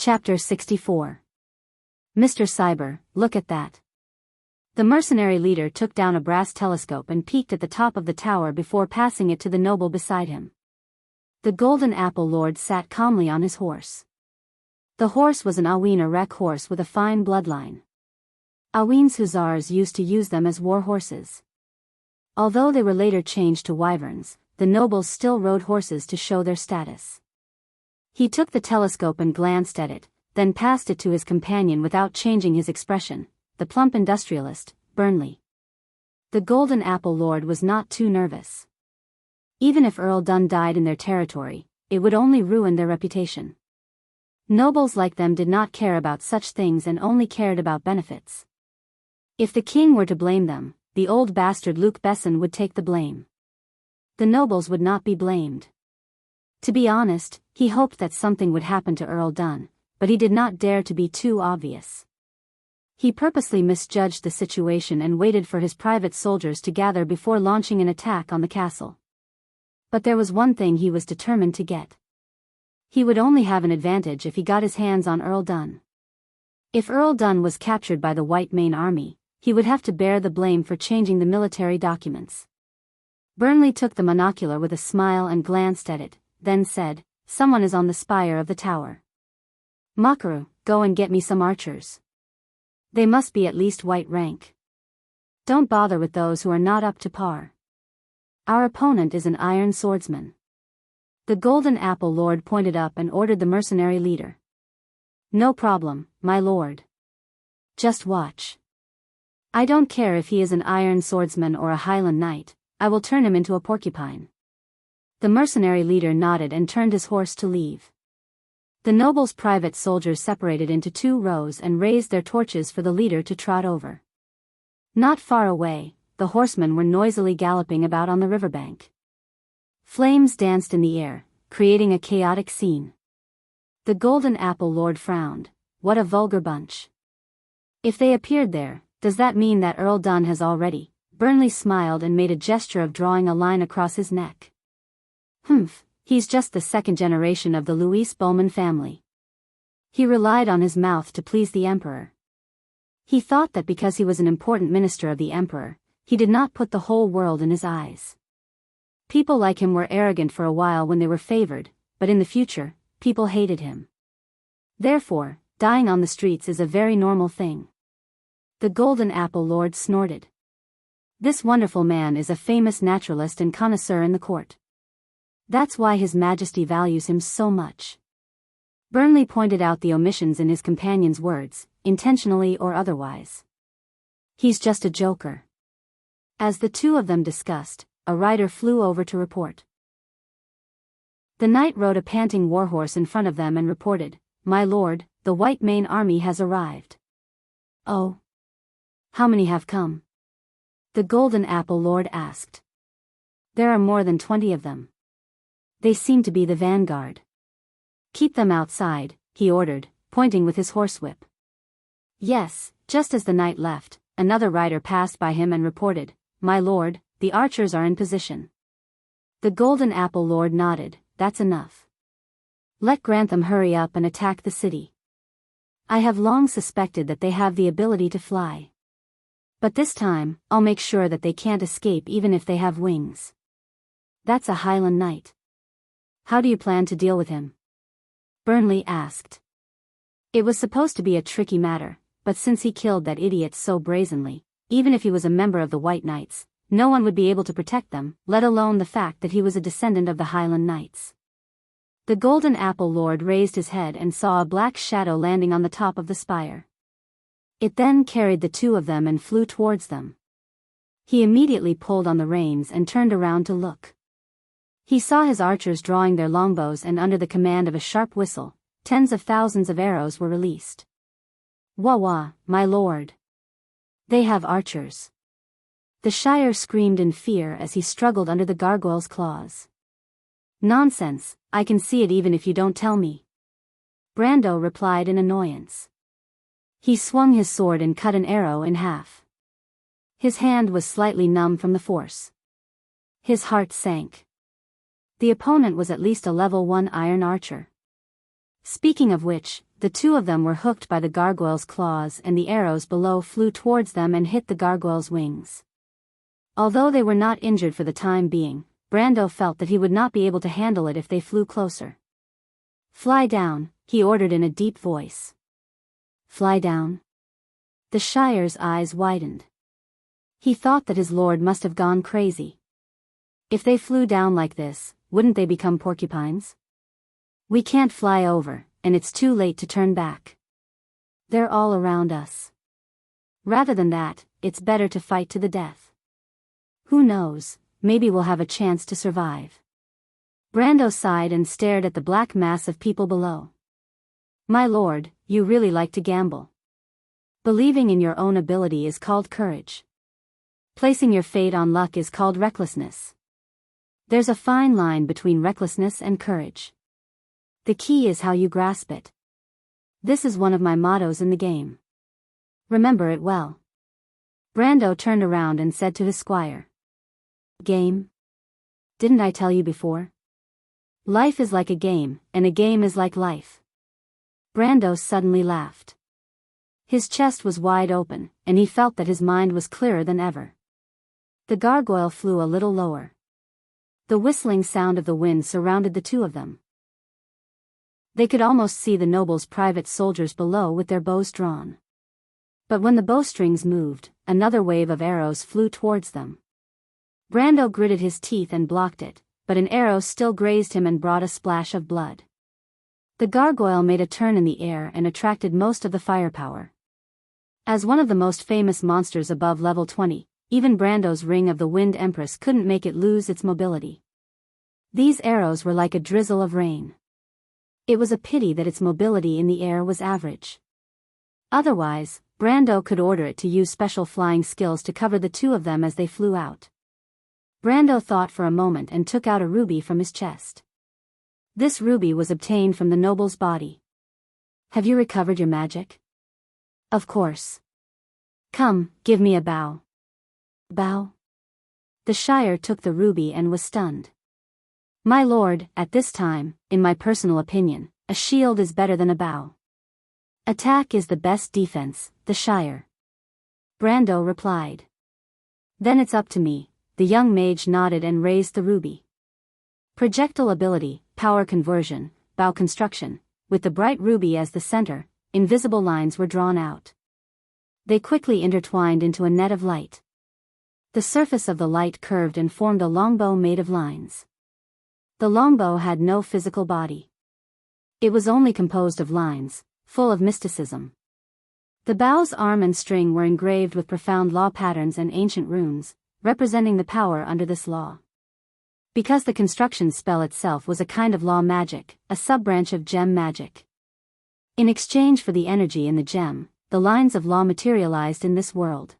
Chapter 64. Mr. Cyber, look at that. The mercenary leader took down a brass telescope and peeked at the top of the tower before passing it to the noble beside him. The Golden Apple Lord sat calmly on his horse. The horse was an Aween Erek horse with a fine bloodline. Aween's hussars used to use them as war horses. Although they were later changed to wyverns, the nobles still rode horses to show their status. He took the telescope and glanced at it, then passed it to his companion without changing his expression, the plump industrialist, Burnley. The Golden Apple Lord was not too nervous. Even if Earl Dun died in their territory, it would only ruin their reputation. Nobles like them did not care about such things and only cared about benefits. If the king were to blame them, the old bastard Luke Besson would take the blame. The nobles would not be blamed. To be honest, he hoped that something would happen to Earl Dun, but he did not dare to be too obvious. He purposely misjudged the situation and waited for his private soldiers to gather before launching an attack on the castle. But there was one thing he was determined to get. He would only have an advantage if he got his hands on Earl Dun. If Earl Dun was captured by the White Mane Army, he would have to bear the blame for changing the military documents. Burnley took the monocular with a smile and glanced at it, then said, "Someone is on the spire of the tower. Makaru, go and get me some archers. They must be at least white rank. Don't bother with those who are not up to par. Our opponent is an iron swordsman." The Golden Apple Lord pointed up and ordered the mercenary leader. "No problem, my lord. Just watch. I don't care if he is an iron swordsman or a Highland knight, I will turn him into a porcupine." The mercenary leader nodded and turned his horse to leave. The noble's private soldiers separated into two rows and raised their torches for the leader to trot over. Not far away, the horsemen were noisily galloping about on the riverbank. Flames danced in the air, creating a chaotic scene. The Golden Apple Lord frowned. What a vulgar bunch. If they appeared there, does that mean that Earl Dun has already? Burnley smiled and made a gesture of drawing a line across his neck. Humph, he's just the second generation of the Louis Bowman family. He relied on his mouth to please the emperor. He thought that because he was an important minister of the emperor, he did not put the whole world in his eyes. People like him were arrogant for a while when they were favored, but in the future, people hated him. Therefore, dying on the streets is a very normal thing. The Golden Apple Lord snorted. This wonderful man is a famous naturalist and connoisseur in the court. That's why His Majesty values him so much. Burnley pointed out the omissions in his companion's words, intentionally or otherwise. He's just a joker. As the two of them discussed, a rider flew over to report. The knight rode a panting warhorse in front of them and reported, "My lord, the White Mane Army has arrived." "Oh? How many have come?" the Golden Apple Lord asked. "There are more than 20 of them. They seem to be the vanguard." "Keep them outside," he ordered, pointing with his horsewhip. Yes, just as the knight left, another rider passed by him and reported, "My lord, the archers are in position." The Golden Apple Lord nodded. "That's enough. Let Grantham hurry up and attack the city. I have long suspected that they have the ability to fly. But this time, I'll make sure that they can't escape even if they have wings." "That's a Highland knight. How do you plan to deal with him?" Burnley asked. It was supposed to be a tricky matter, but since he killed that idiot so brazenly, even if he was a member of the White Knights, no one would be able to protect them, let alone the fact that he was a descendant of the Highland Knights. The Golden Apple Lord raised his head and saw a black shadow landing on the top of the spire. It then carried the two of them and flew towards them. He immediately pulled on the reins and turned around to look. He saw his archers drawing their longbows, and under the command of a sharp whistle, tens of thousands of arrows were released. "Wah wah, my lord! They have archers!" The Shire screamed in fear as he struggled under the gargoyle's claws. "Nonsense, I can see it even if you don't tell me," Brando replied in annoyance. He swung his sword and cut an arrow in half. His hand was slightly numb from the force. His heart sank. The opponent was at least a level 1 iron archer. Speaking of which, the two of them were hooked by the gargoyle's claws and the arrows below flew towards them and hit the gargoyle's wings. Although they were not injured for the time being, Brando felt that he would not be able to handle it if they flew closer. "Fly down," he ordered in a deep voice. "Fly down?" The Shire's eyes widened. He thought that his lord must have gone crazy. If they flew down like this, wouldn't they become porcupines? "We can't fly over, and it's too late to turn back. They're all around us. Rather than that, it's better to fight to the death. Who knows, maybe we'll have a chance to survive." Brando sighed and stared at the black mass of people below. "My lord, you really like to gamble. Believing in your own ability is called courage. Placing your fate on luck is called recklessness. There's a fine line between recklessness and courage. The key is how you grasp it. This is one of my mottos in the game. Remember it well." Brando turned around and said to his squire. "Game? Didn't I tell you before? Life is like a game, and a game is like life." Brando suddenly laughed. His chest was wide open, and he felt that his mind was clearer than ever. The gargoyle flew a little lower. The whistling sound of the wind surrounded the two of them. They could almost see the noble's private soldiers below with their bows drawn. But when the bowstrings moved, another wave of arrows flew towards them. Brando gritted his teeth and blocked it, but an arrow still grazed him and brought a splash of blood. The gargoyle made a turn in the air and attracted most of the firepower. As one of the most famous monsters above level 20, even Brando's Ring of the Wind Empress couldn't make it lose its mobility. These arrows were like a drizzle of rain. It was a pity that its mobility in the air was average. Otherwise, Brando could order it to use special flying skills to cover the two of them as they flew out. Brando thought for a moment and took out a ruby from his chest. This ruby was obtained from the noble's body. "Have you recovered your magic?" "Of course." "Come, give me a bow." "Bow?" The Shire took the ruby and was stunned. "My lord, at this time, in my personal opinion, a shield is better than a bow. Attack is the best defense, the Shire." Brando replied. "Then it's up to me." The young mage nodded and raised the ruby. Projectile ability, power conversion, bow construction. With the bright ruby as the center, invisible lines were drawn out. They quickly intertwined into a net of light. The surface of the light curved and formed a longbow made of lines. The longbow had no physical body. It was only composed of lines, full of mysticism. The bow's arm and string were engraved with profound law patterns and ancient runes, representing the power under this law. Because the construction spell itself was a kind of law magic, a sub-branch of gem magic. In exchange for the energy in the gem, the lines of law materialized in this world.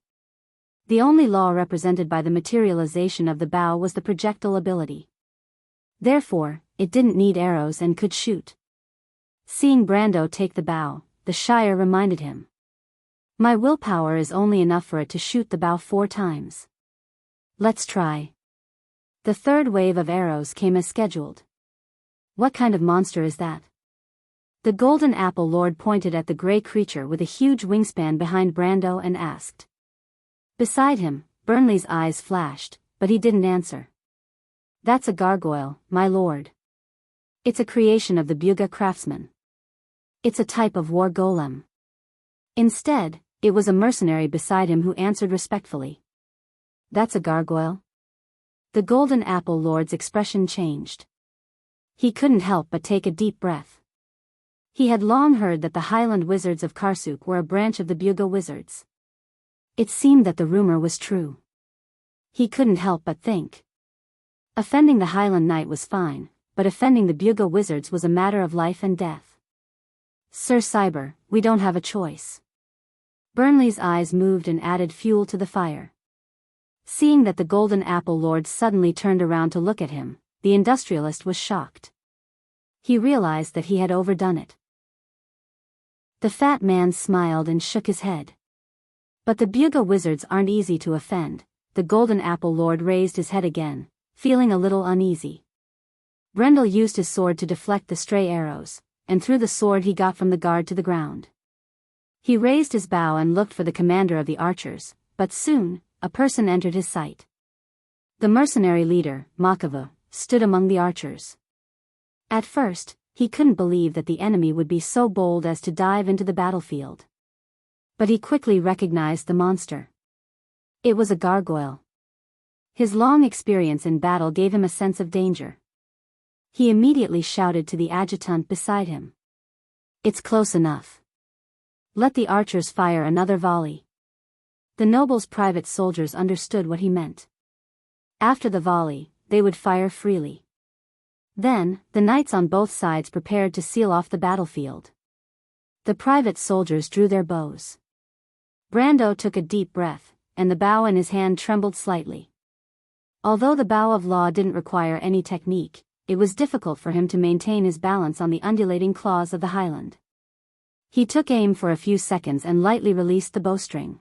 The only law represented by the materialization of the bow was the projectile ability. Therefore, it didn't need arrows and could shoot. Seeing Brando take the bow, the Shire reminded him. "My willpower is only enough for it to shoot the bow 4 times. Let's try." The third wave of arrows came as scheduled. "What kind of monster is that?" The Golden Apple Lord pointed at the gray creature with a huge wingspan behind Brando and asked. Beside him, Burnley's eyes flashed, but he didn't answer. "That's a gargoyle, my lord. It's a creation of the Buga craftsman. It's a type of war golem." Instead, it was a mercenary beside him who answered respectfully. "That's a gargoyle?" The Golden Apple Lord's expression changed. He couldn't help but take a deep breath. He had long heard that the Highland Wizards of Karsuk were a branch of the Buga Wizards. It seemed that the rumor was true. He couldn't help but think. Offending the Highland Knight was fine, but offending the Buga Wizards was a matter of life and death. "Sir Cyber, we don't have a choice." Burnley's eyes moved and added fuel to the fire. Seeing that the Golden Apple Lord suddenly turned around to look at him, the industrialist was shocked. He realized that he had overdone it. The fat man smiled and shook his head. "But the Buga Wizards aren't easy to offend." The Golden Apple Lord raised his head again, feeling a little uneasy. Brendel used his sword to deflect the stray arrows, and threw the sword he got from the guard to the ground. He raised his bow and looked for the commander of the archers, but soon, a person entered his sight. The mercenary leader, Makava, stood among the archers. At first, he couldn't believe that the enemy would be so bold as to dive into the battlefield. But he quickly recognized the monster. It was a gargoyle. His long experience in battle gave him a sense of danger. He immediately shouted to the adjutant beside him. "It's close enough. Let the archers fire another volley." The noble's private soldiers understood what he meant. After the volley, they would fire freely. Then, the knights on both sides prepared to seal off the battlefield. The private soldiers drew their bows. Brando took a deep breath, and the bow in his hand trembled slightly. Although the bow of law didn't require any technique, it was difficult for him to maintain his balance on the undulating claws of the highland. He took aim for a few seconds and lightly released the bowstring.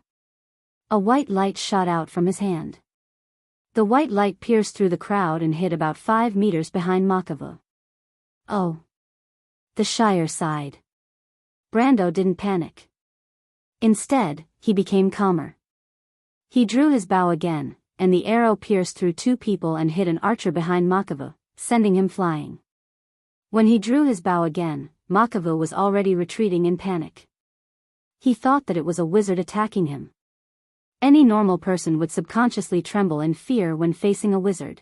A white light shot out from his hand. The white light pierced through the crowd and hit about 5 meters behind Makava. "Oh!" the Shire sighed. Brando didn't panic. Instead, he became calmer. He drew his bow again, and the arrow pierced through 2 people and hit an archer behind Makava, sending him flying. When he drew his bow again, Makava was already retreating in panic. He thought that it was a wizard attacking him. Any normal person would subconsciously tremble in fear when facing a wizard.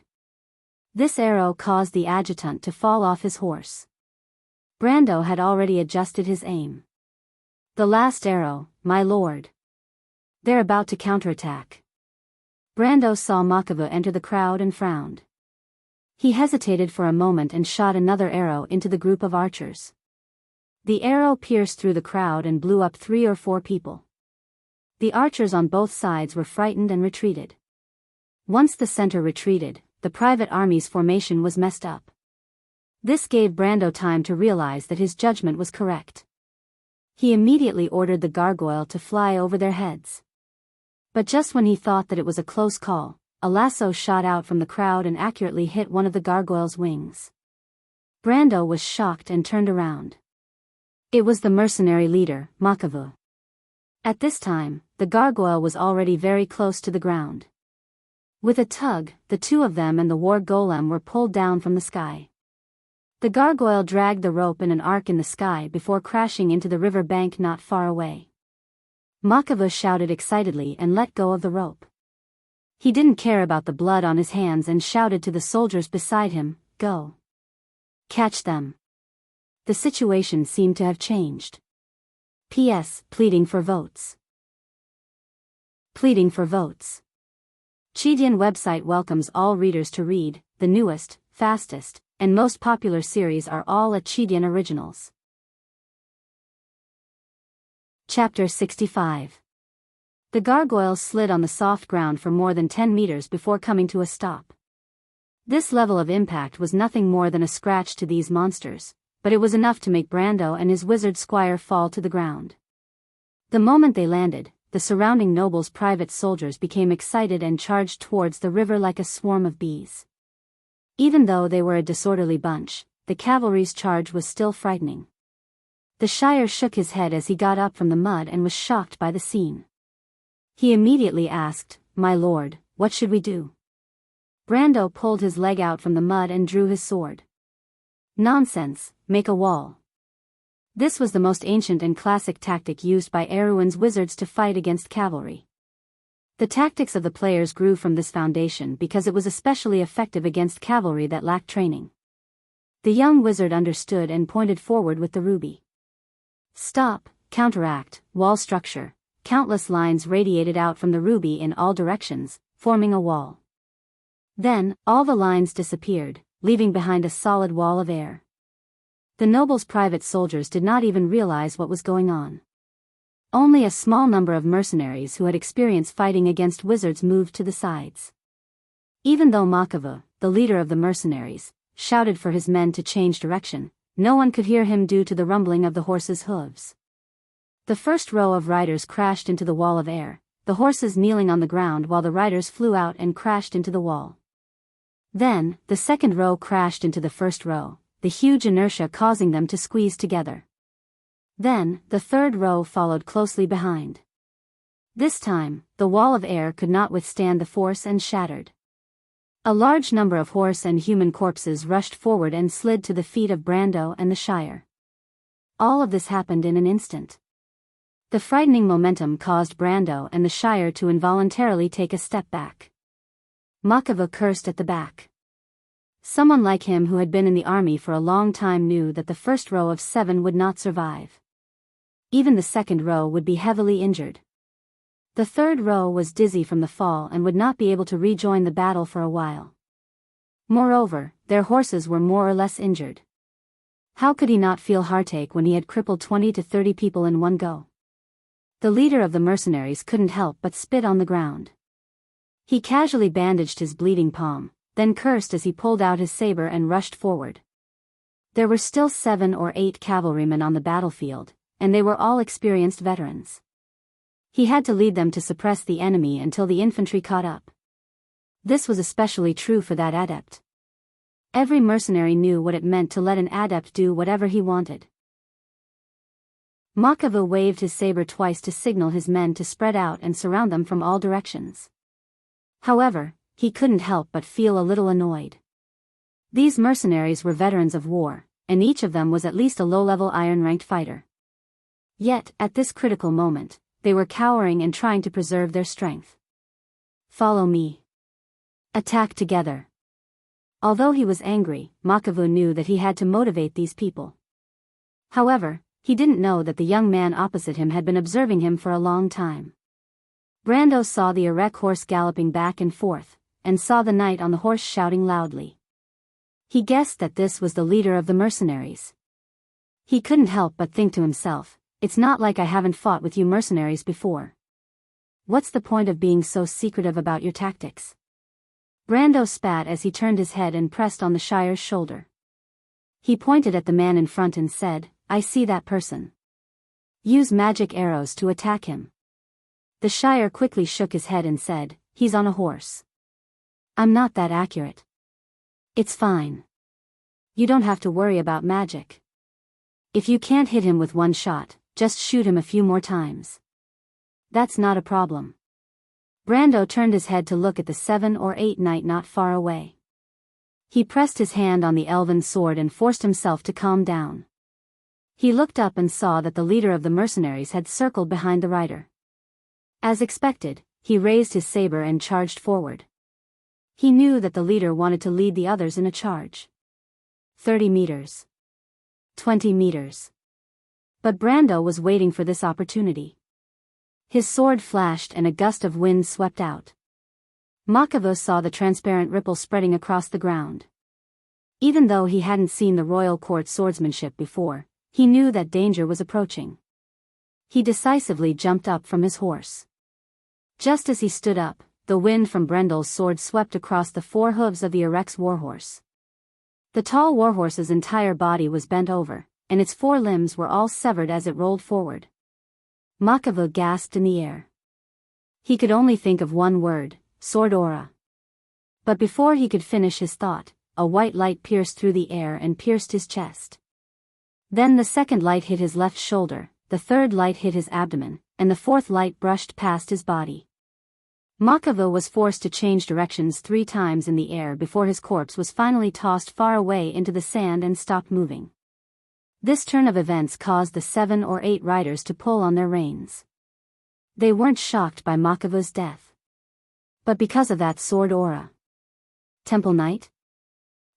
This arrow caused the adjutant to fall off his horse. Brando had already adjusted his aim. "The last arrow, my lord. They're about to counterattack." Brando saw Makava enter the crowd and frowned. He hesitated for a moment and shot another arrow into the group of archers. The arrow pierced through the crowd and blew up 3 or 4 people. The archers on both sides were frightened and retreated. Once the center retreated, the private army's formation was messed up. This gave Brando time to realize that his judgment was correct. He immediately ordered the gargoyle to fly over their heads. But just when he thought that it was a close call, a lasso shot out from the crowd and accurately hit one of the gargoyle's wings. Brando was shocked and turned around. It was the mercenary leader, Makava. At this time, the gargoyle was already very close to the ground. With a tug, the 2 of them and the war golem were pulled down from the sky. The gargoyle dragged the rope in an arc in the sky before crashing into the river bank not far away. Makava shouted excitedly and let go of the rope. He didn't care about the blood on his hands and shouted to the soldiers beside him, "Go. Catch them." The situation seemed to have changed. P.S. Pleading for votes. Pleading for votes. Chidian website welcomes all readers to read. The newest, fastest, and most popular series are all at Chidian Originals. Chapter 65. The gargoyle slid on the soft ground for more than 10 meters before coming to a stop. This level of impact was nothing more than a scratch to these monsters, but it was enough to make Brando and his wizard squire fall to the ground. The moment they landed, the surrounding nobles' private soldiers became excited and charged towards the river like a swarm of bees. Even though they were a disorderly bunch, the cavalry's charge was still frightening. The Shire shook his head as he got up from the mud and was shocked by the scene. He immediately asked, "My lord, what should we do?" Brando pulled his leg out from the mud and drew his sword. "Nonsense, make a wall." This was the most ancient and classic tactic used by Erewhon's wizards to fight against cavalry. The tactics of the players grew from this foundation because it was especially effective against cavalry that lacked training. The young wizard understood and pointed forward with the ruby. Stop, counteract, wall structure. Countless lines radiated out from the ruby in all directions, forming a wall. Then, all the lines disappeared, leaving behind a solid wall of air. The nobles' private soldiers did not even realize what was going on. Only a small number of mercenaries who had experience fighting against wizards moved to the sides. Even though Makava, the leader of the mercenaries, shouted for his men to change direction, no one could hear him due to the rumbling of the horses' hooves. The first row of riders crashed into the wall of air, the horses kneeling on the ground while the riders flew out and crashed into the wall. Then, the second row crashed into the first row, the huge inertia causing them to squeeze together. Then, the third row followed closely behind. This time, the wall of air could not withstand the force and shattered. A large number of horse and human corpses rushed forward and slid to the feet of Brando and the Shire. All of this happened in an instant. The frightening momentum caused Brando and the Shire to involuntarily take a step back. Makava cursed at the back. Someone like him who had been in the army for a long time knew that the first row of 7 would not survive. Even the second row would be heavily injured. The third row was dizzy from the fall and would not be able to rejoin the battle for a while. Moreover, their horses were more or less injured. How could he not feel heartache when he had crippled 20 to 30 people in one go? The leader of the mercenaries couldn't help but spit on the ground. He casually bandaged his bleeding palm, then cursed as he pulled out his saber and rushed forward. There were still 7 or 8 cavalrymen on the battlefield, and they were all experienced veterans. He had to lead them to suppress the enemy until the infantry caught up. This was especially true for that adept. Every mercenary knew what it meant to let an adept do whatever he wanted. Makava waved his saber twice to signal his men to spread out and surround them from all directions. However, he couldn't help but feel a little annoyed. These mercenaries were veterans of war, and each of them was at least a low-level iron-ranked fighter. Yet, at this critical moment, they were cowering and trying to preserve their strength. Follow me. Attack together. Although he was angry, Makavu knew that he had to motivate these people. However, he didn't know that the young man opposite him had been observing him for a long time. Brando saw the erect horse galloping back and forth, and saw the knight on the horse shouting loudly. He guessed that this was the leader of the mercenaries. He couldn't help but think to himself, "It's not like I haven't fought with you mercenaries before. What's the point of being so secretive about your tactics?" Brando spat as he turned his head and pressed on the Shire's shoulder. He pointed at the man in front and said, "I see that person. Use magic arrows to attack him." The Shire quickly shook his head and said, "He's on a horse. I'm not that accurate." "It's fine. You don't have to worry about magic. If you can't hit him with one shot, just shoot him a few more times. That's not a problem." Brando turned his head to look at the 7 or 8 knight not far away. He pressed his hand on the elven sword and forced himself to calm down. He looked up and saw that the leader of the mercenaries had circled behind the rider. As expected, he raised his saber and charged forward. He knew that the leader wanted to lead the others in a charge. 30 meters. 20 meters. But Brando was waiting for this opportunity. His sword flashed and a gust of wind swept out. Makavo saw the transparent ripple spreading across the ground. Even though he hadn't seen the royal court swordsmanship before, he knew that danger was approaching. He decisively jumped up from his horse. Just as he stood up, the wind from Brendel's sword swept across the 4 hooves of the Erec's warhorse. The tall warhorse's entire body was bent over, and its 4 limbs were all severed as it rolled forward. Makava gasped in the air. He could only think of one word, sword aura. But before he could finish his thought, a white light pierced through the air and pierced his chest. Then the second light hit his left shoulder, the third light hit his abdomen, and the fourth light brushed past his body. Makava was forced to change directions 3 times in the air before his corpse was finally tossed far away into the sand and stopped moving. This turn of events caused the 7 or 8 riders to pull on their reins. They weren't shocked by Makava's death, but because of that sword aura. Temple Knight?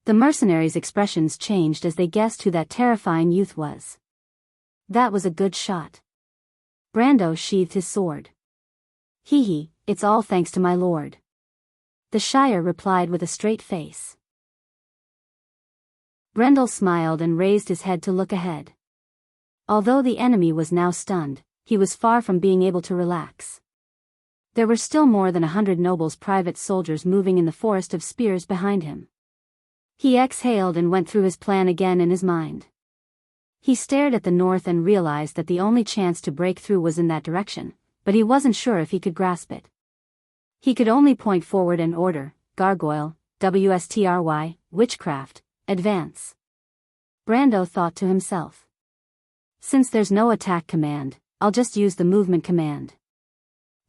The mercenaries' expressions changed as they guessed who that terrifying youth was. That was a good shot. Brando sheathed his sword. Hee, it's all thanks to my lord. The Shire replied with a straight face. Brendel smiled and raised his head to look ahead. Although the enemy was now stunned, he was far from being able to relax. There were still more than 100 nobles' private soldiers moving in the forest of spears behind him. He exhaled and went through his plan again in his mind. He stared at the north and realized that the only chance to break through was in that direction, but he wasn't sure if he could grasp it. He could only point forward and order, "Gargoyle, WSTRY, witchcraft, advance." Brando thought to himself. Since there's no attack command, I'll just use the movement command.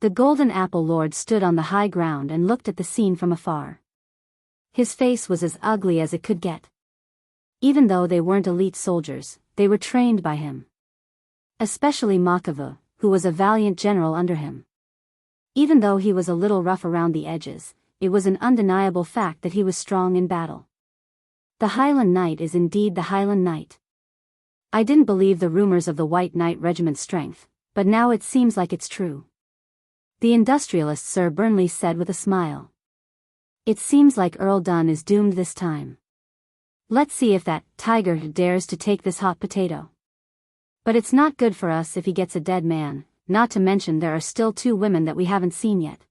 The Golden Apple Lord stood on the high ground and looked at the scene from afar. His face was as ugly as it could get. Even though they weren't elite soldiers, they were trained by him. Especially Makavu, who was a valiant general under him. Even though he was a little rough around the edges, it was an undeniable fact that he was strong in battle. The Highland Knight is indeed the Highland Knight. I didn't believe the rumors of the White Knight Regiment's strength, but now it seems like it's true. The industrialist Sir Burnley said with a smile. It seems like Earl Dunn is doomed this time. Let's see if that tiger dares to take this hot potato. But it's not good for us if he gets a dead man, not to mention there are still 2 women that we haven't seen yet.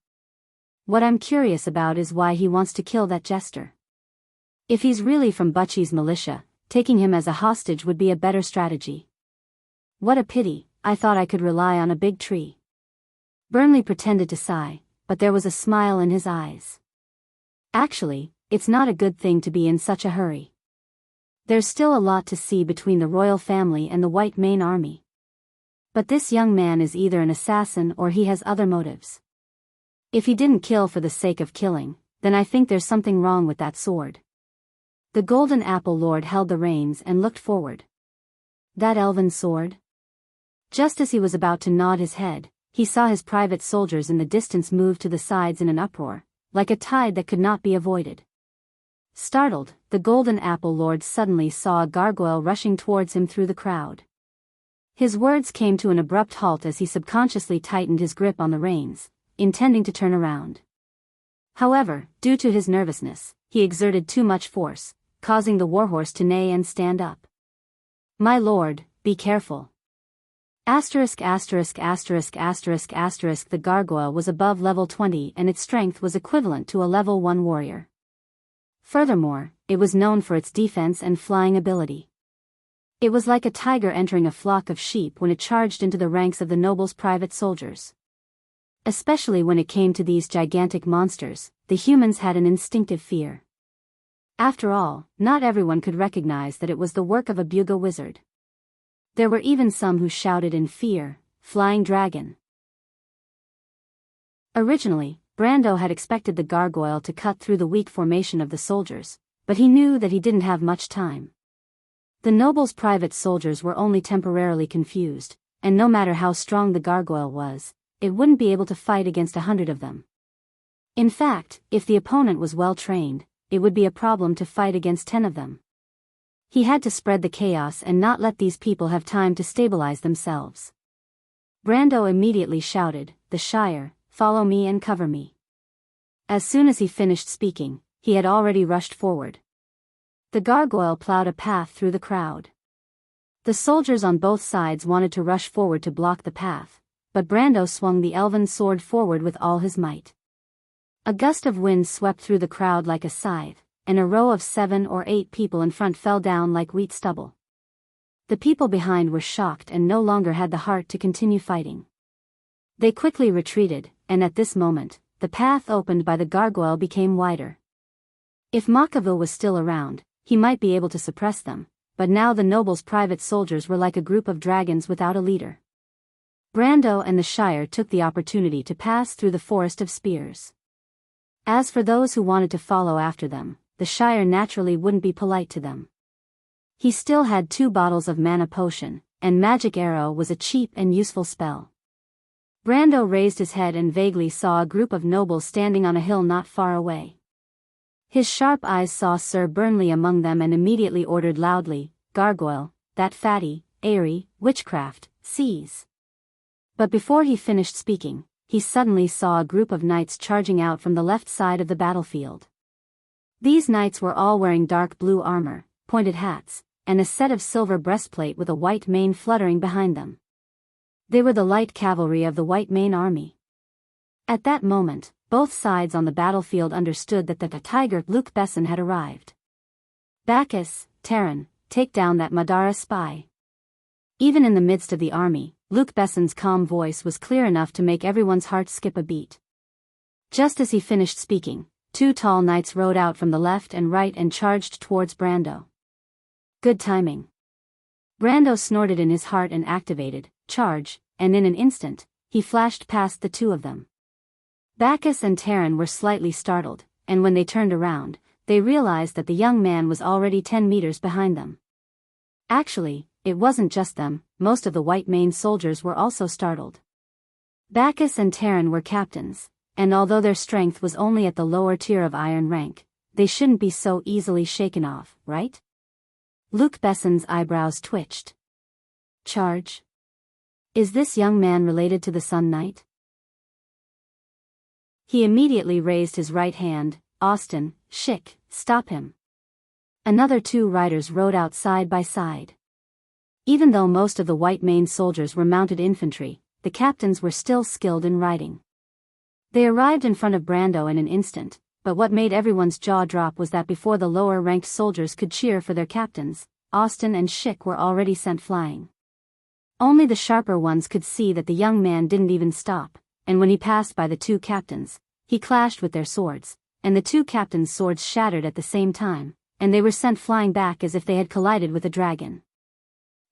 What I'm curious about is why he wants to kill that jester. If he's really from Butchie's militia, taking him as a hostage would be a better strategy. What a pity, I thought I could rely on a big tree. Burnley pretended to sigh, but there was a smile in his eyes. Actually, it's not a good thing to be in such a hurry. There's still a lot to see between the royal family and the White Mane Army. But this young man is either an assassin or he has other motives. If he didn't kill for the sake of killing, then I think there's something wrong with that sword. The Golden Apple Lord held the reins and looked forward. That elven sword? Just as he was about to nod his head, he saw his private soldiers in the distance move to the sides in an uproar, like a tide that could not be avoided. Startled, the Golden Apple Lord suddenly saw a gargoyle rushing towards him through the crowd. His words came to an abrupt halt as he subconsciously tightened his grip on the reins, intending to turn around. However, due to his nervousness, he exerted too much force, causing the warhorse to neigh and stand up. My lord, be careful. ***********. The gargoyle was above level 20 and its strength was equivalent to a level 1 warrior. Furthermore, it was known for its defense and flying ability. It was like a tiger entering a flock of sheep when it charged into the ranks of the noble's private soldiers. Especially when it came to these gigantic monsters, the humans had an instinctive fear. After all, not everyone could recognize that it was the work of a Buga wizard. There were even some who shouted in fear, "Flying dragon!" Originally, Brando had expected the gargoyle to cut through the weak formation of the soldiers, but he knew that he didn't have much time. The noble's private soldiers were only temporarily confused, and no matter how strong the gargoyle was, it wouldn't be able to fight against 100 of them. In fact, if the opponent was well trained, it would be a problem to fight against 10 of them. He had to spread the chaos and not let these people have time to stabilize themselves. Brando immediately shouted, "The Shire, follow me and cover me." As soon as he finished speaking, he had already rushed forward. The gargoyle plowed a path through the crowd. The soldiers on both sides wanted to rush forward to block the path, but Brando swung the elven sword forward with all his might. A gust of wind swept through the crowd like a scythe, and a row of 7 or 8 people in front fell down like wheat stubble. The people behind were shocked and no longer had the heart to continue fighting. They quickly retreated, and at this moment, the path opened by the gargoyle became wider. If Makavu was still around, he might be able to suppress them, but now the noble's private soldiers were like a group of dragons without a leader. Brando and the Shire took the opportunity to pass through the forest of spears. As for those who wanted to follow after them, the Shire naturally wouldn't be polite to them. He still had 2 bottles of mana potion, and Magic Arrow was a cheap and useful spell. Brando raised his head and vaguely saw a group of nobles standing on a hill not far away. His sharp eyes saw Sir Burnley among them and immediately ordered loudly, "Gargoyle, that fatty, airy, witchcraft, seize." But before he finished speaking, he suddenly saw a group of knights charging out from the left side of the battlefield. These knights were all wearing dark blue armor, pointed hats, and a set of silver breastplate with a white mane fluttering behind them. They were the light cavalry of the White Mane Army. At that moment, both sides on the battlefield understood that the tiger Luke Besson had arrived. "Bacchus, Terran, take down that Madara spy." Even in the midst of the army, Luke Besson's calm voice was clear enough to make everyone's heart skip a beat. Just as he finished speaking, 2 tall knights rode out from the left and right and charged towards Brando. Good timing. Brando snorted in his heart and activated charge, and in an instant, he flashed past the two of them. Bacchus and Terran were slightly startled, and when they turned around, they realized that the young man was already 10 meters behind them. Actually, it wasn't just them, most of the white-maned soldiers were also startled. Bacchus and Terran were captains, and although their strength was only at the lower tier of iron rank, they shouldn't be so easily shaken off, right? Luke Besson's eyebrows twitched. Charge? Is this young man related to the Sun Knight? He immediately raised his right hand. Austin, Schick, stop him. Another 2 riders rode out side by side. Even though most of the white-maned soldiers were mounted infantry, the captains were still skilled in riding. They arrived in front of Brando in an instant, but what made everyone's jaw drop was that before the lower-ranked soldiers could cheer for their captains, Austin and Schick were already sent flying. Only the sharper ones could see that the young man didn't even stop, and when he passed by the 2 captains, he clashed with their swords, and the 2 captains' swords shattered at the same time, and they were sent flying back as if they had collided with a dragon.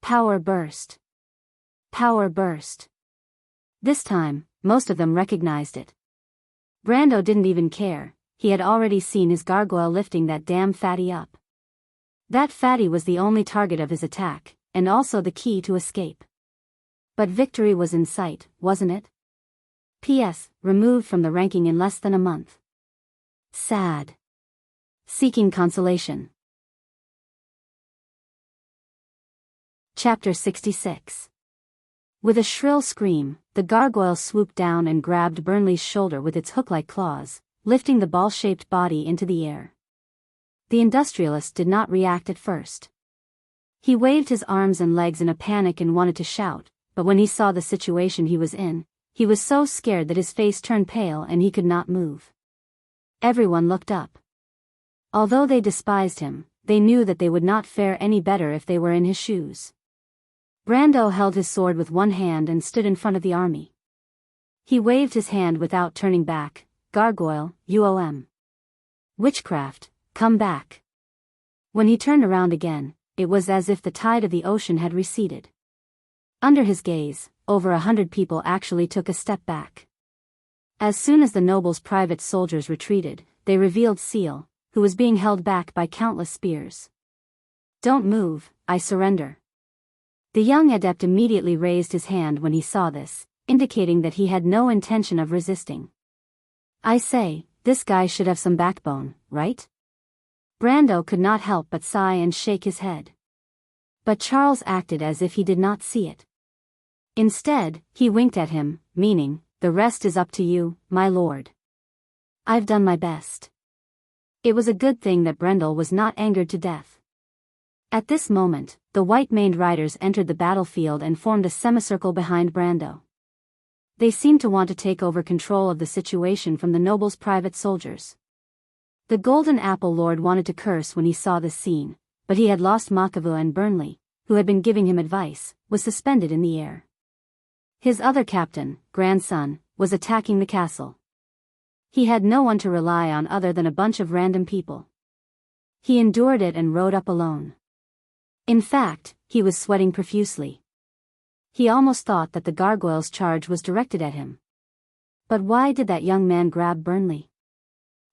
Power burst. Power burst. This time, most of them recognized it. Brando didn't even care. He had already seen his gargoyle lifting that damn fatty up. That fatty was the only target of his attack, and also the key to escape. But victory was in sight, wasn't it? P.S. Removed from the ranking in less than a month. Sad. Seeking consolation. Chapter 66. With a shrill scream, the gargoyle swooped down and grabbed Burnley's shoulder with its hook-like claws, lifting the ball-shaped body into the air. The industrialist did not react at first. He waved his arms and legs in a panic and wanted to shout, but when he saw the situation he was in, he was so scared that his face turned pale and he could not move. Everyone looked up. Although they despised him, they knew that they would not fare any better if they were in his shoes. Brando held his sword with one hand and stood in front of the army. He waved his hand without turning back. Gargoyle, witchcraft, come back. When he turned around again, it was as if the tide of the ocean had receded. Under his gaze, over 100 people actually took a step back. As soon as the noble's private soldiers retreated, they revealed Seal, who was being held back by countless spears. Don't move, I surrender. The young adept immediately raised his hand when he saw this, indicating that he had no intention of resisting. I say, this guy should have some backbone, right? Brando could not help but sigh and shake his head. But Charles acted as if he did not see it. Instead, he winked at him, meaning, the rest is up to you, my lord. I've done my best. It was a good thing that Brendel was not angered to death. At this moment, the white-maned riders entered the battlefield and formed a semicircle behind Brando. They seemed to want to take over control of the situation from the noble's private soldiers. The Golden Apple Lord wanted to curse when he saw this scene, but he had lost Makavu, and Burnley, who had been giving him advice, was suspended in the air. His other captain, grandson, was attacking the castle. He had no one to rely on other than a bunch of random people. He endured it and rode up alone. In fact, he was sweating profusely. He almost thought that the gargoyle's charge was directed at him. But why did that young man grab Burnley?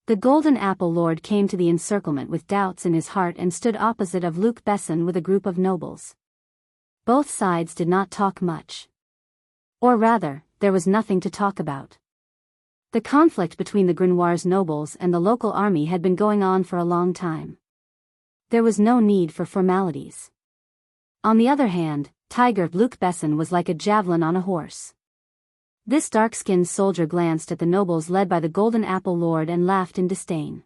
The Golden Apple Lord came to the encirclement with doubts in his heart and stood opposite of Luke Besson with a group of nobles. Both sides did not talk much. Or rather, there was nothing to talk about. The conflict between the Grenoir's nobles and the local army had been going on for a long time. There was no need for formalities. On the other hand, Tiger Luke Besson was like a javelin on a horse. This dark-skinned soldier glanced at the nobles led by the Golden Apple Lord and laughed in disdain.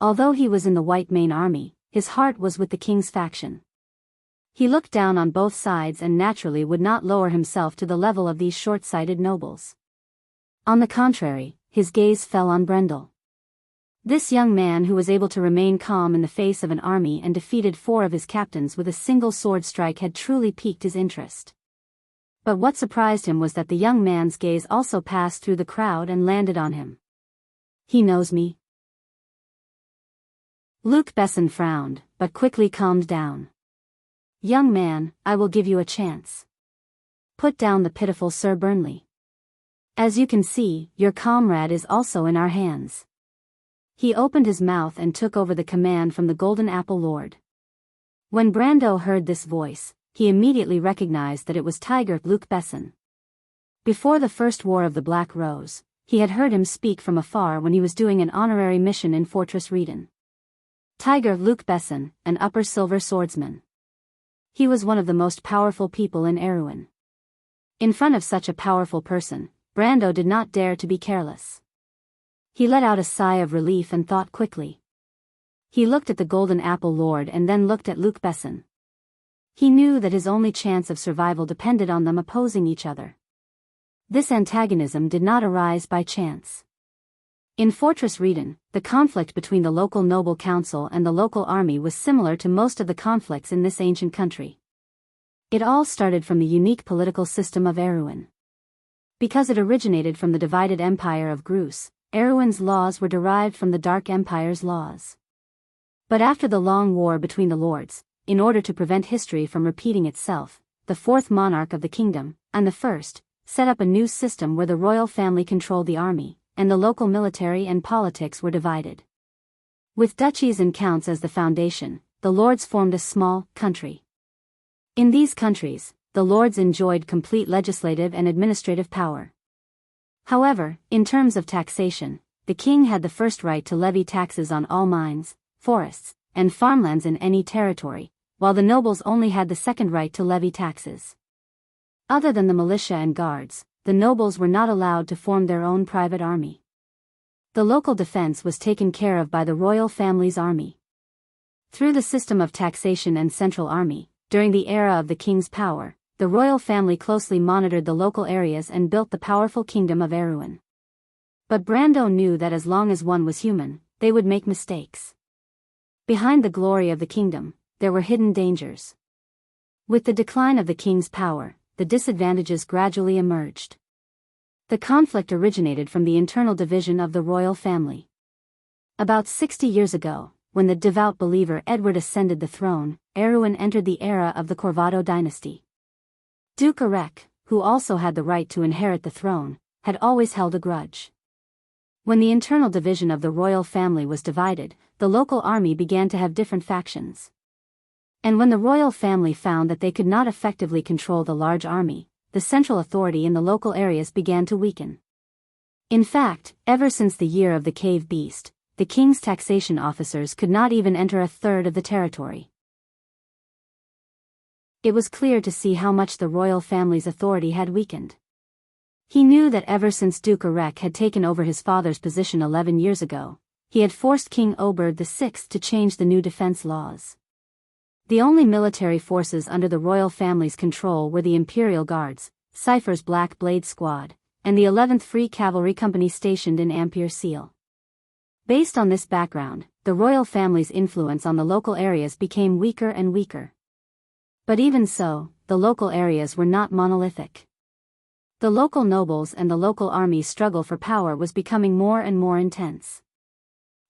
Although he was in the White Mane army, his heart was with the king's faction. He looked down on both sides and naturally would not lower himself to the level of these short-sighted nobles. On the contrary, his gaze fell on Brendel. This young man who was able to remain calm in the face of an army and defeated 4 of his captains with a single sword strike had truly piqued his interest. But what surprised him was that the young man's gaze also passed through the crowd and landed on him. He knows me. Luke Besson frowned, but quickly calmed down. "Young man, I will give you a chance. Put down the pitiful Sir Burnley. As you can see, your comrade is also in our hands." He opened his mouth and took over the command from the Golden Apple Lord. When Brando heard this voice, he immediately recognized that it was Tiger Luke Besson. Before the First War of the Black Rose, he had heard him speak from afar when he was doing an honorary mission in Fortress Redon. Tiger Luke Besson, an upper silver swordsman. He was one of the most powerful people in Erewhon. In front of such a powerful person, Brando did not dare to be careless. He let out a sigh of relief and thought quickly. He looked at the Golden Apple Lord and then looked at Luke Besson. He knew that his only chance of survival depended on them opposing each other. This antagonism did not arise by chance. In Fortress Redon, the conflict between the local noble council and the local army was similar to most of the conflicts in this ancient country. It all started from the unique political system of Erewhon. Because it originated from the divided empire of Groose, Erewhon's laws were derived from the Dark Empire's laws. But after the long war between the lords, in order to prevent history from repeating itself, the fourth monarch of the kingdom, and the first, set up a new system where the royal family controlled the army, and the local military and politics were divided. With duchies and counts as the foundation, the lords formed a small country. In these countries, the lords enjoyed complete legislative and administrative power. However, in terms of taxation, the king had the first right to levy taxes on all mines, forests, and farmlands in any territory, while the nobles only had the second right to levy taxes. Other than the militia and guards, the nobles were not allowed to form their own private army. The local defense was taken care of by the royal family's army. Through the system of taxation and central army, during the era of the king's power, the royal family closely monitored the local areas and built the powerful kingdom of Erewhon. But Brando knew that as long as one was human, they would make mistakes. Behind the glory of the kingdom, there were hidden dangers. With the decline of the king's power, the disadvantages gradually emerged. The conflict originated from the internal division of the royal family. About 60 years ago, when the devout believer Edward ascended the throne, Erewhon entered the era of the Corvado dynasty. Duke Errec, who also had the right to inherit the throne, had always held a grudge. When the internal division of the royal family was divided, the local army began to have different factions. And when the royal family found that they could not effectively control the large army, the central authority in the local areas began to weaken. In fact, ever since the year of the cave beast, the king's taxation officers could not even enter a third of the territory. It was clear to see how much the royal family's authority had weakened. He knew that ever since Duke Errec had taken over his father's position 11 years ago, he had forced King Oberyd VI to change the new defense laws. The only military forces under the royal family's control were the Imperial Guards, Cypher's Black Blade Squad, and the 11th Free Cavalry Company stationed in Ampere Seal. Based on this background, the royal family's influence on the local areas became weaker and weaker. But even so, the local areas were not monolithic. The local nobles and the local army's struggle for power was becoming more and more intense.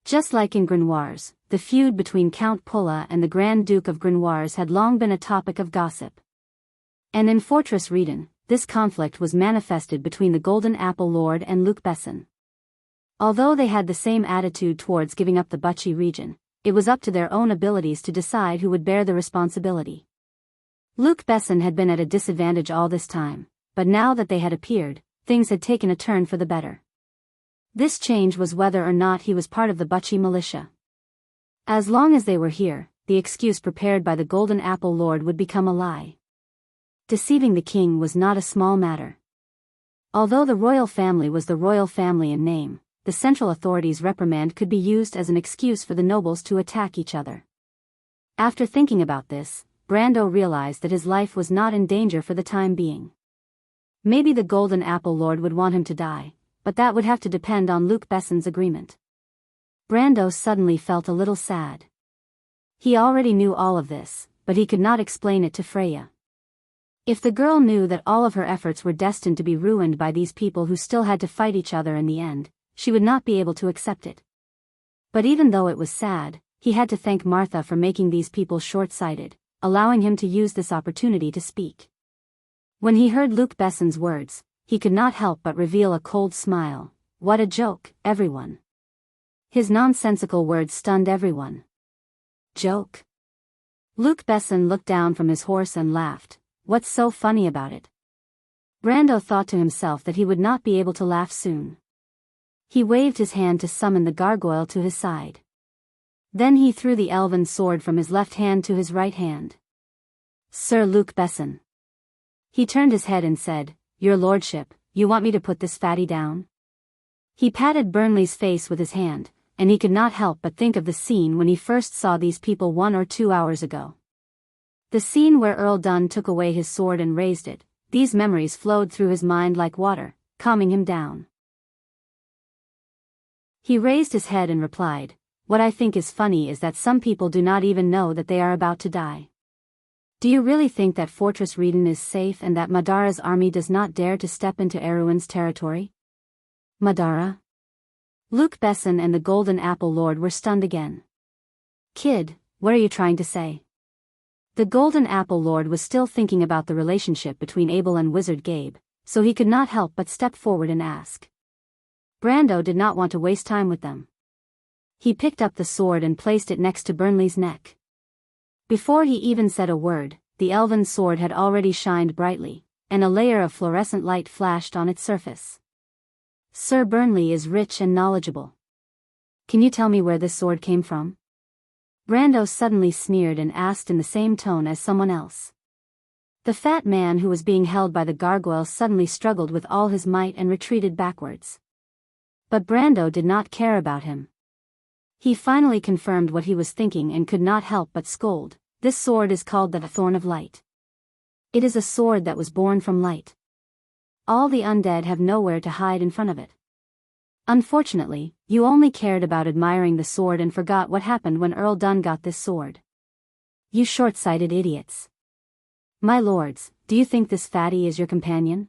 Just like in Grenoires, the feud between Count Pulla and the Grand Duke of Grenoires had long been a topic of gossip. And in Fortress Redon, this conflict was manifested between the Golden Apple Lord and Luke Besson. Although they had the same attitude towards giving up the Buchy region, it was up to their own abilities to decide who would bear the responsibility. Luke Besson had been at a disadvantage all this time, but now that they had appeared, things had taken a turn for the better. This change was whether or not he was part of the Buchy militia. As long as they were here, the excuse prepared by the Golden Apple Lord would become a lie. Deceiving the king was not a small matter. Although the royal family was the royal family in name, the central authorities' reprimand could be used as an excuse for the nobles to attack each other. After thinking about this, Brando realized that his life was not in danger for the time being. Maybe the Golden Apple Lord would want him to die, but that would have to depend on Luke Besson's agreement. Brando suddenly felt a little sad. He already knew all of this, but he could not explain it to Freya. If the girl knew that all of her efforts were destined to be ruined by these people who still had to fight each other in the end, she would not be able to accept it. But even though it was sad, he had to thank Martha for making these people short-sighted, allowing him to use this opportunity to speak. When he heard Luc Besson's words, he could not help but reveal a cold smile. What a joke, everyone. His nonsensical words stunned everyone. Joke? Luc Besson looked down from his horse and laughed. What's so funny about it? Brando thought to himself that he would not be able to laugh soon. He waved his hand to summon the gargoyle to his side. Then he threw the elven sword from his left hand to his right hand. Sir Luc Besson. He turned his head and said, Your lordship, you want me to put this fatty down? He patted Burnley's face with his hand, and he could not help but think of the scene when he first saw these people 1 or 2 hours ago. The scene where Earl Dunn took away his sword and raised it. These memories flowed through his mind like water, calming him down. He raised his head and replied, What I think is funny is that some people do not even know that they are about to die. Do you really think that Fortress Reden is safe and that Madara's army does not dare to step into Erewhon's territory? Madara? Luc Besson and the Golden Apple Lord were stunned again. Kid, what are you trying to say? The Golden Apple Lord was still thinking about the relationship between Abel and Wizard Gabe, so he could not help but step forward and ask. Brando did not want to waste time with them. He picked up the sword and placed it next to Burnley's neck. Before he even said a word, the elven sword had already shined brightly, and a layer of fluorescent light flashed on its surface. Sir Burnley is rich and knowledgeable. Can you tell me where this sword came from? Brando suddenly sneered and asked in the same tone as someone else. The fat man who was being held by the gargoyle suddenly struggled with all his might and retreated backwards. But Brando did not care about him. He finally confirmed what he was thinking and could not help but scold. This sword is called the Thorn of Light. It is a sword that was born from light. All the undead have nowhere to hide in front of it. Unfortunately, you only cared about admiring the sword and forgot what happened when Earl Dunn got this sword. You short-sighted idiots. My lords, do you think this fatty is your companion?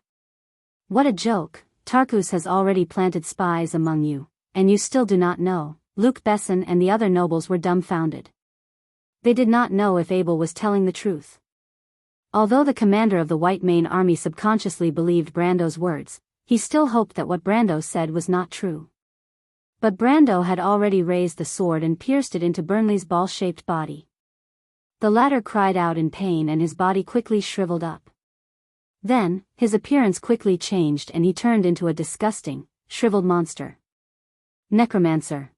What a joke, Tarkus has already planted spies among you, and you still do not know. Luc Besson and the other nobles were dumbfounded. They did not know if Abel was telling the truth. Although the commander of the White Mane army subconsciously believed Brando's words, he still hoped that what Brando said was not true. But Brando had already raised the sword and pierced it into Burnley's ball-shaped body. The latter cried out in pain and his body quickly shriveled up. Then, his appearance quickly changed and he turned into a disgusting, shriveled monster. Necromancer.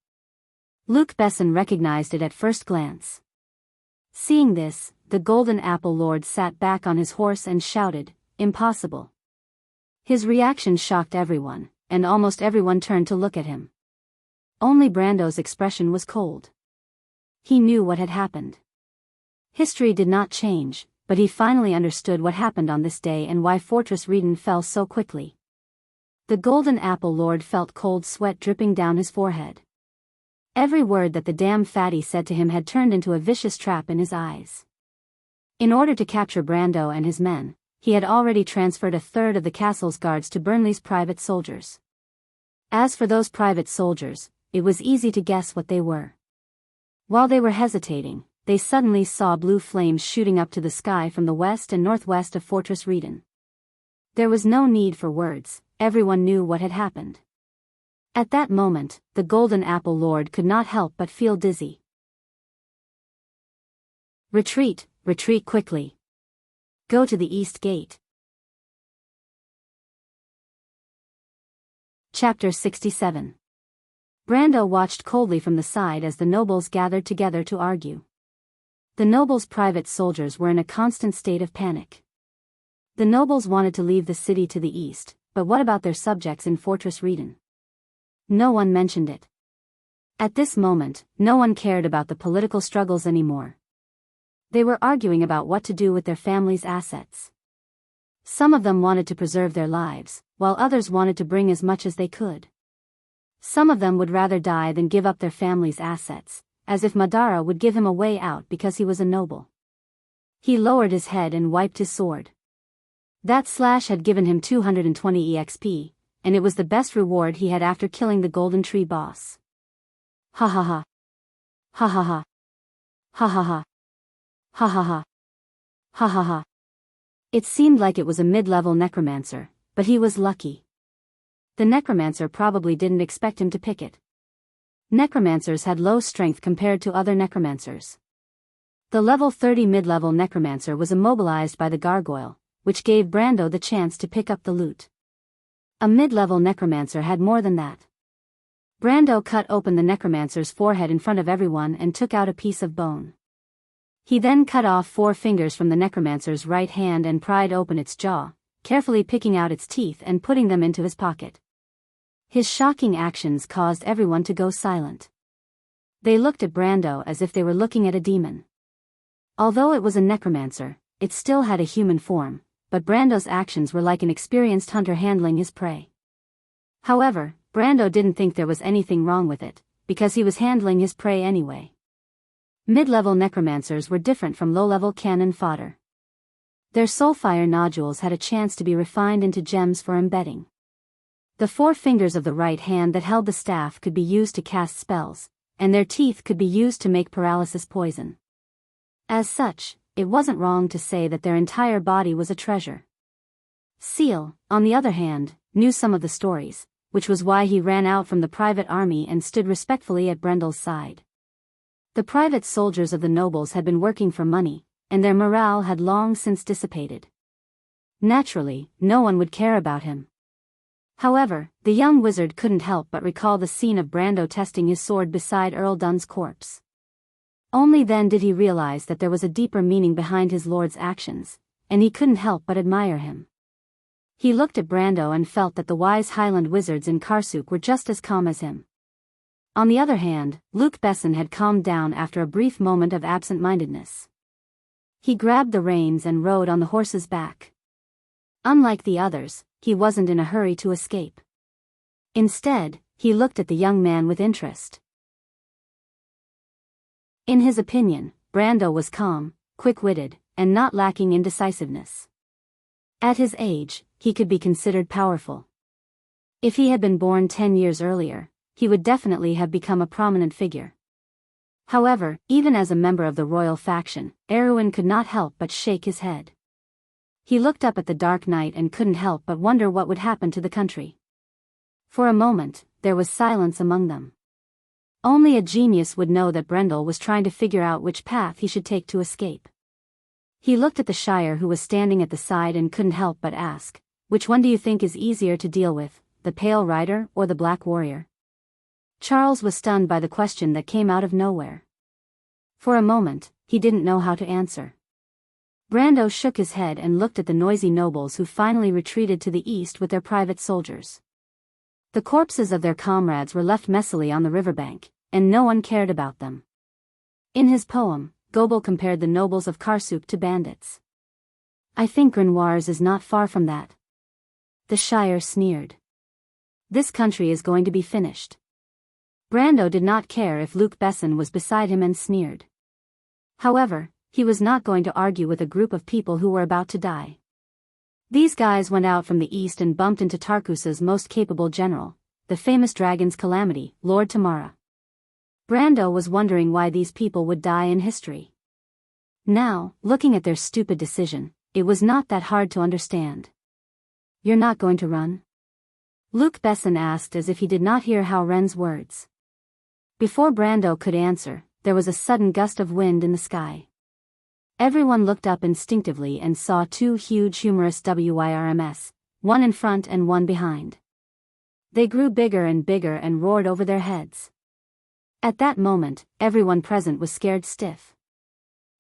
Luc Besson recognized it at first glance. Seeing this, the Golden Apple Lord sat back on his horse and shouted, Impossible. His reaction shocked everyone, and almost everyone turned to look at him. Only Brando's expression was cold. He knew what had happened. History did not change, but he finally understood what happened on this day and why Fortress Reden fell so quickly. The Golden Apple Lord felt cold sweat dripping down his forehead. Every word that the damn fatty said to him had turned into a vicious trap in his eyes. In order to capture Brando and his men, he had already transferred a third of the castle's guards to Burnley's private soldiers. As for those private soldiers, it was easy to guess what they were. While they were hesitating, they suddenly saw blue flames shooting up to the sky from the west and northwest of Fortress Reden. There was no need for words, everyone knew what had happened. At that moment, the Golden Apple Lord could not help but feel dizzy. Retreat, retreat quickly. Go to the east gate. Chapter 67. Brando watched coldly from the side as the nobles gathered together to argue. The nobles' private soldiers were in a constant state of panic. The nobles wanted to leave the city to the east, but what about their subjects in Fortress Reden? No one mentioned it. At this moment, no one cared about the political struggles anymore. They were arguing about what to do with their family's assets. Some of them wanted to preserve their lives, while others wanted to bring as much as they could. Some of them would rather die than give up their family's assets, as if Madara would give him a way out because he was a noble. He lowered his head and wiped his sword. That slash had given him 220 EXP, and it was the best reward he had after killing the Golden Tree boss. Ha ha ha. Ha ha ha. Ha ha ha. Ha ha ha. Ha ha ha. It seemed like it was a mid-level necromancer, but he was lucky. The necromancer probably didn't expect him to pick it. Necromancers had low strength compared to other necromancers. The level 30 mid-level necromancer was immobilized by the gargoyle, which gave Brando the chance to pick up the loot. A mid-level necromancer had more than that. Brando cut open the necromancer's forehead in front of everyone and took out a piece of bone. He then cut off 4 fingers from the necromancer's right hand and pried open its jaw, carefully picking out its teeth and putting them into his pocket. His shocking actions caused everyone to go silent. They looked at Brando as if they were looking at a demon. Although it was a necromancer, it still had a human form, but Brando's actions were like an experienced hunter handling his prey. However, Brando didn't think there was anything wrong with it, because he was handling his prey anyway. Mid-level necromancers were different from low-level cannon fodder. Their soulfire nodules had a chance to be refined into gems for embedding. The 4 fingers of the right hand that held the staff could be used to cast spells, and their teeth could be used to make paralysis poison. As such, it wasn't wrong to say that their entire body was a treasure. Seal, on the other hand, knew some of the stories, which was why he ran out from the private army and stood respectfully at Brendel's side. The private soldiers of the nobles had been working for money, and their morale had long since dissipated. Naturally, no one would care about him. However, the young wizard couldn't help but recall the scene of Brando testing his sword beside Earl Dun's corpse. Only then did he realize that there was a deeper meaning behind his lord's actions, and he couldn't help but admire him. He looked at Brando and felt that the wise Highland wizards in Karsuk were just as calm as him. On the other hand, Luc Besson had calmed down after a brief moment of absent-mindedness. He grabbed the reins and rode on the horse's back. Unlike the others, he wasn't in a hurry to escape. Instead, he looked at the young man with interest. In his opinion, Brando was calm, quick-witted, and not lacking in decisiveness. At his age, he could be considered powerful. If he had been born 10 years earlier, he would definitely have become a prominent figure. However, even as a member of the royal faction, Erwin could not help but shake his head. He looked up at the dark night and couldn't help but wonder what would happen to the country. For a moment, there was silence among them. Only a genius would know that Brendel was trying to figure out which path he should take to escape. He looked at the Shire who was standing at the side and couldn't help but ask, which one do you think is easier to deal with, the Pale Rider or the Black Warrior? Charles was stunned by the question that came out of nowhere. For a moment, he didn't know how to answer. Brando shook his head and looked at the noisy nobles who finally retreated to the east with their private soldiers. The corpses of their comrades were left messily on the riverbank, and no one cared about them. In his poem, Gobel compared the nobles of Karsuk to bandits. I think Grenoires is not far from that. The Shire sneered. This country is going to be finished. Brando did not care if Luc Besson was beside him and sneered. However, he was not going to argue with a group of people who were about to die. These guys went out from the east and bumped into Tarkus's most capable general, the famous dragon's calamity, Lord Tamara. Brando was wondering why these people would die in history. Now, looking at their stupid decision, it was not that hard to understand. You're not going to run? Luc Besson asked as if he did not hear Howren's words. Before Brando could answer, there was a sudden gust of wind in the sky. Everyone looked up instinctively and saw 2 huge humorous WIRMs, one in front and one behind. They grew bigger and roared over their heads. At that moment, everyone present was scared stiff.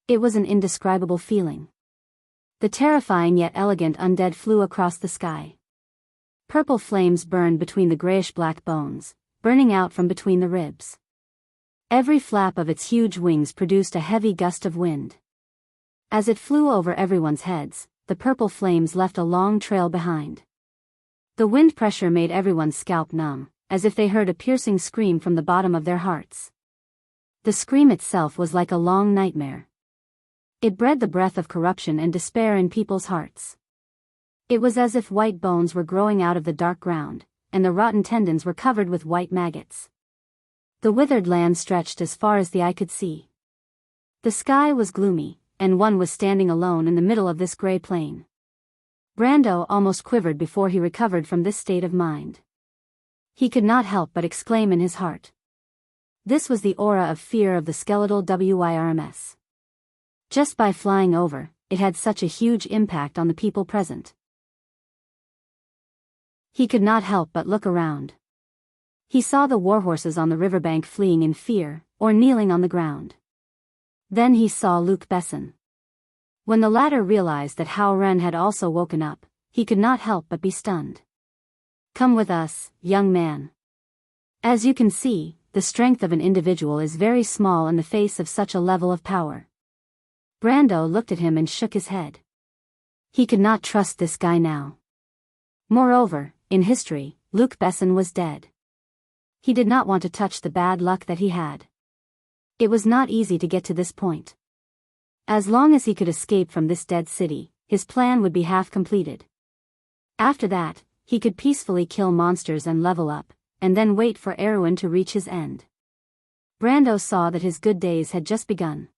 It was an indescribable feeling. The terrifying yet elegant undead flew across the sky. Purple flames burned between the grayish-black bones, burning out from between the ribs. Every flap of its huge wings produced a heavy gust of wind. As it flew over everyone's heads, the purple flames left a long trail behind. The wind pressure made everyone's scalp numb, as if they heard a piercing scream from the bottom of their hearts. The scream itself was like a long nightmare. It bred the breath of corruption and despair in people's hearts. It was as if white bones were growing out of the dark ground, and the rotten tendons were covered with white maggots. The withered land stretched as far as the eye could see. The sky was gloomy, and one was standing alone in the middle of this grey plain. Brando almost quivered before he recovered from this state of mind. He could not help but exclaim in his heart. This was the aura of fear of the skeletal WIRMS. Just by flying over, it had such a huge impact on the people present. He could not help but look around. He saw the warhorses on the riverbank fleeing in fear, or kneeling on the ground. Then he saw Luc Besson. When the latter realized that Hao Ren had also woken up, he could not help but be stunned. "Come with us, young man. As you can see, the strength of an individual is very small in the face of such a level of power." Brando looked at him and shook his head. He could not trust this guy now. Moreover, in history, Luc Besson was dead. He did not want to touch the bad luck that he had. It was not easy to get to this point. As long as he could escape from this dead city, his plan would be half completed. After that, he could peacefully kill monsters and level up, and then wait for Erwin to reach his end. Brando saw that his good days had just begun.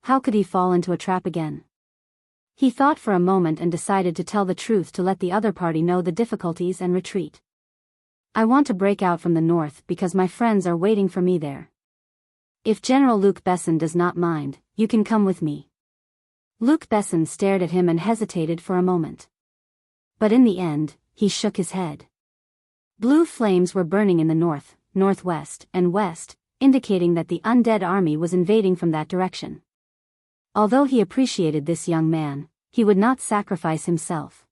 How could he fall into a trap again? He thought for a moment and decided to tell the truth to let the other party know the difficulties and retreat. "I want to break out from the north because my friends are waiting for me there. If General Luc Besson does not mind, you can come with me." Luc Besson stared at him and hesitated for a moment. But in the end, he shook his head. Blue flames were burning in the north, northwest, and west, indicating that the undead army was invading from that direction. Although he appreciated this young man, he would not sacrifice himself.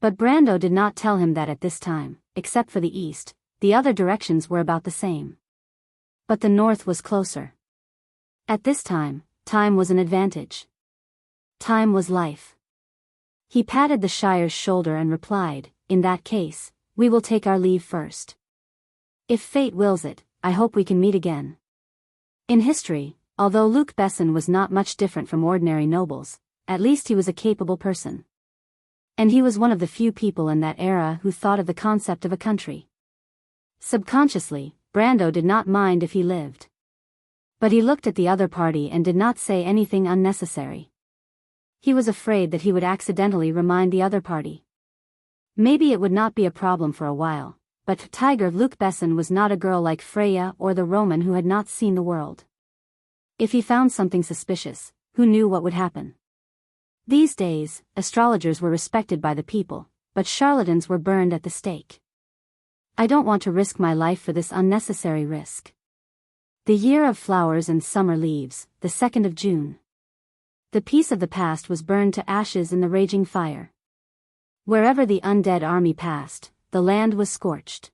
But Brando did not tell him that at this time, except for the east, the other directions were about the same. But the north was closer. At this time, time was an advantage. Time was life. He patted the Shire's shoulder and replied, "In that case, we will take our leave first. If fate wills it, I hope we can meet again." In history, although Luc Besson was not much different from ordinary nobles, at least he was a capable person. And he was one of the few people in that era who thought of the concept of a country. Subconsciously, Brando did not mind if he lived. But he looked at the other party and did not say anything unnecessary. He was afraid that he would accidentally remind the other party. Maybe it would not be a problem for a while, but Tiger Luc Besson was not a girl like Freya or the Roman who had not seen the world. If he found something suspicious, who knew what would happen? These days, astrologers were respected by the people, but charlatans were burned at the stake. "I don't want to risk my life for this unnecessary risk." The year of flowers and summer leaves, the 2nd of June. The peace of the past was burned to ashes in the raging fire. Wherever the undead army passed, the land was scorched.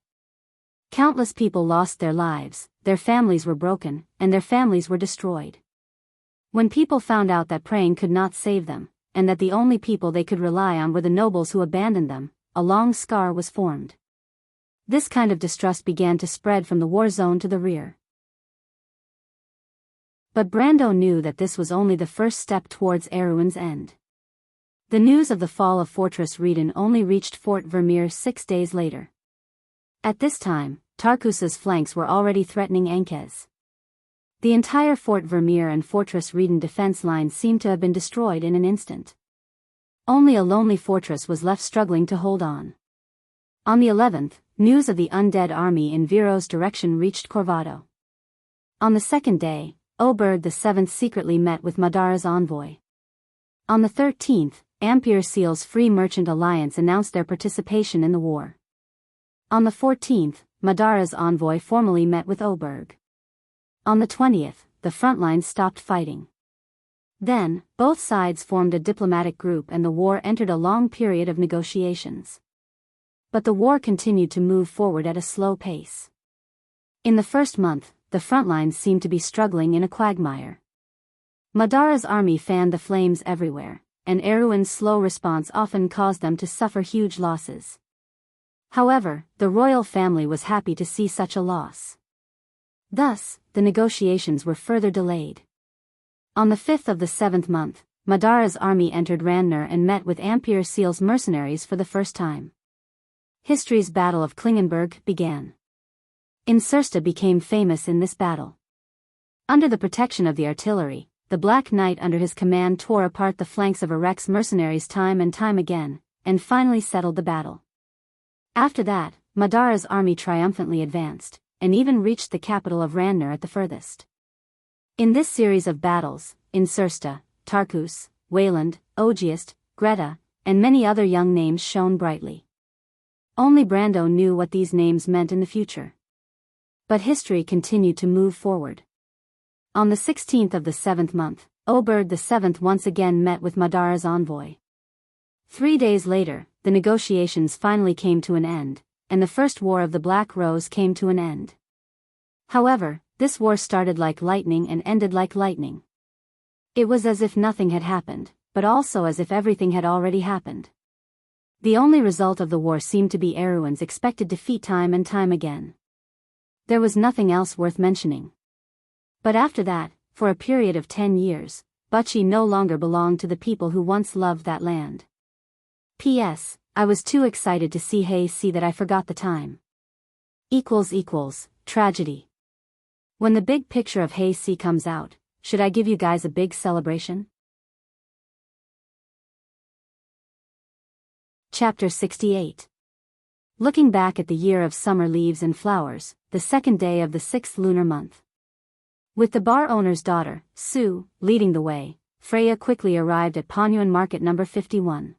Countless people lost their lives, their families were broken, and their families were destroyed. When people found out that praying could not save them, and that the only people they could rely on were the nobles who abandoned them, a long scar was formed. This kind of distrust began to spread from the war zone to the rear. But Brando knew that this was only the first step towards Erwin's end. The news of the fall of Fortress Reden only reached Fort Vermeer 6 days later. At this time, Tarkus's flanks were already threatening Ankes. The entire Fort Vermeer and Fortress Reden defense lines seemed to have been destroyed in an instant. Only a lonely fortress was left struggling to hold on. On the 11th, news of the undead army in Viro's direction reached Corvado. On the second day, Oberg VII secretly met with Madara's envoy. On the 13th, Ampere Seal's Free Merchant Alliance announced their participation in the war. On the 14th, Madara's envoy formally met with Oberg. On the 20th, the front lines stopped fighting. Then, both sides formed a diplomatic group and the war entered a long period of negotiations. But the war continued to move forward at a slow pace. In the first month, the front lines seemed to be struggling in a quagmire. Madara's army fanned the flames everywhere, and Erwin's slow response often caused them to suffer huge losses. However, the royal family was happy to see such a loss. Thus, the negotiations were further delayed. On the 5th of the 7th month, Madara's army entered Randner and met with Ampere Seal's mercenaries for the first time. History's Battle of Klingenberg began. Insursta became famous in this battle. Under the protection of the artillery, the Black Knight under his command tore apart the flanks of Erek's mercenaries time and time again, and finally settled the battle. After that, Madara's army triumphantly advanced, and even reached the capital of Randner at the furthest. In this series of battles, Insursta, Tarkus, Wayland, Ogiast, Greta, and many other young names shone brightly. Only Brando knew what these names meant in the future. But history continued to move forward. On the 16th of the 7th month, Oberg VII once again met with Madara's envoy. 3 days later, the negotiations finally came to an end, and the First War of the Black Rose came to an end. However, this war started like lightning and ended like lightning. It was as if nothing had happened, but also as if everything had already happened. The only result of the war seemed to be Erewhon's expected defeat time and time again. There was nothing else worth mentioning. But after that, for a period of 10 years, Butchie no longer belonged to the people who once loved that land. P.S. I was too excited to see Hayes see that I forgot the time. Tragedy. When the big picture of Hayes C comes out, should I give you guys a big celebration? Chapter 68. Looking back at the year of summer leaves and flowers, the second day of the 6th lunar month. With the bar owner's daughter, Sue, leading the way, Freya quickly arrived at Panyuan Market number 51.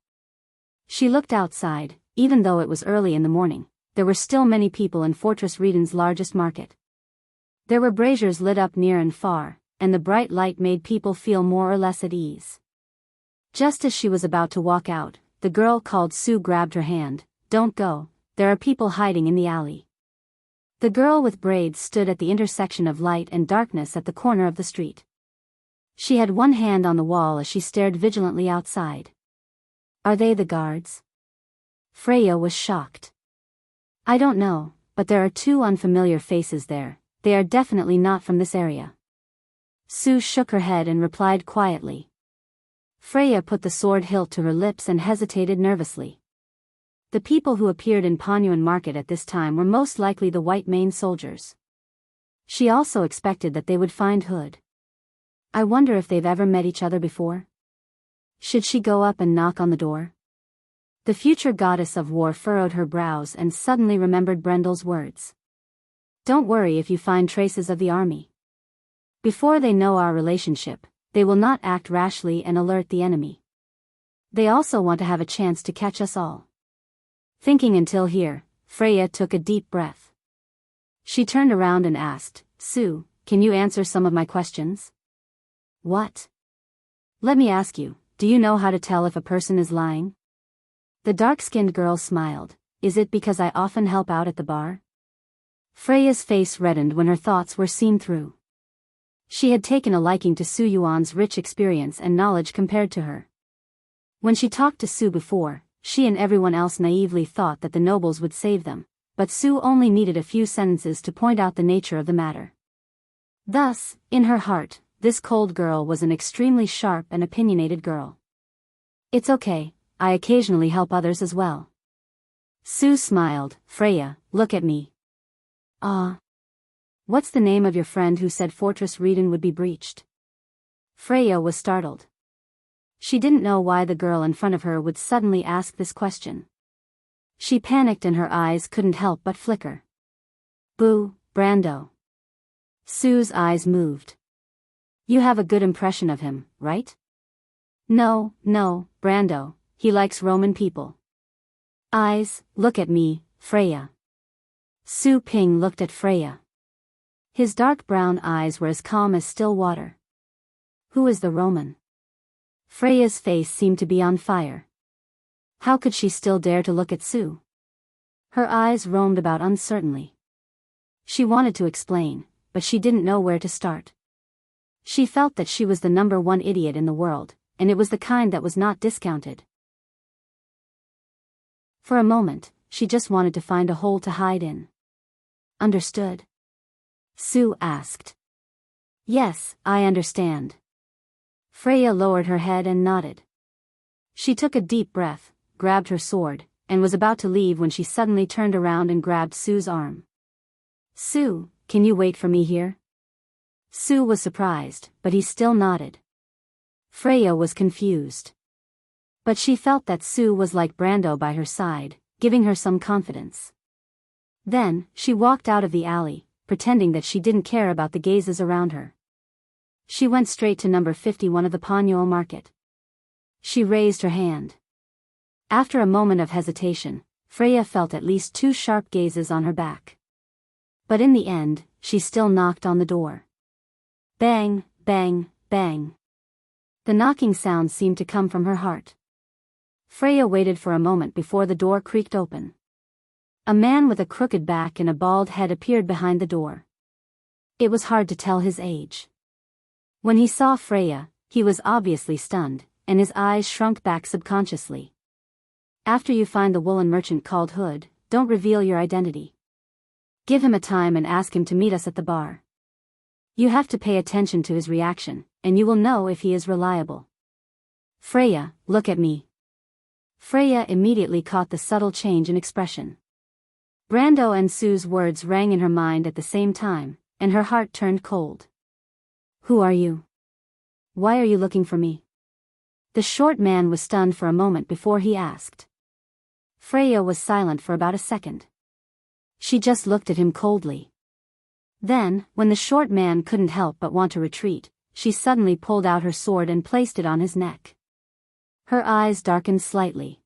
She looked outside. Even though it was early in the morning, there were still many people in Fortress Reden's largest market. There were braziers lit up near and far, and the bright light made people feel more or less at ease. Just as she was about to walk out, the girl called Sue grabbed her hand. "Don't go, there are people hiding in the alley." The girl with braids stood at the intersection of light and darkness at the corner of the street. She had one hand on the wall as she stared vigilantly outside. "Are they the guards?" Freya was shocked. "I don't know, but there are 2 unfamiliar faces there. They are definitely not from this area." Sue shook her head and replied quietly. Freya put the sword hilt to her lips and hesitated nervously. The people who appeared in Panyuan Market at this time were most likely the White Mane soldiers. She also expected that they would find Hood. I wonder if they've ever met each other before? Should she go up and knock on the door? The future goddess of war furrowed her brows and suddenly remembered Brendel's words. "Don't worry if you find traces of the army. Before they know our relationship, they will not act rashly and alert the enemy. They also want to have a chance to catch us all." Thinking until here, Freya took a deep breath. She turned around and asked, "Sue, can you answer some of my questions?" "What?" "Let me ask you, do you know how to tell if a person is lying?" The dark-skinned girl smiled. "Is it because I often help out at the bar?" Freya's face reddened when her thoughts were seen through. She had taken a liking to Su Yuan's rich experience and knowledge compared to her. When she talked to Su before, she and everyone else naively thought that the nobles would save them, but Su only needed a few sentences to point out the nature of the matter. Thus, in her heart, this cold girl was an extremely sharp and opinionated girl. "It's okay, I occasionally help others as well." Su smiled. "Freya, look at me." What's the name of your friend who said Fortress Reden would be breached?" Freya was startled. She didn't know why the girl in front of her would suddenly ask this question. She panicked and her eyes couldn't help but flicker. "Boo, Brando." Sue's eyes moved. "You have a good impression of him, right?" No, Brando, he likes Roman people." "Eyes, look at me, Freya." Su Ping looked at Freya. His dark brown eyes were as calm as still water. "Who is the Roman?" Freya's face seemed to be on fire. How could she still dare to look at Sue? Her eyes roamed about uncertainly. She wanted to explain, but she didn't know where to start. She felt that she was the #1 idiot in the world, and it was the kind that was not discounted. For a moment, she just wanted to find a hole to hide in. "Understood?" Sue asked. "Yes, I understand." Freya lowered her head and nodded. She took a deep breath, grabbed her sword, and was about to leave when she suddenly turned around and grabbed Sue's arm. "Sue, can you wait for me here?" Sue was surprised, but he still nodded. Freya was confused. But she felt that Sue was like Brando by her side, giving her some confidence. Then, she walked out of the alley, pretending that she didn't care about the gazes around her. She went straight to number 51 of the Pagnuolo Market. She raised her hand. After a moment of hesitation, Freya felt at least 2 sharp gazes on her back. But in the end, she still knocked on the door. Bang, bang, bang. The knocking sound seemed to come from her heart. Freya waited for a moment before the door creaked open. A man with a crooked back and a bald head appeared behind the door. It was hard to tell his age. When he saw Freya, he was obviously stunned, and his eyes shrunk back subconsciously. After you find the woolen merchant called Hood, don't reveal your identity. Give him a time and ask him to meet us at the bar. You have to pay attention to his reaction, and you will know if he is reliable. Freya, look at me. Freya immediately caught the subtle change in expression. Brando and Sue's words rang in her mind at the same time, and her heart turned cold. Who are you? Why are you looking for me? The short man was stunned for a moment before he asked. Freya was silent for about a second. She just looked at him coldly. Then, when the short man couldn't help but want to retreat, she suddenly pulled out her sword and placed it on his neck. Her eyes darkened slightly.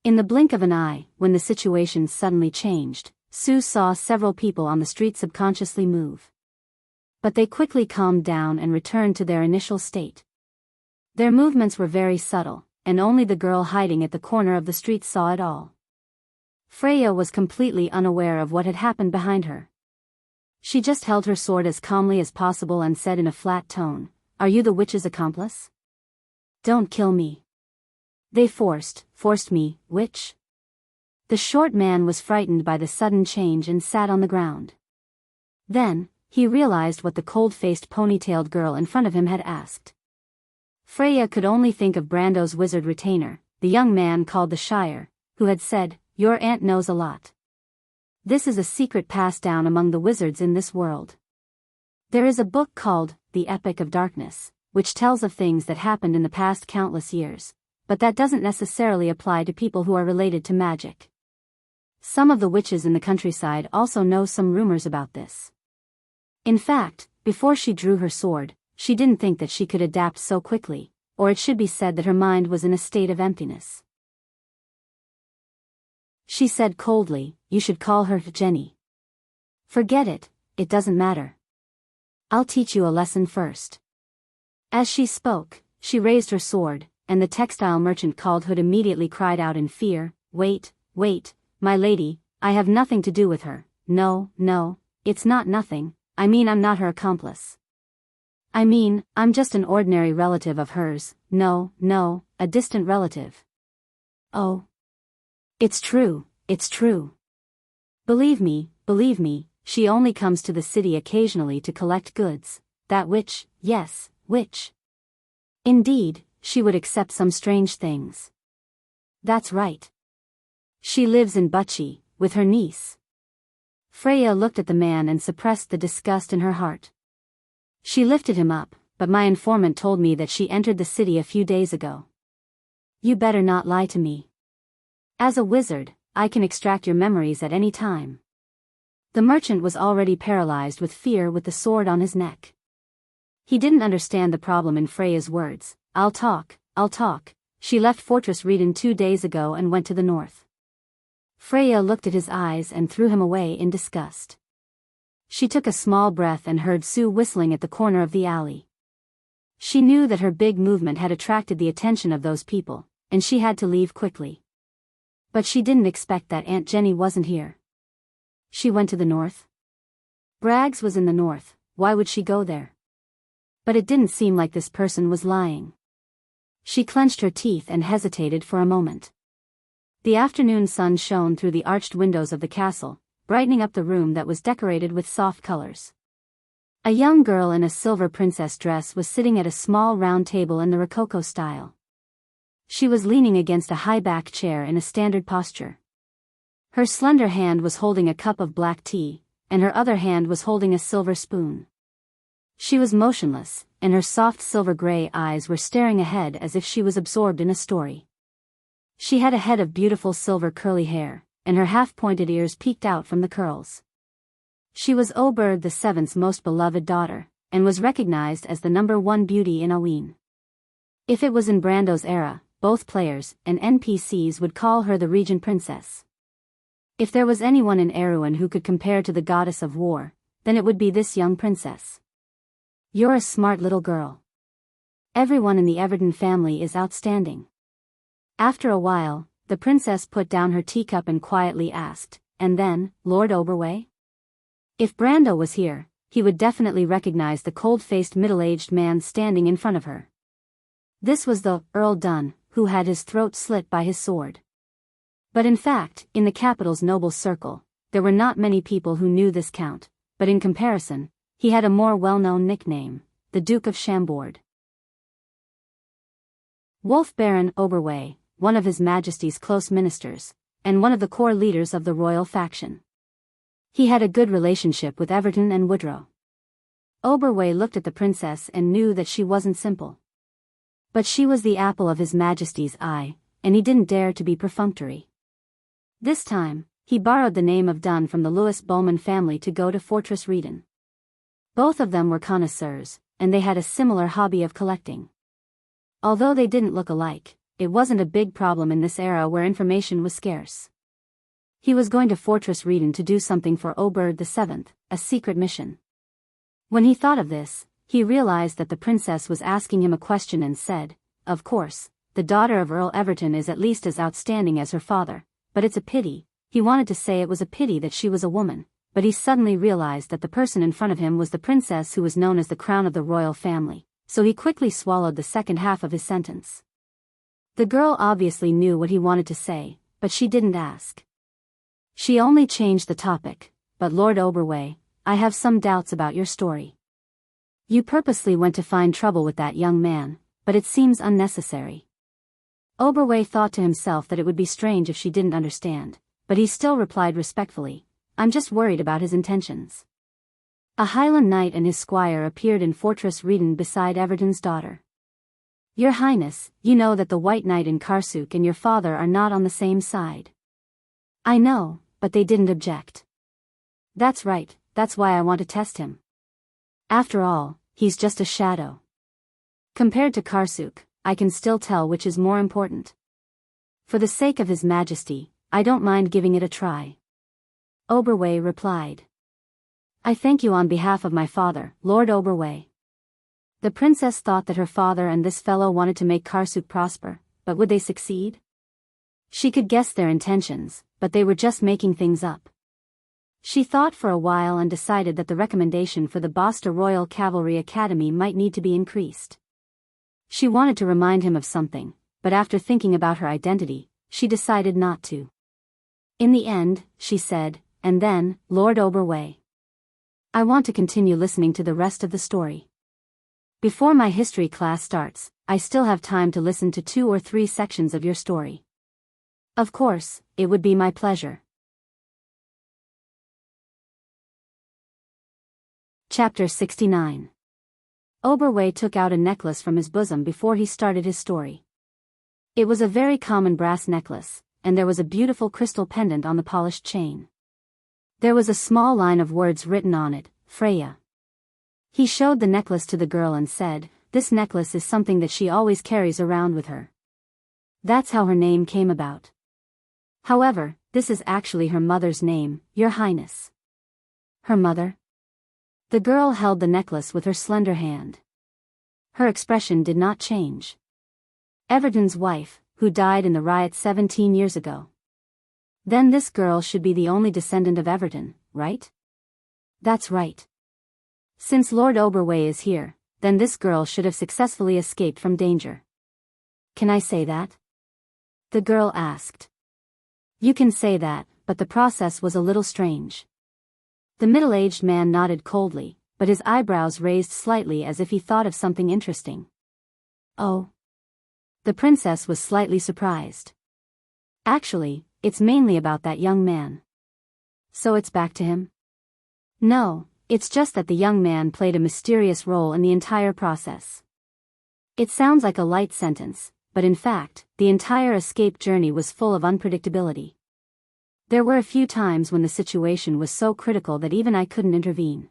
In the blink of an eye, when the situation suddenly changed, Sue saw several people on the street subconsciously move. But they quickly calmed down and returned to their initial state. Their movements were very subtle, and only the girl hiding at the corner of the street saw it all. Freya was completely unaware of what had happened behind her. She just held her sword as calmly as possible and said in a flat tone, "Are you the witch's accomplice? Don't kill me." "They forced me, witch." The short man was frightened by the sudden change and sat on the ground. Then, he realized what the cold-faced ponytailed girl in front of him had asked. Freya could only think of Brando's wizard retainer, the young man called the Shire, who had said, "Your aunt knows a lot. This is a secret passed down among the wizards in this world. There is a book called The Epic of Darkness, which tells of things that happened in the past countless years, but that doesn't necessarily apply to people who are related to magic. Some of the witches in the countryside also know some rumors about this." In fact, before she drew her sword, she didn't think that she could adapt so quickly, or it should be said that her mind was in a state of emptiness. She said coldly, "You should call her Jenny." "Forget it, it doesn't matter. I'll teach you a lesson first." As she spoke, she raised her sword, and the textile merchant called Hood immediately cried out in fear, Wait, my lady, I have nothing to do with her. No, it's not nothing, I mean I'm not her accomplice. I mean, I'm just an ordinary relative of hers, no, a distant relative." "Oh. It's true. Believe me, she only comes to the city occasionally to collect goods. That witch, yes, witch. Indeed, she would accept some strange things." "That's right. She lives in Bucci, with her niece." Freya looked at the man and suppressed the disgust in her heart. "She lifted him up, but my informant told me that she entered the city a few days ago." "You better not lie to me. As a wizard, I can extract your memories at any time." The merchant was already paralyzed with fear with the sword on his neck. He didn't understand the problem in Freya's words. I'll talk. She left Fortress Reden 2 days ago and went to the north." Freya looked at his eyes and threw him away in disgust. She took a small breath and heard Sue whistling at the corner of the alley. She knew that her big movement had attracted the attention of those people, and she had to leave quickly. But she didn't expect that Aunt Jenny wasn't here. She went to the north? Bragg's was in the north, why would she go there? But it didn't seem like this person was lying. She clenched her teeth and hesitated for a moment. The afternoon sun shone through the arched windows of the castle, brightening up the room that was decorated with soft colors. A young girl in a silver princess dress was sitting at a small round table in the Rococo style. She was leaning against a high-back chair in a standard posture. Her slender hand was holding a cup of black tea, and her other hand was holding a silver spoon. She was motionless, and her soft silver-gray eyes were staring ahead as if she was absorbed in a story. She had a head of beautiful silver curly hair, and her half-pointed ears peeked out from the curls. She was Oberth VII's most beloved daughter, and was recognized as the #1 beauty in Aween. If it was in Brando's era, both players and NPCs would call her the Regent Princess. If there was anyone in Erewhon who could compare to the goddess of war, then it would be this young princess. You're a smart little girl. Everyone in the Everton family is outstanding. After a while, the princess put down her teacup and quietly asked, "And then, Lord Oberway?" If Brando was here, he would definitely recognize the cold-faced middle-aged man standing in front of her. This was the Earl Dunn, who had his throat slit by his sword. But in fact, in the capital's noble circle, there were not many people who knew this count, but in comparison, he had a more well-known nickname, the Duke of Chambord. Wolf Baron Oberway, one of His Majesty's close ministers, and one of the core leaders of the royal faction. He had a good relationship with Everton and Woodrow. Oberway looked at the princess and knew that she wasn't simple. But she was the apple of His Majesty's eye, and he didn't dare to be perfunctory. This time, he borrowed the name of Dunn from the Lewis Bowman family to go to Fortress Redon. Both of them were connoisseurs, and they had a similar hobby of collecting. Although they didn't look alike, it wasn't a big problem in this era where information was scarce. He was going to Fortress Redon to do something for Oberth VII, a secret mission. When he thought of this, he realized that the princess was asking him a question and said, "Of course, the daughter of Earl Everton is at least as outstanding as her father, but it's a pity." He wanted to say it was a pity that she was a woman, but he suddenly realized that the person in front of him was the princess who was known as the crown of the royal family, so he quickly swallowed the second half of his sentence. The girl obviously knew what he wanted to say, but she didn't ask. She only changed the topic, "But Lord Oberway, I have some doubts about your story. You purposely went to find trouble with that young man, but it seems unnecessary." Oberway thought to himself that it would be strange if she didn't understand, but he still replied respectfully, "I'm just worried about his intentions." A Highland knight and his squire appeared in Fortress Redon beside Everton's daughter. "Your Highness, you know that the White Knight in Karsuk and your father are not on the same side." "I know, but they didn't object." "That's right, that's why I want to test him. After all, he's just a shadow. Compared to Karsuk, I can still tell which is more important. For the sake of His Majesty, I don't mind giving it a try." Oberway replied. "I thank you on behalf of my father, Lord Oberway." The princess thought that her father and this fellow wanted to make Karsuk prosper, but would they succeed? She could guess their intentions, but they were just making things up. She thought for a while and decided that the recommendation for the Basta Royal Cavalry Academy might need to be increased. She wanted to remind him of something, but after thinking about her identity, she decided not to. In the end, she said, "And then, Lord Oberway, I want to continue listening to the rest of the story. Before my history class starts, I still have time to listen to 2 or 3 sections of your story." "Of course, it would be my pleasure." Chapter 69. Oberway took out a necklace from his bosom before he started his story. It was a very common brass necklace, and there was a beautiful crystal pendant on the polished chain. There was a small line of words written on it, "Freya." He showed the necklace to the girl and said, "This necklace is something that she always carries around with her. That's how her name came about. However, this is actually her mother's name, Your Highness." "Her mother?" The girl held the necklace with her slender hand. Her expression did not change. "Everton's wife, who died in the riot 17 years ago. Then this girl should be the only descendant of Everton, right?" "That's right. Since Lord Oberway is here, then this girl should have successfully escaped from danger." "Can I say that?" the girl asked. "You can say that, but the process was a little strange." The middle-aged man nodded coldly, but his eyebrows raised slightly as if he thought of something interesting. "Oh." The princess was slightly surprised. "Actually, it's mainly about that young man." "So it's back to him?" "No, It's just that the young man played a mysterious role in the entire process. It sounds like a light sentence, but in fact, the entire escape journey was full of unpredictability. There were a few times when the situation was so critical that even I couldn't intervene.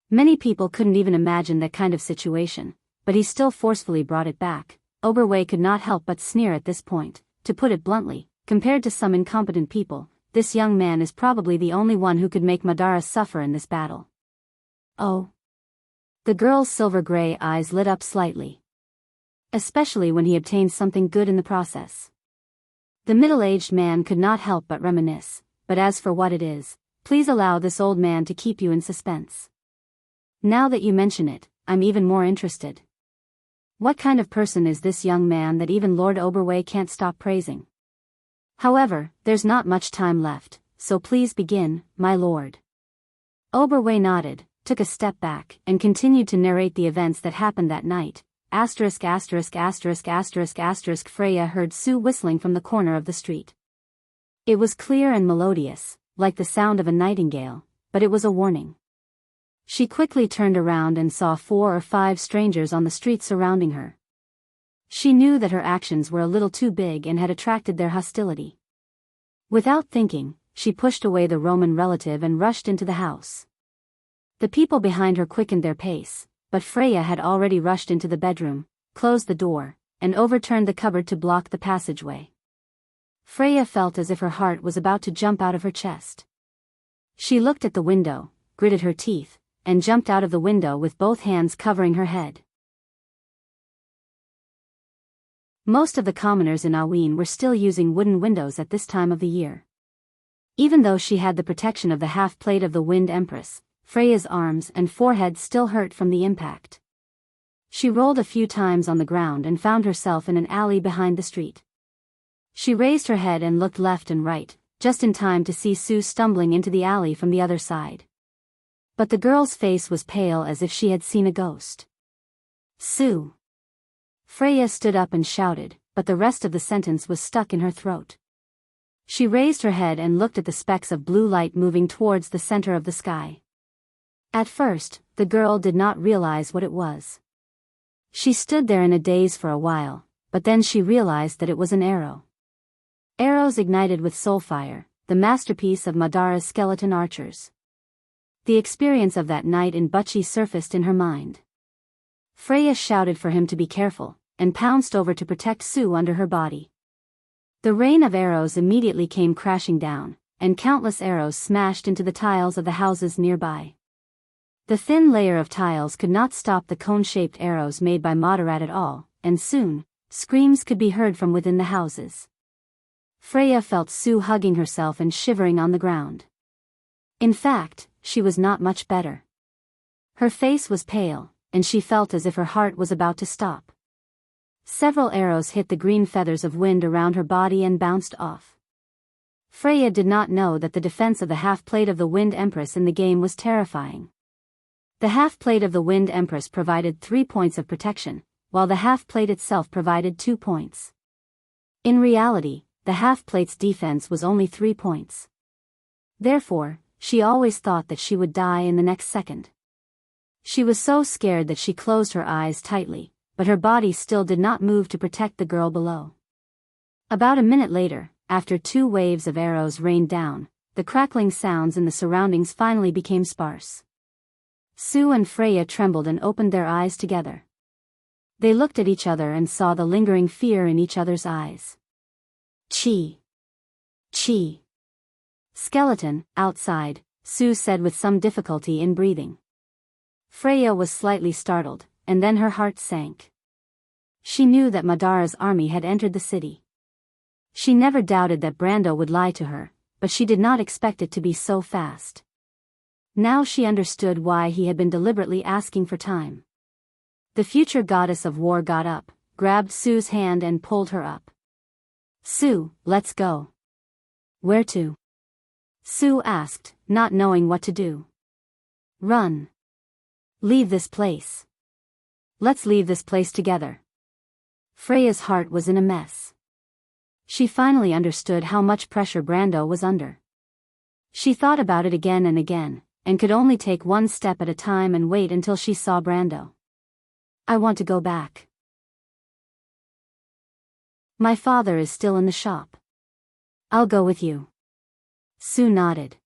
Many people couldn't even imagine that kind of situation, but he still forcefully brought it back. Oberway could not help but sneer at this point. To put it bluntly, compared to some incompetent people, this young man is probably the only one who could make Madara suffer in this battle. Oh. The girl's silver-gray eyes lit up slightly. Especially when he obtained something good in the process. The middle-aged man could not help but reminisce, but as for what it is, please allow this old man to keep you in suspense. Now that you mention it, I'm even more interested. What kind of person is this young man that even Lord Oberway can't stop praising? However, there's not much time left, so please begin, my lord. Oberway nodded, took a step back, and continued to narrate the events that happened that night. Freya heard Sue whistling from the corner of the street. It was clear and melodious, like the sound of a nightingale, but it was a warning. She quickly turned around and saw 4 or 5 strangers on the street surrounding her. She knew that her actions were a little too big and had attracted their hostility. Without thinking, she pushed away the Roman relative and rushed into the house. The people behind her quickened their pace, but Freya had already rushed into the bedroom, closed the door, and overturned the cupboard to block the passageway. Freya felt as if her heart was about to jump out of her chest. She looked at the window, gritted her teeth, and jumped out of the window with both hands covering her head. Most of the commoners in Aween were still using wooden windows at this time of the year. Even though she had the protection of the half-plate of the Wind Empress, Freya's arms and forehead still hurt from the impact. She rolled a few times on the ground and found herself in an alley behind the street. She raised her head and looked left and right, just in time to see Sue stumbling into the alley from the other side. But the girl's face was pale as if she had seen a ghost. Sue! Freya stood up and shouted, but the rest of the sentence was stuck in her throat. She raised her head and looked at the specks of blue light moving towards the center of the sky. At first, the girl did not realize what it was. She stood there in a daze for a while, but then she realized that it was an arrow. Arrows ignited with soulfire, the masterpiece of Madara's skeleton archers. The experience of that night in Butchie surfaced in her mind. Freya shouted for him to be careful, and pounced over to protect Sue under her body. The rain of arrows immediately came crashing down, and countless arrows smashed into the tiles of the houses nearby. The thin layer of tiles could not stop the cone-shaped arrows made by Madara at all, and soon, screams could be heard from within the houses. Freya felt Sue hugging herself and shivering on the ground. In fact, she was not much better. Her face was pale, and she felt as if her heart was about to stop. Several arrows hit the green feathers of wind around her body and bounced off. Freya did not know that the defense of the half-plate of the Wind Empress in the game was terrifying. The half-plate of the Wind Empress provided 3 points of protection, while the half-plate itself provided 2 points. In reality, the half-plate's defense was only 3 points. Therefore, she always thought that she would die in the next second. She was so scared that she closed her eyes tightly, but her body still did not move to protect the girl below. About a minute later, after 2 waves of arrows rained down, the crackling sounds in the surroundings finally became sparse. Sue and Freya trembled and opened their eyes together. They looked at each other and saw the lingering fear in each other's eyes. Chi! Chi! Skeleton, outside, Sue said with some difficulty in breathing. Freya was slightly startled, and then her heart sank. She knew that Madara's army had entered the city. She never doubted that Brando would lie to her, but she did not expect it to be so fast. Now she understood why he had been deliberately asking for time. The future goddess of war got up, grabbed Sue's hand and pulled her up. Sue, let's go. Where to? Sue asked, not knowing what to do. Run. Leave this place. Let's leave this place together. Freya's heart was in a mess. She finally understood how much pressure Brando was under. She thought about it again, and could only take one step at a time and wait until she saw Brando. "I want to go back. My father is still in the shop." "I'll go with you." Sue nodded.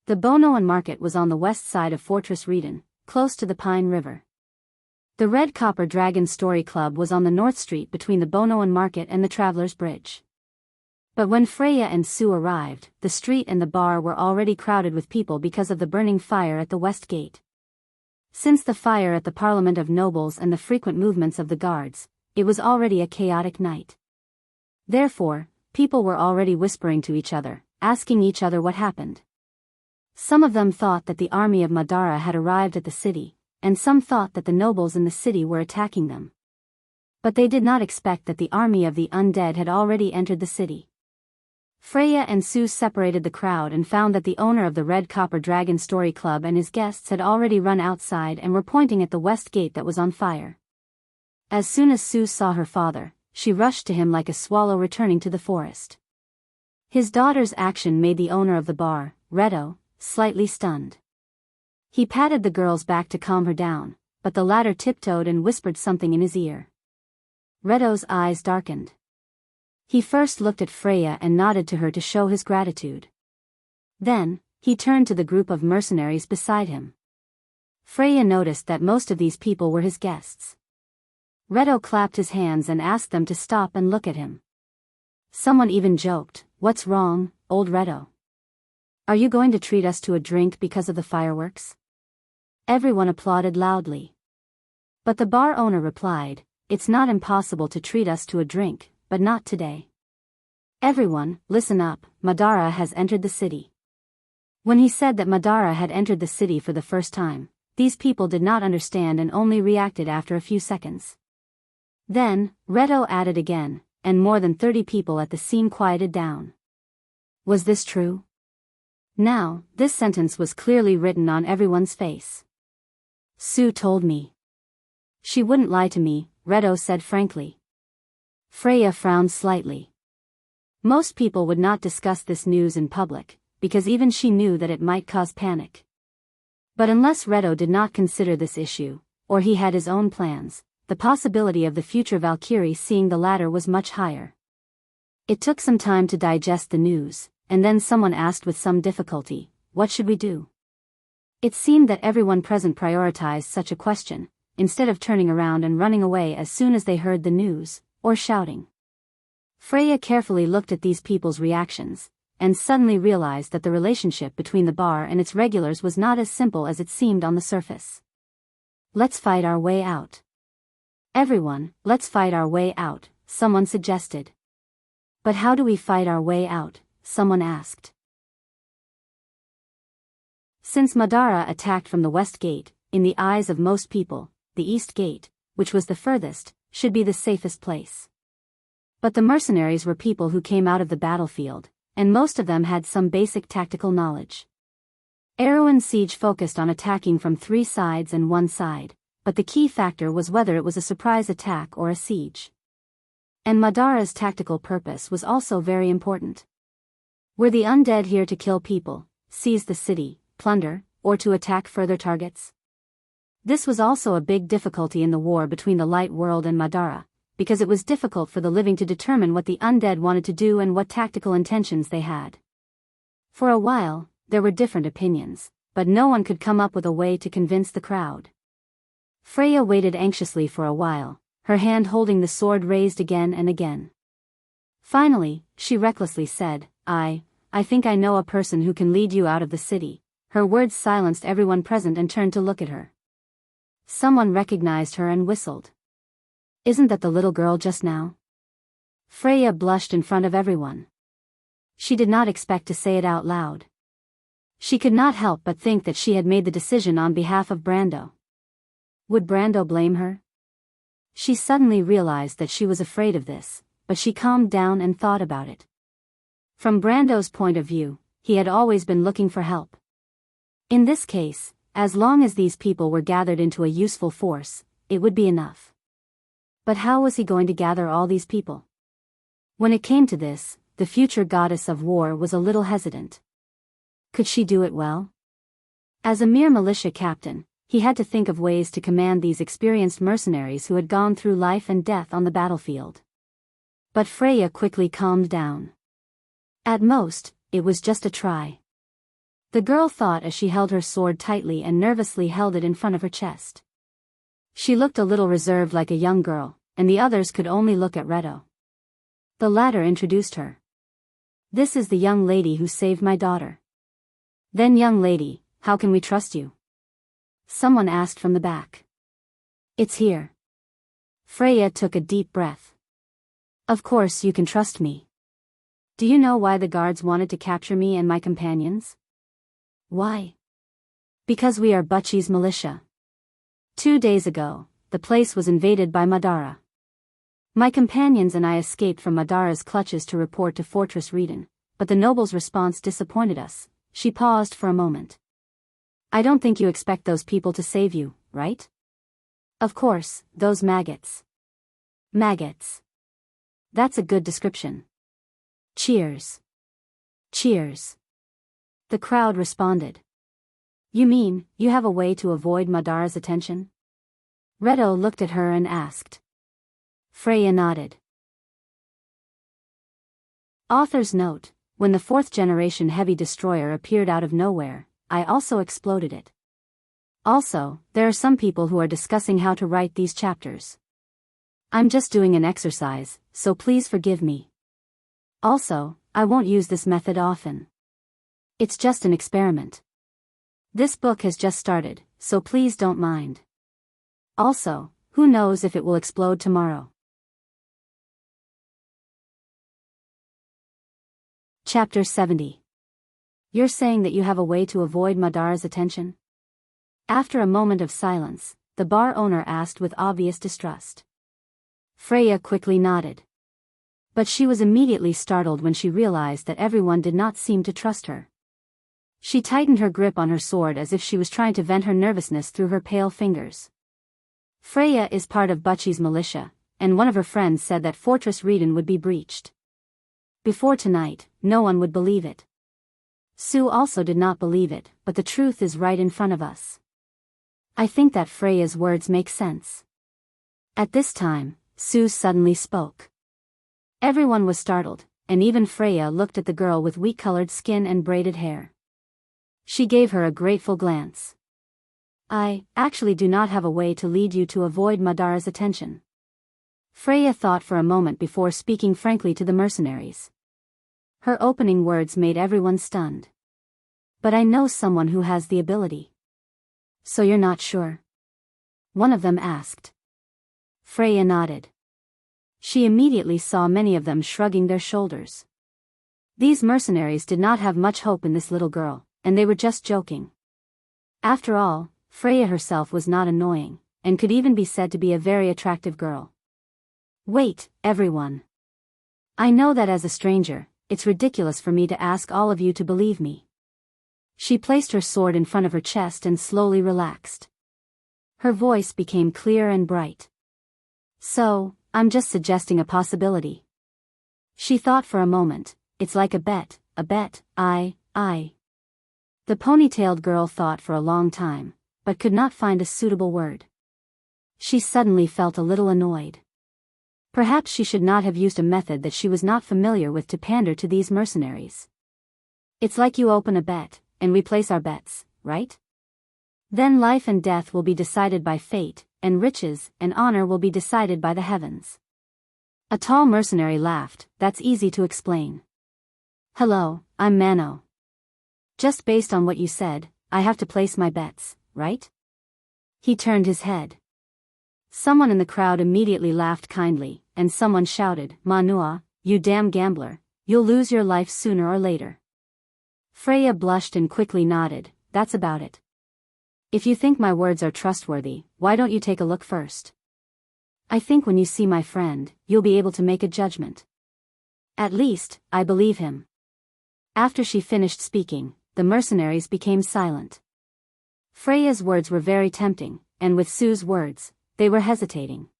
The Bonoan market was on the west side of Fortress Redon, close to the Pine River. The Red Copper Dragon Story Club was on the North Street between the Bonoan market and the Travelers Bridge. But when Freya and Sue arrived, the street and the bar were already crowded with people because of the burning fire at the West Gate. Since the fire at the Parliament of Nobles and the frequent movements of the guards, it was already a chaotic night. Therefore, people were already whispering to each other, asking each other what happened. Some of them thought that the army of Madara had arrived at the city, and some thought that the nobles in the city were attacking them. But they did not expect that the army of the undead had already entered the city. Freya and Sue separated the crowd and found that the owner of the Red Copper Dragon Story Club and his guests had already run outside and were pointing at the west gate that was on fire. As soon as Sue saw her father, she rushed to him like a swallow returning to the forest. His daughter's action made the owner of the bar, Redo, slightly stunned. He patted the girl's back to calm her down, but the latter tiptoed and whispered something in his ear. Redo's eyes darkened. He first looked at Freya and nodded to her to show his gratitude. Then, he turned to the group of mercenaries beside him. Freya noticed that most of these people were his guests. Redo clapped his hands and asked them to stop and look at him. Someone even joked, "What's wrong, old Redo? Are you going to treat us to a drink because of the fireworks?" Everyone applauded loudly. But the bar owner replied, "It's not impossible to treat us to a drink, but not today. Everyone, listen up, Madara has entered the city." When he said that Madara had entered the city for the first time, these people did not understand and only reacted after a few seconds. Then, Redo added again, and more than 30 people at the scene quieted down. Was this true? Now, this sentence was clearly written on everyone's face. "Sue told me." "She wouldn't lie to me," Redo said frankly. Freya frowned slightly. Most people would not discuss this news in public, because even she knew that it might cause panic. But unless Redo did not consider this issue, or he had his own plans, the possibility of the future Valkyrie seeing the latter was much higher. It took some time to digest the news, and then someone asked with some difficulty, "What should we do?" It seemed that everyone present prioritized such a question, instead of turning around and running away as soon as they heard the news, or shouting. Freya carefully looked at these people's reactions, and suddenly realized that the relationship between the bar and its regulars was not as simple as it seemed on the surface. "Let's fight our way out." "Everyone, let's fight our way out," someone suggested. "But how do we fight our way out?" someone asked. Since Madara attacked from the West Gate, in the eyes of most people, the East Gate, which was the furthest, should be the safest place. But the mercenaries were people who came out of the battlefield, and most of them had some basic tactical knowledge. Erewhon's siege focused on attacking from 3 sides and 1 side, but the key factor was whether it was a surprise attack or a siege. And Madara's tactical purpose was also very important. Were the undead here to kill people, seize the city, plunder, or to attack further targets? This was also a big difficulty in the war between the Light World and Madara, because it was difficult for the living to determine what the undead wanted to do and what tactical intentions they had. For a while, there were different opinions, but no one could come up with a way to convince the crowd. Freya waited anxiously for a while, her hand holding the sword raised again and again. Finally, she recklessly said, I think I know a person who can lead you out of the city." Her words silenced everyone present and turned to look at her. Someone recognized her and whistled. "Isn't that the little girl just now?" Freya blushed in front of everyone. She did not expect to say it out loud. She could not help but think that she had made the decision on behalf of Brando. Would Brando blame her? She suddenly realized that she was afraid of this, but she calmed down and thought about it. From Brando's point of view, he had always been looking for help. In this case, as long as these people were gathered into a useful force, it would be enough. But how was he going to gather all these people? When it came to this, the future goddess of war was a little hesitant. Could she do it well? As a mere militia captain, he had to think of ways to command these experienced mercenaries who had gone through life and death on the battlefield. But Freya quickly calmed down. At most, it was just a try. The girl thought as she held her sword tightly and nervously held it in front of her chest. She looked a little reserved like a young girl, and the others could only look at Reto. The latter introduced her. "This is the young lady who saved my daughter." "Then young lady, how can we trust you?" someone asked from the back. "It's here." Freya took a deep breath. "Of course you can trust me. Do you know why the guards wanted to capture me and my companions?" "Why?" "Because we are Butchie's militia. 2 days ago, the place was invaded by Madara. My companions and I escaped from Madara's clutches to report to Fortress Redan, but the noble's response disappointed us." She paused for a moment. "I don't think you expect those people to save you, right?" "Of course, those maggots." "Maggots. That's a good description." Cheers. Cheers. The crowd responded. "You mean, you have a way to avoid Madara's attention?" Reto looked at her and asked. Freya nodded. Author's note: when the 4th generation heavy destroyer appeared out of nowhere, I also exploded it. Also, there are some people who are discussing how to write these chapters. I'm just doing an exercise, so please forgive me. Also, I won't use this method often. It's just an experiment. This book has just started, so please don't mind. Also, who knows if it will explode tomorrow. Chapter 70. You're saying that you have a way to avoid Madara's attention? After a moment of silence, the bar owner asked with obvious distrust. Freya quickly nodded. But she was immediately startled when she realized that everyone did not seem to trust her. She tightened her grip on her sword as if she was trying to vent her nervousness through her pale fingers. Freya is part of Butchie's militia, and one of her friends said that Fortress Redan would be breached. Before tonight, no one would believe it. Sue also did not believe it, but the truth is right in front of us. I think that Freya's words make sense. At this time, Sue suddenly spoke. Everyone was startled, and even Freya looked at the girl with wheat-colored skin and braided hair. She gave her a grateful glance. I actually do not have a way to lead you to avoid Madara's attention. Freya thought for a moment before speaking frankly to the mercenaries. Her opening words made everyone stunned. But I know someone who has the ability. So you're not sure? One of them asked. Freya nodded. She immediately saw many of them shrugging their shoulders. These mercenaries did not have much hope in this little girl, and they were just joking. After all, Freya herself was not annoying, and could even be said to be a very attractive girl. Wait, everyone. I know that as a stranger, it's ridiculous for me to ask all of you to believe me. She placed her sword in front of her chest and slowly relaxed. Her voice became clear and bright. So, I'm just suggesting a possibility. She thought for a moment. It's like a bet, I. The ponytailed girl thought for a long time, but could not find a suitable word. She suddenly felt a little annoyed. Perhaps she should not have used a method that she was not familiar with to pander to these mercenaries. It's like you open a bet, and we place our bets, right? Then life and death will be decided by fate, and riches and honor will be decided by the heavens. A tall mercenary laughed. That's easy to explain. Hello, I'm Mano. Just based on what you said, I have to place my bets, right? He turned his head. Someone in the crowd immediately laughed kindly, and someone shouted, Manua, you damn gambler, you'll lose your life sooner or later. Freya blushed and quickly nodded. That's about it. If you think my words are trustworthy, why don't you take a look first? I think when you see my friend, you'll be able to make a judgment. At least, I believe him. After she finished speaking, the mercenaries became silent. Freya's words were very tempting, and with Sue's words, they were hesitating.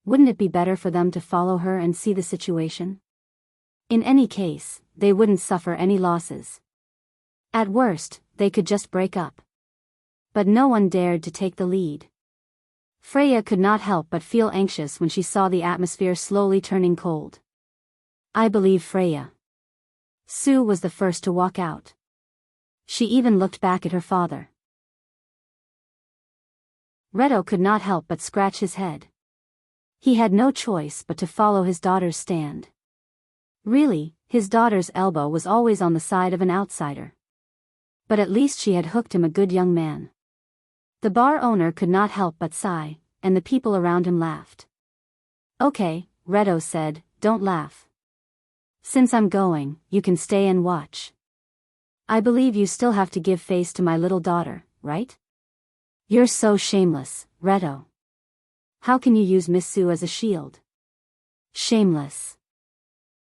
Wouldn't it be better for them to follow her and see the situation? In any case, they wouldn't suffer any losses. At worst, they could just break up. But no one dared to take the lead. Freya could not help but feel anxious when she saw the atmosphere slowly turning cold. I believe Freya. Sue was the first to walk out. She even looked back at her father. Redo could not help but scratch his head. He had no choice but to follow his daughter's stand. Really, his daughter's elbow was always on the side of an outsider. But at least she had hooked him a good young man. The bar owner could not help but sigh, and the people around him laughed. Okay, Redo said, don't laugh. Since I'm going, you can stay and watch. I believe you still have to give face to my little daughter, right? You're so shameless, Redo. How can you use Miss Sue as a shield? Shameless.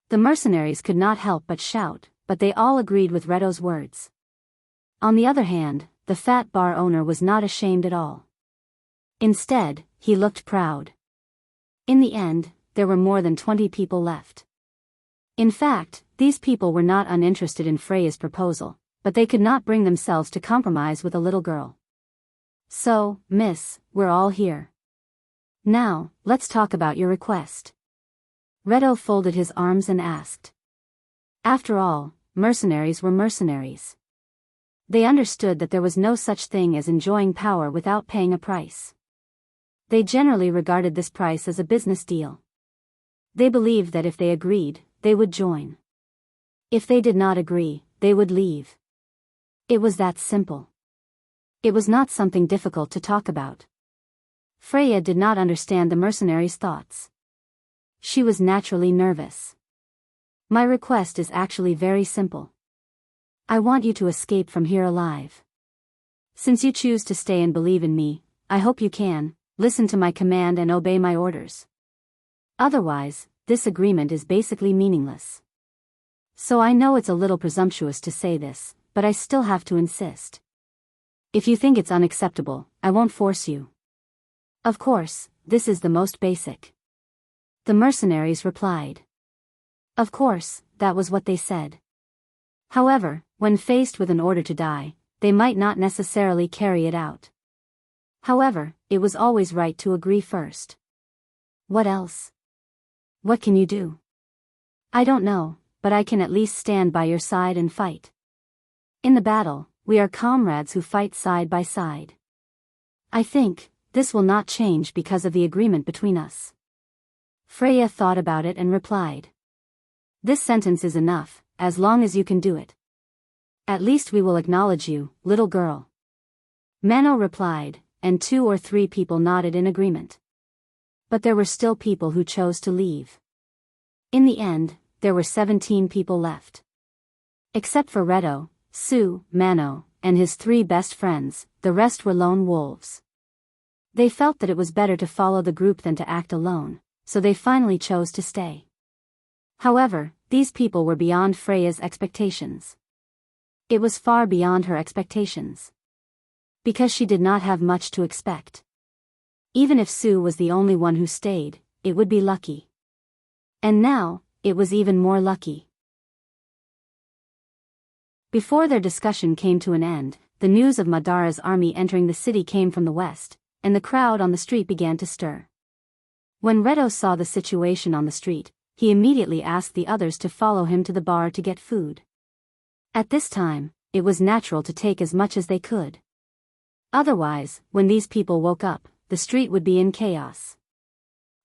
The mercenaries could not help but shout, but they all agreed with Redo's words. On the other hand, the fat bar owner was not ashamed at all. Instead, he looked proud. In the end, there were more than 20 people left. In fact, these people were not uninterested in Freya's proposal, but they could not bring themselves to compromise with a little girl. So, miss, we're all here. Now, let's talk about your request. Redo folded his arms and asked. After all, mercenaries were mercenaries. They understood that there was no such thing as enjoying power without paying a price. They generally regarded this price as a business deal. They believed that if they agreed, they would join. If they did not agree, they would leave. It was that simple. It was not something difficult to talk about. Freya did not understand the mercenaries' thoughts. She was naturally nervous. My request is actually very simple. I want you to escape from here alive. Since you choose to stay and believe in me, I hope you can listen to my command and obey my orders. Otherwise, this agreement is basically meaningless. So I know it's a little presumptuous to say this, but I still have to insist. If you think it's unacceptable, I won't force you. Of course, this is the most basic. The mercenaries replied. Of course, that was what they said. However, when faced with an order to die, they might not necessarily carry it out. However, it was always right to agree first. What else? What can you do? I don't know, but I can at least stand by your side and fight. In the battle, we are comrades who fight side by side. I think this will not change because of the agreement between us. Freya thought about it and replied. This sentence is enough, as long as you can do it. At least we will acknowledge you, little girl. Mano replied, and 2 or 3 people nodded in agreement. But there were still people who chose to leave. In the end, there were 17 people left. Except for Redo, Sue, Mano, and his 3 best friends, the rest were lone wolves. They felt that it was better to follow the group than to act alone, so they finally chose to stay. However, these people were beyond Freya's expectations. It was far beyond her expectations. Because she did not have much to expect. Even if Sue was the only one who stayed, it would be lucky. And now, it was even more lucky. Before their discussion came to an end, the news of Madara's army entering the city came from the west, and the crowd on the street began to stir. When Redo saw the situation on the street, he immediately asked the others to follow him to the bar to get food. At this time, it was natural to take as much as they could. Otherwise, when these people woke up, the street would be in chaos.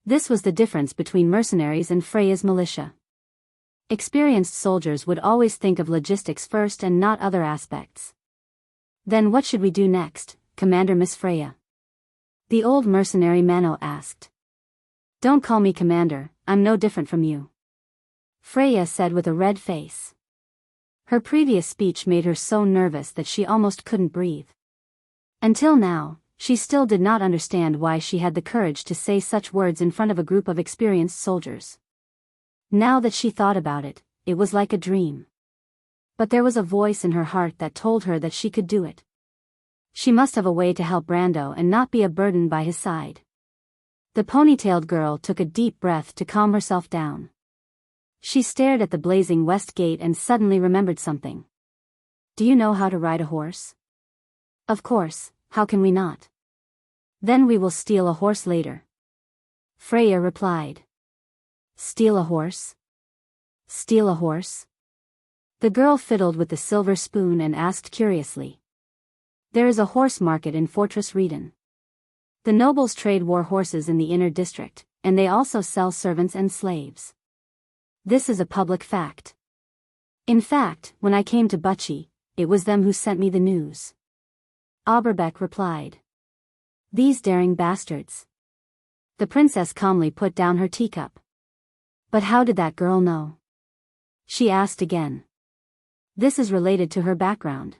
This was the difference between mercenaries and Freya's militia. Experienced soldiers would always think of logistics first and not other aspects. Then what should we do next, Commander Miss Freya? The old mercenary Mano asked. Don't call me commander, I'm no different from you. Freya said with a red face. Her previous speech made her so nervous that she almost couldn't breathe. Until now, she still did not understand why she had the courage to say such words in front of a group of experienced soldiers. Now that she thought about it, it was like a dream. But there was a voice in her heart that told her that she could do it. She must have a way to help Brando and not be a burden by his side. The ponytailed girl took a deep breath to calm herself down. She stared at the blazing west gate and suddenly remembered something. Do you know how to ride a horse? Of course, how can we not? Then we will steal a horse later. Freya replied. Steal a horse? Steal a horse? The girl fiddled with the silver spoon and asked curiously. There is a horse market in Fortress Reden. The nobles trade war horses in the inner district, and they also sell servants and slaves. This is a public fact. In fact, when I came to Bucci, it was them who sent me the news. Auberbeck replied. These daring bastards. The princess calmly put down her teacup. But how did that girl know? She asked again. This is related to her background.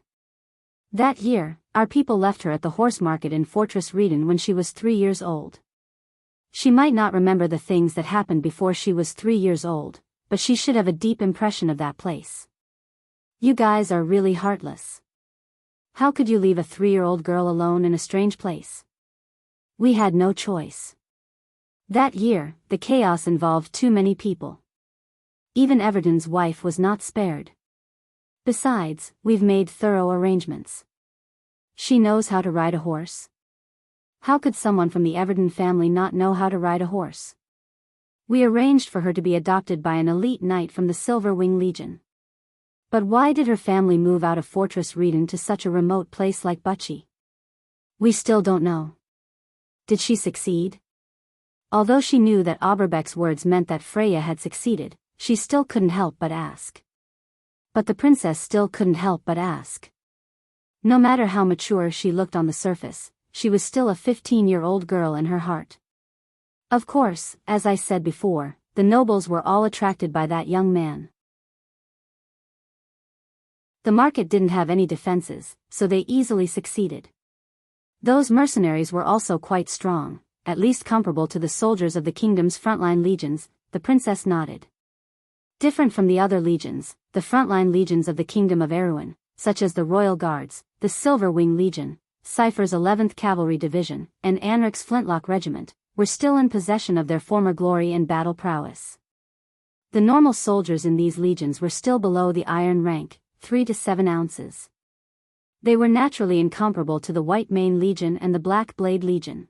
That year, our people left her at the horse market in Fortress Reden when she was 3 years old. She might not remember the things that happened before she was 3 years old, but she should have a deep impression of that place. You guys are really heartless. How could you leave a 3-year-old girl alone in a strange place? We had no choice. That year, the chaos involved too many people. Even Everton's wife was not spared. Besides, we've made thorough arrangements. She knows how to ride a horse. How could someone from the Everton family not know how to ride a horse? We arranged for her to be adopted by an elite knight from the Silver Wing Legion. But why did her family move out of Fortress Reden to such a remote place like Bucci? We still don't know. Did she succeed? Although she knew that Auberbeck's words meant that Freya had succeeded, she still couldn't help but ask. But the princess still couldn't help but ask. No matter how mature she looked on the surface, she was still a 15-year-old girl in her heart. Of course, as I said before, the nobles were all attracted by that young man. The market didn't have any defenses, so they easily succeeded. Those mercenaries were also quite strong, at least comparable to the soldiers of the kingdom's frontline legions. The princess nodded. Different from the other legions, the frontline legions of the Kingdom of Erewhon, such as the Royal Guards, the Silver Wing Legion, Cypher's 11th Cavalry Division, and Anrich's Flintlock Regiment, were still in possession of their former glory and battle prowess. The normal soldiers in these legions were still below the iron rank, 3 to 7 ounces. They were naturally incomparable to the White Mane Legion and the Black Blade Legion.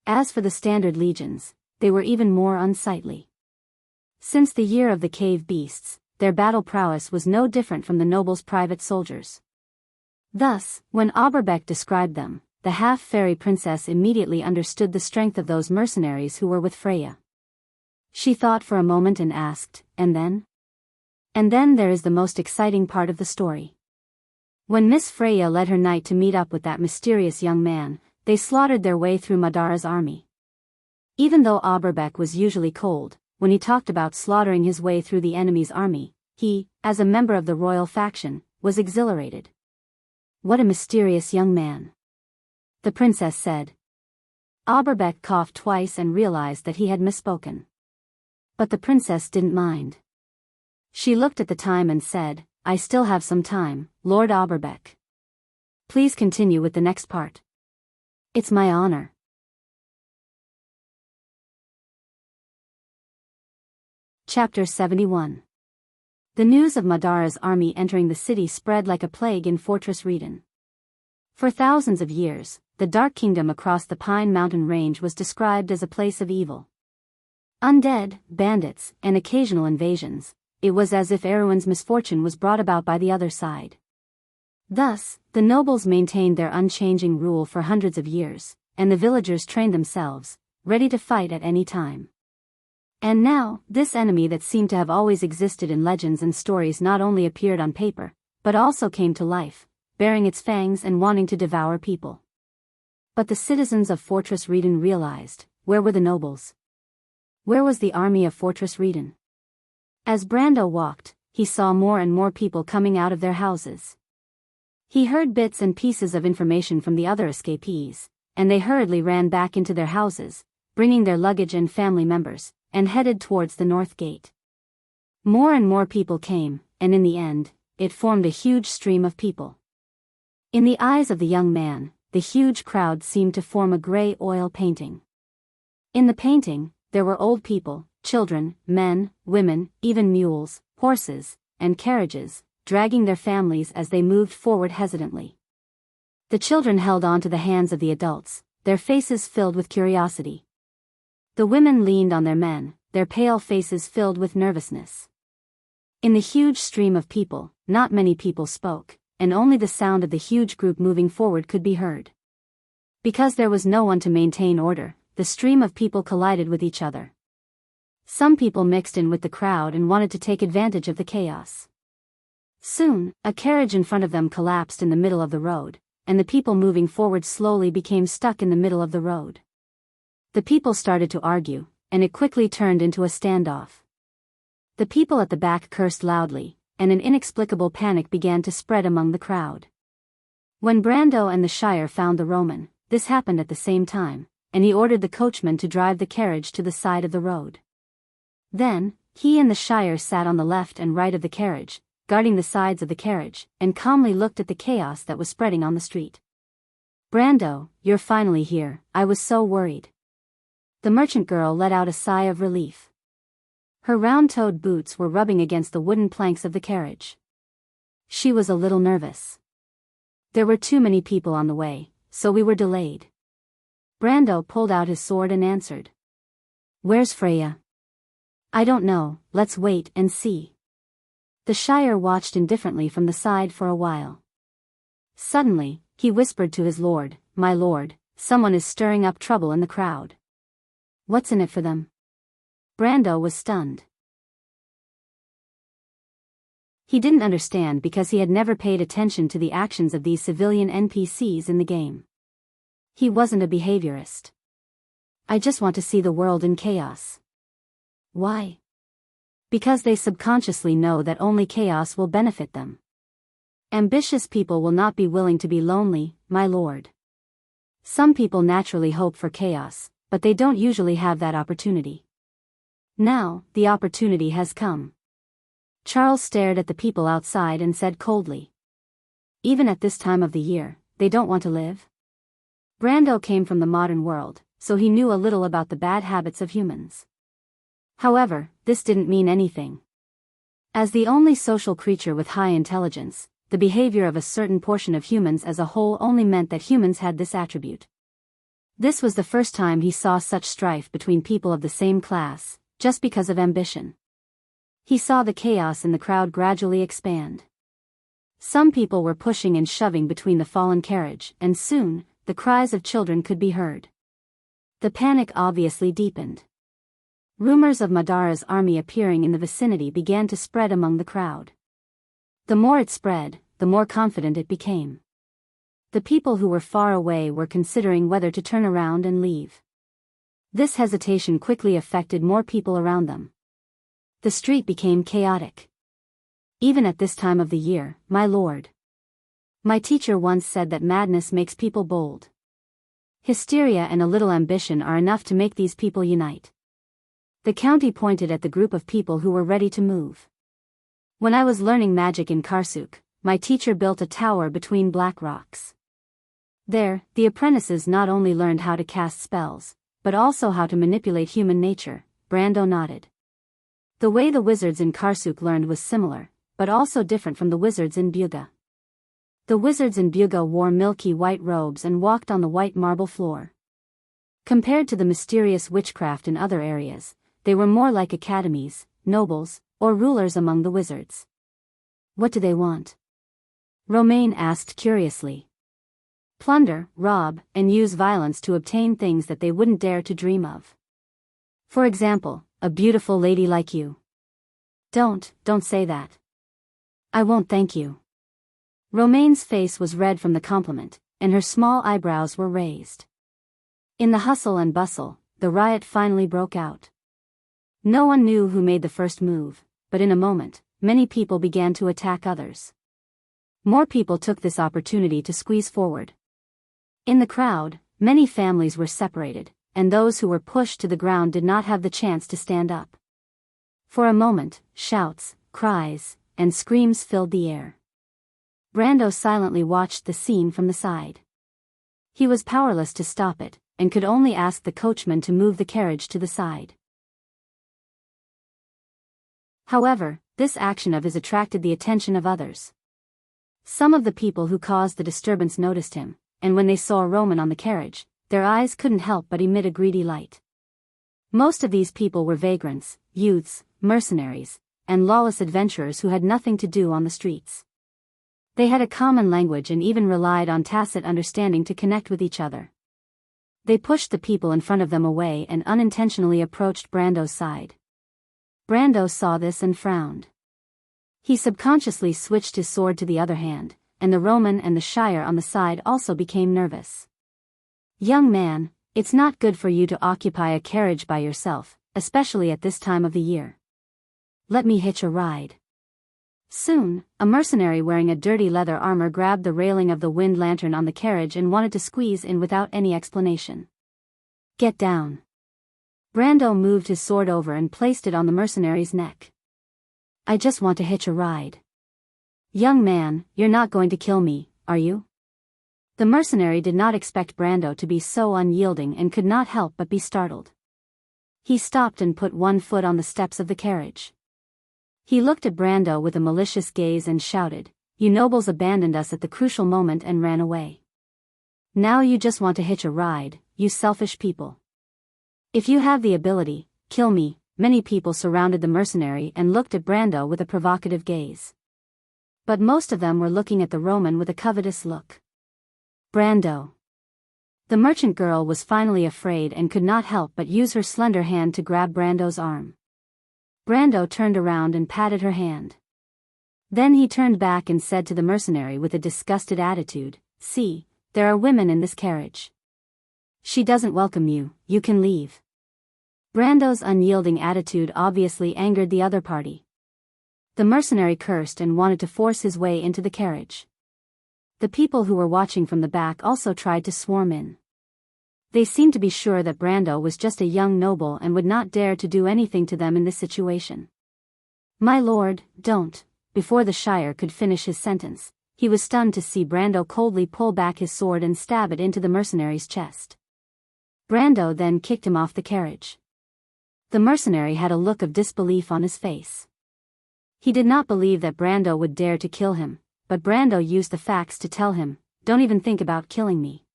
As for the standard legions, they were even more unsightly. Since the year of the cave beasts, their battle prowess was no different from the nobles' private soldiers. Thus, when Auberbeck described them, the half-fairy princess immediately understood the strength of those mercenaries who were with Freya. She thought for a moment and asked, and then? And then there is the most exciting part of the story. When Miss Freya led her knight to meet up with that mysterious young man, they slaughtered their way through Madara's army. Even though Auberbeck was usually cold, when he talked about slaughtering his way through the enemy's army, he, as a member of the royal faction, was exhilarated. What a mysterious young man. The princess said. Auberbeck coughed twice and realized that he had misspoken. But the princess didn't mind. She looked at the time and said, I still have some time, Lord Auberbeck. Please continue with the next part. It's my honor. Chapter 71. The news of Madara's army entering the city spread like a plague in Fortress Reden. For thousands of years, the Dark Kingdom across the Pine Mountain Range was described as a place of evil. Undead, bandits, and occasional invasions, it was as if Erewhon's misfortune was brought about by the other side. Thus, the nobles maintained their unchanging rule for hundreds of years, and the villagers trained themselves, ready to fight at any time. And now, this enemy that seemed to have always existed in legends and stories not only appeared on paper, but also came to life, baring its fangs and wanting to devour people. But the citizens of Fortress Reden realized, where were the nobles? Where was the army of Fortress Reden? As Brando walked, he saw more and more people coming out of their houses. He heard bits and pieces of information from the other escapees, and they hurriedly ran back into their houses, bringing their luggage and family members, and headed towards the north gate. More and more people came, and in the end, it formed a huge stream of people. In the eyes of the young man, the huge crowd seemed to form a gray oil painting. In the painting, there were old people, children, men, women, even mules, horses, and carriages, dragging their families as they moved forward hesitantly. The children held on to the hands of the adults, their faces filled with curiosity. The women leaned on their men, their pale faces filled with nervousness. In the huge stream of people, not many people spoke, and only the sound of the huge group moving forward could be heard. Because there was no one to maintain order, the stream of people collided with each other. Some people mixed in with the crowd and wanted to take advantage of the chaos. Soon, a carriage in front of them collapsed in the middle of the road, and the people moving forward slowly became stuck in the middle of the road. The people started to argue, and it quickly turned into a standoff. The people at the back cursed loudly, and an inexplicable panic began to spread among the crowd. When Brando and the Shire found the Roman, this happened at the same time, and he ordered the coachman to drive the carriage to the side of the road. Then, he and the Shire sat on the left and right of the carriage, guarding the sides of the carriage, and calmly looked at the chaos that was spreading on the street. "Brando, you're finally here, I was so worried." The merchant girl let out a sigh of relief. Her round-toed boots were rubbing against the wooden planks of the carriage. She was a little nervous. There were too many people on the way, so we were delayed. Brando pulled out his sword and answered. "Where's Freya?" "I don't know, let's wait and see." The Shire watched indifferently from the side for a while. Suddenly, he whispered to his lord, "My lord, someone is stirring up trouble in the crowd." "What's in it for them?" Brando was stunned. He didn't understand because he had never paid attention to the actions of these civilian NPCs in the game. He wasn't a behaviorist. "I just want to see the world in chaos." "Why?" "Because they subconsciously know that only chaos will benefit them. Ambitious people will not be willing to be lonely, my lord. Some people naturally hope for chaos, but they don't usually have that opportunity. Now, the opportunity has come." Charles stared at the people outside and said coldly. "Even at this time of the year, they don't want to live?" Brando came from the modern world, so he knew a little about the bad habits of humans. However, this didn't mean anything. As the only social creature with high intelligence, the behavior of a certain portion of humans as a whole only meant that humans had this attribute. This was the first time he saw such strife between people of the same class, just because of ambition. He saw the chaos in the crowd gradually expand. Some people were pushing and shoving between the fallen carriage, and soon, the cries of children could be heard. The panic obviously deepened. Rumors of Madara's army appearing in the vicinity began to spread among the crowd. The more it spread, the more confident it became. The people who were far away were considering whether to turn around and leave. This hesitation quickly affected more people around them. The street became chaotic. "Even at this time of the year, my lord. My teacher once said that madness makes people bold. Hysteria and a little ambition are enough to make these people unite." The county pointed at the group of people who were ready to move. "When I was learning magic in Karsuk, my teacher built a tower between black rocks. There, the apprentices not only learned how to cast spells, but also how to manipulate human nature." Brando nodded. The way the wizards in Karsuk learned was similar, but also different from the wizards in Buga. The wizards in Buga wore milky white robes and walked on the white marble floor. Compared to the mysterious witchcraft in other areas, they were more like academies, nobles, or rulers among the wizards. "What do they want?" Romaine asked curiously. "Plunder, rob, and use violence to obtain things that they wouldn't dare to dream of. For example, a beautiful lady like you." Don't say that." "I won't, thank you." Romaine's face was red from the compliment, and her small eyebrows were raised. In the hustle and bustle, the riot finally broke out. No one knew who made the first move, but in a moment, many people began to attack others. More people took this opportunity to squeeze forward. In the crowd, many families were separated, and those who were pushed to the ground did not have the chance to stand up. For a moment, shouts, cries, and screams filled the air. Brando silently watched the scene from the side. He was powerless to stop it, and could only ask the coachman to move the carriage to the side. However, this action of his attracted the attention of others. Some of the people who caused the disturbance noticed him, and when they saw a Roman on the carriage, their eyes couldn't help but emit a greedy light. Most of these people were vagrants, youths, mercenaries, and lawless adventurers who had nothing to do on the streets. They had a common language and even relied on tacit understanding to connect with each other. They pushed the people in front of them away and unintentionally approached Brando's side. Brando saw this and frowned. He subconsciously switched his sword to the other hand, and the Roman and the Shire on the side also became nervous. "Young man, it's not good for you to occupy a carriage by yourself, especially at this time of the year. Let me hitch a ride." Soon, a mercenary wearing a dirty leather armor grabbed the railing of the wind lantern on the carriage and wanted to squeeze in without any explanation. "Get down." Brando moved his sword over and placed it on the mercenary's neck. "I just want to hitch a ride." "Young man, you're not going to kill me, are you?" The mercenary did not expect Brando to be so unyielding and could not help but be startled. He stopped and put one foot on the steps of the carriage. He looked at Brando with a malicious gaze and shouted, "You nobles abandoned us at the crucial moment and ran away. Now you just want to hitch a ride, you selfish people. If you have the ability, kill me." Many people surrounded the mercenary and looked at Brando with a provocative gaze. But most of them were looking at the Roman with a covetous look. "Brando." The merchant girl was finally afraid and could not help but use her slender hand to grab Brando's arm. Brando turned around and patted her hand. Then he turned back and said to the mercenary with a disgusted attitude, "See, there are women in this carriage. She doesn't welcome you, you can leave." Brando's unyielding attitude obviously angered the other party. The mercenary cursed and wanted to force his way into the carriage. The people who were watching from the back also tried to swarm in. They seemed to be sure that Brando was just a young noble and would not dare to do anything to them in this situation. "My lord, don't." Before the Shire could finish his sentence, he was stunned to see Brando coldly pull back his sword and stab it into the mercenary's chest. Brando then kicked him off the carriage. The mercenary had a look of disbelief on his face. He did not believe that Brando would dare to kill him, but Brando used the facts to tell him, "Don't even think about killing me.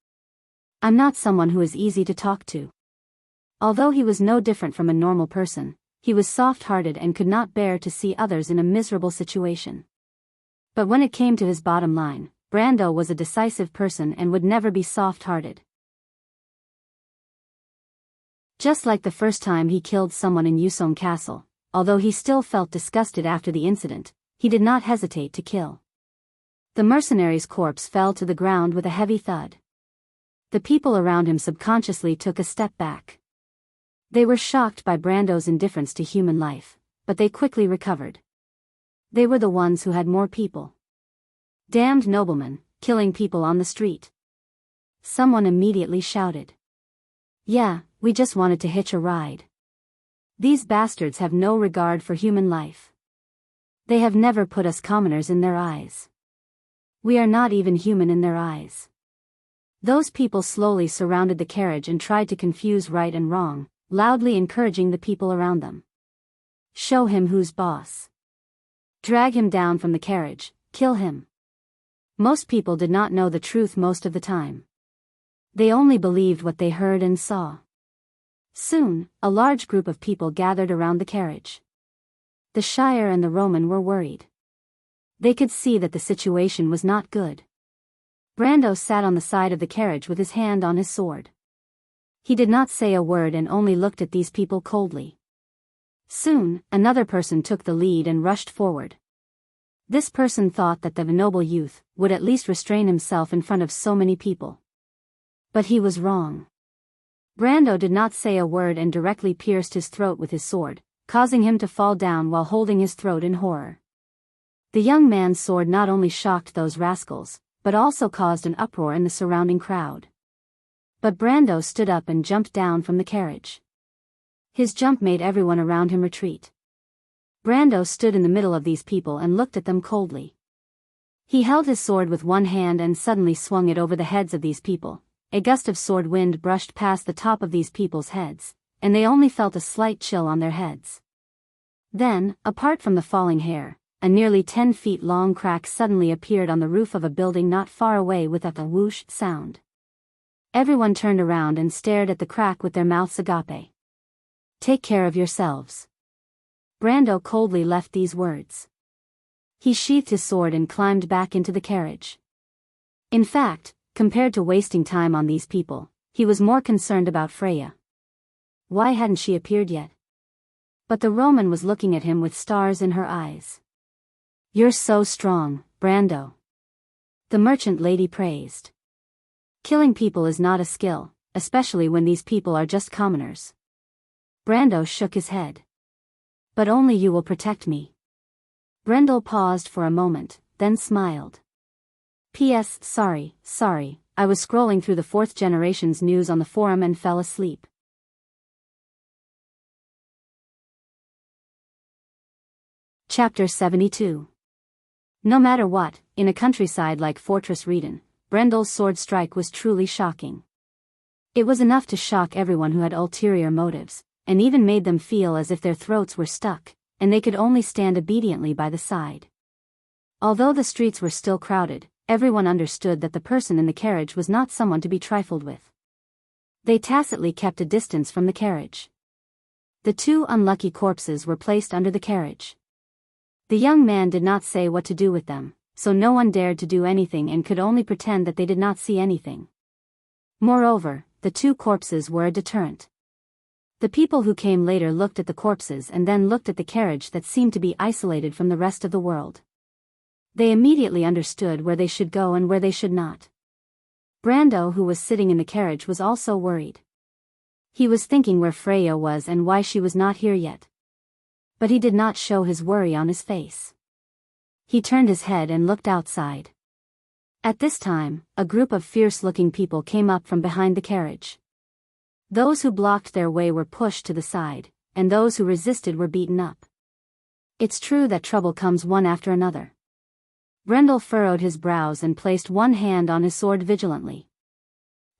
I'm not someone who is easy to talk to." Although he was no different from a normal person, he was soft-hearted and could not bear to see others in a miserable situation. But when it came to his bottom line, Brando was a decisive person and would never be soft-hearted. Just like the first time he killed someone in Yusong Castle, although he still felt disgusted after the incident, he did not hesitate to kill. The mercenary's corpse fell to the ground with a heavy thud. The people around him subconsciously took a step back. They were shocked by Brando's indifference to human life, but they quickly recovered. They were the ones who had more people. "Damned nobleman, killing people on the street." Someone immediately shouted. "Yeah, we just wanted to hitch a ride. These bastards have no regard for human life. They have never put us commoners in their eyes. We are not even human in their eyes." Those people slowly surrounded the carriage and tried to confuse right and wrong, loudly encouraging the people around them. "Show him who's boss. Drag him down from the carriage, kill him." Most people did not know the truth most of the time. They only believed what they heard and saw. Soon, a large group of people gathered around the carriage. The Shire and the Roman were worried. They could see that the situation was not good. Brando sat on the side of the carriage with his hand on his sword. He did not say a word and only looked at these people coldly. Soon, another person took the lead and rushed forward. This person thought that the noble youth would at least restrain himself in front of so many people. But he was wrong. Brando did not say a word and directly pierced his throat with his sword, causing him to fall down while holding his throat in horror. The young man's sword not only shocked those rascals, but also caused an uproar in the surrounding crowd. But Brando stood up and jumped down from the carriage. His jump made everyone around him retreat. Brando stood in the middle of these people and looked at them coldly. He held his sword with one hand and suddenly swung it over the heads of these people. A gust of sword wind brushed past the top of these people's heads, and they only felt a slight chill on their heads. Then, apart from the falling hair, a nearly 10 feet long crack suddenly appeared on the roof of a building not far away with a whoosh sound. Everyone turned around and stared at the crack with their mouths agape. "Take care of yourselves." Brando coldly left these words. He sheathed his sword and climbed back into the carriage. In fact, compared to wasting time on these people, he was more concerned about Freya. Why hadn't she appeared yet? But the Roman was looking at him with stars in her eyes. "You're so strong, Brando," the merchant lady praised. "Killing people is not a skill, especially when these people are just commoners." Brando shook his head. "But only you will protect me." Brendel paused for a moment, then smiled. "P.S. Sorry, I was scrolling through the 4th generation's news on the forum and fell asleep." Chapter 72. No matter what, in a countryside like Fortress Reden, Brendel's sword strike was truly shocking. It was enough to shock everyone who had ulterior motives, and even made them feel as if their throats were stuck, and they could only stand obediently by the side. Although the streets were still crowded, everyone understood that the person in the carriage was not someone to be trifled with. They tacitly kept a distance from the carriage. The 2 unlucky corpses were placed under the carriage. The young man did not say what to do with them, so no one dared to do anything and could only pretend that they did not see anything. Moreover, the 2 corpses were a deterrent. The people who came later looked at the corpses and then looked at the carriage that seemed to be isolated from the rest of the world. They immediately understood where they should go and where they should not. Brando, who was sitting in the carriage, was also worried. He was thinking where Freya was and why she was not here yet. But he did not show his worry on his face. He turned his head and looked outside. At this time, a group of fierce-looking people came up from behind the carriage. Those who blocked their way were pushed to the side, and those who resisted were beaten up. It's true that trouble comes one after another. Brendel furrowed his brows and placed one hand on his sword vigilantly.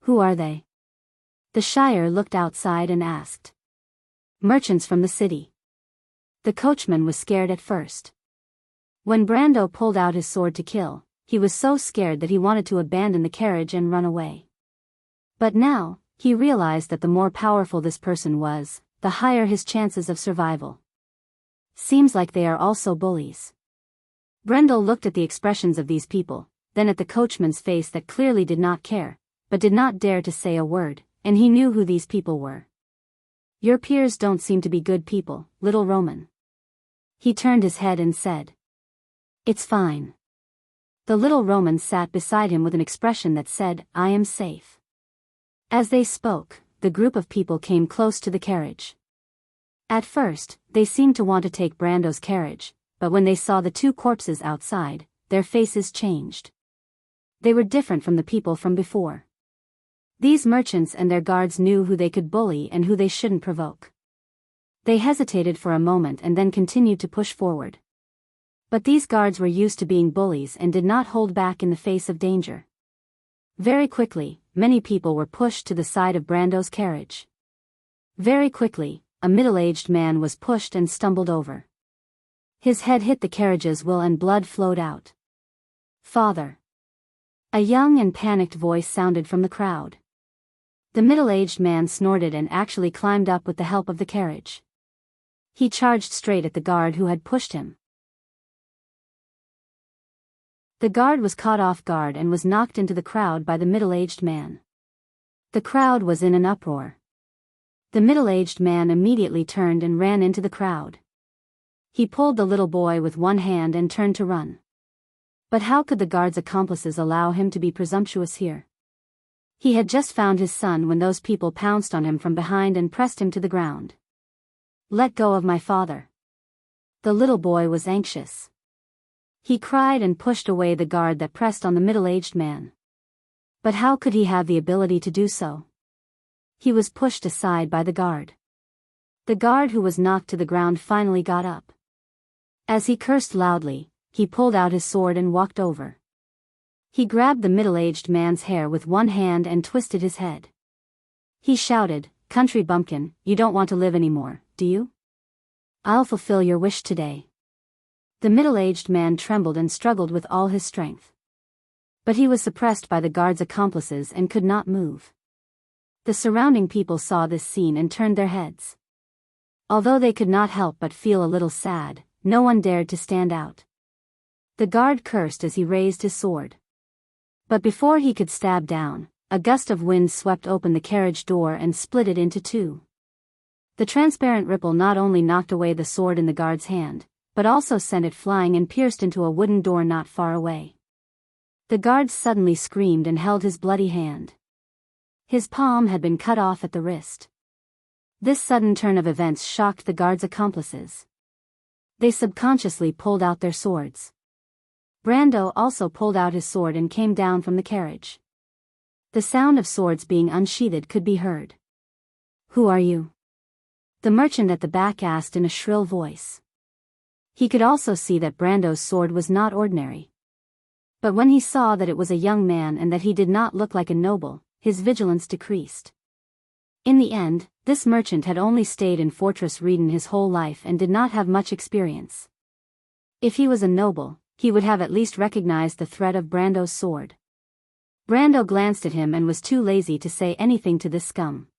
"Who are they?" The Shire looked outside and asked. "Merchants from the city." The coachman was scared at first. When Brando pulled out his sword to kill, he was so scared that he wanted to abandon the carriage and run away. But now, he realized that the more powerful this person was, the higher his chances of survival. "Seems like they are also bullies." Brendel looked at the expressions of these people, then at the coachman's face that clearly did not care, but did not dare to say a word, and he knew who these people were. "Your peers don't seem to be good people, little Roman." He turned his head and said. "It's fine." The little Roman sat beside him with an expression that said, "I am safe." As they spoke, the group of people came close to the carriage. At first, they seemed to want to take Brando's carriage, but when they saw the 2 corpses outside, their faces changed. They were different from the people from before. These merchants and their guards knew who they could bully and who they shouldn't provoke. They hesitated for a moment and then continued to push forward. But these guards were used to being bullies and did not hold back in the face of danger. Very quickly, many people were pushed to the side of Brando's carriage. Very quickly, a middle-aged man was pushed and stumbled over. His head hit the carriage's wheel and blood flowed out. "Father!" A young and panicked voice sounded from the crowd. The middle-aged man snorted and actually climbed up with the help of the carriage. He charged straight at the guard who had pushed him. The guard was caught off guard and was knocked into the crowd by the middle-aged man. The crowd was in an uproar. The middle-aged man immediately turned and ran into the crowd. He pulled the little boy with one hand and turned to run. But how could the guard's accomplices allow him to be presumptuous here? He had just found his son when those people pounced on him from behind and pressed him to the ground. "Let go of my father." The little boy was anxious. He cried and pushed away the guard that pressed on the middle-aged man. But how could he have the ability to do so? He was pushed aside by the guard. The guard who was knocked to the ground finally got up. As he cursed loudly, he pulled out his sword and walked over. He grabbed the middle-aged man's hair with one hand and twisted his head. He shouted, "Country bumpkin, you don't want to live anymore, do you? I'll fulfill your wish today." The middle-aged man trembled and struggled with all his strength. But he was suppressed by the guard's accomplices and could not move. The surrounding people saw this scene and turned their heads. Although they could not help but feel a little sad, no one dared to stand out. The guard cursed as he raised his sword. But before he could stab down, a gust of wind swept open the carriage door and split it into two. The transparent ripple not only knocked away the sword in the guard's hand, but also sent it flying and pierced into a wooden door not far away. The guard suddenly screamed and held his bloody hand. His palm had been cut off at the wrist. This sudden turn of events shocked the guard's accomplices. They subconsciously pulled out their swords. Brando also pulled out his sword and came down from the carriage. The sound of swords being unsheathed could be heard. "Who are you?" the merchant at the back asked in a shrill voice. He could also see that Brando's sword was not ordinary. But when he saw that it was a young man and that he did not look like a noble, his vigilance decreased. In the end, this merchant had only stayed in Fortress Reden his whole life and did not have much experience. If he was a noble, he would have at least recognized the threat of Brando's sword. Brando glanced at him and was too lazy to say anything to this scum.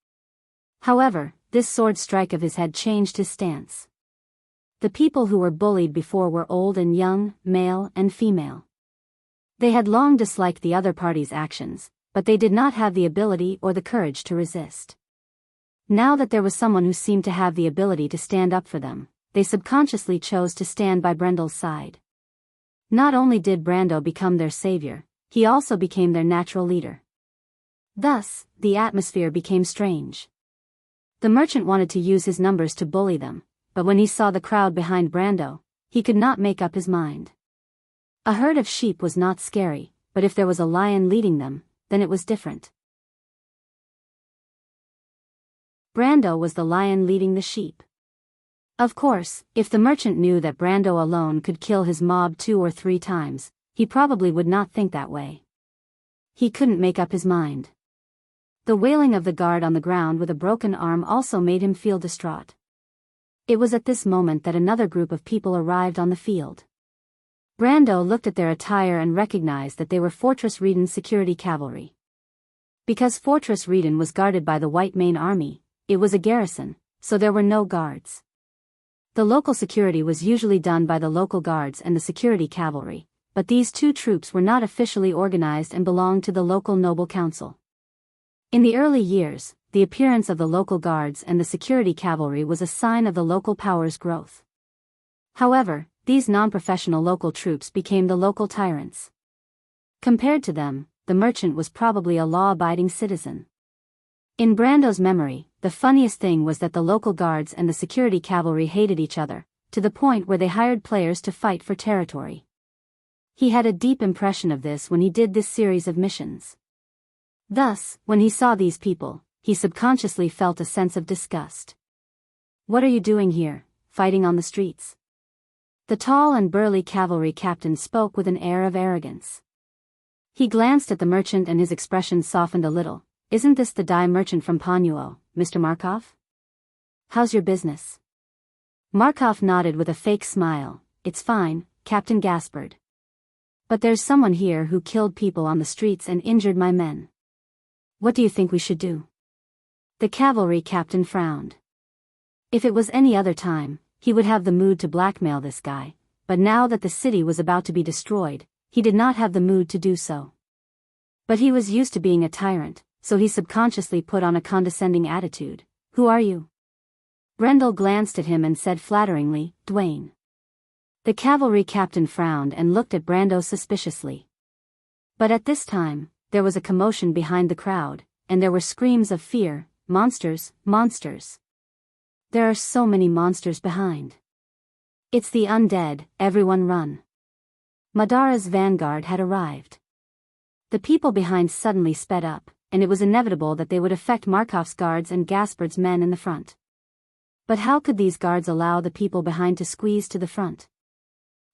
However, this sword strike of his had changed his stance. The people who were bullied before were old and young, male and female. They had long disliked the other party's actions, but they did not have the ability or the courage to resist. Now that there was someone who seemed to have the ability to stand up for them, they subconsciously chose to stand by Brando's side. Not only did Brando become their savior, he also became their natural leader. Thus, the atmosphere became strange. The merchant wanted to use his numbers to bully them, but when he saw the crowd behind Brando, he could not make up his mind. A herd of sheep was not scary, but if there was a lion leading them, then it was different. Brando was the lion leading the sheep. Of course, if the merchant knew that Brando alone could kill his mob 2 or 3 times, he probably would not think that way. He couldn't make up his mind. The wailing of the guard on the ground with a broken arm also made him feel distraught. It was at this moment that another group of people arrived on the field. Brando looked at their attire and recognized that they were Fortress Reden's security cavalry. Because Fortress Reden was guarded by the White Mane Army, it was a garrison, so there were no guards. The local security was usually done by the local guards and the security cavalry, but these two troops were not officially organized and belonged to the local noble council. In the early years, the appearance of the local guards and the security cavalry was a sign of the local power's growth. However, these non-professional local troops became the local tyrants. Compared to them, the merchant was probably a law-abiding citizen. In Brando's memory, the funniest thing was that the local guards and the security cavalry hated each other, to the point where they hired players to fight for territory. He had a deep impression of this when he did this series of missions. Thus, when he saw these people, he subconsciously felt a sense of disgust. "What are you doing here, fighting on the streets?" The tall and burly cavalry captain spoke with an air of arrogance. He glanced at the merchant and his expression softened a little. "Isn't this the dye merchant from Panuo, Mr. Markov? How's your business?" Markov nodded with a fake smile. "It's fine, Captain Gaspard. But there's someone here who killed people on the streets and injured my men. What do you think we should do?" The cavalry captain frowned. If it was any other time, he would have the mood to blackmail this guy, but now that the city was about to be destroyed, he did not have the mood to do so. But he was used to being a tyrant, so he subconsciously put on a condescending attitude. "Who are you?" Brendel glanced at him and said flatteringly, "Dwayne." The cavalry captain frowned and looked at Brando suspiciously. But at this time, there was a commotion behind the crowd, and there were screams of fear. "Monsters, monsters! There are so many monsters behind. It's the undead, everyone run." Madara's vanguard had arrived. The people behind suddenly sped up, and it was inevitable that they would affect Markov's guards and Gaspard's men in the front. But how could these guards allow the people behind to squeeze to the front?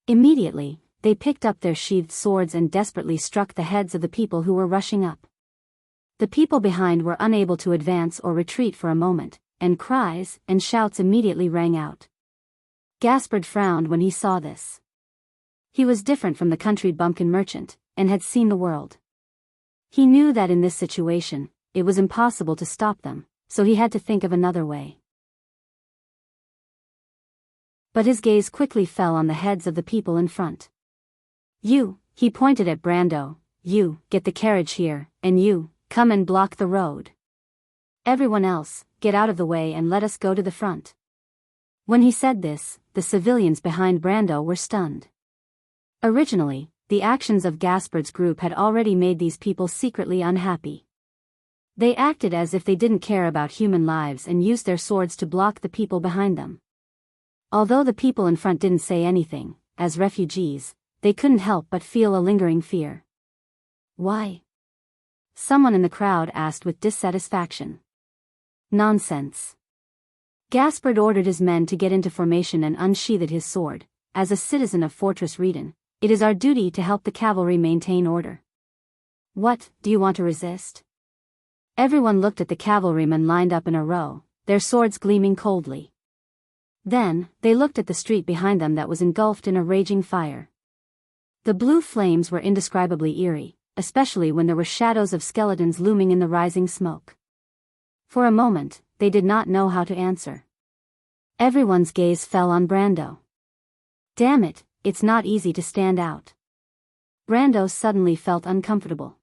Immediately, they picked up their sheathed swords and desperately struck the heads of the people who were rushing up. The people behind were unable to advance or retreat for a moment, and cries and shouts immediately rang out. Gaspard frowned when he saw this. He was different from the country bumpkin merchant, and had seen the world. He knew that in this situation, it was impossible to stop them, so he had to think of another way. But his gaze quickly fell on the heads of the people in front. "You," he pointed at Brando, "you, get the carriage here, and you, come and block the road. Everyone else, get out of the way and let us go to the front." When he said this, the civilians behind Brando were stunned. Originally, the actions of Gaspard's group had already made these people secretly unhappy. They acted as if they didn't care about human lives and used their swords to block the people behind them. Although the people in front didn't say anything, as refugees, they couldn't help but feel a lingering fear. "Why?" someone in the crowd asked with dissatisfaction. "Nonsense." Gaspard ordered his men to get into formation and unsheathed his sword. "As a citizen of Fortress Reden, it is our duty to help the cavalry maintain order. What, do you want to resist?" Everyone looked at the cavalrymen lined up in a row, their swords gleaming coldly. Then, they looked at the street behind them that was engulfed in a raging fire. The blue flames were indescribably eerie, especially when there were shadows of skeletons looming in the rising smoke. For a moment, they did not know how to answer. Everyone's gaze fell on Brando. "Damn it, it's not easy to stand out." Brando suddenly felt uncomfortable.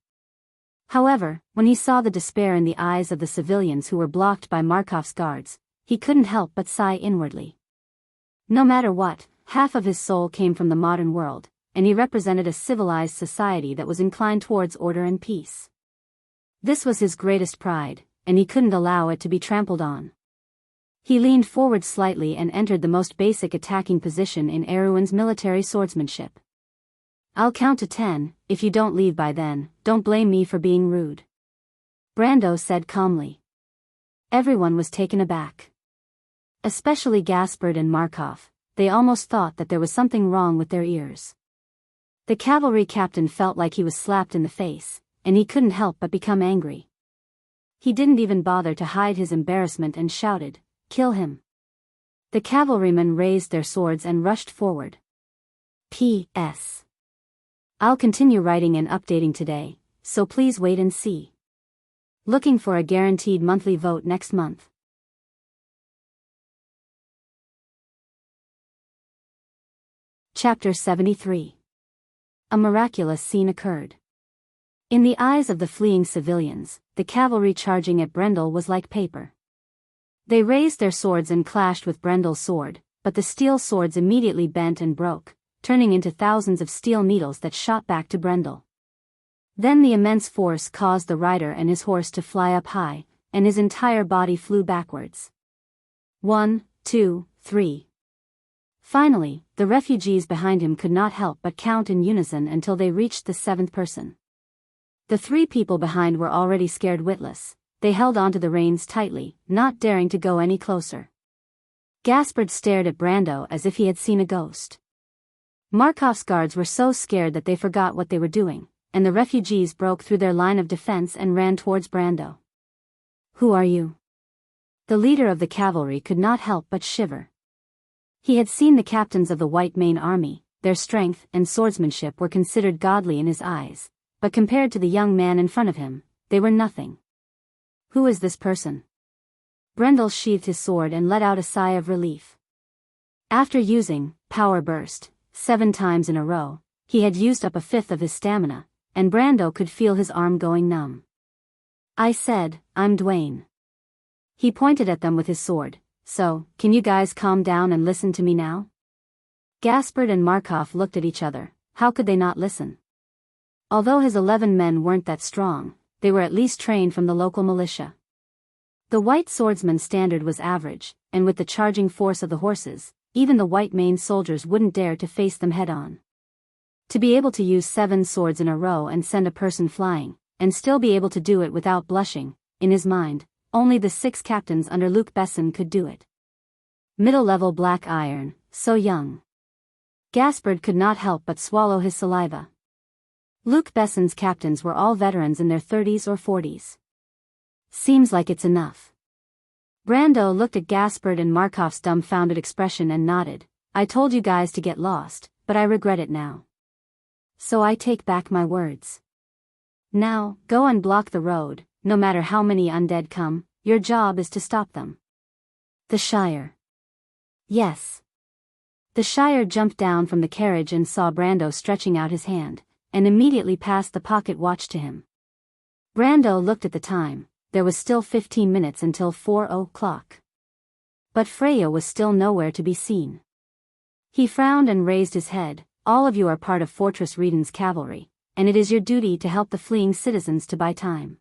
However, when he saw the despair in the eyes of the civilians who were blocked by Markov's guards, he couldn't help but sigh inwardly. No matter what, half of his soul came from the modern world, and he represented a civilized society that was inclined towards order and peace. This was his greatest pride, and he couldn't allow it to be trampled on. He leaned forward slightly and entered the most basic attacking position in Erewhon's military swordsmanship. "I'll count to 10, if you don't leave by then, don't blame me for being rude," Brando said calmly. Everyone was taken aback. Especially Gaspard and Markov, they almost thought that there was something wrong with their ears. The cavalry captain felt like he was slapped in the face, and he couldn't help but become angry. He didn't even bother to hide his embarrassment and shouted, "Kill him." The cavalrymen raised their swords and rushed forward. P.S. I'll continue writing and updating today, so please wait and see. Looking for a guaranteed monthly vote next month. Chapter 73. A miraculous scene occurred. In the eyes of the fleeing civilians, the cavalry charging at Brendel was like paper. They raised their swords and clashed with Brendel's sword, but the steel swords immediately bent and broke, turning into thousands of steel needles that shot back to Brendel. Then the immense force caused the rider and his horse to fly up high, and his entire body flew backwards. 1, 2, 3. Finally, the refugees behind him could not help but count in unison until they reached the 7th person. The 3 people behind were already scared witless. They held onto the reins tightly, not daring to go any closer. Gaspard stared at Brando as if he had seen a ghost. Markov's guards were so scared that they forgot what they were doing, and the refugees broke through their line of defense and ran towards Brando. "Who are you?" The leader of the cavalry could not help but shiver. He had seen the captains of the White Mane Army. Their strength and swordsmanship were considered godly in his eyes, but compared to the young man in front of him, they were nothing. "Who is this person?" Brendel sheathed his sword and let out a sigh of relief. After using Power Burst 7 times in a row, he had used up a fifth of his stamina, and Brando could feel his arm going numb. "I said, I'm Dwayne." He pointed at them with his sword. "So, can you guys calm down and listen to me now?" Gaspard and Markov looked at each other. How could they not listen? Although his 11 men weren't that strong, they were at least trained from the local militia. The white swordsman's standard was average, and with the charging force of the horses, even the white maned soldiers wouldn't dare to face them head-on. To be able to use 7 swords in a row and send a person flying, and still be able to do it without blushing, in his mind, only the 6 captains under Luc Besson could do it. Middle-level black iron, so young. Gaspard could not help but swallow his saliva. Luc Besson's captains were all veterans in their 30s or 40s. Seems like it's enough. Brando looked at Gaspard and Markov's dumbfounded expression and nodded. "I told you guys to get lost, but I regret it now. So I take back my words. Now, go and block the road, no matter how many undead come, your job is to stop them. The Shire. Yes. The Shire jumped down from the carriage and saw Brando stretching out his hand, and immediately passed the pocket watch to him. Brando looked at the time. There was still 15 minutes until 4 o'clock. But Freya was still nowhere to be seen. He frowned and raised his head. All of you are part of Fortress Reden's cavalry, and it is your duty to help the fleeing citizens to buy time.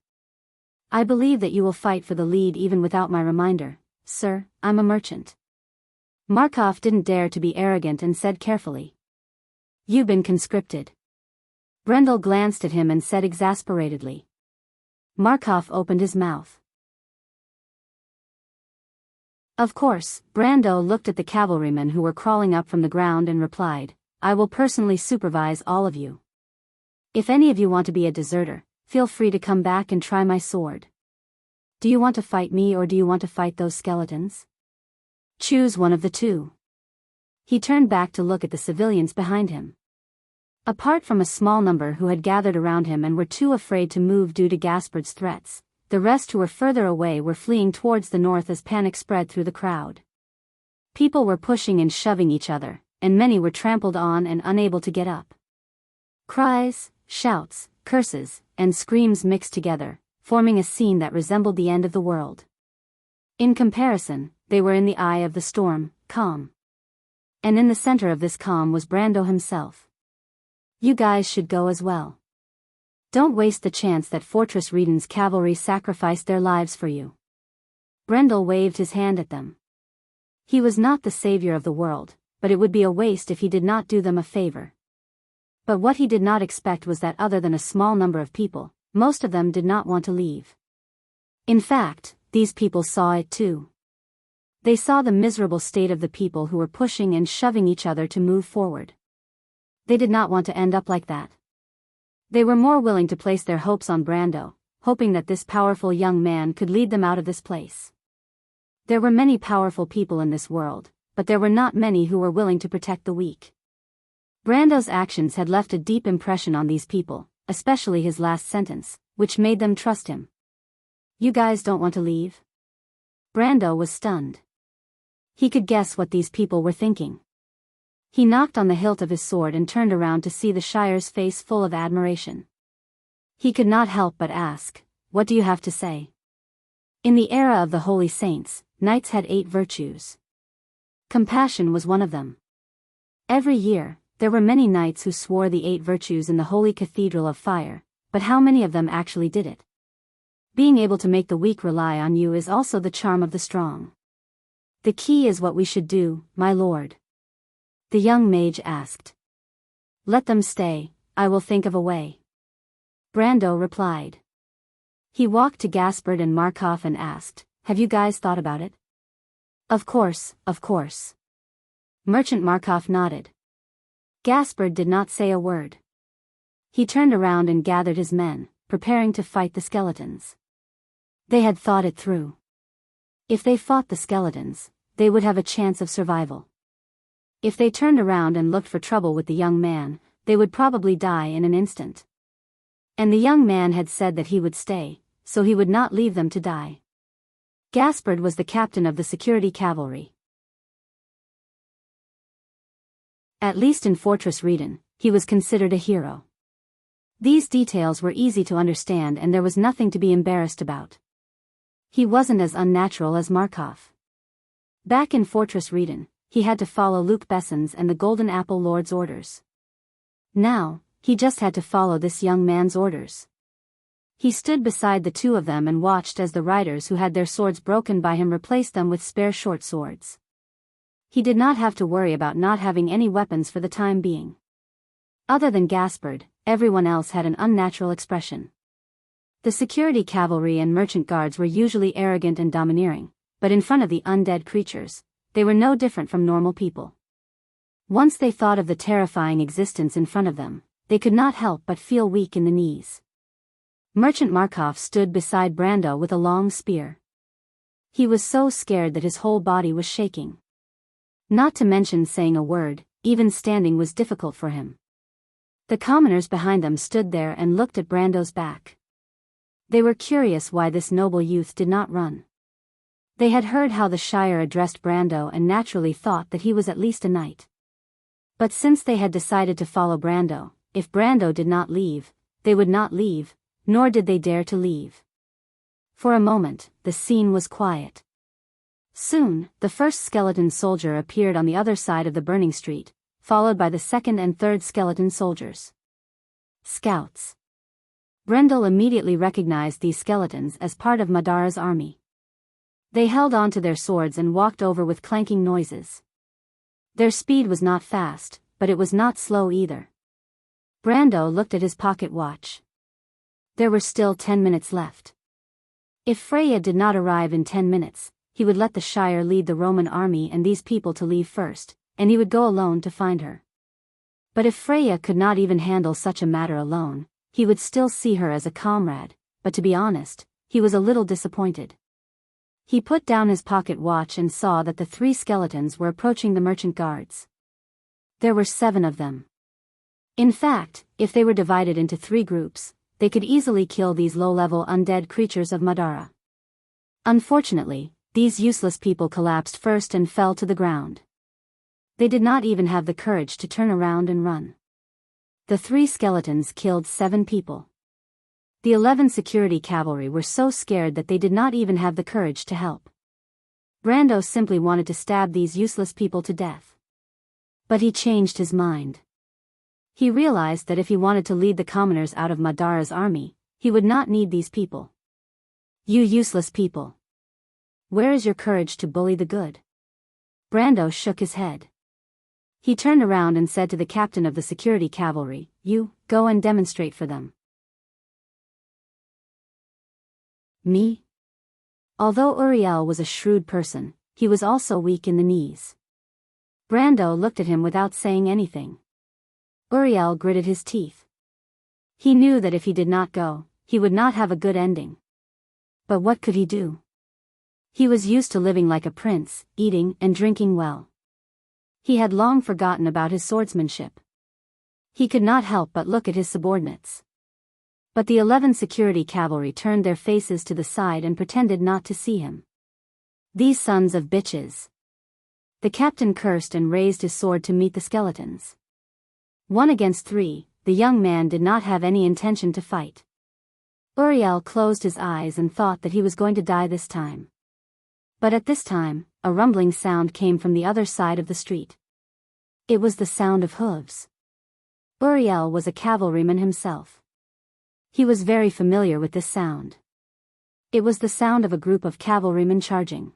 I believe that you will fight for the lead even without my reminder. Sir, I'm a merchant. Markov didn't dare to be arrogant and said carefully. You've been conscripted. Brendel glanced at him and said exasperatedly. Markov opened his mouth. Of course, Brando looked at the cavalrymen who were crawling up from the ground and replied, I will personally supervise all of you. If any of you want to be a deserter, feel free to come back and try my sword. Do you want to fight me or do you want to fight those skeletons? Choose one of the two. He turned back to look at the civilians behind him. Apart from a small number who had gathered around him and were too afraid to move due to Gaspard's threats, the rest who were further away were fleeing towards the north as panic spread through the crowd. People were pushing and shoving each other, and many were trampled on and unable to get up. Cries, shouts, curses, and screams mixed together, forming a scene that resembled the end of the world. In comparison, they were in the eye of the storm, calm. And in the center of this calm was Brando himself. You guys should go as well. Don't waste the chance that Fortress Reden's cavalry sacrificed their lives for you. Brendel waved his hand at them. He was not the savior of the world, but it would be a waste if he did not do them a favor. But what he did not expect was that other than a small number of people, most of them did not want to leave. In fact, these people saw it too. They saw the miserable state of the people who were pushing and shoving each other to move forward. They did not want to end up like that. They were more willing to place their hopes on Brando, hoping that this powerful young man could lead them out of this place. There were many powerful people in this world, but there were not many who were willing to protect the weak. Brando's actions had left a deep impression on these people, especially his last sentence, which made them trust him. You guys don't want to leave? Brando was stunned. He could guess what these people were thinking. He knocked on the hilt of his sword and turned around to see the Shire's face full of admiration. He could not help but ask, what do you have to say? In the era of the Holy Saints, knights had 8 virtues. Compassion was one of them. Every year, there were many knights who swore the 8 virtues in the Holy Cathedral of Fire, but how many of them actually did it? Being able to make the weak rely on you is also the charm of the strong. The key is what we should do, my lord. The young mage asked. Let them stay, I will think of a way. Brando replied. He walked to Gaspard and Markov and asked, have you guys thought about it? Of course, of course. Merchant Markov nodded. Gaspard did not say a word. He turned around and gathered his men, preparing to fight the skeletons. They had thought it through. If they fought the skeletons, they would have a chance of survival. If they turned around and looked for trouble with the young man, they would probably die in an instant. And the young man had said that he would stay, so he would not leave them to die. Gaspard was the captain of the security cavalry. At least in Fortress Reden, he was considered a hero. These details were easy to understand and there was nothing to be embarrassed about. He wasn't as unnatural as Markov. Back in Fortress Reden, he had to follow Luke Besson's and the Golden Apple Lord's orders. Now, he just had to follow this young man's orders. He stood beside the two of them and watched as the riders who had their swords broken by him replaced them with spare short swords. He did not have to worry about not having any weapons for the time being. Other than Gaspard, everyone else had an unnatural expression. The security cavalry and merchant guards were usually arrogant and domineering, but in front of the undead creatures, they were no different from normal people. Once they thought of the terrifying existence in front of them, they could not help but feel weak in the knees. Merchant Markov stood beside Brando with a long spear. He was so scared that his whole body was shaking. Not to mention saying a word, even standing was difficult for him. The commoners behind them stood there and looked at Brando's back. They were curious why this noble youth did not run. They had heard how the Shire addressed Brando and naturally thought that he was at least a knight. But since they had decided to follow Brando, if Brando did not leave, they would not leave, nor did they dare to leave. For a moment, the scene was quiet. Soon, the first skeleton soldier appeared on the other side of the burning street, followed by the second and third skeleton soldiers. Scouts. Brendel immediately recognized these skeletons as part of Madara's army. They held on to their swords and walked over with clanking noises. Their speed was not fast, but it was not slow either. Brando looked at his pocket watch. There were still 10 minutes left. If Freya did not arrive in 10 minutes, he would let the Shire lead the Roman army and these people to leave first, and he would go alone to find her. But if Freya could not even handle such a matter alone, he would still see her as a comrade, but to be honest, he was a little disappointed. He put down his pocket watch and saw that the 3 skeletons were approaching the merchant guards. There were 7 of them. In fact, if they were divided into 3 groups, they could easily kill these low-level undead creatures of Madara. Unfortunately, these useless people collapsed first and fell to the ground. They did not even have the courage to turn around and run. The 3 skeletons killed 7 people. The 11 security cavalry were so scared that they did not even have the courage to help. Brando simply wanted to stab these useless people to death. But he changed his mind. He realized that if he wanted to lead the commoners out of Madara's army, he would not need these people. You useless people! Where is your courage to bully the good? Brando shook his head. He turned around and said to the captain of the security cavalry, "You, go and demonstrate for them." Me? Although Uriel was a shrewd person, he was also weak in the knees. Brando looked at him without saying anything. Uriel gritted his teeth. He knew that if he did not go, he would not have a good ending. But what could he do? He was used to living like a prince, eating and drinking well. He had long forgotten about his swordsmanship. He could not help but look at his subordinates. But the 11 security cavalry turned their faces to the side and pretended not to see him. These sons of bitches! The captain cursed and raised his sword to meet the skeletons. 1 against 3, the young man did not have any intention to fight. Uriel closed his eyes and thought that he was going to die this time. But at this time, a rumbling sound came from the other side of the street. It was the sound of hooves. Uriel was a cavalryman himself. He was very familiar with this sound. It was the sound of a group of cavalrymen charging.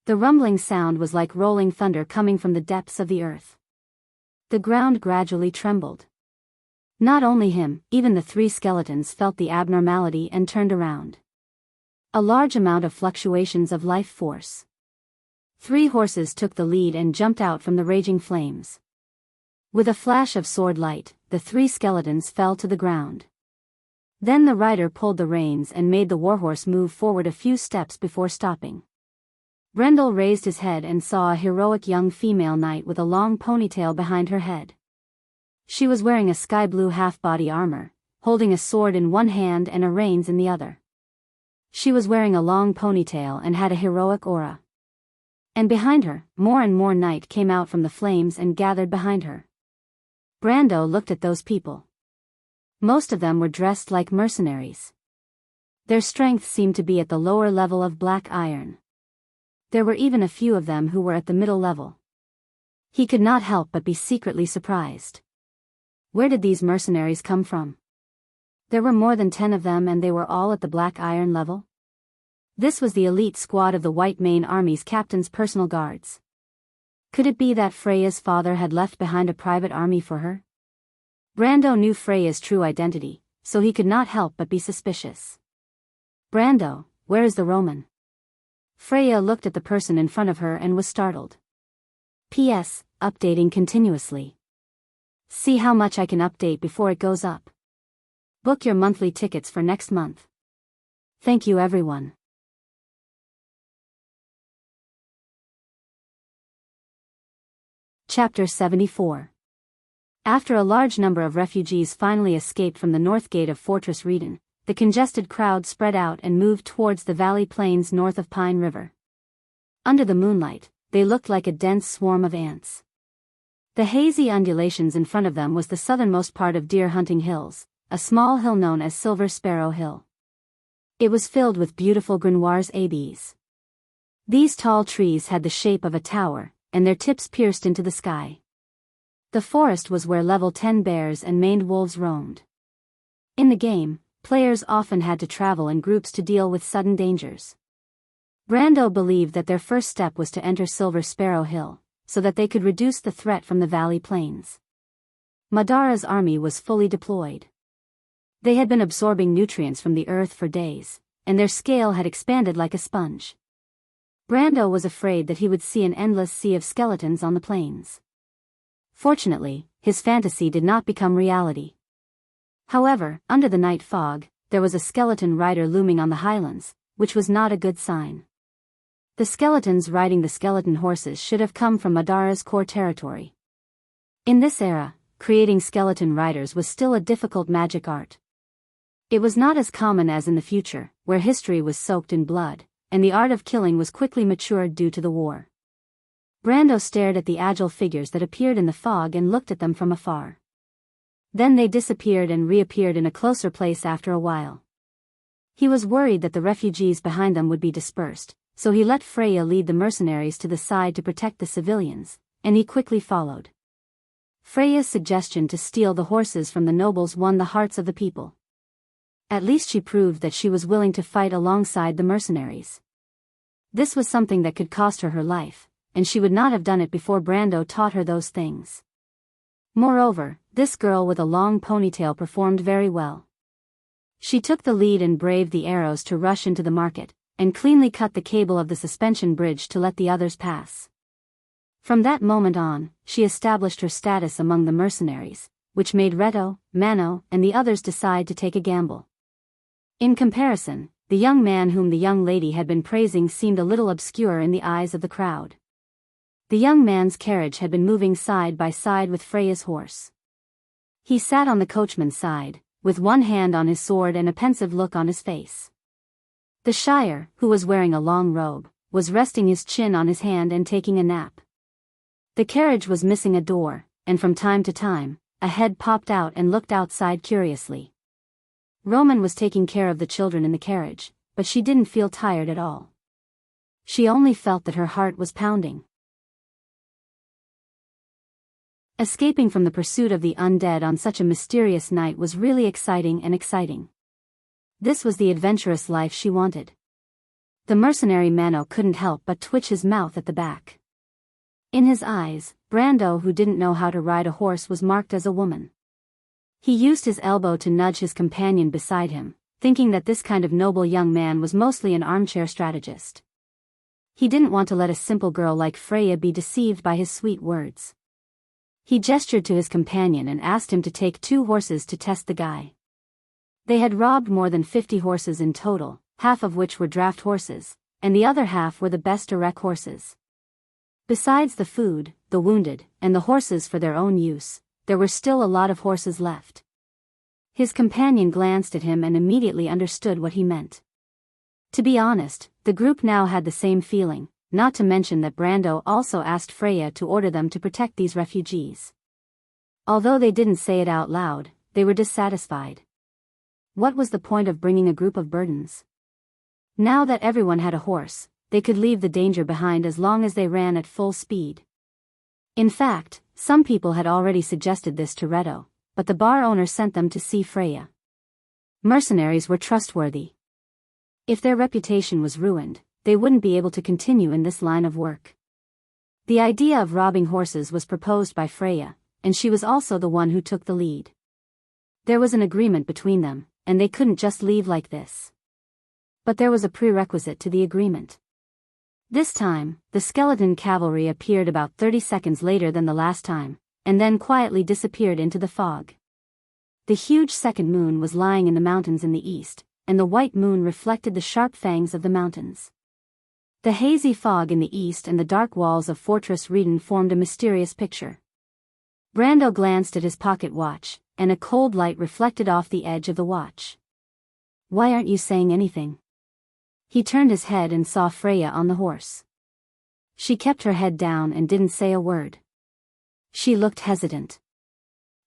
The rumbling sound was like rolling thunder coming from the depths of the earth. The ground gradually trembled. Not only him, even the 3 skeletons felt the abnormality and turned around. A large amount of fluctuations of life force. 3 horses took the lead and jumped out from the raging flames. With a flash of sword light, the 3 skeletons fell to the ground. Then the rider pulled the reins and made the warhorse move forward a few steps before stopping. Brendel raised his head and saw a heroic young female knight with a long ponytail behind her head. She was wearing a sky-blue half-body armor, holding a sword in one hand and a reins in the other. She was wearing a long ponytail and had a heroic aura. And behind her, more and more night came out from the flames and gathered behind her. Brando looked at those people. Most of them were dressed like mercenaries. Their strength seemed to be at the lower level of black iron. There were even a few of them who were at the middle level. He could not help but be secretly surprised. Where did these mercenaries come from? There were more than 10 of them and they were all at the black iron level. This was the elite squad of the White Mane Army's captain's personal guards. Could it be that Freya's father had left behind a private army for her? Brando knew Freya's true identity, so he could not help but be suspicious. Brando, where is the Roman? Freya looked at the person in front of her and was startled. P.S. Updating continuously. See how much I can update before it goes up. Book your monthly tickets for next month. Thank you everyone. Chapter 74. After a large number of refugees finally escaped from the north gate of Fortress Reedon, the congested crowd spread out and moved towards the valley plains north of Pine River. Under the moonlight, they looked like a dense swarm of ants. The hazy undulations in front of them was the southernmost part of Deer Hunting Hills, a small hill known as Silver Sparrow Hill. It was filled with beautiful Grenoires abees. These tall trees had the shape of a tower, and their tips pierced into the sky. The forest was where level 10 bears and maned wolves roamed. In the game, players often had to travel in groups to deal with sudden dangers. Brando believed that their first step was to enter Silver Sparrow Hill, so that they could reduce the threat from the valley plains. Madara's army was fully deployed. They had been absorbing nutrients from the earth for days, and their scale had expanded like a sponge. Brando was afraid that he would see an endless sea of skeletons on the plains. Fortunately, his fantasy did not become reality. However, under the night fog, there was a skeleton rider looming on the highlands, which was not a good sign. The skeletons riding the skeleton horses should have come from Madara's core territory. In this era, creating skeleton riders was still a difficult magic art. It was not as common as in the future, where history was soaked in blood, and the art of killing was quickly matured due to the war. Brando stared at the agile figures that appeared in the fog and looked at them from afar. Then they disappeared and reappeared in a closer place after a while. He was worried that the refugees behind them would be dispersed, so he let Freya lead the mercenaries to the side to protect the civilians, and he quickly followed. Freya's suggestion to steal the horses from the nobles won the hearts of the people. At least she proved that she was willing to fight alongside the mercenaries. This was something that could cost her her life, and she would not have done it before Brando taught her those things. Moreover, this girl with a long ponytail performed very well. She took the lead and braved the arrows to rush into the market, and cleanly cut the cable of the suspension bridge to let the others pass. From that moment on, she established her status among the mercenaries, which made Reto, Mano, and the others decide to take a gamble. In comparison, the young man whom the young lady had been praising seemed a little obscure in the eyes of the crowd. The young man's carriage had been moving side by side with Freya's horse. He sat on the coachman's side, with one hand on his sword and a pensive look on his face. The Shire, who was wearing a long robe, was resting his chin on his hand and taking a nap. The carriage was missing a door, and from time to time, a head popped out and looked outside curiously. Roman was taking care of the children in the carriage, but she didn't feel tired at all. She only felt that her heart was pounding. Escaping from the pursuit of the undead on such a mysterious night was really exciting. This was the adventurous life she wanted. The mercenary Mano couldn't help but twitch his mouth at the back. In his eyes, Brando, who didn't know how to ride a horse, was marked as a woman. He used his elbow to nudge his companion beside him, thinking that this kind of noble young man was mostly an armchair strategist. He didn't want to let a simple girl like Freya be deceived by his sweet words. He gestured to his companion and asked him to take 2 horses to test the guy. They had robbed more than 50 horses in total, half of which were draft horses, and the other half were the best direct horses. Besides the food, the wounded, and the horses for their own use, there were still a lot of horses left. His companion glanced at him and immediately understood what he meant. To be honest, the group now had the same feeling, not to mention that Brando also asked Freya to order them to protect these refugees. Although they didn't say it out loud, they were dissatisfied. What was the point of bringing a group of burdens? Now that everyone had a horse, they could leave the danger behind as long as they ran at full speed. In fact, some people had already suggested this to Reto, but the bar owner sent them to see Freya. Mercenaries were trustworthy. If their reputation was ruined, they wouldn't be able to continue in this line of work. The idea of robbing horses was proposed by Freya, and she was also the one who took the lead. There was an agreement between them, and they couldn't just leave like this. But there was a prerequisite to the agreement. This time, the skeleton cavalry appeared about 30 seconds later than the last time, and then quietly disappeared into the fog. The huge second moon was lying in the mountains in the east, and the white moon reflected the sharp fangs of the mountains. The hazy fog in the east and the dark walls of Fortress Reden formed a mysterious picture. Brando glanced at his pocket watch, and a cold light reflected off the edge of the watch. "Why aren't you saying anything?" He turned his head and saw Freya on the horse. She kept her head down and didn't say a word. She looked hesitant.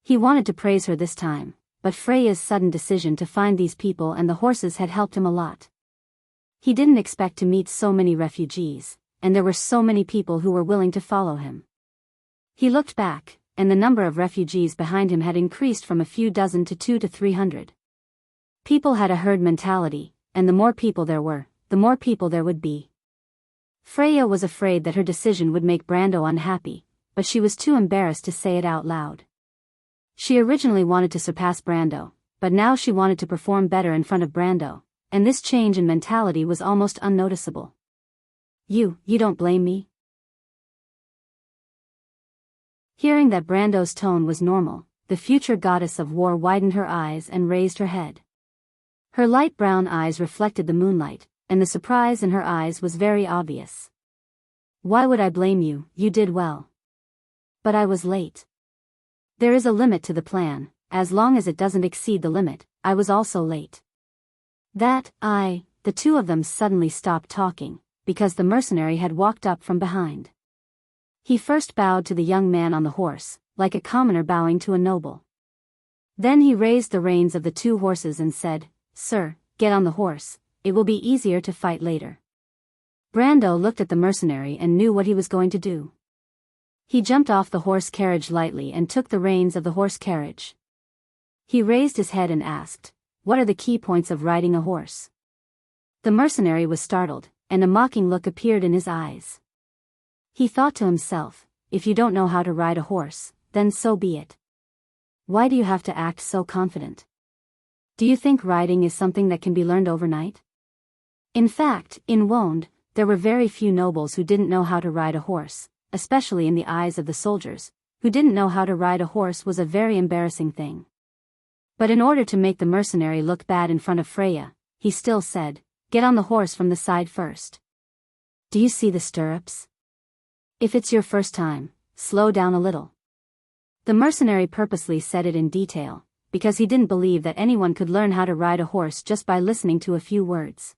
He wanted to praise her this time, but Freya's sudden decision to find these people and the horses had helped him a lot. He didn't expect to meet so many refugees, and there were so many people who were willing to follow him. He looked back, and the number of refugees behind him had increased from a few dozen to 200 to 300. People had a herd mentality, and the more people there were, the more people there would be. Freya was afraid that her decision would make Brando unhappy, but she was too embarrassed to say it out loud. She originally wanted to surpass Brando, but now she wanted to perform better in front of Brando, and this change in mentality was almost unnoticeable. You don't blame me?" Hearing that Brando's tone was normal, the future goddess of war widened her eyes and raised her head. Her light brown eyes reflected the moonlight, and the surprise in her eyes was very obvious. "Why would I blame you? You did well." "But I was late." "There is a limit to the plan, as long as it doesn't exceed the limit. I was also late." The two of them suddenly stopped talking, because the mercenary had walked up from behind. He first bowed to the young man on the horse, like a commoner bowing to a noble. Then he raised the reins of the two horses and said, "Sir, get on the horse, it will be easier to fight later." Brando looked at the mercenary and knew what he was going to do. He jumped off the horse carriage lightly and took the reins of the horse carriage. He raised his head and asked, "What are the key points of riding a horse?" The mercenary was startled, and a mocking look appeared in his eyes. He thought to himself, "If you don't know how to ride a horse, then so be it. Why do you have to act so confident? Do you think riding is something that can be learned overnight?" In fact, in Wonde, there were very few nobles who didn't know how to ride a horse, especially in the eyes of the soldiers, who didn't know how to ride a horse was a very embarrassing thing. But in order to make the mercenary look bad in front of Freya, he still said, "Get on the horse from the side first. Do you see the stirrups? If it's your first time, slow down a little." The mercenary purposely said it in detail, because he didn't believe that anyone could learn how to ride a horse just by listening to a few words.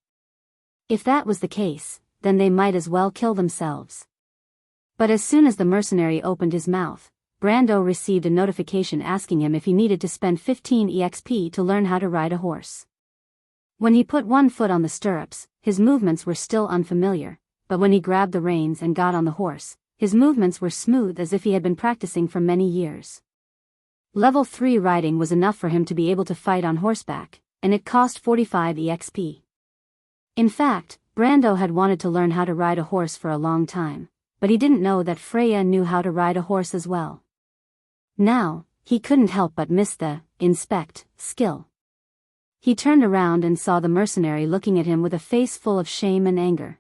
If that was the case, then they might as well kill themselves. But as soon as the mercenary opened his mouth, Brando received a notification asking him if he needed to spend 15 EXP to learn how to ride a horse. When he put one foot on the stirrups, his movements were still unfamiliar, but when he grabbed the reins and got on the horse, his movements were smooth as if he had been practicing for many years. Level 3 riding was enough for him to be able to fight on horseback, and it cost 45 EXP. In fact, Brando had wanted to learn how to ride a horse for a long time, but he didn't know that Freya knew how to ride a horse as well. Now, he couldn't help but miss the inspect skill. He turned around and saw the mercenary looking at him with a face full of shame and anger.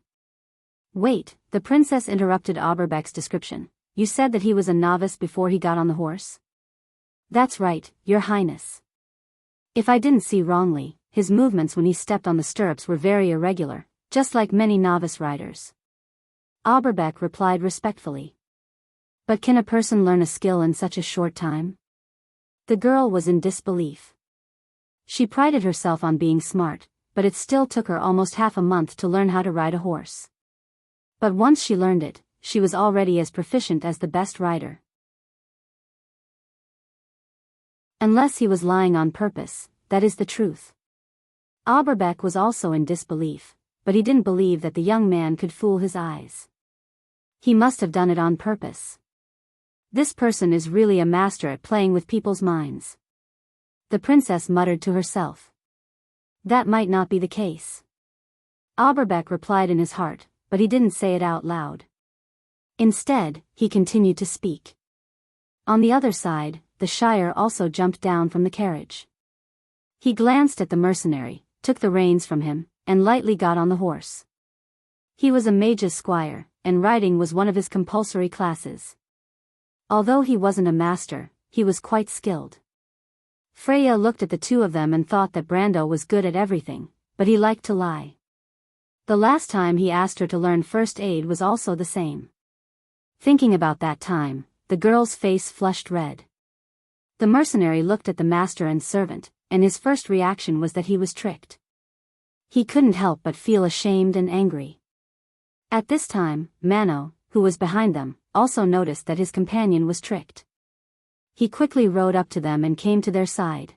"Wait," the princess interrupted Auberbeck's description. "You said that he was a novice before he got on the horse?" "That's right, Your Highness. If I didn't see wrongly, his movements when he stepped on the stirrups were very irregular, just like many novice riders." Auberbeck replied respectfully. "But can a person learn a skill in such a short time?" The girl was in disbelief. She prided herself on being smart, but it still took her almost half a month to learn how to ride a horse. But once she learned it, she was already as proficient as the best rider. Unless he was lying on purpose, that is the truth. Auberbeck was also in disbelief, but he didn't believe that the young man could fool his eyes. He must have done it on purpose. This person is really a master at playing with people's minds. The princess muttered to herself. That might not be the case. Auberbeck replied in his heart, but he didn't say it out loud. Instead, he continued to speak. On the other side, the Shire also jumped down from the carriage. He glanced at the mercenary, took the reins from him, and lightly got on the horse. He was a mage's squire, and riding was one of his compulsory classes. Although he wasn't a master, he was quite skilled. Freya looked at the two of them and thought that Brando was good at everything, but he liked to lie. The last time he asked her to learn first aid was also the same. Thinking about that time, the girl's face flushed red. The mercenary looked at the master and servant, and his first reaction was that he was tricked. He couldn't help but feel ashamed and angry. At this time, Mano, who was behind them, also noticed that his companion was tricked. He quickly rode up to them and came to their side.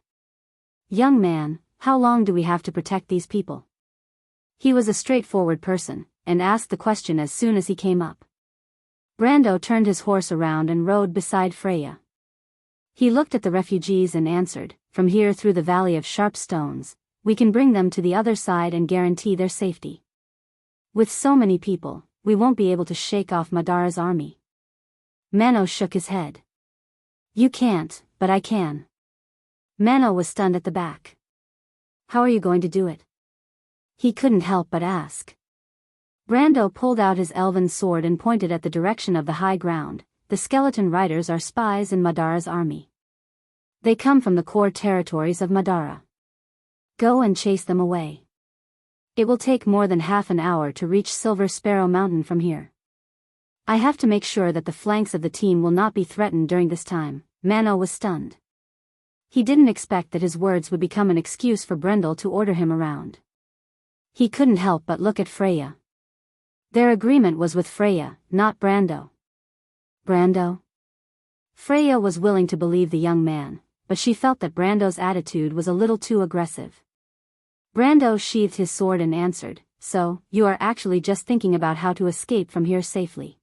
"Young man, how long do we have to protect these people?" He was a straightforward person, and asked the question as soon as he came up. Brando turned his horse around and rode beside Freya. He looked at the refugees and answered, "From here through the valley of sharp stones, we can bring them to the other side and guarantee their safety. With so many people, we won't be able to shake off Madara's army." Mano shook his head. "You can't, but I can." Mano was stunned at the back. "How are you going to do it?" He couldn't help but ask. Brando pulled out his elven sword and pointed at the direction of the high ground. "The skeleton riders are spies in Madara's army. They come from the core territories of Madara. Go and chase them away. It will take more than half an hour to reach Silver Sparrow Mountain from here. I have to make sure that the flanks of the team will not be threatened during this time." Mano was stunned. He didn't expect that his words would become an excuse for Brendel to order him around. He couldn't help but look at Freya. Their agreement was with Freya, not Brando. Brando? Freya was willing to believe the young man, but she felt that Brando's attitude was a little too aggressive. Brando sheathed his sword and answered, "So, you are actually just thinking about how to escape from here safely.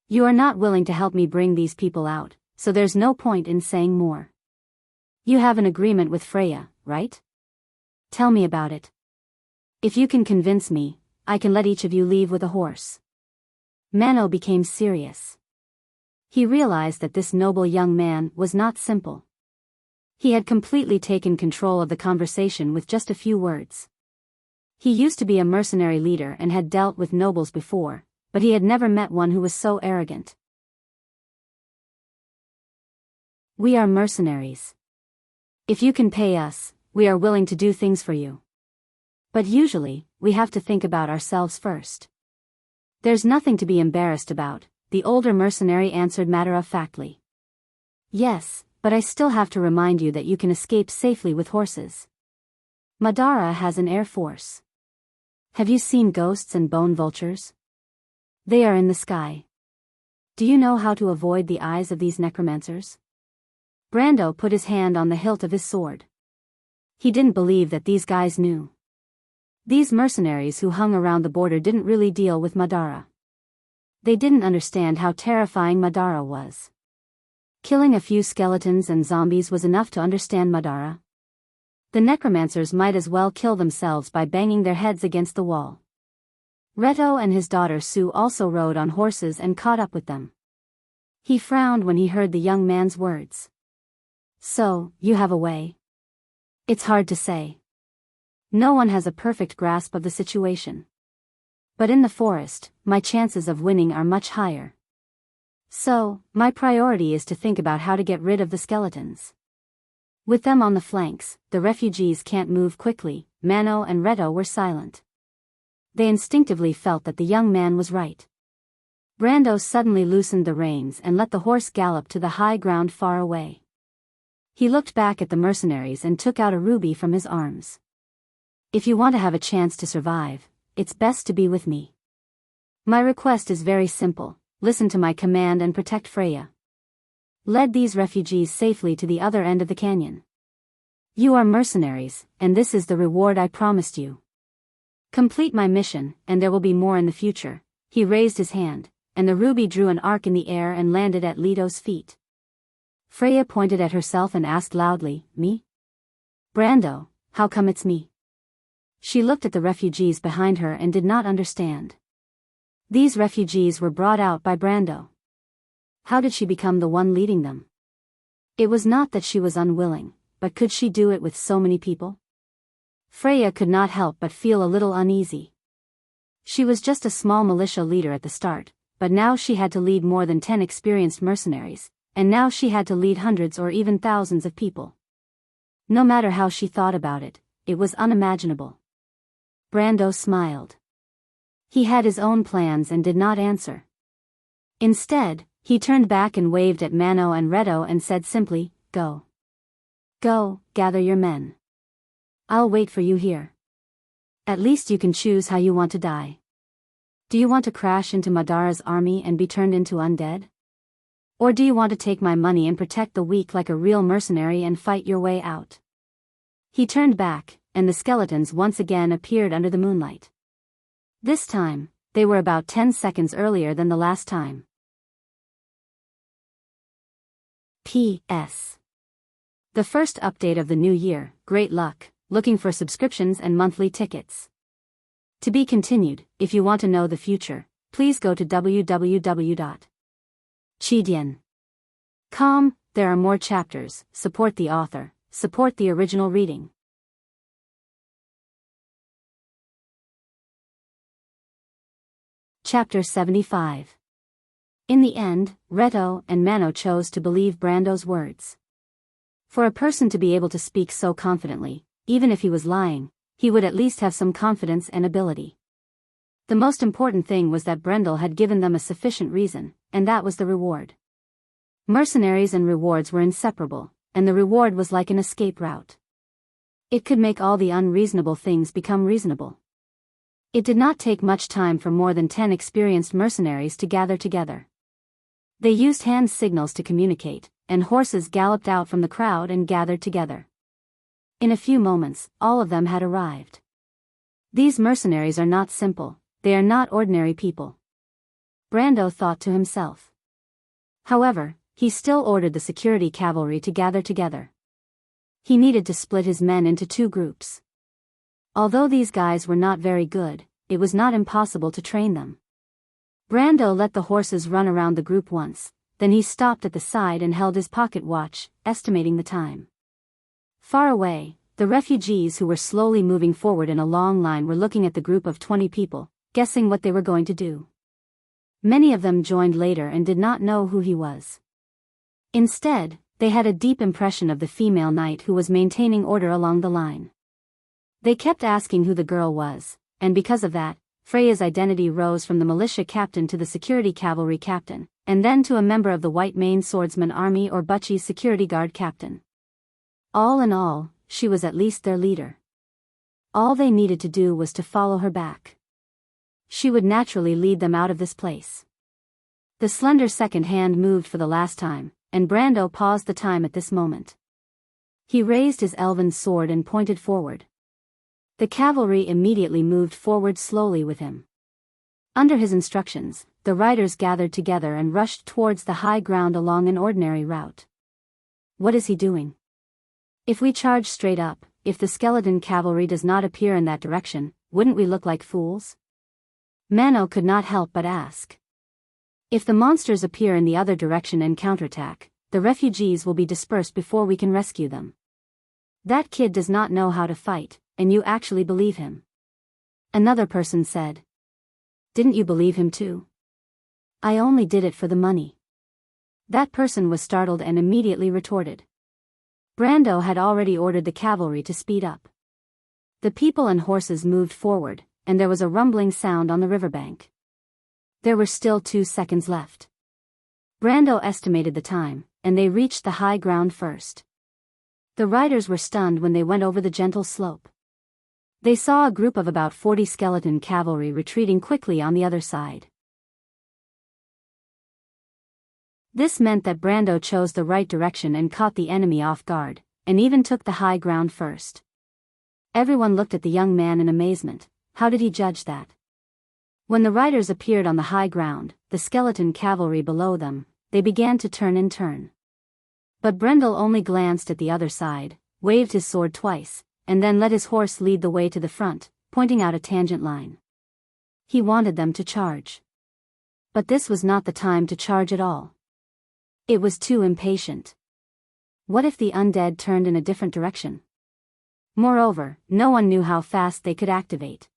You are not willing to help me bring these people out, so there's no point in saying more. You have an agreement with Freya, right? Tell me about it. If you can convince me, I can let each of you leave with a horse." Mano became serious. He realized that this noble young man was not simple. He had completely taken control of the conversation with just a few words. He used to be a mercenary leader and had dealt with nobles before, but he had never met one who was so arrogant. "We are mercenaries. If you can pay us, we are willing to do things for you. But usually, we have to think about ourselves first." "There's nothing to be embarrassed about," the older mercenary answered matter-of-factly. "Yes, but I still have to remind you that you can escape safely with horses. Madara has an air force. Have you seen ghosts and bone vultures? They are in the sky. Do you know how to avoid the eyes of these necromancers?" Brando put his hand on the hilt of his sword. He didn't believe that these guys knew. These mercenaries who hung around the border didn't really deal with Madara. They didn't understand how terrifying Madara was. Killing a few skeletons and zombies was enough to understand Madara. The necromancers might as well kill themselves by banging their heads against the wall. Reto and his daughter Sue also rode on horses and caught up with them. He frowned when he heard the young man's words. "So, you have a way?" "It's hard to say. No one has a perfect grasp of the situation. But in the forest, my chances of winning are much higher. So, my priority is to think about how to get rid of the skeletons. With them on the flanks, the refugees can't move quickly." Mano and Reto were silent. They instinctively felt that the young man was right. Brando suddenly loosened the reins and let the horse gallop to the high ground far away. He looked back at the mercenaries and took out a ruby from his arms. "If you want to have a chance to survive, it's best to be with me. My request is very simple: listen to my command and protect Freya. Lead these refugees safely to the other end of the canyon. You are mercenaries, and this is the reward I promised you. Complete my mission, and there will be more in the future." He raised his hand, and the ruby drew an arc in the air and landed at Leto's feet. Freya pointed at herself and asked loudly, "Me? Brando, how come it's me?" She looked at the refugees behind her and did not understand. These refugees were brought out by Brando. How did she become the one leading them? It was not that she was unwilling, but could she do it with so many people? Freya could not help but feel a little uneasy. She was just a small militia leader at the start, but now she had to lead more than 10 experienced mercenaries, and now she had to lead hundreds or even thousands of people. No matter how she thought about it, it was unimaginable. Brando smiled. He had his own plans and did not answer. Instead, he turned back and waved at Mano and Reto and said simply, "Go. Go, gather your men. I'll wait for you here. At least you can choose how you want to die. Do you want to crash into Madara's army and be turned into undead? Or do you want to take my money and protect the weak like a real mercenary and fight your way out?" He turned back, and the skeletons once again appeared under the moonlight. This time, they were about 10 seconds earlier than the last time. P.S. The first update of the new year, great luck, looking for subscriptions and monthly tickets. To be continued. If you want to know the future, please go to www.chidian.com. There are more chapters. Support the author, support the original reading. Chapter 75. In the end, Reto and Mano chose to believe Brando's words. For a person to be able to speak so confidently, even if he was lying, he would at least have some confidence and ability. The most important thing was that Brendel had given them a sufficient reason, and that was the reward. Mercenaries and rewards were inseparable, and the reward was like an escape route. It could make all the unreasonable things become reasonable. It did not take much time for more than 10 experienced mercenaries to gather together. They used hand signals to communicate, and horses galloped out from the crowd and gathered together. In a few moments, all of them had arrived. These mercenaries are not simple, they are not ordinary people. Brando thought to himself. However, he still ordered the security cavalry to gather together. He needed to split his men into 2 groups. Although these guys were not very good, it was not impossible to train them. Brando let the horses run around the group once, then he stopped at the side and held his pocket watch, estimating the time. Far away, the refugees who were slowly moving forward in a long line were looking at the group of 20 people, guessing what they were going to do. Many of them joined later and did not know who he was. Instead, they had a deep impression of the female knight who was maintaining order along the line. They kept asking who the girl was, and because of that, Freya's identity rose from the militia captain to the security cavalry captain, and then to a member of the White Mane Swordsman Army or Butchie's security guard captain. All in all, she was at least their leader. All they needed to do was to follow her back. She would naturally lead them out of this place. The slender second hand moved for the last time, and Brando paused the time at this moment. He raised his elven sword and pointed forward. The cavalry immediately moved forward slowly with him. Under his instructions, the riders gathered together and rushed towards the high ground along an ordinary route. What is he doing? If we charge straight up, if the skeleton cavalry does not appear in that direction, wouldn't we look like fools? Mano could not help but ask. If the monsters appear in the other direction and counterattack, the refugees will be dispersed before we can rescue them. That kid does not know how to fight, and you actually believe him. Another person said. Didn't you believe him too? I only did it for the money. That person was startled and immediately retorted. Brando had already ordered the cavalry to speed up. The people and horses moved forward, and there was a rumbling sound on the riverbank. There were still 2 seconds left. Brando estimated the time, and they reached the high ground first. The riders were stunned when they went over the gentle slope. They saw a group of about 40 skeleton cavalry retreating quickly on the other side. This meant that Brando chose the right direction and caught the enemy off guard, and even took the high ground first. Everyone looked at the young man in amazement. How did he judge that? When the riders appeared on the high ground, the skeleton cavalry below them, they began to turn and turn. But Brendel only glanced at the other side, waved his sword twice, and then let his horse lead the way to the front, pointing out a tangent line. He wanted them to charge. But this was not the time to charge at all. It was too impatient. What if the undead turned in a different direction? Moreover, no one knew how fast they could activate.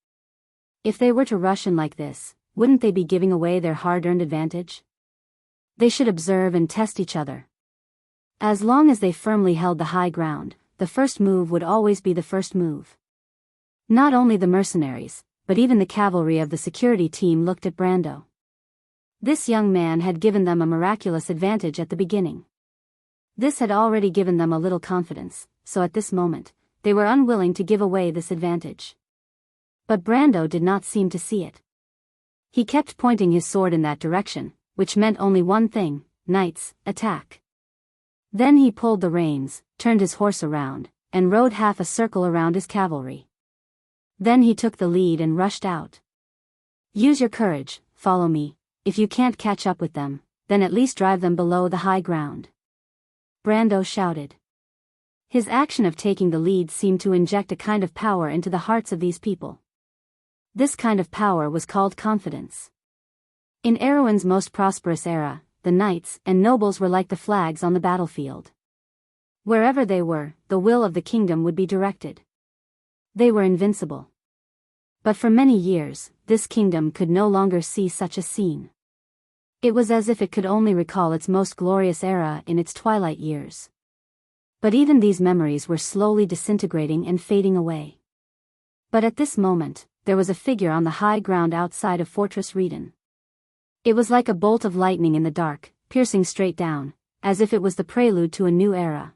If they were to rush in like this, wouldn't they be giving away their hard-earned advantage? They should observe and test each other. As long as they firmly held the high ground, the first move would always be the first move. Not only the mercenaries, but even the cavalry of the security team looked at Brando. This young man had given them a miraculous advantage at the beginning. This had already given them a little confidence, so at this moment, they were unwilling to give away this advantage. But Brando did not seem to see it. He kept pointing his sword in that direction, which meant only one thing: knights, attack. Then he pulled the reins, turned his horse around, and rode half a circle around his cavalry. Then he took the lead and rushed out. Use your courage, follow me. If you can't catch up with them, then at least drive them below the high ground. Brando shouted. His action of taking the lead seemed to inject a kind of power into the hearts of these people. This kind of power was called confidence. In Erewhon's most prosperous era, the knights and nobles were like the flags on the battlefield. Wherever they were, the will of the kingdom would be directed. They were invincible. But for many years, this kingdom could no longer see such a scene. It was as if it could only recall its most glorious era in its twilight years. But even these memories were slowly disintegrating and fading away. But at this moment, there was a figure on the high ground outside of Fortress Redon. It was like a bolt of lightning in the dark, piercing straight down, as if it was the prelude to a new era.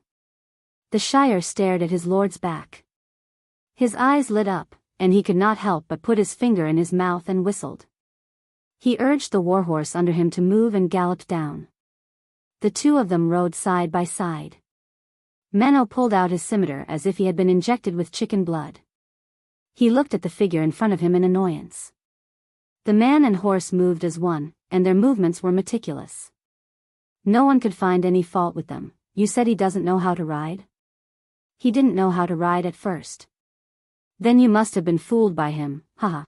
The Shire stared at his lord's back. His eyes lit up, and he could not help but put his finger in his mouth and whistled. He urged the warhorse under him to move and galloped down. The two of them rode side by side. Menno pulled out his scimitar as if he had been injected with chicken blood. He looked at the figure in front of him in annoyance. The man and horse moved as one, and their movements were meticulous. No one could find any fault with them. You said he doesn't know how to ride? He didn't know how to ride at first. Then you must have been fooled by him, haha.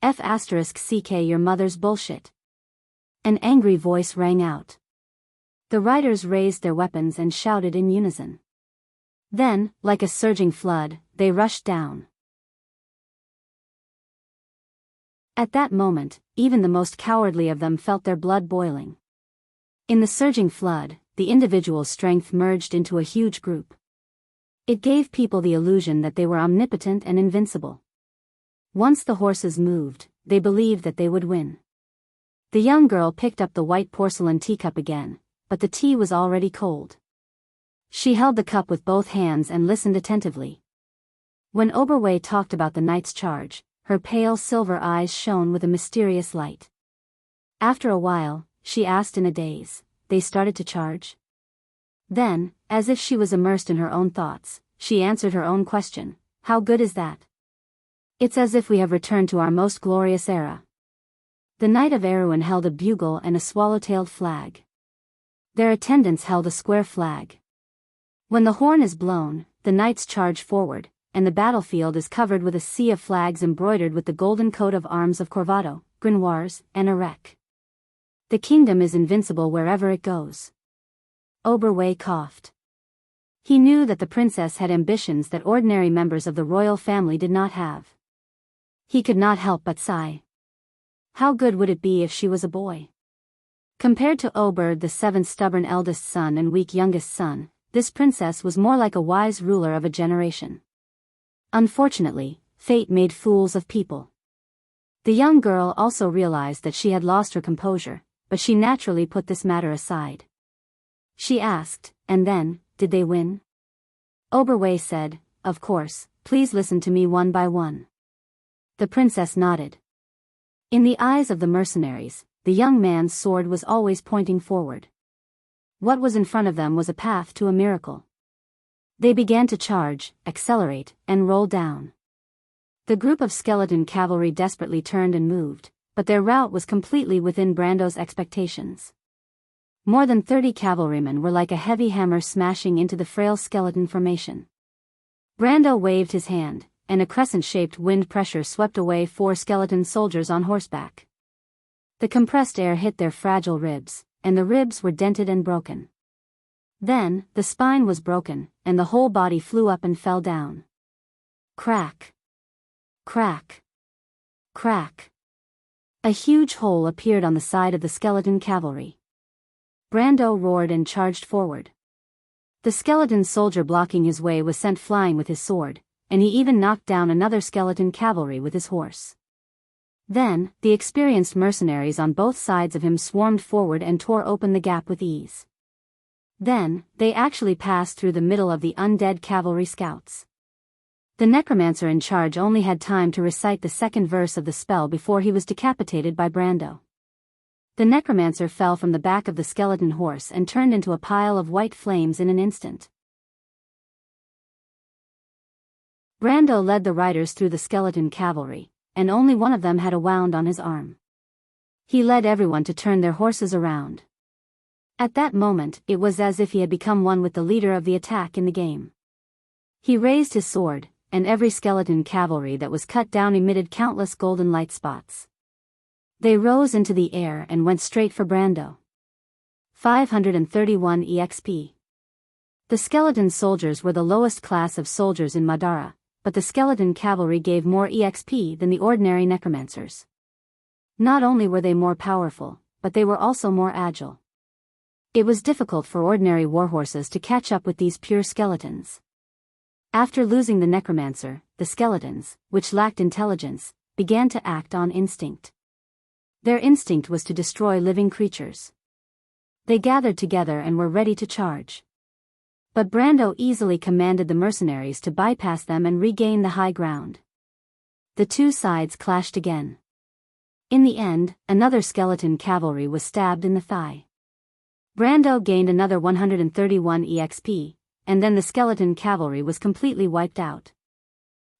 F***ck your mother's bullshit. An angry voice rang out. The riders raised their weapons and shouted in unison. Then, like a surging flood, they rushed down. At that moment, even the most cowardly of them felt their blood boiling. In the surging flood, the individual's strength merged into a huge group. It gave people the illusion that they were omnipotent and invincible. Once the horses moved, they believed that they would win. The young girl picked up the white porcelain teacup again, but the tea was already cold. She held the cup with both hands and listened attentively. When Oberway talked about the knight's charge, her pale silver eyes shone with a mysterious light. After a while, she asked in a daze, "They started to charge?" Then, as if she was immersed in her own thoughts, she answered her own question, "How good is that? It's as if we have returned to our most glorious era." The Knight of Erewhon held a bugle and a swallow-tailed flag. Their attendants held a square flag. When the horn is blown, the knights charge forward, and the battlefield is covered with a sea of flags embroidered with the golden coat of arms of Corvado, Grinoires, and Enrich. The kingdom is invincible wherever it goes. Oberway coughed. He knew that the princess had ambitions that ordinary members of the royal family did not have. He could not help but sigh. How good would it be if she was a boy? Compared to Oberg, the seventh stubborn eldest son and weak youngest son, this princess was more like a wise ruler of a generation. Unfortunately, fate made fools of people. The young girl also realized that she had lost her composure, but she naturally put this matter aside. She asked, "And then, did they win?" Oberway said, "Of course, please listen to me one by one." The princess nodded. In the eyes of the mercenaries, the young man's sword was always pointing forward. What was in front of them was a path to a miracle. They began to charge, accelerate, and roll down. The group of skeleton cavalry desperately turned and moved, but their route was completely within Brando's expectations. More than 30 cavalrymen were like a heavy hammer smashing into the frail skeleton formation. Brando waved his hand, and a crescent-shaped wind pressure swept away 4 skeleton soldiers on horseback. The compressed air hit their fragile ribs, and the ribs were dented and broken. Then, the spine was broken, and the whole body flew up and fell down. Crack! Crack! Crack! A huge hole appeared on the side of the skeleton cavalry. Brando roared and charged forward. The skeleton soldier blocking his way was sent flying with his sword, and he even knocked down another skeleton cavalry with his horse. Then, the experienced mercenaries on both sides of him swarmed forward and tore open the gap with ease. Then, they actually passed through the middle of the undead cavalry scouts. The necromancer in charge only had time to recite the second verse of the spell before he was decapitated by Brando. The necromancer fell from the back of the skeleton horse and turned into a pile of white flames in an instant. Brando led the riders through the skeleton cavalry, and only one of them had a wound on his arm. He led everyone to turn their horses around. At that moment, it was as if he had become one with the leader of the attack in the game. He raised his sword, and every skeleton cavalry that was cut down emitted countless golden light spots. They rose into the air and went straight for Brando. 531 EXP. The skeleton soldiers were the lowest class of soldiers in Madara, but the skeleton cavalry gave more EXP than the ordinary necromancers. Not only were they more powerful, but they were also more agile. It was difficult for ordinary warhorses to catch up with these pure skeletons. After losing the necromancer, the skeletons, which lacked intelligence, began to act on instinct. Their instinct was to destroy living creatures. They gathered together and were ready to charge. But Brando easily commanded the mercenaries to bypass them and regain the high ground. The two sides clashed again. In the end, another skeleton cavalry was stabbed in the thigh. Brando gained another 131 EXP, and then the skeleton cavalry was completely wiped out.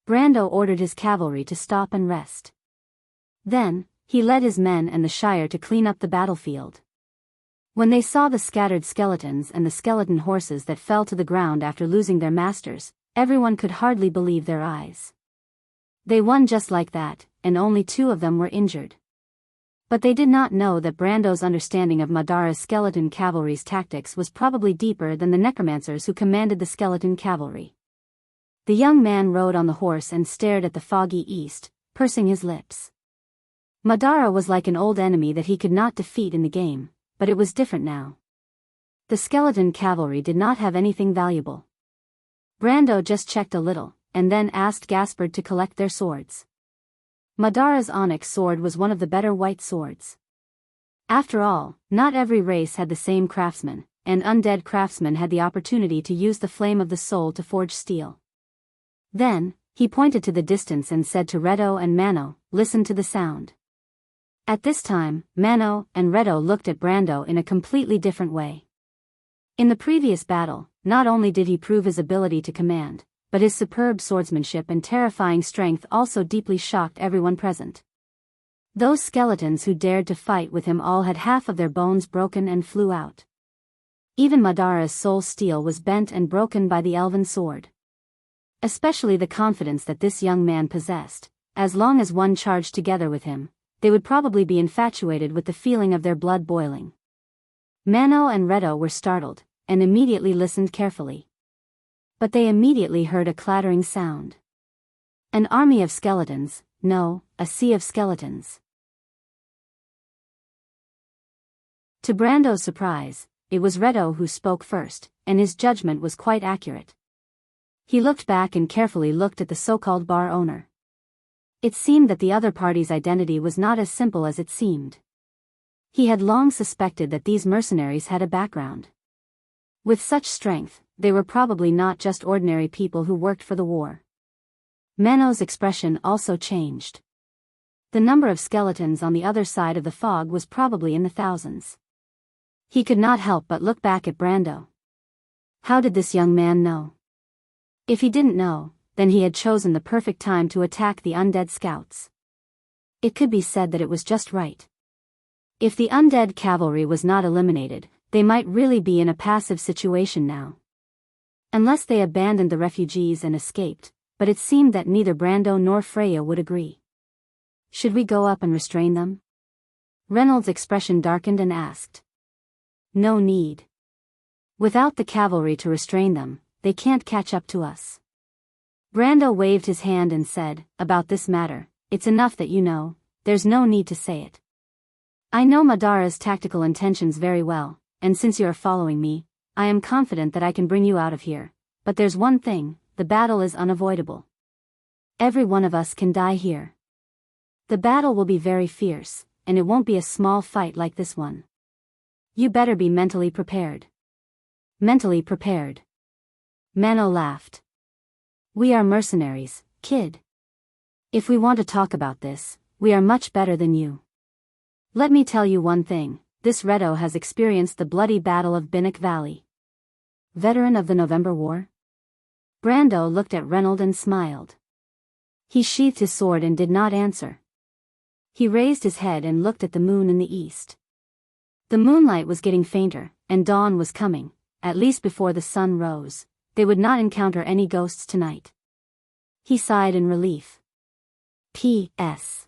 Brando ordered his cavalry to stop and rest. Then, he led his men and the Shire to clean up the battlefield. When they saw the scattered skeletons and the skeleton horses that fell to the ground after losing their masters, everyone could hardly believe their eyes. They won just like that, and only 2 of them were injured. But they did not know that Brando's understanding of Madara's skeleton cavalry's tactics was probably deeper than the necromancers who commanded the skeleton cavalry. The young man rode on the horse and stared at the foggy east, pursing his lips. Madara was like an old enemy that he could not defeat in the game, but it was different now. The skeleton cavalry did not have anything valuable. Brando just checked a little, and then asked Gaspard to collect their swords. Madara's onyx sword was one of the better white swords. After all, not every race had the same craftsman, and undead craftsmen had the opportunity to use the flame of the soul to forge steel. Then, he pointed to the distance and said to Redo and Mano, "Listen to the sound." At this time, Mano and Redo looked at Brando in a completely different way. In the previous battle, not only did he prove his ability to command, but his superb swordsmanship and terrifying strength also deeply shocked everyone present. Those skeletons who dared to fight with him all had half of their bones broken and flew out. Even Madara's soul steel was bent and broken by the elven sword. Especially the confidence that this young man possessed. As long as one charged together with him, they would probably be infatuated with the feeling of their blood boiling. Mano and Redo were startled, and immediately listened carefully. But they immediately heard a clattering sound. An army of skeletons, no, a sea of skeletons. To Brando's surprise, it was Redo who spoke first, and his judgment was quite accurate. He looked back and carefully looked at the so-called bar owner. It seemed that the other party's identity was not as simple as it seemed. He had long suspected that these mercenaries had a background. With such strength, they were probably not just ordinary people who worked for the war. Mano's expression also changed. The number of skeletons on the other side of the fog was probably in the thousands. He could not help but look back at Brando. How did this young man know? If he didn't know, then he had chosen the perfect time to attack the undead scouts. It could be said that it was just right. If the undead cavalry was not eliminated, they might really be in a passive situation now. Unless they abandoned the refugees and escaped, but it seemed that neither Brando nor Freya would agree. Should we go up and restrain them? Reynolds' expression darkened and asked. No need. Without the cavalry to restrain them, they can't catch up to us. Brando waved his hand and said, about this matter, it's enough that you know, there's no need to say it. I know Madara's tactical intentions very well, and since you are following me, I am confident that I can bring you out of here, but there's one thing, the battle is unavoidable. Every one of us can die here. The battle will be very fierce, and it won't be a small fight like this one. You better be mentally prepared. Mentally prepared. Mano laughed. We are mercenaries, kid. If we want to talk about this, we are much better than you. Let me tell you one thing, this Redo has experienced the bloody Battle of Binnock Valley. Veteran of the November War? Brando looked at Reynold and smiled. He sheathed his sword and did not answer. He raised his head and looked at the moon in the east. The moonlight was getting fainter, and dawn was coming, at least before the sun rose. They would not encounter any ghosts tonight. He sighed in relief. P.S.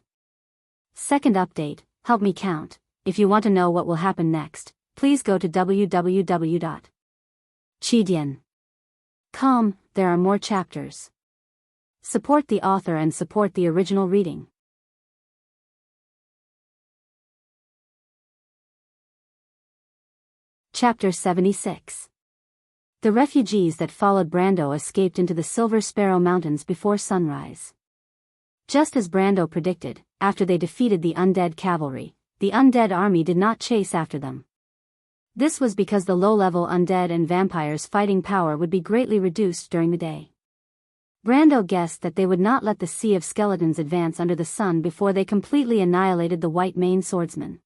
Second update, help me count. If you want to know what will happen next, please go to www.chidian.com. There are more chapters. Support the author and support the original reading. Chapter 76. The refugees that followed Brando escaped into the Silver Sparrow Mountains before sunrise. Just as Brando predicted, after they defeated the undead cavalry, the undead army did not chase after them. This was because the low-level undead and vampires' fighting power would be greatly reduced during the day. Brando guessed that they would not let the sea of skeletons advance under the sun before they completely annihilated the white-maned swordsmen.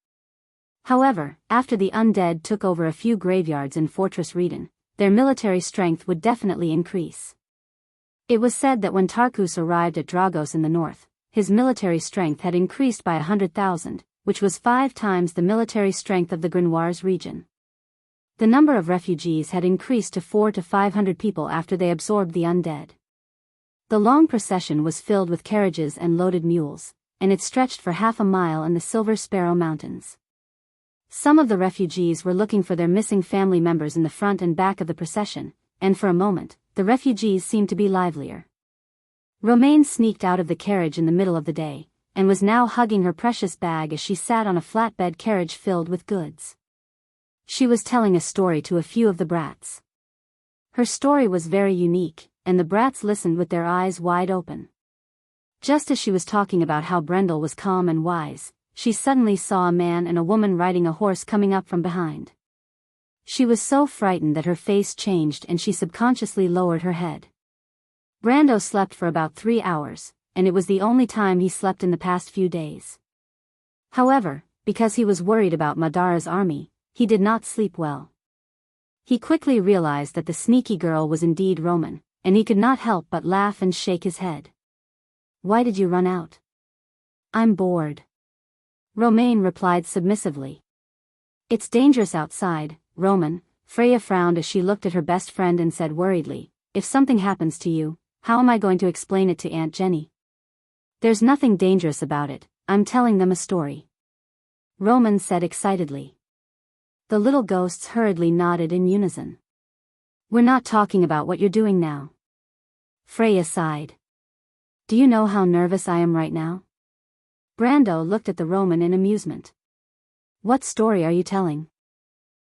However, after the undead took over a few graveyards in Fortress Reden, their military strength would definitely increase. It was said that when Tarkus arrived at Dragos in the north, his military strength had increased by 100,000, which was 5 times the military strength of the Grenoires region. The number of refugees had increased to 400 to 500 people after they absorbed the undead. The long procession was filled with carriages and loaded mules, and it stretched for half a mile in the Silver Sparrow Mountains. Some of the refugees were looking for their missing family members in the front and back of the procession, and for a moment, the refugees seemed to be livelier. Romaine sneaked out of the carriage in the middle of the day, and was now hugging her precious bag as she sat on a flatbed carriage filled with goods. She was telling a story to a few of the brats. Her story was very unique, and the brats listened with their eyes wide open. Just as she was talking about how Brendel was calm and wise, she suddenly saw a man and a woman riding a horse coming up from behind. She was so frightened that her face changed and she subconsciously lowered her head. Brando slept for about 3 hours, and it was the only time he slept in the past few days. However, because he was worried about Madara's army, he did not sleep well. He quickly realized that the sneaky girl was indeed Roman, and he could not help but laugh and shake his head. Why did you run out? I'm bored. Romaine replied submissively. It's dangerous outside, Roman. Freya frowned as she looked at her best friend and said worriedly, if something happens to you, how am I going to explain it to Aunt Jenny? There's nothing dangerous about it, I'm telling them a story. Roman said excitedly. The little ghosts hurriedly nodded in unison. We're not talking about what you're doing now. Freya sighed. Do you know how nervous I am right now? Brando looked at the Roman in amusement. What story are you telling?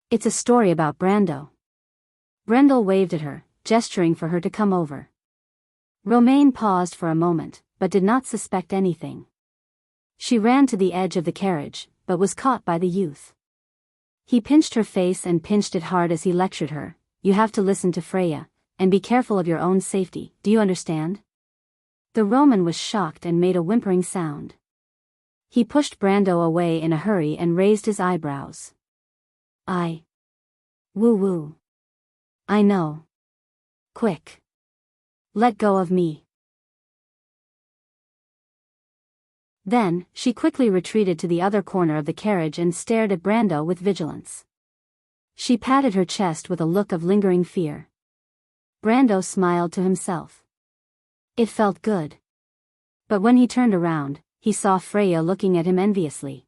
It's a story about Brando. Brendel waved at her, gesturing for her to come over. Romaine paused for a moment, but did not suspect anything. She ran to the edge of the carriage, but was caught by the youth. He pinched her face and pinched it hard as he lectured her. You have to listen to Freya, and be careful of your own safety, do you understand? The Roman was shocked and made a whimpering sound. He pushed Brando away in a hurry and raised his eyebrows. Woo-woo. I know. Quick. Let go of me. Then, she quickly retreated to the other corner of the carriage and stared at Brando with vigilance. She patted her chest with a look of lingering fear. Brando smiled to himself. It felt good. But when he turned around, he saw Freya looking at him enviously.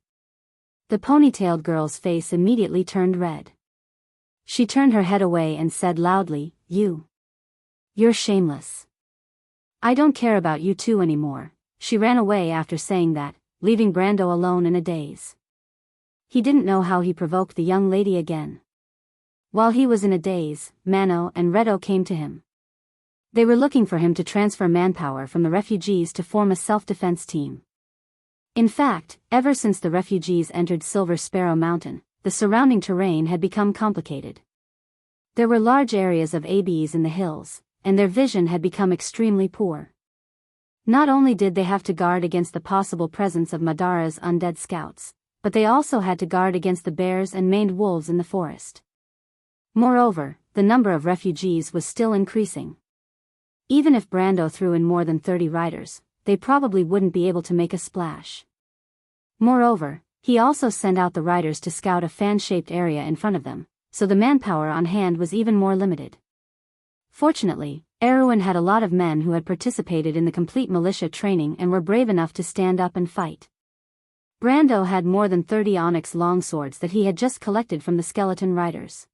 The ponytailed girl's face immediately turned red. She turned her head away and said loudly, You're shameless. I don't care about you two anymore. She ran away after saying that, leaving Brando alone in a daze. He didn't know how he provoked the young lady again. While he was in a daze, Mano and Redo came to him. They were looking for him to transfer manpower from the refugees to form a self-defense team. In fact, ever since the refugees entered Silver Sparrow Mountain, the surrounding terrain had become complicated. There were large areas of ABs in the hills, and their vision had become extremely poor. Not only did they have to guard against the possible presence of Madara's undead scouts, but they also had to guard against the bears and maned wolves in the forest. Moreover, the number of refugees was still increasing. Even if Brando threw in more than 30 riders, they probably wouldn't be able to make a splash. Moreover, he also sent out the riders to scout a fan-shaped area in front of them, so the manpower on hand was even more limited. Fortunately, Erwin had a lot of men who had participated in the complete militia training and were brave enough to stand up and fight. Brando had more than 30 onyx longswords that he had just collected from the skeleton riders.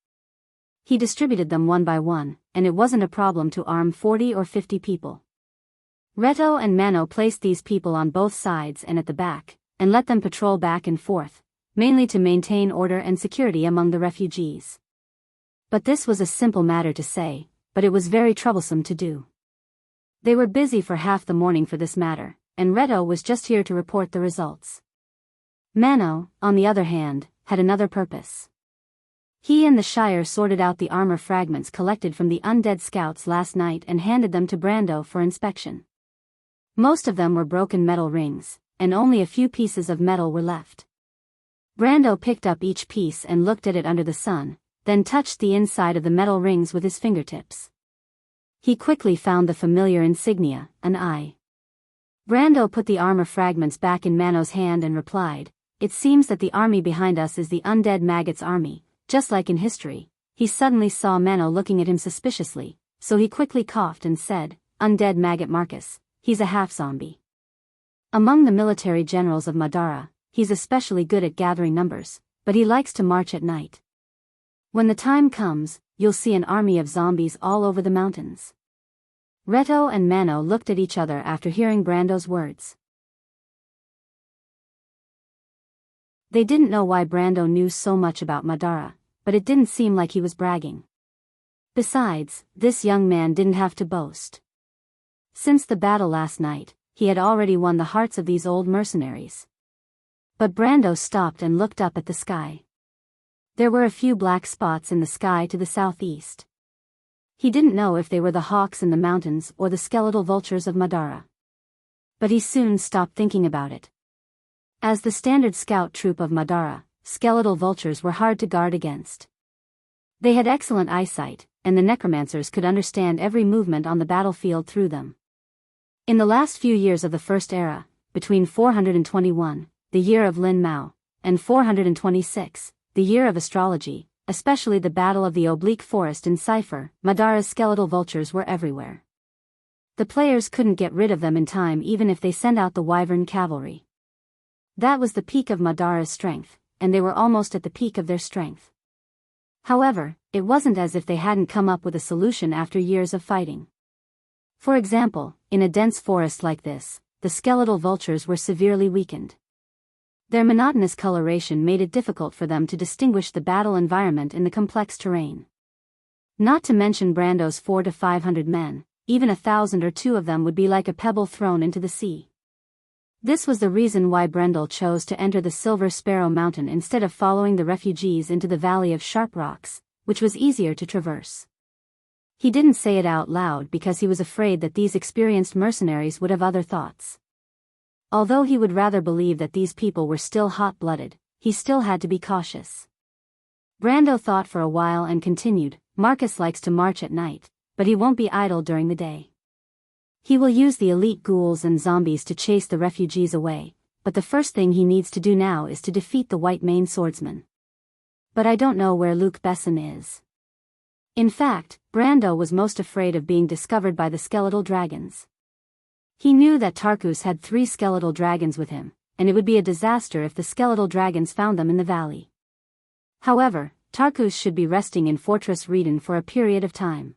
He distributed them one by one, and it wasn't a problem to arm 40 or 50 people. Reto and Mano placed these people on both sides and at the back, and let them patrol back and forth, mainly to maintain order and security among the refugees. But this was a simple matter to say, but it was very troublesome to do. They were busy for half the morning for this matter, and Reto was just here to report the results. Mano, on the other hand, had another purpose. He and the Shire sorted out the armor fragments collected from the undead scouts last night and handed them to Brando for inspection. Most of them were broken metal rings, and only a few pieces of metal were left. Brando picked up each piece and looked at it under the sun, then touched the inside of the metal rings with his fingertips. He quickly found the familiar insignia, an eye. Brando put the armor fragments back in Mano's hand and replied, "It seems that the army behind us is the undead maggots' army." Just like in history, he suddenly saw Mano looking at him suspiciously, so he quickly coughed and said, "Undead maggot Marcus, he's a half-zombie. Among the military generals of Madara, he's especially good at gathering numbers, but he likes to march at night. When the time comes, you'll see an army of zombies all over the mountains." Reto and Mano looked at each other after hearing Brando's words. They didn't know why Brando knew so much about Madara, but it didn't seem like he was bragging. Besides, this young man didn't have to boast. Since the battle last night, he had already won the hearts of these old mercenaries. But Brando stopped and looked up at the sky. There were a few black spots in the sky to the southeast. He didn't know if they were the hawks in the mountains or the skeletal vultures of Madara. But he soon stopped thinking about it. As the standard scout troop of Madara, skeletal vultures were hard to guard against. They had excellent eyesight, and the necromancers could understand every movement on the battlefield through them. In the last few years of the First Era, between 421, the year of Lin Mao, and 426, the year of astrology, especially the Battle of the Oblique Forest in Cypher, Madara's skeletal vultures were everywhere. The players couldn't get rid of them in time even if they sent out the Wyvern cavalry. That was the peak of Madara's strength, and they were almost at the peak of their strength. However, it wasn't as if they hadn't come up with a solution after years of fighting. For example, in a dense forest like this, the skeletal vultures were severely weakened. Their monotonous coloration made it difficult for them to distinguish the battle environment in the complex terrain. Not to mention Brando's 400 to 500 men, even 1,000 or 2 of them would be like a pebble thrown into the sea. This was the reason why Brendel chose to enter the Silver Sparrow Mountain instead of following the refugees into the Valley of Sharp Rocks, which was easier to traverse. He didn't say it out loud because he was afraid that these experienced mercenaries would have other thoughts. Although he would rather believe that these people were still hot-blooded, he still had to be cautious. Brando thought for a while and continued, "Marcus likes to march at night, but he won't be idle during the day. He will use the elite ghouls and zombies to chase the refugees away, but the first thing he needs to do now is to defeat the White Mane Swordsman. But I don't know where Luke Besson is." In fact, Brando was most afraid of being discovered by the skeletal dragons. He knew that Tarkus had 3 skeletal dragons with him, and it would be a disaster if the skeletal dragons found them in the valley. However, Tarkus should be resting in Fortress Reden for a period of time.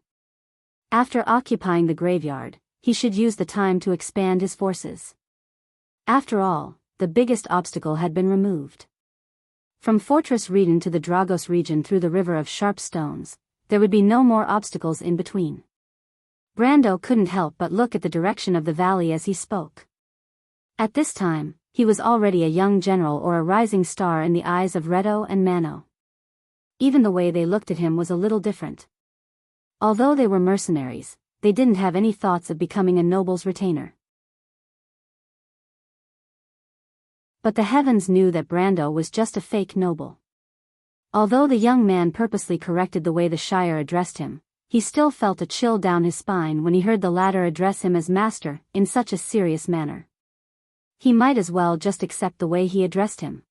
After occupying the graveyard, he should use the time to expand his forces. After all, the biggest obstacle had been removed. From Fortress Reden to the Dragos region through the River of Sharp Stones, there would be no more obstacles in between. Brando couldn't help but look at the direction of the valley as he spoke. At this time, he was already a young general or a rising star in the eyes of Redo and Mano. Even the way they looked at him was a little different. Although they were mercenaries, they didn't have any thoughts of becoming a noble's retainer. But the heavens knew that Brando was just a fake noble. Although the young man purposely corrected the way the Shire addressed him, he still felt a chill down his spine when he heard the latter address him as master in such a serious manner. He might as well just accept the way he addressed him.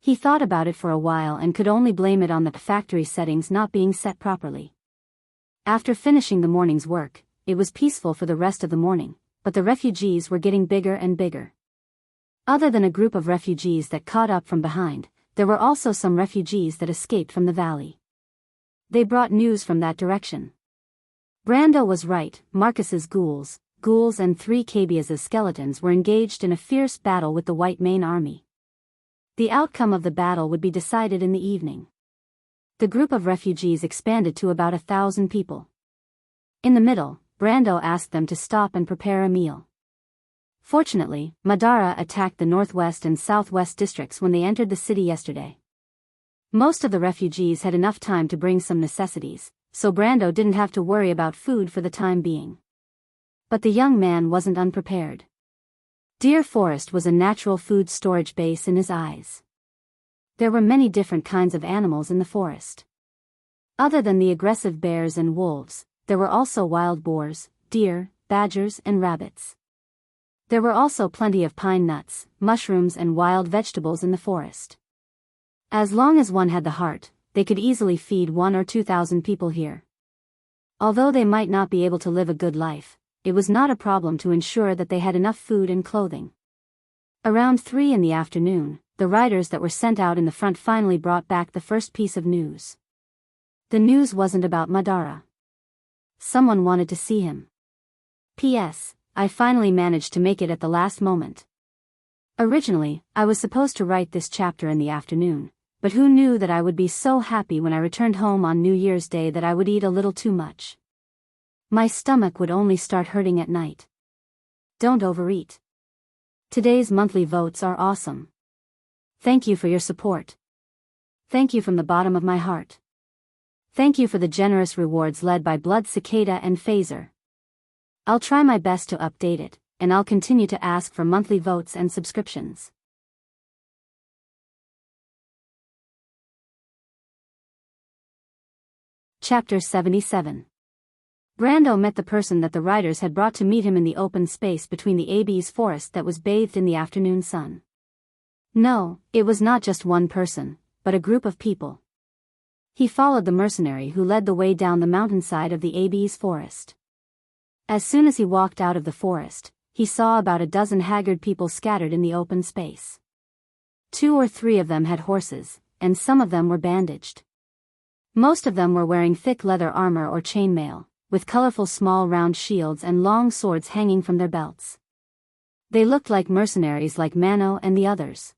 He thought about it for a while and could only blame it on the factory settings not being set properly. After finishing the morning's work, it was peaceful for the rest of the morning, but the refugees were getting bigger and bigger. Other than a group of refugees that caught up from behind, there were also some refugees that escaped from the valley. They brought news from that direction. Brando was right, Marcus's ghouls and 3 Cabias' skeletons were engaged in a fierce battle with the White Mane army. The outcome of the battle would be decided in the evening. The group of refugees expanded to about 1,000 people. In the middle, Brando asked them to stop and prepare a meal. Fortunately, Madara attacked the northwest and southwest districts when they entered the city yesterday. Most of the refugees had enough time to bring some necessities, so Brando didn't have to worry about food for the time being. But the young man wasn't unprepared. Deer Forest was a natural food storage base in his eyes. There were many different kinds of animals in the forest. Other than the aggressive bears and wolves, there were also wild boars, deer, badgers, and rabbits. There were also plenty of pine nuts, mushrooms, and wild vegetables in the forest. As long as one had the heart, they could easily feed 1,000 or 2,000 people here. Although they might not be able to live a good life, it was not a problem to ensure that they had enough food and clothing. Around 3 in the afternoon, the riders that were sent out in the front finally brought back the first piece of news. The news wasn't about Madara. Someone wanted to see him. P.S. I finally managed to make it at the last moment. Originally, I was supposed to write this chapter in the afternoon, but who knew that I would be so happy when I returned home on New Year's Day that I would eat a little too much. My stomach would only start hurting at night. Don't overeat. Today's monthly votes are awesome. Thank you for your support. Thank you from the bottom of my heart. Thank you for the generous rewards led by Blood Cicada and Phaser. I'll try my best to update it, and I'll continue to ask for monthly votes and subscriptions. Chapter 77. Brando met the person that the riders had brought to meet him in the open space between the Abies forest that was bathed in the afternoon sun. No, it was not just one person, but a group of people. He followed the mercenary who led the way down the mountainside of the Abies forest. As soon as he walked out of the forest, he saw about a dozen haggard people scattered in the open space. 2 or 3 of them had horses, and some of them were bandaged. Most of them were wearing thick leather armor or chainmail, with colorful small round shields and long swords hanging from their belts. They looked like mercenaries like Mano and the others.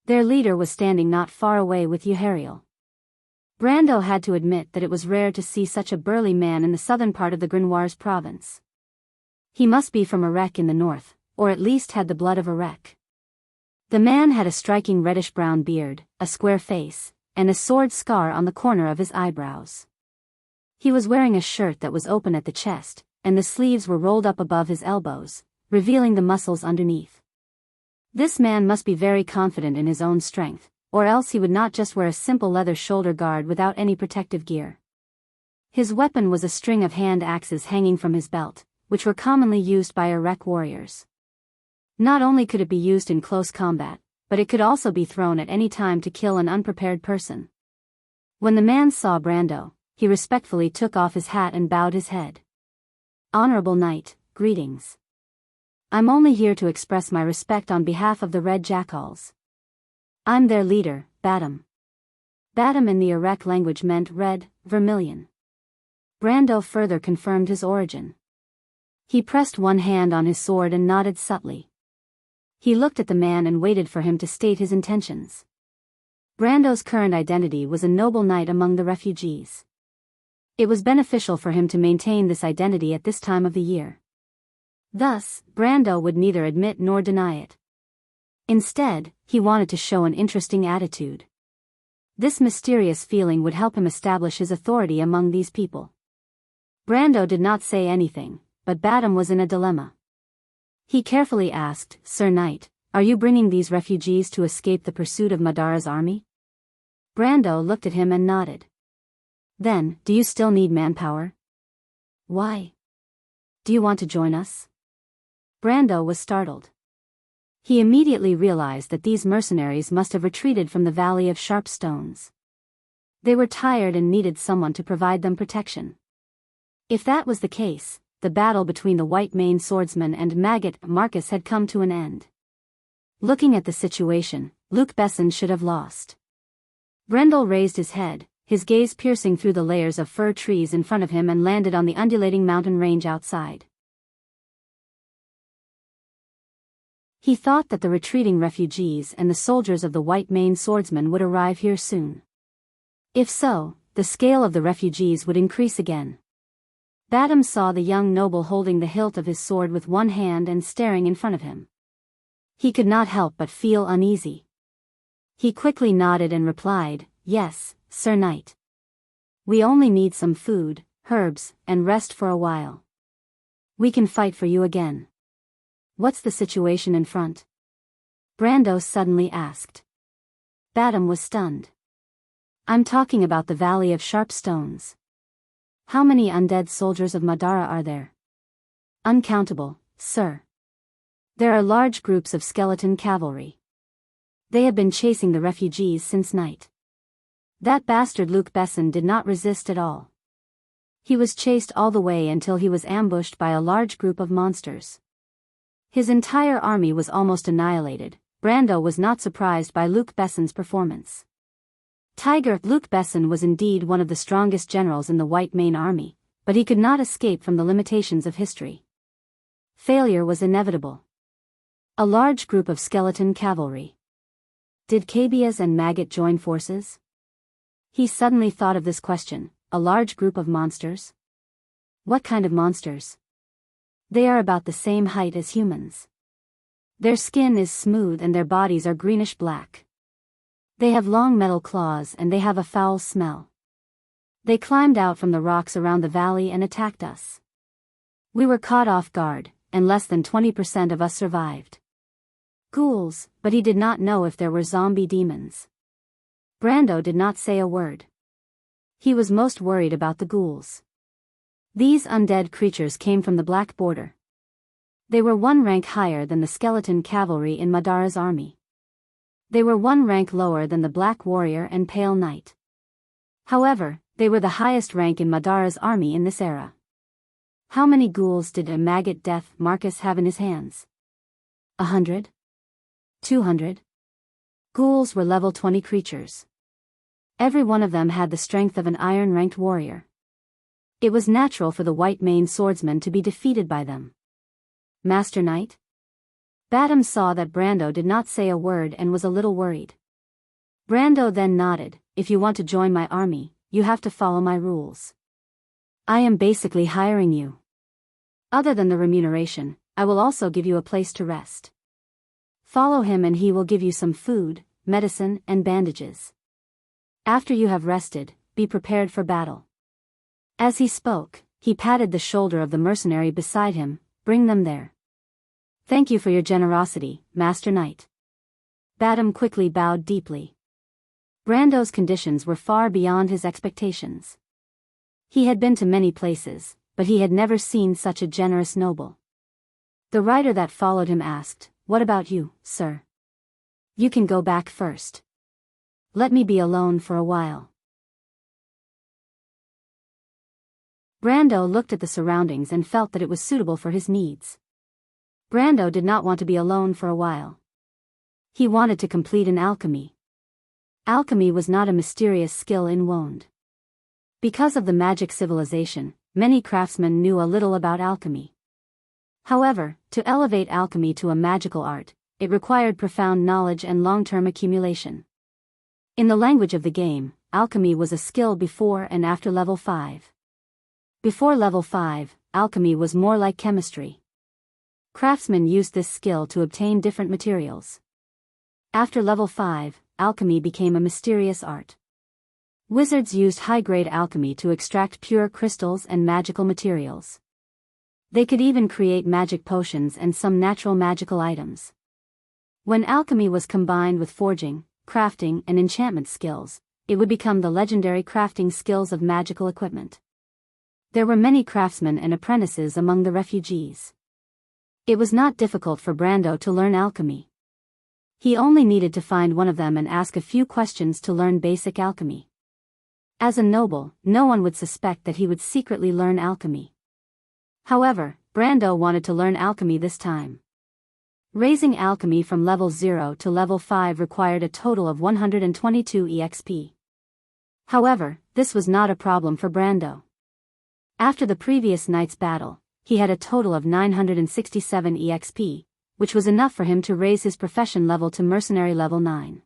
Their leader was standing not far away with Euhariel. Brando had to admit that it was rare to see such a burly man in the southern part of the Grimoires province. He must be from Erech in the north, or at least had the blood of Erech. The man had a striking reddish-brown beard, a square face, and a sword scar on the corner of his eyebrows. He was wearing a shirt that was open at the chest, and the sleeves were rolled up above his elbows, revealing the muscles underneath. This man must be very confident in his own strength, or else he would not just wear a simple leather shoulder guard without any protective gear. His weapon was a string of hand axes hanging from his belt, which were commonly used by Erech warriors. Not only could it be used in close combat, but it could also be thrown at any time to kill an unprepared person. When the man saw Brando, he respectfully took off his hat and bowed his head. Honorable Knight, greetings. I'm only here to express my respect on behalf of the Red Jackals. I'm their leader, Badam. Badam in the Erech language meant red, vermilion. Brando further confirmed his origin. He pressed one hand on his sword and nodded subtly. He looked at the man and waited for him to state his intentions. Brando's current identity was a noble knight among the refugees. It was beneficial for him to maintain this identity at this time of the year. Thus, Brando would neither admit nor deny it. Instead, he wanted to show an interesting attitude. This mysterious feeling would help him establish his authority among these people. Brando did not say anything, but Badam was in a dilemma. He carefully asked, "Sir Knight, are you bringing these refugees to escape the pursuit of Madara's army?" Brando looked at him and nodded. "Then, do you still need manpower?" "Why? Do you want to join us?" Brando was startled. He immediately realized that these mercenaries must have retreated from the Valley of Sharp Stones. They were tired and needed someone to provide them protection. If that was the case, the battle between the white-maned swordsman and Maggot Marcus had come to an end. Looking at the situation, Luc Besson should have lost. Brendel raised his head, his gaze piercing through the layers of fir trees in front of him, and landed on the undulating mountain range outside. He thought that the retreating refugees and the soldiers of the white-maned swordsman would arrive here soon. If so, the scale of the refugees would increase again. Badam saw the young noble holding the hilt of his sword with one hand and staring in front of him. He could not help but feel uneasy. He quickly nodded and replied, "Yes, Sir Knight. We only need some food, herbs, and rest for a while. We can fight for you again." "What's the situation in front?" Brando suddenly asked. Badam was stunned. "I'm talking about the Valley of Sharp Stones. How many undead soldiers of Madara are there?" "Uncountable, sir. There are large groups of skeleton cavalry. They have been chasing the refugees since night." That bastard Luc Besson did not resist at all. He was chased all the way until he was ambushed by a large group of monsters. His entire army was almost annihilated. Brando was not surprised by Luc Besson's performance. Tiger Luc Besson was indeed one of the strongest generals in the White Mane army, but he could not escape from the limitations of history. Failure was inevitable. A large group of skeleton cavalry. Did Cabias and Maggot join forces? He suddenly thought of this question. A large group of monsters? What kind of monsters? They are about the same height as humans. Their skin is smooth and their bodies are greenish-black. They have long metal claws and they have a foul smell. They climbed out from the rocks around the valley and attacked us. We were caught off guard, and less than 20% of us survived. Ghouls, but he did not know if there were zombie demons. Brando did not say a word. He was most worried about the ghouls. These undead creatures came from the Black Border. They were one rank higher than the skeleton cavalry in Madara's army. They were one rank lower than the Black Warrior and Pale Knight. However, they were the highest rank in Madara's army in this era. How many ghouls did a Maggot Death Marcus have in his hands? 100? 200? Ghouls were level 20 creatures. Every one of them had the strength of an iron-ranked warrior. It was natural for the white-maned swordsman to be defeated by them. Master Knight? Badam saw that Brando did not say a word and was a little worried. Brando then nodded. "If you want to join my army, you have to follow my rules. I am basically hiring you. Other than the remuneration, I will also give you a place to rest. Follow him and he will give you some food, medicine, and bandages. After you have rested, be prepared for battle." As he spoke, he patted the shoulder of the mercenary beside him. "Bring them there." "Thank you for your generosity, Master Knight." Badam quickly bowed deeply. Brando's conditions were far beyond his expectations. He had been to many places, but he had never seen such a generous noble. The rider that followed him asked, "What about you, sir? You can go back first. Let me be alone for a while." Brando looked at the surroundings and felt that it was suitable for his needs. Brando did not want to be alone for a while. He wanted to complete an alchemy. Alchemy was not a mysterious skill in Wonde. Because of the magic civilization, many craftsmen knew a little about alchemy. However, to elevate alchemy to a magical art, it required profound knowledge and long-term accumulation. In the language of the game, alchemy was a skill before and after level 5. Before level 5, alchemy was more like chemistry. Craftsmen used this skill to obtain different materials. After level 5, alchemy became a mysterious art. Wizards used high-grade alchemy to extract pure crystals and magical materials. They could even create magic potions and some natural magical items. When alchemy was combined with forging, crafting, and enchantment skills, it would become the legendary crafting skills of magical equipment. There were many craftsmen and apprentices among the refugees. It was not difficult for Brando to learn alchemy. He only needed to find one of them and ask a few questions to learn basic alchemy. As a noble, no one would suspect that he would secretly learn alchemy. However, Brando wanted to learn alchemy this time. Raising alchemy from level 0 to level 5 required a total of 122 EXP. However, this was not a problem for Brando. After the previous night's battle, he had a total of 967 EXP, which was enough for him to raise his profession level to mercenary level 9.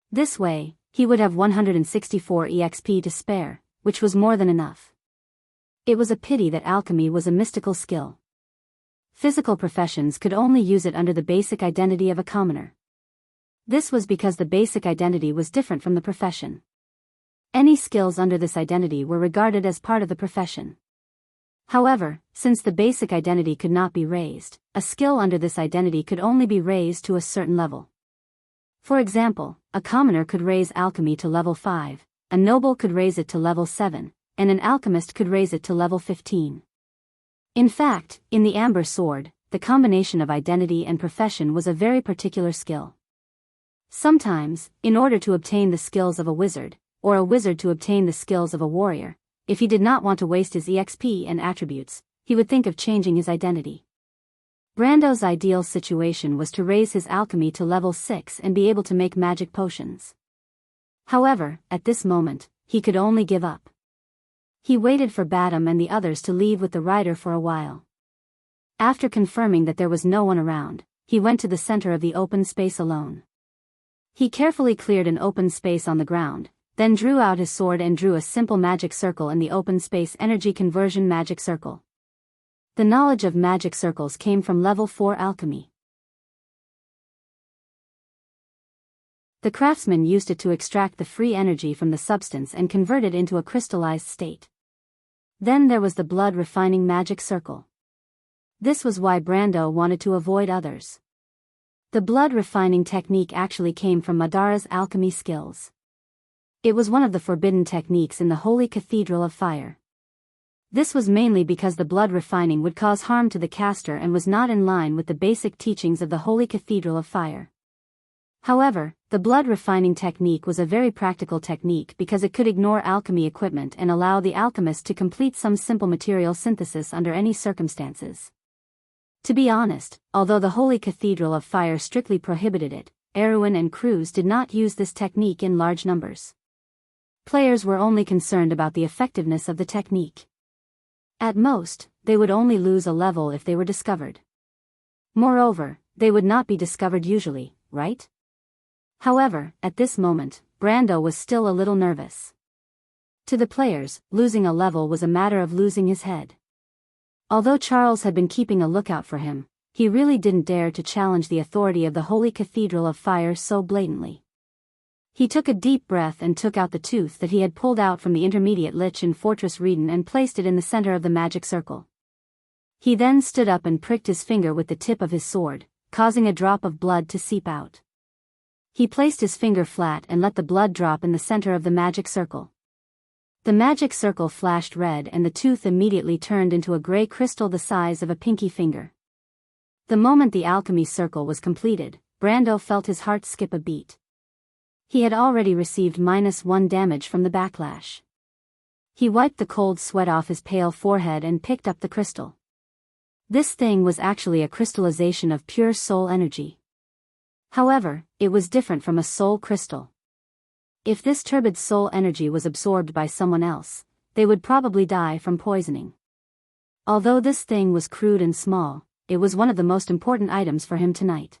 This way, he would have 164 EXP to spare, which was more than enough. It was a pity that alchemy was a mystical skill. Physical professions could only use it under the basic identity of a commoner. This was because the basic identity was different from the profession. Any skills under this identity were regarded as part of the profession. However, since the basic identity could not be raised, a skill under this identity could only be raised to a certain level. For example, a commoner could raise alchemy to level 5, a noble could raise it to level 7, and an alchemist could raise it to level 15. In fact, in the Amber Sword, the combination of identity and profession was a very particular skill. Sometimes, in order to obtain the skills of a wizard, or a wizard to obtain the skills of a warrior, if he did not want to waste his EXP and attributes, he would think of changing his identity. Brando's ideal situation was to raise his alchemy to level 6 and be able to make magic potions. However, at this moment, he could only give up. He waited for Badam and the others to leave with the rider for a while. After confirming that there was no one around, he went to the center of the open space alone. He carefully cleared an open space on the ground, then drew out his sword and drew a simple magic circle in the open space energy conversion magic circle. The knowledge of magic circles came from level 4 alchemy. The craftsman used it to extract the free energy from the substance and convert it into a crystallized state. Then there was the blood refining magic circle. This was why Brando wanted to avoid others. The blood refining technique actually came from Madara's alchemy skills. It was one of the forbidden techniques in the Holy Cathedral of Fire. This was mainly because the blood refining would cause harm to the caster and was not in line with the basic teachings of the Holy Cathedral of Fire. However, the blood refining technique was a very practical technique because it could ignore alchemy equipment and allow the alchemist to complete some simple material synthesis under any circumstances. To be honest, although the Holy Cathedral of Fire strictly prohibited it, Erwin and Cruz did not use this technique in large numbers. Players were only concerned about the effectiveness of the technique. At most, they would only lose a level if they were discovered. Moreover, they would not be discovered usually, right? However, at this moment, Brando was still a little nervous. To the players, losing a level was a matter of losing his head. Although Charles had been keeping a lookout for him, he really didn't dare to challenge the authority of the Holy Cathedral of Fire so blatantly. He took a deep breath and took out the tooth that he had pulled out from the intermediate lich in Fortress Reden and placed it in the center of the magic circle. He then stood up and pricked his finger with the tip of his sword, causing a drop of blood to seep out. He placed his finger flat and let the blood drop in the center of the magic circle. The magic circle flashed red and the tooth immediately turned into a gray crystal the size of a pinky finger. The moment the alchemy circle was completed, Brando felt his heart skip a beat. He had already received -1 damage from the backlash. He wiped the cold sweat off his pale forehead and picked up the crystal. This thing was actually a crystallization of pure soul energy. However, it was different from a soul crystal. If this turbid soul energy was absorbed by someone else, they would probably die from poisoning. Although this thing was crude and small, it was one of the most important items for him tonight.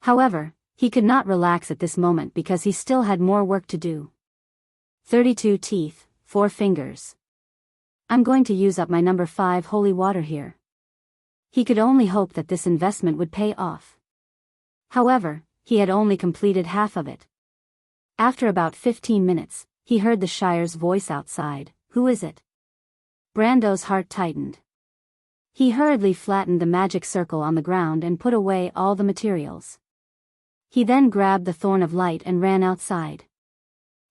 However, he could not relax at this moment because he still had more work to do. 32 teeth, 4 fingers. I'm going to use up my number 5 holy water here. He could only hope that this investment would pay off. However, he had only completed half of it. After about 15 minutes, he heard the Shire's voice outside. "Who is it?" Brando's heart tightened. He hurriedly flattened the magic circle on the ground and put away all the materials. He then grabbed the Thorn of Light and ran outside.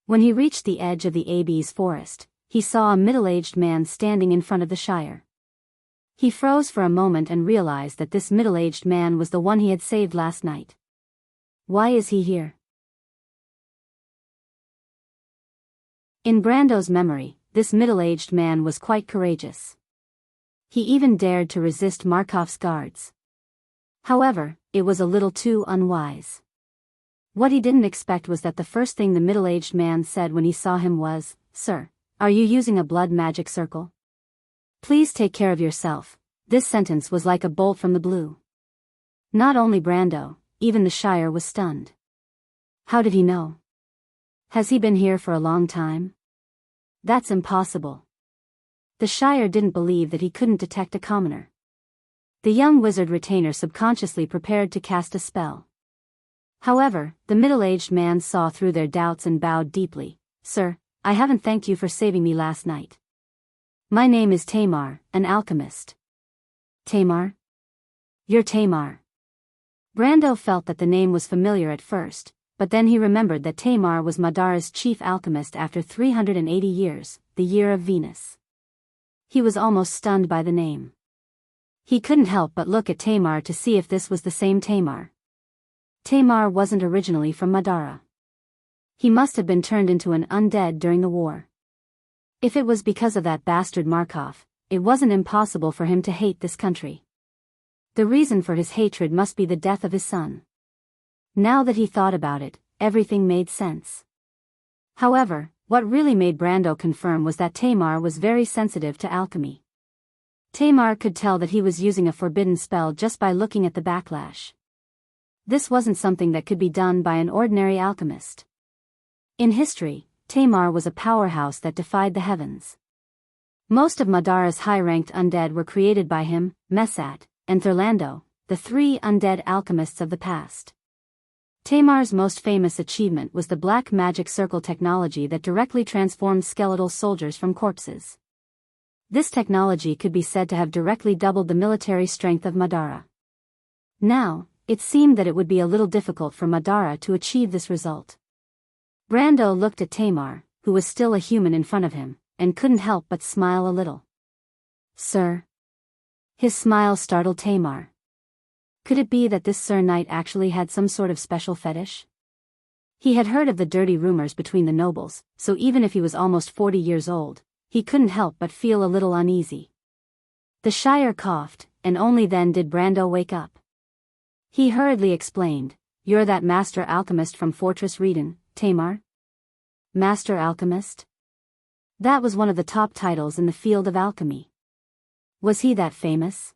When he reached the edge of the Abyss forest, he saw a middle-aged man standing in front of the Shire. He froze for a moment and realized that this middle-aged man was the one he had saved last night. Why is he here? In Brando's memory, this middle-aged man was quite courageous. He even dared to resist Markov's guards. However, it was a little too unwise. What he didn't expect was that the first thing the middle-aged man said when he saw him was, "Sir, are you using a blood magic circle? Please take care of yourself." This sentence was like a bolt from the blue. Not only Brando, even the Shire was stunned. How did he know? Has he been here for a long time? That's impossible. The Shire didn't believe that he couldn't detect a commoner. The young wizard retainer subconsciously prepared to cast a spell. However, the middle-aged man saw through their doubts and bowed deeply. "Sir, I haven't thanked you for saving me last night. My name is Tamar, an alchemist." "Tamar? You're Tamar." Brando felt that the name was familiar at first, but then he remembered that Tamar was Madara's chief alchemist after 380 years, the year of Venus. He was almost stunned by the name. He couldn't help but look at Tamar to see if this was the same Tamar. Tamar wasn't originally from Madara. He must have been turned into an undead during the war. If it was because of that bastard Markov, it wasn't impossible for him to hate this country. The reason for his hatred must be the death of his son. Now that he thought about it, everything made sense. However, what really made Brando confirm was that Tamar was very sensitive to alchemy. Tamar could tell that he was using a forbidden spell just by looking at the backlash. This wasn't something that could be done by an ordinary alchemist. In history, Tamar was a powerhouse that defied the heavens. Most of Madara's high-ranked undead were created by him, Mesat, and Thurlando, the 3 undead alchemists of the past. Tamar's most famous achievement was the black magic circle technology that directly transformed skeletal soldiers from corpses. This technology could be said to have directly doubled the military strength of Madara. Now, it seemed that it would be a little difficult for Madara to achieve this result. Brando looked at Tamar, who was still a human in front of him, and couldn't help but smile a little. "Sir?" His smile startled Tamar. Could it be that this Sir Knight actually had some sort of special fetish? He had heard of the dirty rumors between the nobles, so even if he was almost 40 years old, he couldn't help but feel a little uneasy. The Shire coughed, and only then did Brando wake up. He hurriedly explained, "You're that master alchemist from Fortress Reden, Tamar?" Master alchemist? That was one of the top titles in the field of alchemy. Was he that famous?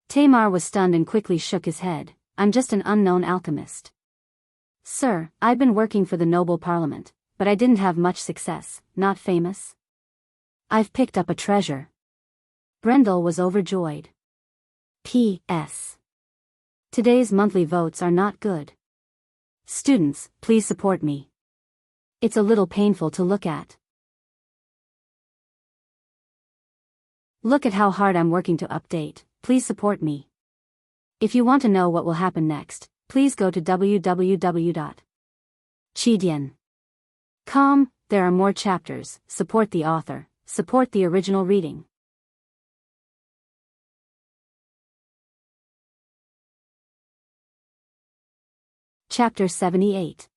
Tamar was stunned and quickly shook his head. "I'm just an unknown alchemist. Sir, I've been working for the noble parliament, but I didn't have much success, not famous. I've picked up a treasure." Brendel was overjoyed. P.S. Today's monthly votes are not good. Students, please support me. It's a little painful to look at. Look at how hard I'm working to update. Please support me. If you want to know what will happen next, please go to www.chidian.com. There are more chapters. Support the author. Support the original reading. Chapter 78.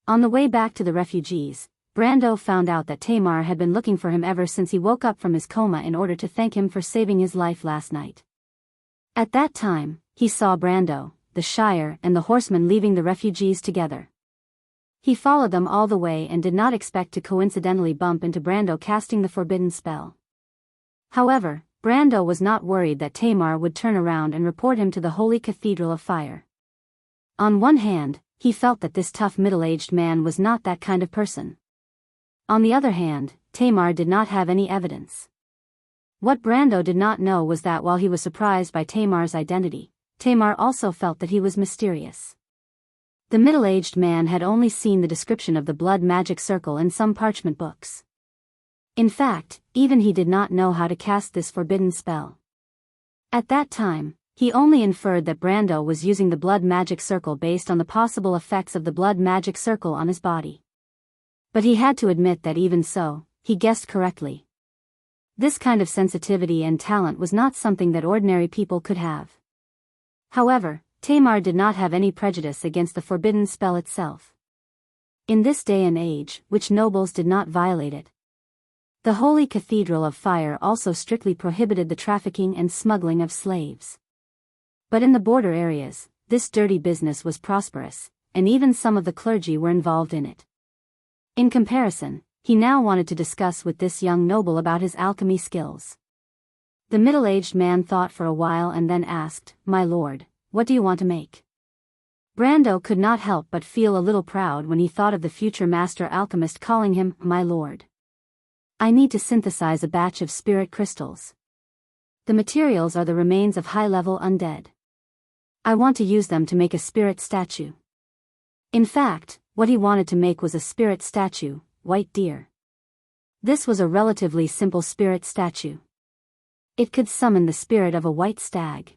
On the way back to the refugees, Brando found out that Tamar had been looking for him ever since he woke up from his coma in order to thank him for saving his life last night. At that time, he saw Brando, the Shire, and the horsemen leaving the refugees together. He followed them all the way and did not expect to coincidentally bump into Brando casting the forbidden spell. However, Brando was not worried that Tamar would turn around and report him to the Holy Cathedral of Fire. On one hand, he felt that this tough middle-aged man was not that kind of person. On the other hand, Tamar did not have any evidence. What Brando did not know was that while he was surprised by Tamar's identity, Tamar also felt that he was mysterious. The middle-aged man had only seen the description of the blood magic circle in some parchment books. In fact, even he did not know how to cast this forbidden spell. At that time, he only inferred that Brando was using the blood magic circle based on the possible effects of the blood magic circle on his body. But he had to admit that even so, he guessed correctly. This kind of sensitivity and talent was not something that ordinary people could have. However, Tamar did not have any prejudice against the forbidden spell itself. In this day and age, which nobles did not violate it. The Holy Cathedral of Fire also strictly prohibited the trafficking and smuggling of slaves. But in the border areas, this dirty business was prosperous, and even some of the clergy were involved in it. In comparison, he now wanted to discuss with this young noble about his alchemy skills. The middle-aged man thought for a while and then asked, "My lord, what do you want to make?" Brando could not help but feel a little proud when he thought of the future master alchemist calling him, "My lord." "I need to synthesize a batch of spirit crystals. The materials are the remains of high-level undead. I want to use them to make a spirit statue." In fact, what he wanted to make was a spirit statue, white deer. This was a relatively simple spirit statue. It could summon the spirit of a white stag.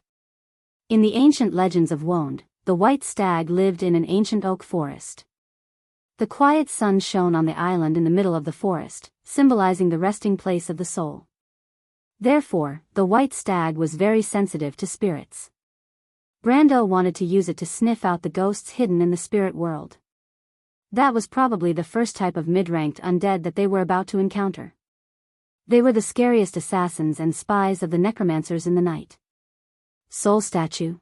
In the ancient legends of Wonde, the white stag lived in an ancient oak forest. The quiet sun shone on the island in the middle of the forest, symbolizing the resting place of the soul. Therefore, the white stag was very sensitive to spirits. Brando wanted to use it to sniff out the ghosts hidden in the spirit world. That was probably the first type of mid-ranked undead that they were about to encounter. They were the scariest assassins and spies of the necromancers in the night. Soul statue?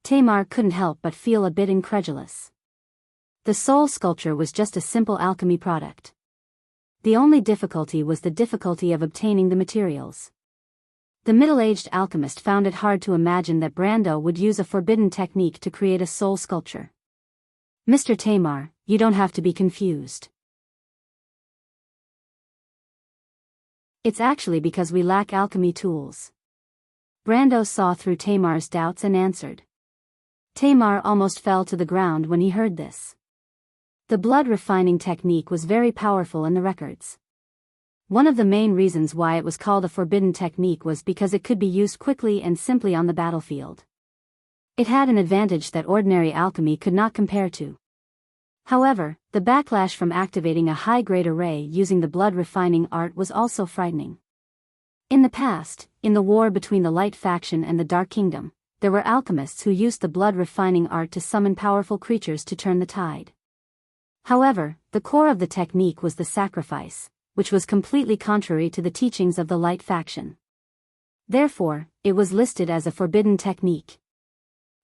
Tamar couldn't help but feel a bit incredulous. The soul sculpture was just a simple alchemy product. The only difficulty was the difficulty of obtaining the materials. The middle-aged alchemist found it hard to imagine that Brando would use a forbidden technique to create a soul sculpture. "Mr. Tamar, you don't have to be confused. It's actually because we lack alchemy tools." Brando saw through Tamar's doubts and answered. Tamar almost fell to the ground when he heard this. The blood refining technique was very powerful in the records. One of the main reasons why it was called a forbidden technique was because it could be used quickly and simply on the battlefield. It had an advantage that ordinary alchemy could not compare to. However, the backlash from activating a high-grade array using the blood refining art was also frightening. In the past, in the war between the Light faction and the Dark Kingdom, there were alchemists who used the blood refining art to summon powerful creatures to turn the tide. However, the core of the technique was the sacrifice, which was completely contrary to the teachings of the Light faction. Therefore, it was listed as a forbidden technique.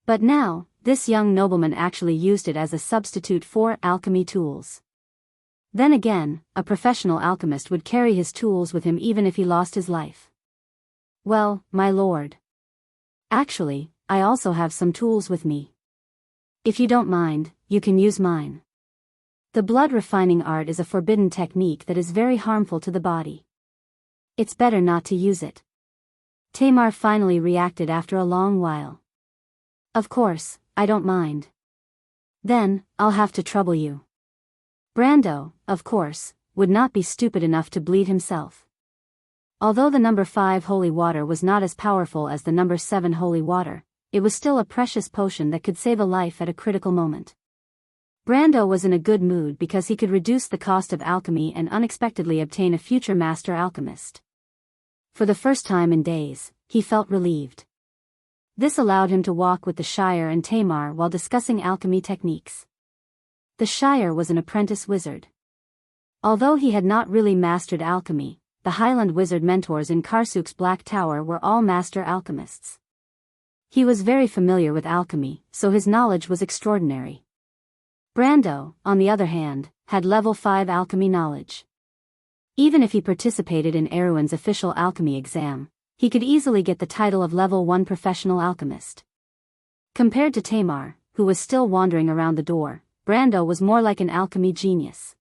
But now, this young nobleman actually used it as a substitute for alchemy tools. Then again, a professional alchemist would carry his tools with him even if he lost his life. "Well, my lord. Actually, I also have some tools with me. If you don't mind, you can use mine." The blood refining art is a forbidden technique that is very harmful to the body. It's better not to use it. Tamar finally reacted after a long while. "Of course, I don't mind. Then, I'll have to trouble you." Brando, of course, would not be stupid enough to bleed himself. Although the number 5 holy water was not as powerful as the number 7 holy water, it was still a precious potion that could save a life at a critical moment. Brando was in a good mood because he could reduce the cost of alchemy and unexpectedly obtain a future master alchemist. For the first time in days, he felt relieved. This allowed him to walk with the Shire and Tamar while discussing alchemy techniques. The Shire was an apprentice wizard. Although he had not really mastered alchemy, the Highland wizard mentors in Karsuk's Black Tower were all master alchemists. He was very familiar with alchemy, so his knowledge was extraordinary. Brando, on the other hand, had level 5 alchemy knowledge. Even if he participated in Erwin's official alchemy exam, he could easily get the title of level 1 professional alchemist. Compared to Tamar, who was still wandering around the door, Brando was more like an alchemy genius.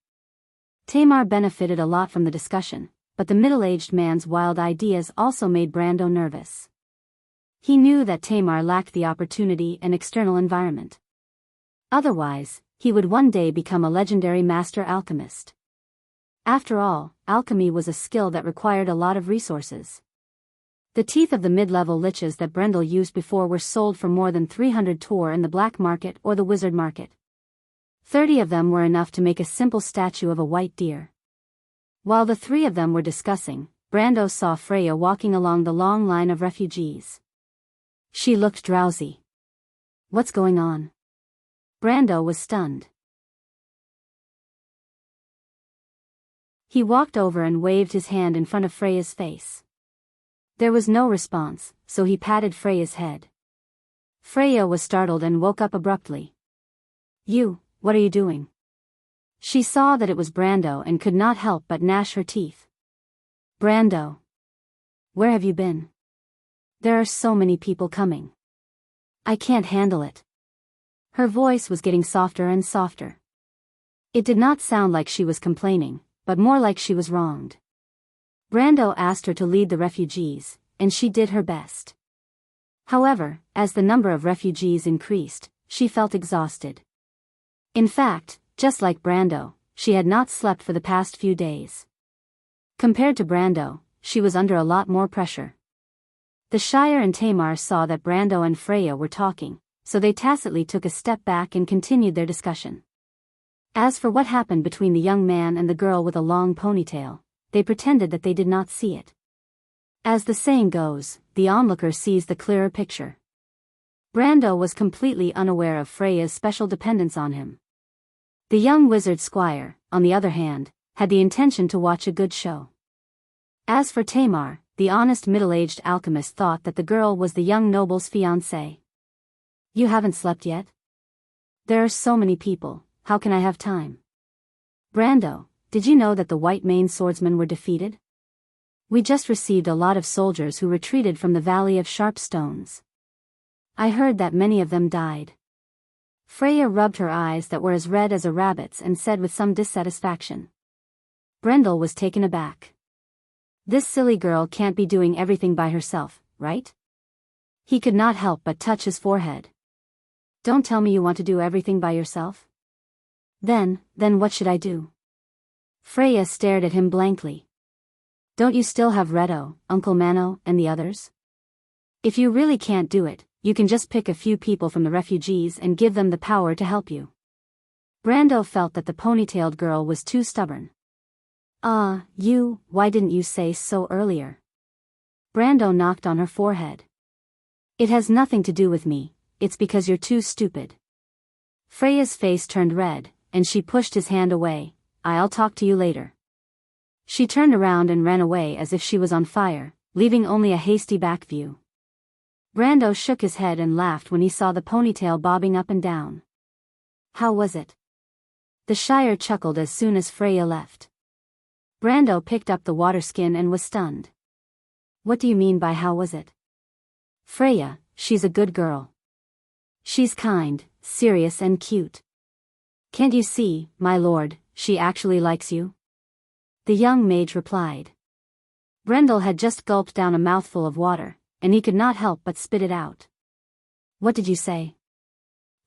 Tamar benefited a lot from the discussion, but the middle-aged man's wild ideas also made Brando nervous. He knew that Tamar lacked the opportunity and external environment. Otherwise, he would one day become a legendary master alchemist. After all, alchemy was a skill that required a lot of resources. The teeth of the mid-level liches that Brendel used before were sold for more than 300 tor in the black market or the wizard market. 30 of them were enough to make a simple statue of a white deer. While the three of them were discussing, Brando saw Freya walking along the long line of refugees. She looked drowsy. What's going on? Brando was stunned. He walked over and waved his hand in front of Freya's face. There was no response, so he patted Freya's head. Freya was startled and woke up abruptly. What are you doing? She saw that it was Brando and could not help but gnash her teeth. Brando. Where have you been? There are so many people coming. I can't handle it. Her voice was getting softer and softer. It did not sound like she was complaining, but more like she was wronged. Brando asked her to lead the refugees, and she did her best. However, as the number of refugees increased, she felt exhausted. In fact, just like Brando, she had not slept for the past few days. Compared to Brando, she was under a lot more pressure. The Shire and Tamar saw that Brando and Freya were talking, so they tacitly took a step back and continued their discussion. As for what happened between the young man and the girl with a long ponytail, they pretended that they did not see it. As the saying goes, the onlooker sees the clearer picture. Brando was completely unaware of Freya's special dependence on him. The young wizard squire, on the other hand, had the intention to watch a good show. As for Tamar, the honest middle-aged alchemist thought that the girl was the young noble's fiancée. You haven't slept yet? There are so many people, how can I have time? Brando, did you know that the white maned swordsmen were defeated? We just received a lot of soldiers who retreated from the Valley of Sharp Stones. I heard that many of them died. Freya rubbed her eyes that were as red as a rabbit's and said with some dissatisfaction. Brendel was taken aback. This silly girl can't be doing everything by herself, right? He could not help but touch his forehead. Don't tell me you want to do everything by yourself. Then what should I do? Freya stared at him blankly. Don't you still have Redo, Uncle Mano, and the others? If you really can't do it, you can just pick a few people from the refugees and give them the power to help you. Brando felt that the ponytailed girl was too stubborn. Why didn't you say so earlier? Brando knocked on her forehead. It has nothing to do with me, it's because you're too stupid. Freya's face turned red, and she pushed his hand away. I'll talk to you later. She turned around and ran away as if she was on fire, leaving only a hasty back view. Brando shook his head and laughed when he saw the ponytail bobbing up and down. How was it? The Shire chuckled as soon as Freya left. Brando picked up the water skin and was stunned. What do you mean by how was it? Freya, she's a good girl. She's kind, serious and cute. Can't you see, my lord, she actually likes you? The young mage replied. Brendel had just gulped down a mouthful of water, and he could not help but spit it out. What did you say?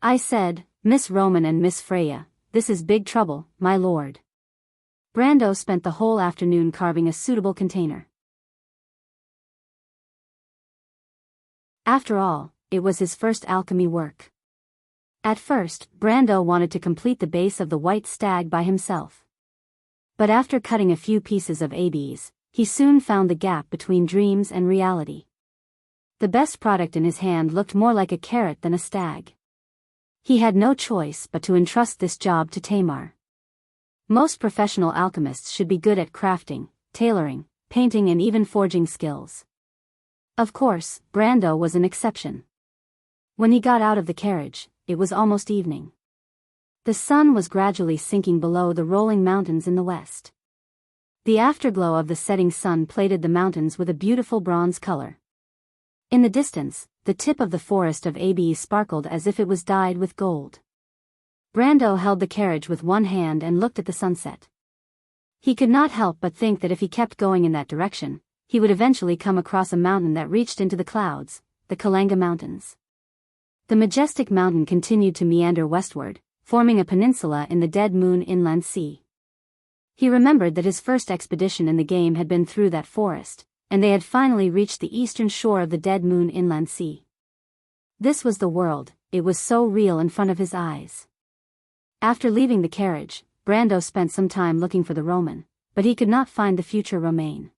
I said, Miss Roman and Miss Freya, this is big trouble, my lord. Brando spent the whole afternoon carving a suitable container. After all, it was his first alchemy work. At first, Brando wanted to complete the base of the white stag by himself. But after cutting a few pieces of ABs, he soon found the gap between dreams and reality. The best product in his hand looked more like a carrot than a stag. He had no choice but to entrust this job to Tamar. Most professional alchemists should be good at crafting, tailoring, painting and even forging skills. Of course, Brando was an exception. When he got out of the carriage, it was almost evening. The sun was gradually sinking below the rolling mountains in the west. The afterglow of the setting sun plated the mountains with a beautiful bronze color. In the distance, the tip of the forest of ABs sparkled as if it was dyed with gold. Brando held the carriage with one hand and looked at the sunset. He could not help but think that if he kept going in that direction, he would eventually come across a mountain that reached into the clouds, the Kalanga Mountains. The majestic mountain continued to meander westward, forming a peninsula in the Dead Moon Inland Sea. He remembered that his first expedition in the game had been through that forest, and they had finally reached the eastern shore of the Dead Moon Inland Sea. This was the world, it was so real in front of his eyes. After leaving the carriage, Brando spent some time looking for the Roman, but he could not find the future Romaine.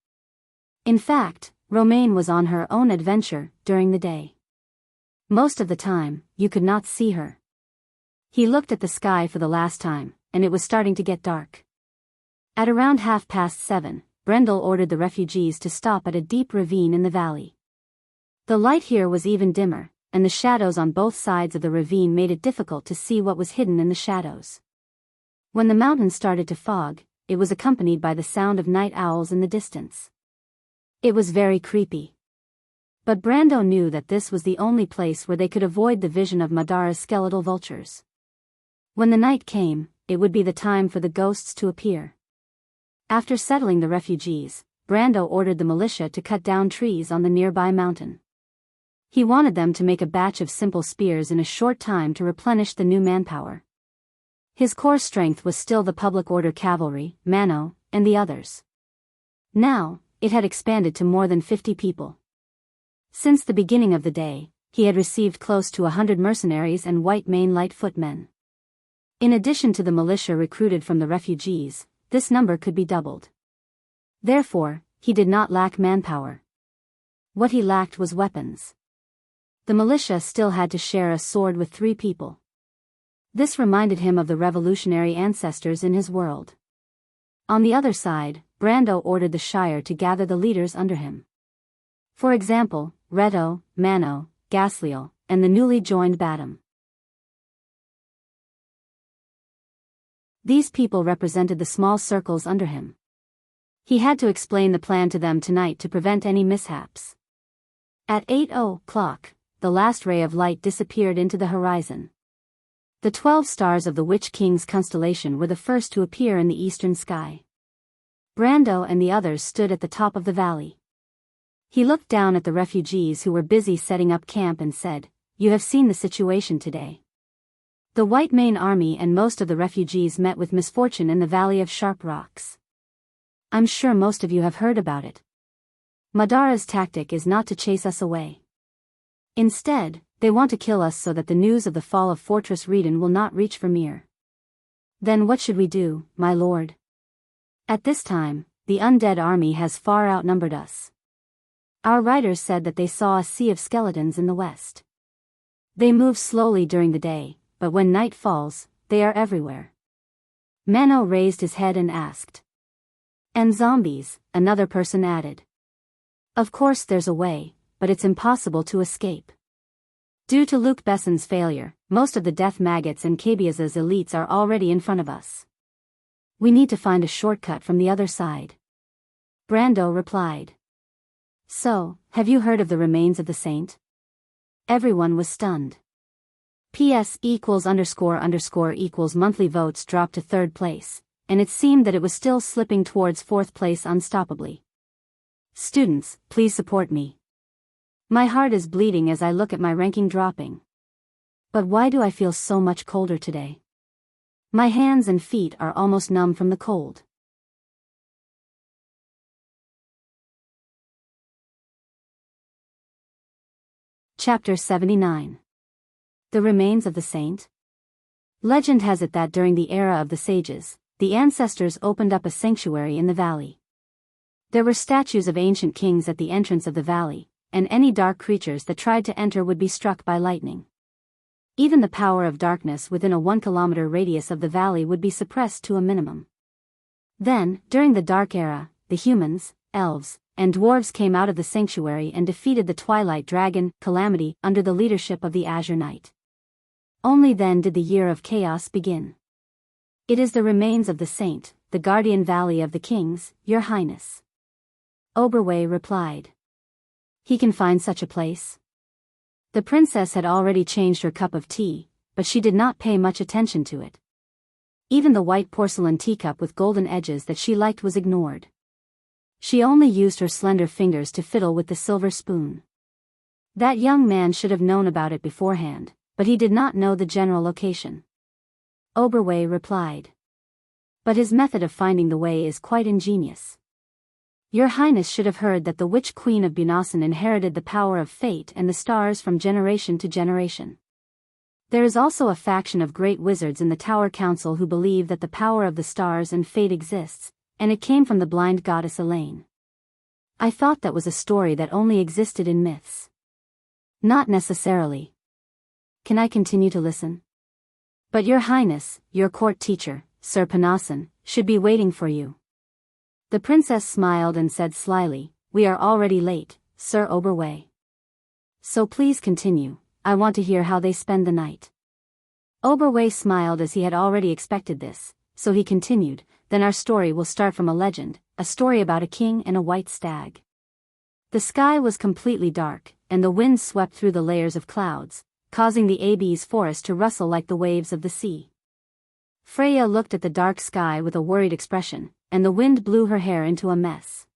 In fact, Romaine was on her own adventure during the day. Most of the time, you could not see her. He looked at the sky for the last time, and it was starting to get dark. At around 7:30, Brendel ordered the refugees to stop at a deep ravine in the valley. The light here was even dimmer, and the shadows on both sides of the ravine made it difficult to see what was hidden in the shadows. When the mountain started to fog, it was accompanied by the sound of night owls in the distance. It was very creepy. But Brando knew that this was the only place where they could avoid the vision of Madara's skeletal vultures. When the night came, it would be the time for the ghosts to appear. After settling the refugees, Brando ordered the militia to cut down trees on the nearby mountain. He wanted them to make a batch of simple spears in a short time to replenish the new manpower. His core strength was still the public order cavalry, Mano, and the others. Now, it had expanded to more than 50 people. Since the beginning of the day, he had received close to 100 mercenaries and white mane light footmen. In addition to the militia recruited from the refugees, this number could be doubled. Therefore, he did not lack manpower. What he lacked was weapons. The militia still had to share a sword with 3 people. This reminded him of the revolutionary ancestors in his world. On the other side, Brando ordered the Shire to gather the leaders under him. For example, Reto, Mano, Gasliel, and the newly joined Badam. These people represented the small circles under him. He had to explain the plan to them tonight to prevent any mishaps. At 8:00, the last ray of light disappeared into the horizon. The 12 stars of the Witch King's constellation were the first to appear in the eastern sky. Brando and the others stood at the top of the valley. He looked down at the refugees who were busy setting up camp and said, "You have seen the situation today. The White Mane Army and most of the refugees met with misfortune in the Valley of Sharp Rocks. I'm sure most of you have heard about it. Madara's tactic is not to chase us away. Instead, they want to kill us so that the news of the fall of Fortress Reden will not reach Vermeer. Then what should we do, my lord? At this time, the undead army has far outnumbered us. Our riders said that they saw a sea of skeletons in the west. They move slowly during the day, but when night falls, they are everywhere." Mano raised his head and asked. "And zombies," another person added. "Of course there's a way, but it's impossible to escape. Due to Luke Besson's failure, most of the death maggots and Kabia's elites are already in front of us. We need to find a shortcut from the other side." Brando replied. "So, have you heard of the remains of the saint?" Everyone was stunned. PS equals ___ equals monthly votes dropped to 3rd place, and it seemed that it was still slipping towards 4th place unstoppably. Students, please support me. My heart is bleeding as I look at my ranking dropping. But why do I feel so much colder today? My hands and feet are almost numb from the cold. Chapter 79. The Remains of the Saint. Legend has it that during the era of the sages, the ancestors opened up a sanctuary in the valley. There were statues of ancient kings at the entrance of the valley, and any dark creatures that tried to enter would be struck by lightning. Even the power of darkness within a 1-kilometer radius of the valley would be suppressed to a minimum. Then, during the Dark Era, the humans, elves, and dwarves came out of the sanctuary and defeated the Twilight Dragon, Calamity, under the leadership of the Azure Knight. Only then did the Year of Chaos begin. "It is the remains of the saint, the guardian valley of the kings, your highness." Oberway replied. "He can find such a place?" The princess had already changed her cup of tea, but she did not pay much attention to it. Even the white porcelain teacup with golden edges that she liked was ignored. She only used her slender fingers to fiddle with the silver spoon. That young man should have known about it beforehand, but he did not know the general location. Oberway replied. But his method of finding the way is quite ingenious. Your Highness should have heard that the Witch Queen of Bunasan inherited the power of fate and the stars from generation to generation. There is also a faction of great wizards in the Tower Council who believe that the power of the stars and fate exists, and it came from the blind goddess Elaine. I thought that was a story that only existed in myths. Not necessarily. Can I continue to listen? But Your Highness, your court teacher, Sir Panasan, should be waiting for you. The princess smiled and said slyly, We are already late, Sir Oberway. So please continue, I want to hear how they spend the night. Oberway smiled as he had already expected this, so he continued, Then our story will start from a legend, a story about a king and a white stag. The sky was completely dark, and the wind swept through the layers of clouds, causing the Abbey's forest to rustle like the waves of the sea. Freya looked at the dark sky with a worried expression, and the wind blew her hair into a mess.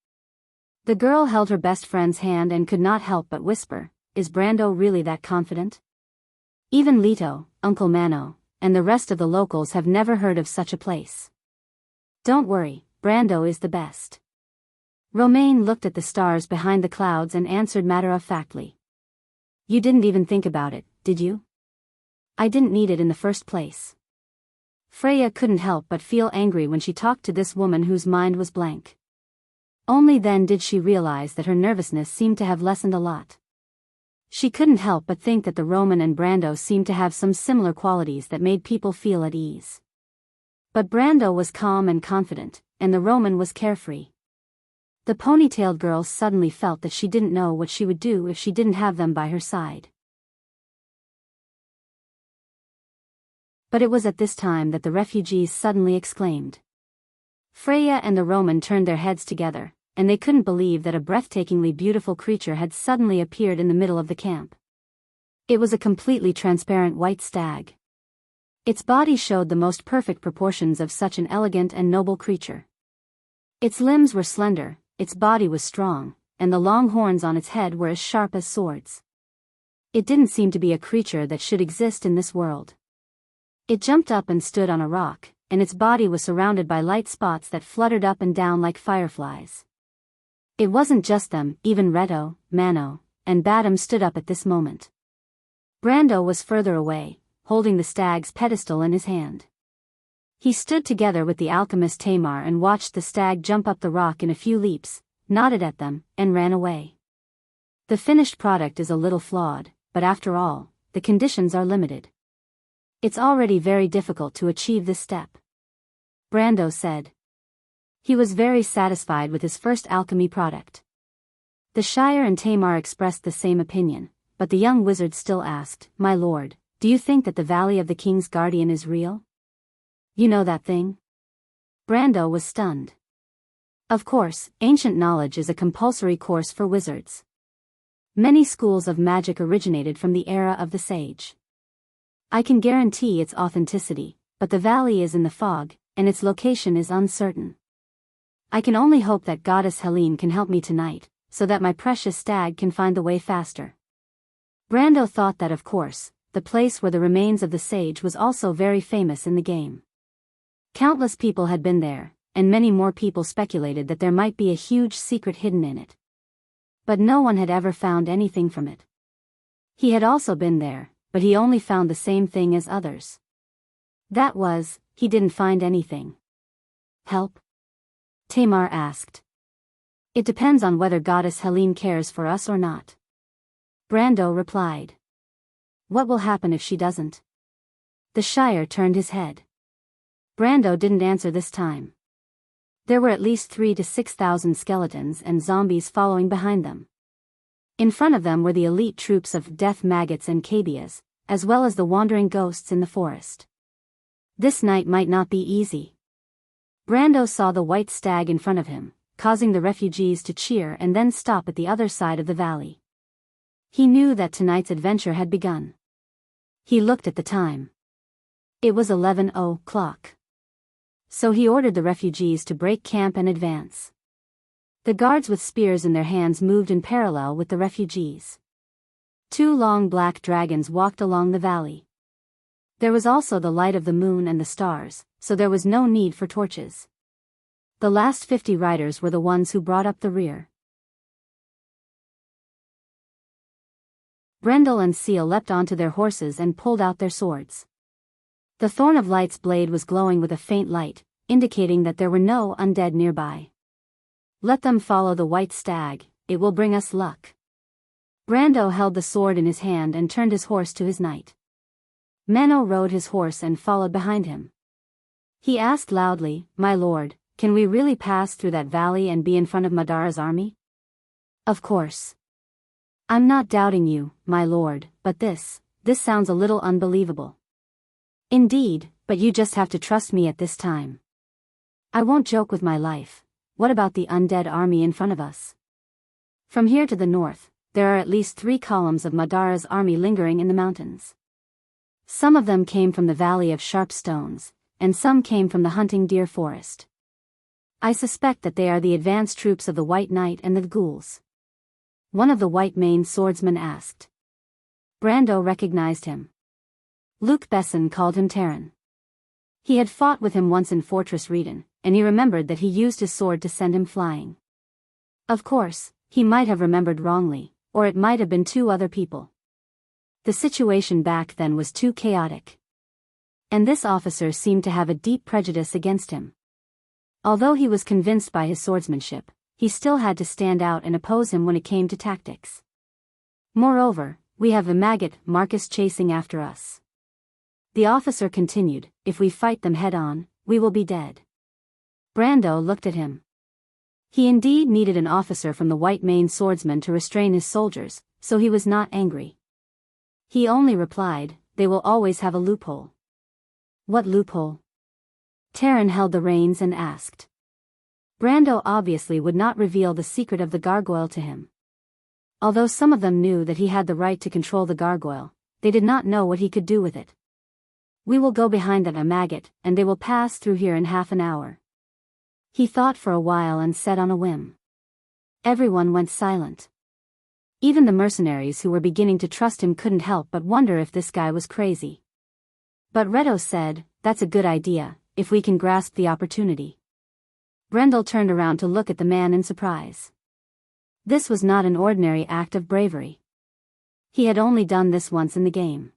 The girl held her best friend's hand and could not help but whisper, Is Brando really that confident? Even Leto, Uncle Mano, and the rest of the locals have never heard of such a place. Don't worry, Brando is the best. Romaine looked at the stars behind the clouds and answered matter-of-factly. You didn't even think about it, did you? I didn't need it in the first place. Freya couldn't help but feel angry when she talked to this woman whose mind was blank. Only then did she realize that her nervousness seemed to have lessened a lot. She couldn't help but think that the Roman and Brando seemed to have some similar qualities that made people feel at ease. But Brando was calm and confident, and the Roman was carefree. The ponytailed girl suddenly felt that she didn't know what she would do if she didn't have them by her side. But it was at this time that the refugees suddenly exclaimed. Freya and the Roman turned their heads together, and they couldn't believe that a breathtakingly beautiful creature had suddenly appeared in the middle of the camp. It was a completely transparent white stag. Its body showed the most perfect proportions of such an elegant and noble creature. Its limbs were slender, its body was strong, and the long horns on its head were as sharp as swords. It didn't seem to be a creature that should exist in this world. It jumped up and stood on a rock, and its body was surrounded by light spots that fluttered up and down like fireflies. It wasn't just them, even Reto, Mano, and Badam stood up at this moment. Brando was further away, holding the stag's pedestal in his hand. He stood together with the alchemist Tamar and watched the stag jump up the rock in a few leaps, nodded at them, and ran away. The finished product is a little flawed, but after all, the conditions are limited. It's already very difficult to achieve this step. Brando said. He was very satisfied with his first alchemy product. The Shire and Tamar expressed the same opinion, but the young wizard still asked, My lord, do you think that the Valley of the King's Guardian is real? You know that thing? Brando was stunned. Of course, ancient knowledge is a compulsory course for wizards. Many schools of magic originated from the era of the sage. I can guarantee its authenticity, but the valley is in the fog, and its location is uncertain. I can only hope that Goddess Helene can help me tonight, so that my precious stag can find the way faster. Brando thought that of course, the place where the remains of the sage was also very famous in the game. Countless people had been there, and many more people speculated that there might be a huge secret hidden in it. But no one had ever found anything from it. He had also been there, but he only found the same thing as others. That was, he didn't find anything. Help? Tamar asked. It depends on whether Goddess Helene cares for us or not. Brando replied. What will happen if she doesn't? The Shire turned his head. Brando didn't answer this time. There were at least 3,000 to 6,000 skeletons and zombies following behind them. In front of them were the elite troops of death maggots and cabias, as well as the wandering ghosts in the forest. This night might not be easy. Brando saw the white stag in front of him, causing the refugees to cheer and then stop at the other side of the valley. He knew that tonight's adventure had begun. He looked at the time. It was 11 o'clock. So he ordered the refugees to break camp and advance. The guards with spears in their hands moved in parallel with the refugees. 2 long black dragons walked along the valley. There was also the light of the moon and the stars, so there was no need for torches. The last 50 riders were the ones who brought up the rear. Brendel and Seal leapt onto their horses and pulled out their swords. The Thorn of Light's blade was glowing with a faint light, indicating that there were no undead nearby. Let them follow the white stag, it will bring us luck. Brando held the sword in his hand and turned his horse to his knight. Mano rode his horse and followed behind him. He asked loudly, "My lord, can we really pass through that valley and be in front of Madara's army?" "Of course. I'm not doubting you, my lord, but this sounds a little unbelievable." "Indeed, but you just have to trust me at this time. I won't joke with my life. What about the undead army in front of us? From here to the north, there are at least 3 columns of Madara's army lingering in the mountains. Some of them came from the Valley of Sharp Stones, and some came from the Hunting Deer Forest. I suspect that they are the advance troops of the White Knight and the ghouls." One of the white-maned swordsmen asked. Brando recognized him. Luke Besson called him Terran. He had fought with him once in Fortress Redan, and he remembered that he used his sword to send him flying. Of course, he might have remembered wrongly, or it might have been 2 other people. The situation back then was too chaotic. And this officer seemed to have a deep prejudice against him. Although he was convinced by his swordsmanship, he still had to stand out and oppose him when it came to tactics. "Moreover, we have the maggot Marcus chasing after us." The officer continued, "If we fight them head-on, we will be dead." Brando looked at him. He indeed needed an officer from the white-maned swordsman to restrain his soldiers, so he was not angry. He only replied, "They will always have a loophole." "What loophole?" Terran held the reins and asked. Brando obviously would not reveal the secret of the gargoyle to him. Although some of them knew that he had the right to control the gargoyle, they did not know what he could do with it. "We will go behind that maggot, and they will pass through here in half an hour." He thought for a while and said on a whim. Everyone went silent. Even the mercenaries who were beginning to trust him couldn't help but wonder if this guy was crazy. But Reto said, "That's a good idea, if we can grasp the opportunity." Brendel turned around to look at the man in surprise. This was not an ordinary act of bravery. He had only done this once in the game.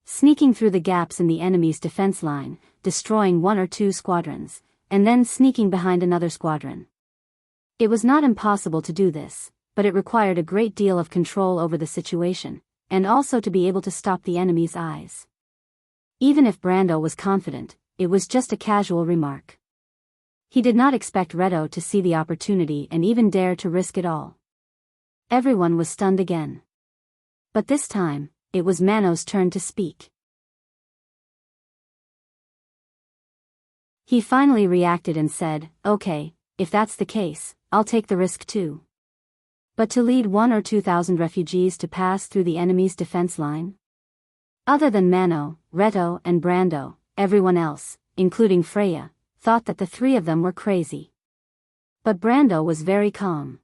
Sneaking through the gaps in the enemy's defense line, destroying 1 or 2 squadrons, and then sneaking behind another squadron. It was not impossible to do this, but it required a great deal of control over the situation, and also to be able to stop the enemy's eyes. Even if Brando was confident, it was just a casual remark. He did not expect Reto to see the opportunity and even dare to risk it all. Everyone was stunned again. But this time, it was Mano's turn to speak. He finally reacted and said, "Okay, if that's the case, I'll take the risk too. But to lead 1 or 2,000 refugees to pass through the enemy's defense line?" Other than Mano, Reto, and Brando, everyone else, including Freya, thought that the 3 of them were crazy. But Brando was very calm.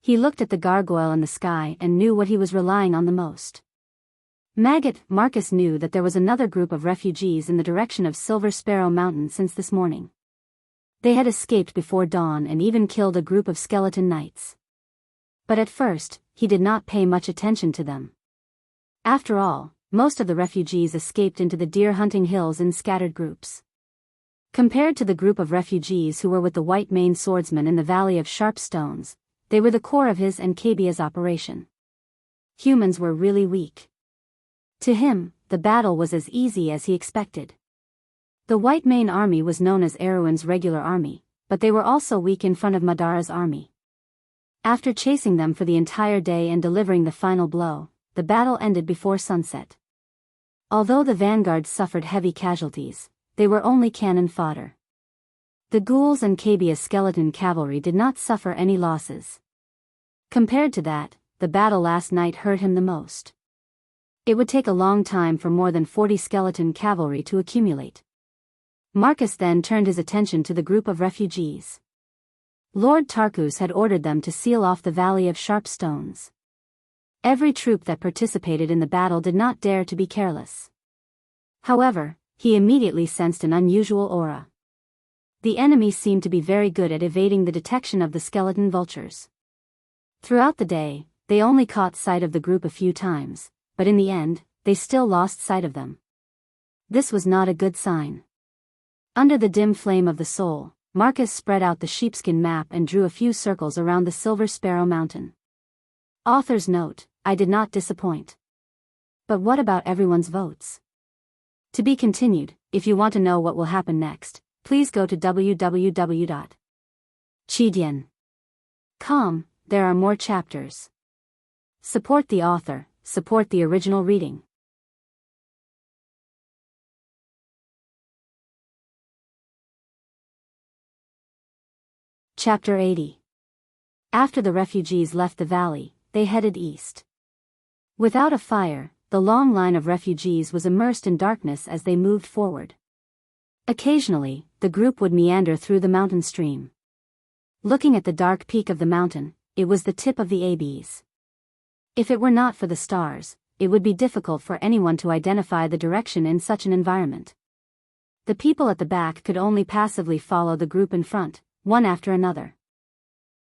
He looked at the gargoyle in the sky and knew what he was relying on the most. Maggot Marcus knew that there was another group of refugees in the direction of Silver Sparrow Mountain since this morning. They had escaped before dawn and even killed a group of skeleton knights. But at first, he did not pay much attention to them. After all, most of the refugees escaped into the deer-hunting hills in scattered groups. Compared to the group of refugees who were with the white-maned swordsman in the Valley of Sharp Stones, they were the core of his and Kabia's operation. Humans were really weak. To him, the battle was as easy as he expected. The white-maned army was known as Erwin's regular army, but they were also weak in front of Madara's army. After chasing them for the entire day and delivering the final blow, the battle ended before sunset. Although the vanguard suffered heavy casualties, they were only cannon fodder. The ghouls and Kabia's skeleton cavalry did not suffer any losses. Compared to that, the battle last night hurt him the most. It would take a long time for more than 40 skeleton cavalry to accumulate. Marcus then turned his attention to the group of refugees. Lord Tarkus had ordered them to seal off the Valley of Sharp Stones. Every troop that participated in the battle did not dare to be careless. However, he immediately sensed an unusual aura. The enemy seemed to be very good at evading the detection of the skeleton vultures. Throughout the day, they only caught sight of the group a few times, but in the end, they still lost sight of them. This was not a good sign. Under the dim flame of the soul, Marcus spread out the sheepskin map and drew a few circles around the Silver Sparrow Mountain. Author's note: I did not disappoint. But what about everyone's votes? To be continued. If you want to know what will happen next, please go to www.chidian.com. There are more chapters. Support the author, support the original reading. Chapter 80. After the refugees left the valley, they headed east. Without a fire, the long line of refugees was immersed in darkness as they moved forward. Occasionally, the group would meander through the mountain stream. Looking at the dark peak of the mountain, it was the tip of the Abyss. If it were not for the stars, it would be difficult for anyone to identify the direction in such an environment. The people at the back could only passively follow the group in front, one after another.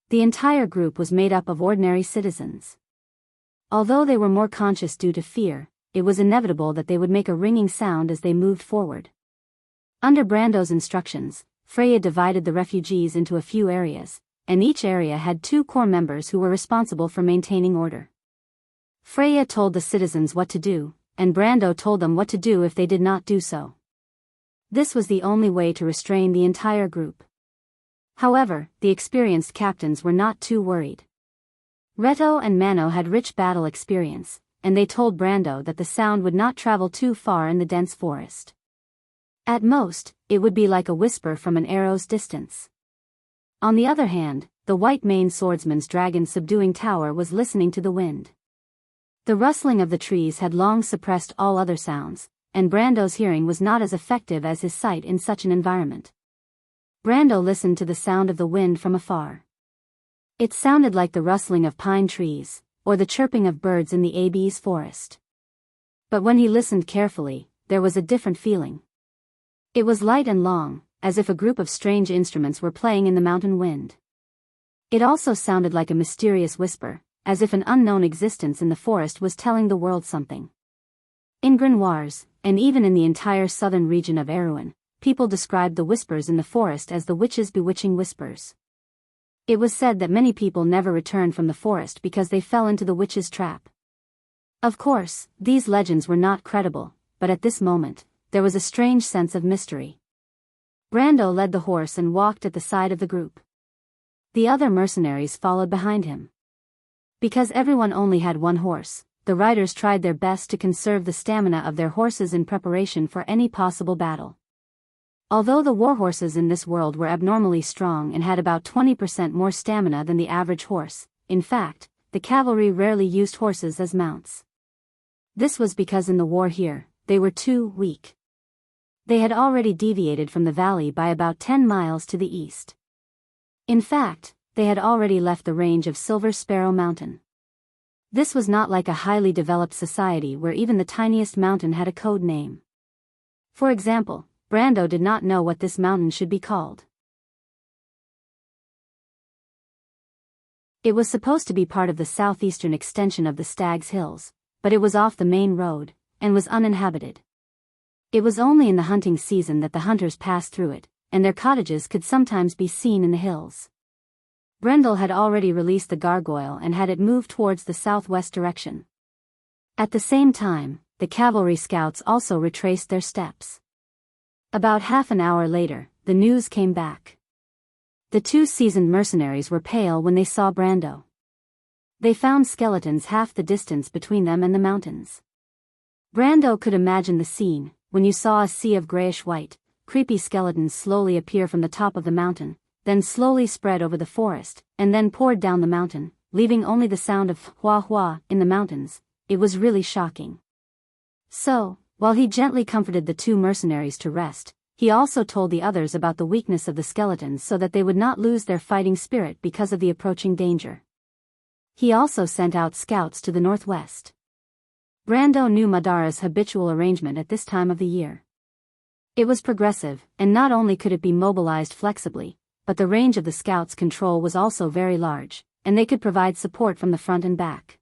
The entire group was made up of ordinary citizens. Although they were more conscious due to fear, it was inevitable that they would make a ringing sound as they moved forward. Under Brando's instructions, Freya divided the refugees into a few areas, and each area had 2 core members who were responsible for maintaining order. Freya told the citizens what to do, and Brando told them what to do if they did not do so. This was the only way to restrain the entire group. However, the experienced captains were not too worried. Reto and Mano had rich battle experience, and they told Brando that the sound would not travel too far in the dense forest. At most, it would be like a whisper from an arrow's distance. On the other hand, the white-maned swordsman's dragon-subduing tower was listening to the wind. The rustling of the trees had long suppressed all other sounds, and Brando's hearing was not as effective as his sight in such an environment. Brando listened to the sound of the wind from afar. It sounded like the rustling of pine trees, or the chirping of birds in the Abyss forest. But when he listened carefully, there was a different feeling. It was light and long, as if a group of strange instruments were playing in the mountain wind. It also sounded like a mysterious whisper, as if an unknown existence in the forest was telling the world something. In Grenoires, and even in the entire southern region of Erewhon, people described the whispers in the forest as the witches' bewitching whispers. It was said that many people never returned from the forest because they fell into the witches' trap. Of course, these legends were not credible, but at this moment, there was a strange sense of mystery. Brando led the horse and walked at the side of the group. The other mercenaries followed behind him. Because everyone only had one horse, the riders tried their best to conserve the stamina of their horses in preparation for any possible battle. Although the warhorses in this world were abnormally strong and had about 20% more stamina than the average horse, in fact, the cavalry rarely used horses as mounts. This was because in the war here, they were too weak. They had already deviated from the valley by about 10 miles to the east. In fact, they had already left the range of Silver Sparrow Mountain. This was not like a highly developed society where even the tiniest mountain had a code name. For example, Brando did not know what this mountain should be called. It was supposed to be part of the southeastern extension of the Stag's Hills, but it was off the main road, and was uninhabited. It was only in the hunting season that the hunters passed through it, and their cottages could sometimes be seen in the hills. Brendel had already released the gargoyle and had it move towards the southwest direction. At the same time, the cavalry scouts also retraced their steps. About half an hour later, the news came back. The 2 seasoned mercenaries were pale when they saw Brando. They found skeletons half the distance between them and the mountains. Brando could imagine the scene, when you saw a sea of grayish-white, creepy skeletons slowly appear from the top of the mountain, then slowly spread over the forest, and then poured down the mountain, leaving only the sound of hua-hua in the mountains. It was really shocking. So, while he gently comforted the 2 mercenaries to rest, He also told the others about the weakness of the skeletons so that they would not lose their fighting spirit because of the approaching danger. He also sent out scouts to the northwest. Brando knew Madara's habitual arrangement at this time of the year. It was progressive, and not only could it be mobilized flexibly, but the range of the scouts' control was also very large, and they could provide support from the front and back.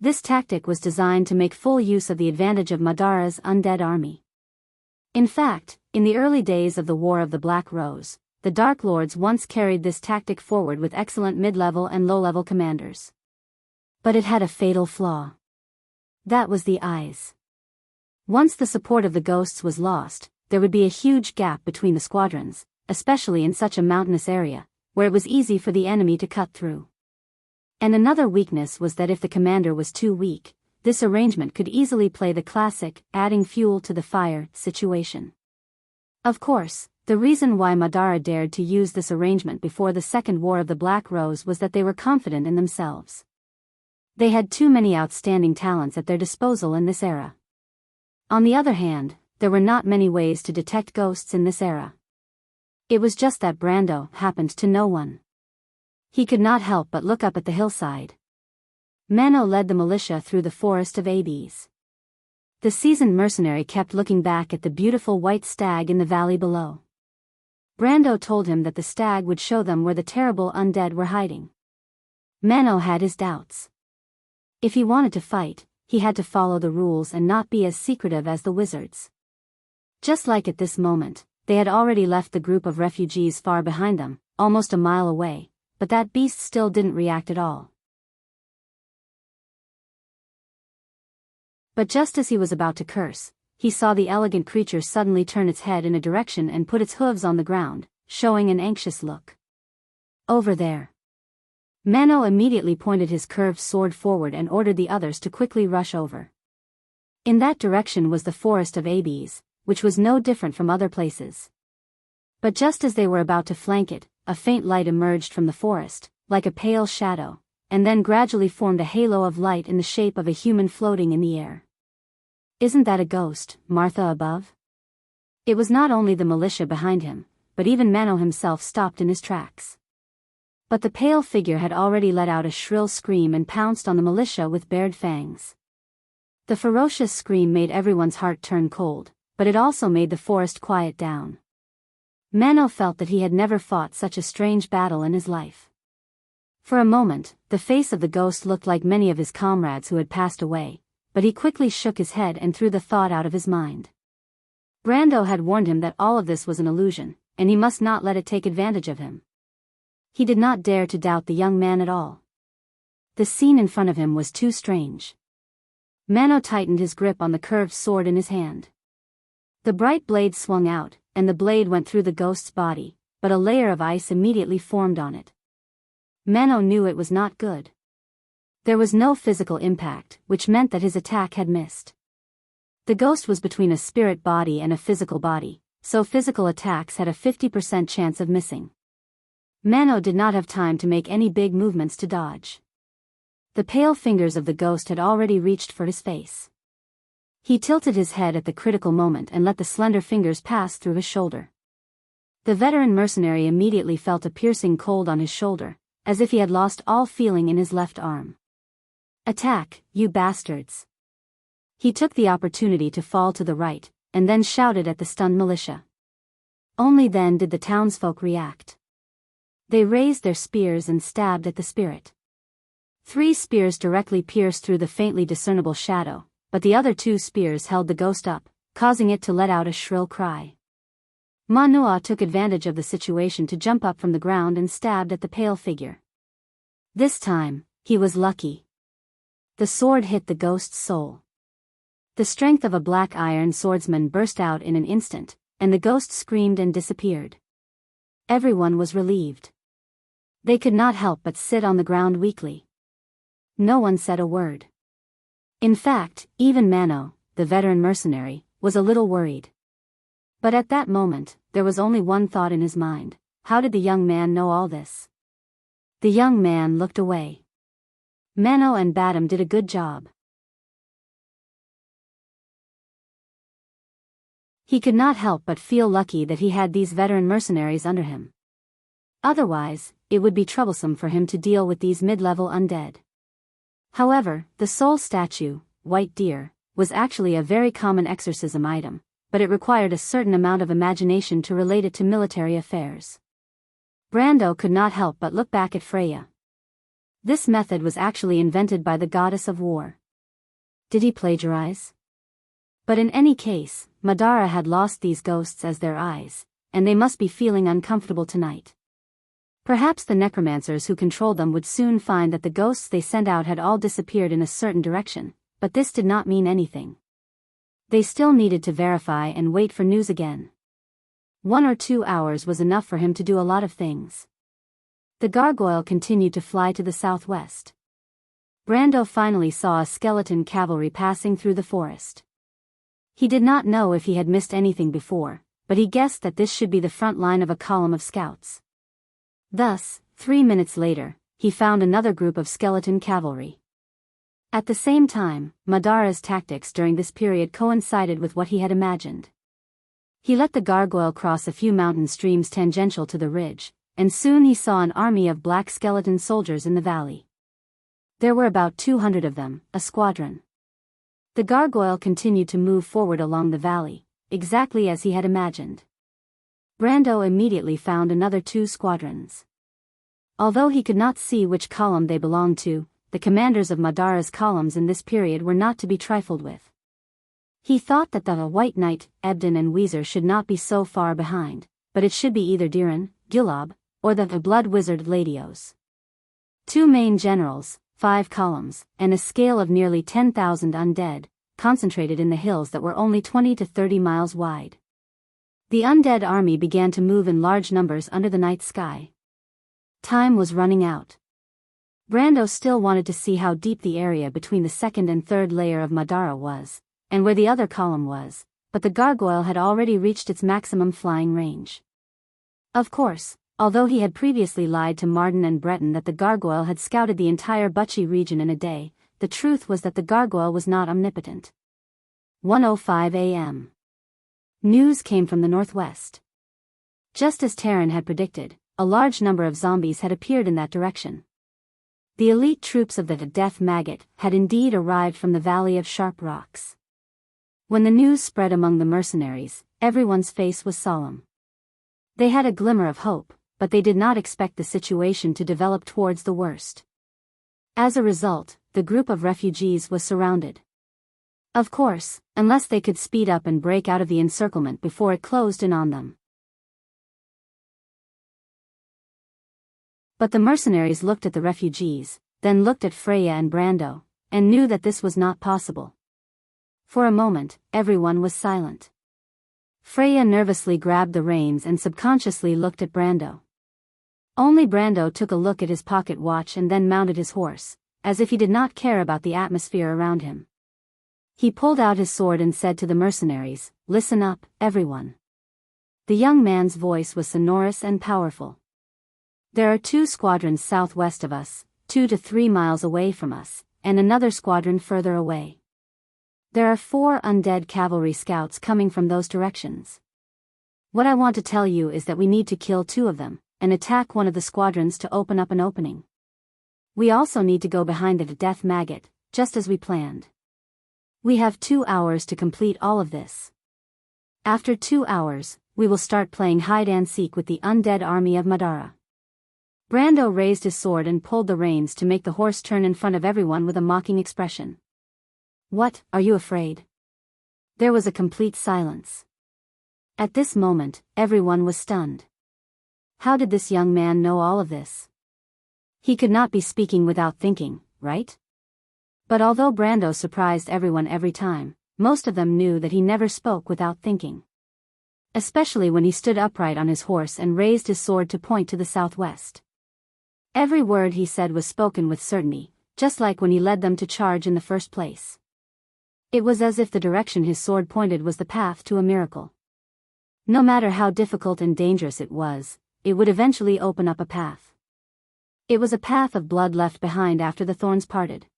This tactic was designed to make full use of the advantage of Madara's undead army. In fact, in the early days of the War of the Black Rose, the Dark Lords once carried this tactic forward with excellent mid-level and low-level commanders. But it had a fatal flaw. That was the eyes. Once the support of the ghosts was lost, there would be a huge gap between the squadrons, especially in such a mountainous area, where it was easy for the enemy to cut through. And another weakness was that if the commander was too weak, this arrangement could easily play the classic, adding fuel to the fire, situation. Of course, the reason why Madara dared to use this arrangement before the Second War of the Black Rose was that they were confident in themselves. They had too many outstanding talents at their disposal in this era. On the other hand, there were not many ways to detect ghosts in this era. It was just that Brando happened to know one. He could not help but look up at the hillside. Mano led the militia through the forest of Abes. The seasoned mercenary kept looking back at the beautiful white stag in the valley below. Brando told him that the stag would show them where the terrible undead were hiding. Mano had his doubts. If he wanted to fight, he had to follow the rules and not be as secretive as the wizards. Just like at this moment, they had already left the group of refugees far behind them, almost a mile away, but that beast still didn't react at all. But just as he was about to curse, he saw the elegant creature suddenly turn its head in a direction and put its hooves on the ground, showing an anxious look. Over there. Mano immediately pointed his curved sword forward and ordered the others to quickly rush over. In that direction was the forest of Abes, which was no different from other places. But just as they were about to flank it, a faint light emerged from the forest, like a pale shadow, and then gradually formed a halo of light in the shape of a human floating in the air. "Isn't that a ghost, Martha above?" It was not only the militia behind him, but even Mano himself stopped in his tracks. But the pale figure had already let out a shrill scream and pounced on the militia with bared fangs. The ferocious scream made everyone's heart turn cold, but it also made the forest quiet down. Mano felt that he had never fought such a strange battle in his life. For a moment, the face of the ghost looked like many of his comrades who had passed away, but he quickly shook his head and threw the thought out of his mind. Brando had warned him that all of this was an illusion, and he must not let it take advantage of him. He did not dare to doubt the young man at all. The scene in front of him was too strange. Mano tightened his grip on the curved sword in his hand. The bright blade swung out, and the blade went through the ghost's body, but a layer of ice immediately formed on it. Mano knew it was not good. There was no physical impact, which meant that his attack had missed. The ghost was between a spirit body and a physical body, so physical attacks had a 50% chance of missing. Mano did not have time to make any big movements to dodge. The pale fingers of the ghost had already reached for his face. He tilted his head at the critical moment and let the slender fingers pass through his shoulder. The veteran mercenary immediately felt a piercing cold on his shoulder, as if he had lost all feeling in his left arm. "Attack, you bastards!" He took the opportunity to fall to the right, and then shouted at the stunned militia. Only then did the townsfolk react. They raised their spears and stabbed at the spirit. 3 spears directly pierced through the faintly discernible shadow, but the other 2 spears held the ghost up, causing it to let out a shrill cry. Manua took advantage of the situation to jump up from the ground and stabbed at the pale figure. This time, he was lucky. The sword hit the ghost's soul. The strength of a black iron swordsman burst out in an instant, and the ghost screamed and disappeared. Everyone was relieved. They could not help but sit on the ground weakly. No one said a word. In fact, even Mano, the veteran mercenary, was a little worried. But at that moment, there was only one thought in his mind: how did the young man know all this? The young man looked away. Mano and Badam did a good job. He could not help but feel lucky that he had these veteran mercenaries under him. Otherwise, it would be troublesome for him to deal with these mid-level undead. However, the soul statue, White Deer, was actually a very common exorcism item, but it required a certain amount of imagination to relate it to military affairs. Brando could not help but look back at Freya. This method was actually invented by the goddess of war. Did he plagiarize? But in any case, Madara had lost these ghosts as their eyes, and they must be feeling uncomfortable tonight. Perhaps the necromancers who controlled them would soon find that the ghosts they sent out had all disappeared in a certain direction, but this did not mean anything. They still needed to verify and wait for news again. 1 or 2 hours was enough for him to do a lot of things. The gargoyle continued to fly to the southwest. Brando finally saw a skeleton cavalry passing through the forest. He did not know if he had missed anything before, but he guessed that this should be the front line of a column of scouts. Thus, 3 minutes later, he found another group of skeleton cavalry. At the same time, Madara's tactics during this period coincided with what he had imagined. He let the gargoyle cross a few mountain streams tangential to the ridge, and soon he saw an army of black skeleton soldiers in the valley. There were about 200 of them, a squadron. The gargoyle continued to move forward along the valley, exactly as he had imagined. Brando immediately found another 2 squadrons. Although he could not see which column they belonged to, the commanders of Madara's columns in this period were not to be trifled with. He thought that the White Knight, Ebden and Weezer should not be so far behind, but it should be either Diran, Gilab, or the Blood Wizard Ladios. 2 main generals, 5 columns, and a scale of nearly 10,000 undead, concentrated in the hills that were only 20 to 30 miles wide. The undead army began to move in large numbers under the night sky. Time was running out. Brando still wanted to see how deep the area between the second and third layer of Madara was, and where the other column was, but the gargoyle had already reached its maximum flying range. Of course, although he had previously lied to Martin and Breton that the gargoyle had scouted the entire Bucci region in a day, the truth was that the gargoyle was not omnipotent. 1:05 a.m. News came from the northwest. Just as Terran had predicted, a large number of zombies had appeared in that direction. The elite troops of the Death Maggot had indeed arrived from the Valley of Sharp Rocks. When the news spread among the mercenaries, everyone's face was solemn. They had a glimmer of hope, but they did not expect the situation to develop towards the worst. As a result, the group of refugees was surrounded. Of course, unless they could speed up and break out of the encirclement before it closed in on them. But the mercenaries looked at the refugees, then looked at Freya and Brando, and knew that this was not possible. For a moment, everyone was silent. Freya nervously grabbed the reins and subconsciously looked at Brando. Only Brando took a look at his pocket watch and then mounted his horse, as if he did not care about the atmosphere around him. He pulled out his sword and said to the mercenaries, "Listen up, everyone." The young man's voice was sonorous and powerful. There are 2 squadrons southwest of us, 2 to 3 miles away from us, and another squadron further away. There are 4 undead cavalry scouts coming from those directions. What I want to tell you is that we need to kill 2 of them, and attack one of the squadrons to open up an opening. We also need to go behind the Death Maggot, just as we planned. We have 2 hours to complete all of this. After 2 hours, we will start playing hide-and-seek with the undead army of Madara. Brando raised his sword and pulled the reins to make the horse turn in front of everyone with a mocking expression. "What, are you afraid?" There was a complete silence. At this moment, everyone was stunned. How did this young man know all of this? He could not be speaking without thinking, right? But although Brando surprised everyone every time, most of them knew that he never spoke without thinking. Especially when he stood upright on his horse and raised his sword to point to the southwest. Every word he said was spoken with certainty, just like when he led them to charge in the first place. It was as if the direction his sword pointed was the path to a miracle. No matter how difficult and dangerous it would eventually open up a path. It was a path of blood left behind after the thorns parted.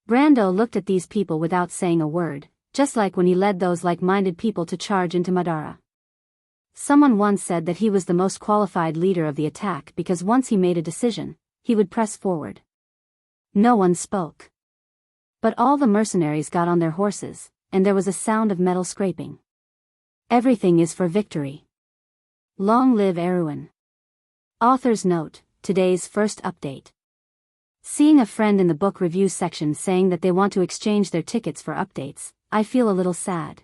Brando looked at these people without saying a word, just like when he led those like-minded people to charge into Madara. Someone once said that he was the most qualified leader of the attack because once he made a decision, he would press forward. No one spoke. But all the mercenaries got on their horses, and there was a sound of metal scraping. Everything is for victory. Long live Erewhon. Author's note, today's first update. Seeing a friend in the book reviews section saying that they want to exchange their tickets for updates, I feel a little sad.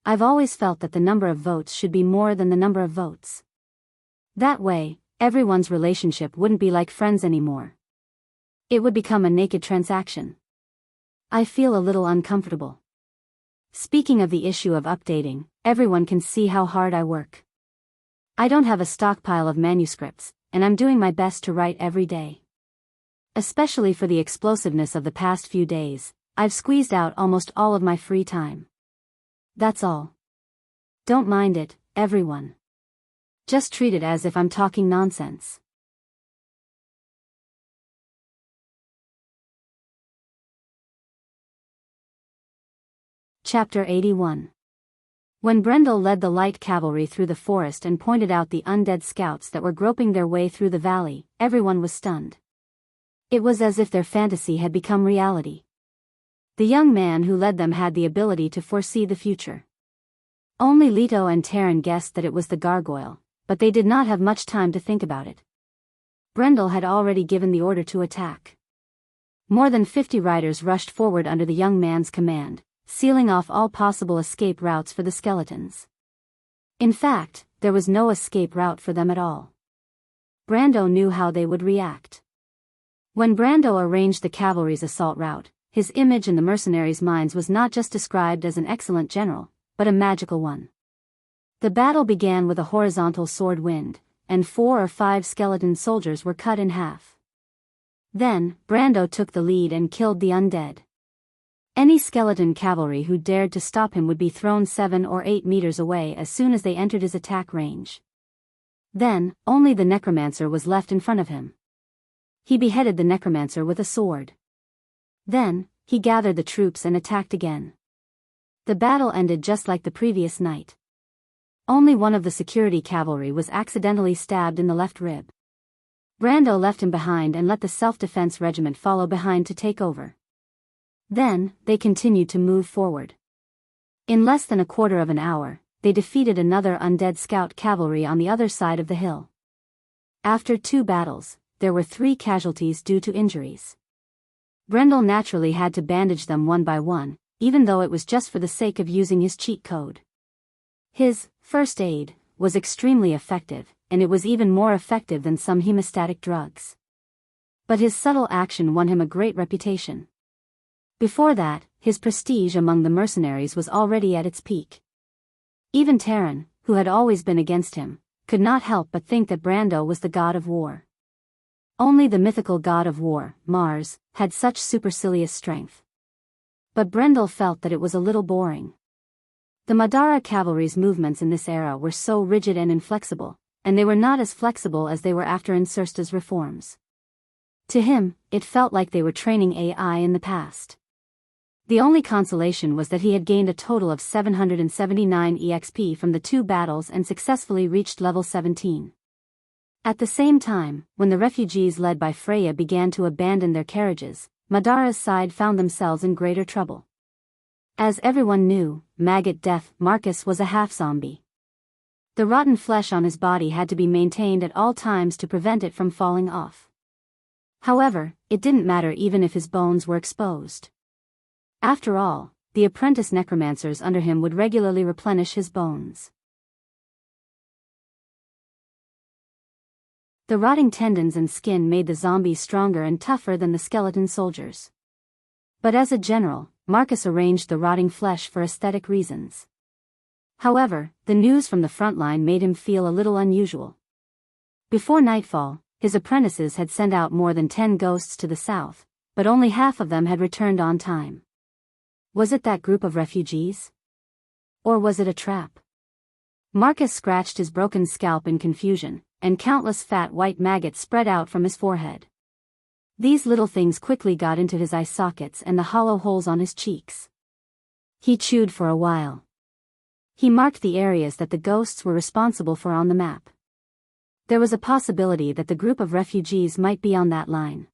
I've always felt that the number of votes should be more than the number of votes. That way, everyone's relationship wouldn't be like friends anymore. It would become a naked transaction. I feel a little uncomfortable. Speaking of the issue of updating, everyone can see how hard I work. I don't have a stockpile of manuscripts, and I'm doing my best to write every day. Especially for the explosiveness of the past few days, I've squeezed out almost all of my free time. That's all. Don't mind it, everyone. Just treat it as if I'm talking nonsense. Chapter 81. When Brendel led the light cavalry through the forest and pointed out the undead scouts that were groping their way through the valley, everyone was stunned. It was as if their fantasy had become reality. The young man who led them had the ability to foresee the future. Only Leto and Terran guessed that it was the gargoyle, but they did not have much time to think about it. Brendel had already given the order to attack. More than 50 riders rushed forward under the young man's command, sealing off all possible escape routes for the skeletons. In fact, there was no escape route for them at all. Brando knew how they would react. When Brando arranged the cavalry's assault route, his image in the mercenaries' minds was not just described as an excellent general, but a magical one. The battle began with a horizontal sword wind, and 4 or 5 skeleton soldiers were cut in half. Then, Brando took the lead and killed the undead. Any skeleton cavalry who dared to stop him would be thrown 7 or 8 meters away as soon as they entered his attack range. Then, only the necromancer was left in front of him. He beheaded the necromancer with a sword. Then, he gathered the troops and attacked again. The battle ended just like the previous night. Only one of the security cavalry was accidentally stabbed in the left rib. Brando left him behind and let the self-defense regiment follow behind to take over. Then, they continued to move forward. In less than a quarter of an hour, they defeated another undead scout cavalry on the other side of the hill. After 2 battles, there were 3 casualties due to injuries. Brendel naturally had to bandage them one by one, even though it was just for the sake of using his cheat code. His first aid was extremely effective, and it was even more effective than some hemostatic drugs. But his subtle action won him a great reputation. Before that, his prestige among the mercenaries was already at its peak. Even Terran, who had always been against him, could not help but think that Brando was the god of war. Only the mythical god of war, Mars, had such supercilious strength. But Brendel felt that it was a little boring. The Madara cavalry's movements in this era were so rigid and inflexible, and they were not as flexible as they were after Insursta's reforms. To him, it felt like they were training AI in the past. The only consolation was that he had gained a total of 779 EXP from the 2 battles and successfully reached level 17. At the same time, when the refugees led by Freya began to abandon their carriages, Madara's side found themselves in greater trouble. As everyone knew, Maggot Death Marcus was a half-zombie. The rotten flesh on his body had to be maintained at all times to prevent it from falling off. However, it didn't matter even if his bones were exposed. After all, the apprentice necromancers under him would regularly replenish his bones. The rotting tendons and skin made the zombies stronger and tougher than the skeleton soldiers. But as a general, Marcus arranged the rotting flesh for aesthetic reasons. However, the news from the front line made him feel a little unusual. Before nightfall, his apprentices had sent out more than 10 ghosts to the south, but only half of them had returned on time. Was it that group of refugees? Or was it a trap? Marcus scratched his broken scalp in confusion, and countless fat white maggots spread out from his forehead. These little things quickly got into his eye sockets and the hollow holes on his cheeks. He chewed for a while. He marked the areas that the ghosts were responsible for on the map. There was a possibility that the group of refugees might be on that line.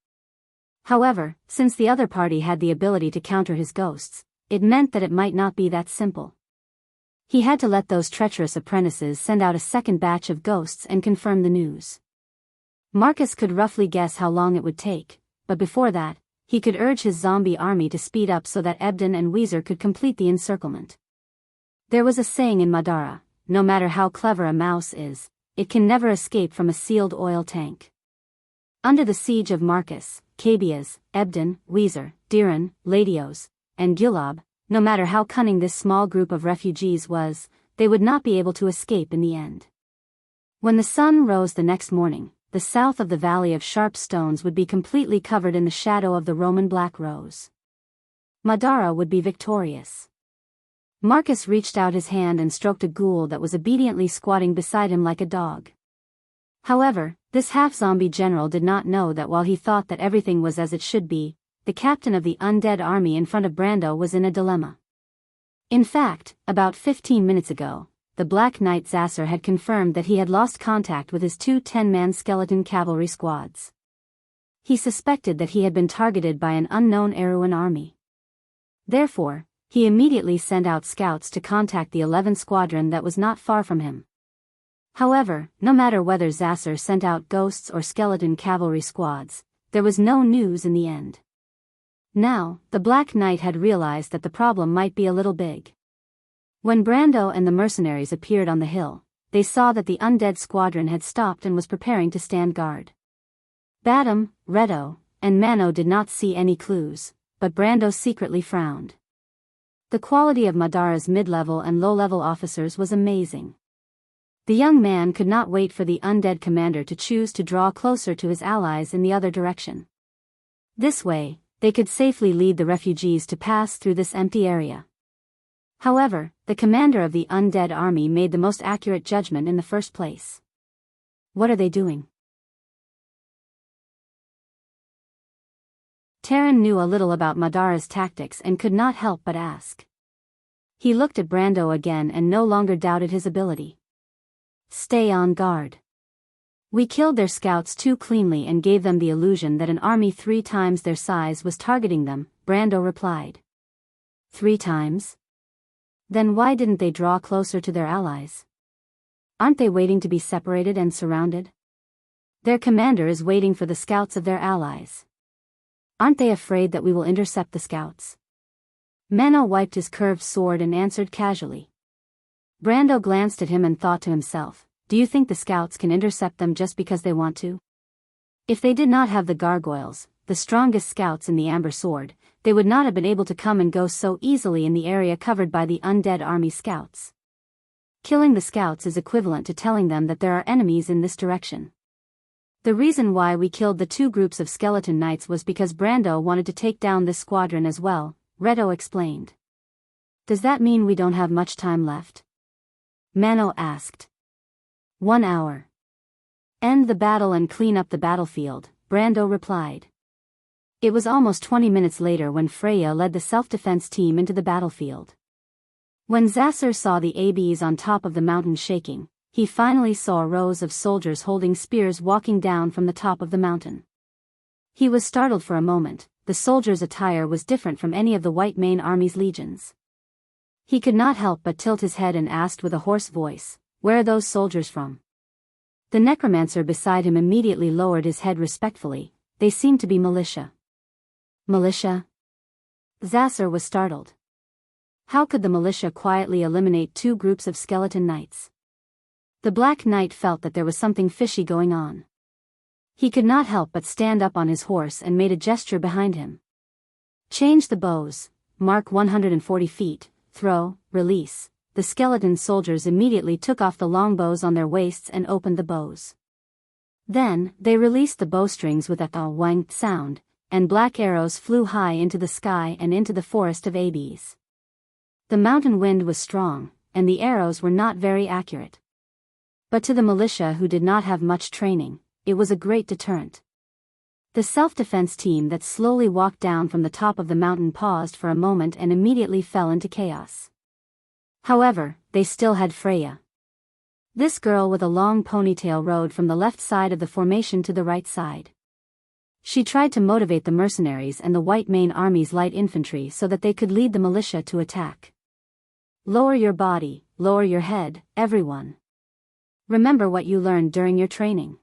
However, since the other party had the ability to counter his ghosts, it meant that it might not be that simple. He had to let those treacherous apprentices send out a second batch of ghosts and confirm the news. Marcus could roughly guess how long it would take, but before that, he could urge his zombie army to speed up so that Ebden and Weezer could complete the encirclement. There was a saying in Madara, no matter how clever a mouse is, it can never escape from a sealed oil tank. Under the siege of Marcus, Cabias, Ebden, Weezer, Diran, Ladios, and Gilab, no matter how cunning this small group of refugees was, they would not be able to escape in the end. When the sun rose the next morning, the south of the Valley of Sharp Stones would be completely covered in the shadow of the Roman Black Rose. Madara would be victorious. Marcus reached out his hand and stroked a ghoul that was obediently squatting beside him like a dog. However, this half-zombie general did not know that while he thought that everything was as it should be, the captain of the undead army in front of Brando was in a dilemma. In fact, about 15 minutes ago, the Black Knight Zasser had confirmed that he had lost contact with his two 10-man skeleton cavalry squads. He suspected that he had been targeted by an unknown Erewhon army. Therefore, he immediately sent out scouts to contact the 11th Squadron that was not far from him. However, no matter whether Zasser sent out ghosts or skeleton cavalry squads, there was no news in the end. Now, the Black Knight had realized that the problem might be a little big. When Brando and the mercenaries appeared on the hill, they saw that the undead squadron had stopped and was preparing to stand guard. Badam, Redo, and Mano did not see any clues, but Brando secretly frowned. The quality of Madara's mid-level and low-level officers was amazing. The young man could not wait for the undead commander to choose to draw closer to his allies in the other direction. This way, they could safely lead the refugees to pass through this empty area. However, the commander of the undead army made the most accurate judgment in the first place. What are they doing? Taran knew a little about Madara's tactics and could not help but ask. He looked at Brando again and no longer doubted his ability. Stay on guard. We killed their scouts too cleanly and gave them the illusion that an army 3 times their size was targeting them, Brando replied. 3 times? Then why didn't they draw closer to their allies? Aren't they waiting to be separated and surrounded? Their commander is waiting for the scouts of their allies. Aren't they afraid that we will intercept the scouts? Mano wiped his curved sword and answered casually. Brando glanced at him and thought to himself, do you think the scouts can intercept them just because they want to? If they did not have the gargoyles, the strongest scouts in the Amber Sword, they would not have been able to come and go so easily in the area covered by the undead army scouts. Killing the scouts is equivalent to telling them that there are enemies in this direction. The reason why we killed the 2 groups of skeleton knights was because Brando wanted to take down this squadron as well, Redo explained. Does that mean we don't have much time left? Mano asked. 1 hour. End the battle and clean up the battlefield, Brando replied. It was almost 20 minutes later when Freya led the self-defense team into the battlefield. When Zasser saw the ABs on top of the mountain shaking, he finally saw rows of soldiers holding spears walking down from the top of the mountain. He was startled for a moment. The soldiers' attire was different from any of the White Mane Army's legions. He could not help but tilt his head and asked with a hoarse voice, where are those soldiers from? The necromancer beside him immediately lowered his head respectfully. They seemed to be militia. Militia? Zasser was startled. How could the militia quietly eliminate 2 groups of skeleton knights? The Black Knight felt that there was something fishy going on. He could not help but stand up on his horse and made a gesture behind him. Change the bows, mark 140 feet, throw, release. The skeleton soldiers immediately took off the long bows on their waists and opened the bows. Then, they released the bowstrings with a wang sound, and black arrows flew high into the sky and into the forest of ABs. The mountain wind was strong, and the arrows were not very accurate. But to the militia who did not have much training, it was a great deterrent. The self-defense team that slowly walked down from the top of the mountain paused for a moment and immediately fell into chaos. However, they still had Freya. This girl with a long ponytail rode from the left side of the formation to the right side. She tried to motivate the mercenaries and the White Mane Army's light infantry so that they could lead the militia to attack. Lower your body, lower your head, everyone. Remember what you learned during your training.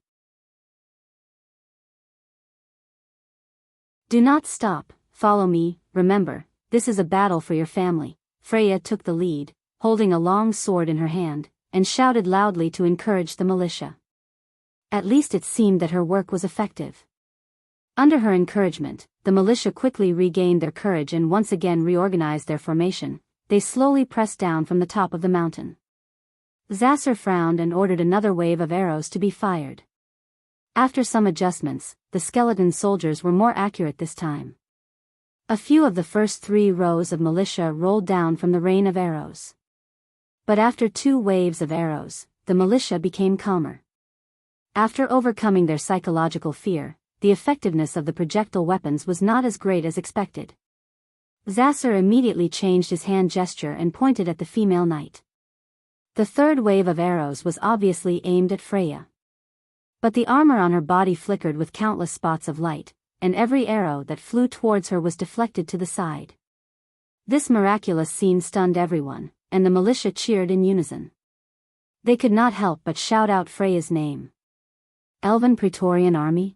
Do not stop, follow me, remember, this is a battle for your family. Freya took the lead, holding a long sword in her hand, and shouted loudly to encourage the militia. At least it seemed that her work was effective. Under her encouragement, the militia quickly regained their courage and once again reorganized their formation. They slowly pressed down from the top of the mountain. Zasser frowned and ordered another wave of arrows to be fired. After some adjustments, the skeleton soldiers were more accurate this time. A few of the first 3 rows of militia rolled down from the rain of arrows. But after 2 waves of arrows, the militia became calmer. After overcoming their psychological fear, the effectiveness of the projectile weapons was not as great as expected. Zasser immediately changed his hand gesture and pointed at the female knight. The 3rd wave of arrows was obviously aimed at Freya. But the armor on her body flickered with countless spots of light, and every arrow that flew towards her was deflected to the side. This miraculous scene stunned everyone, and the militia cheered in unison. They could not help but shout out Freya's name. Elven Praetorian Army?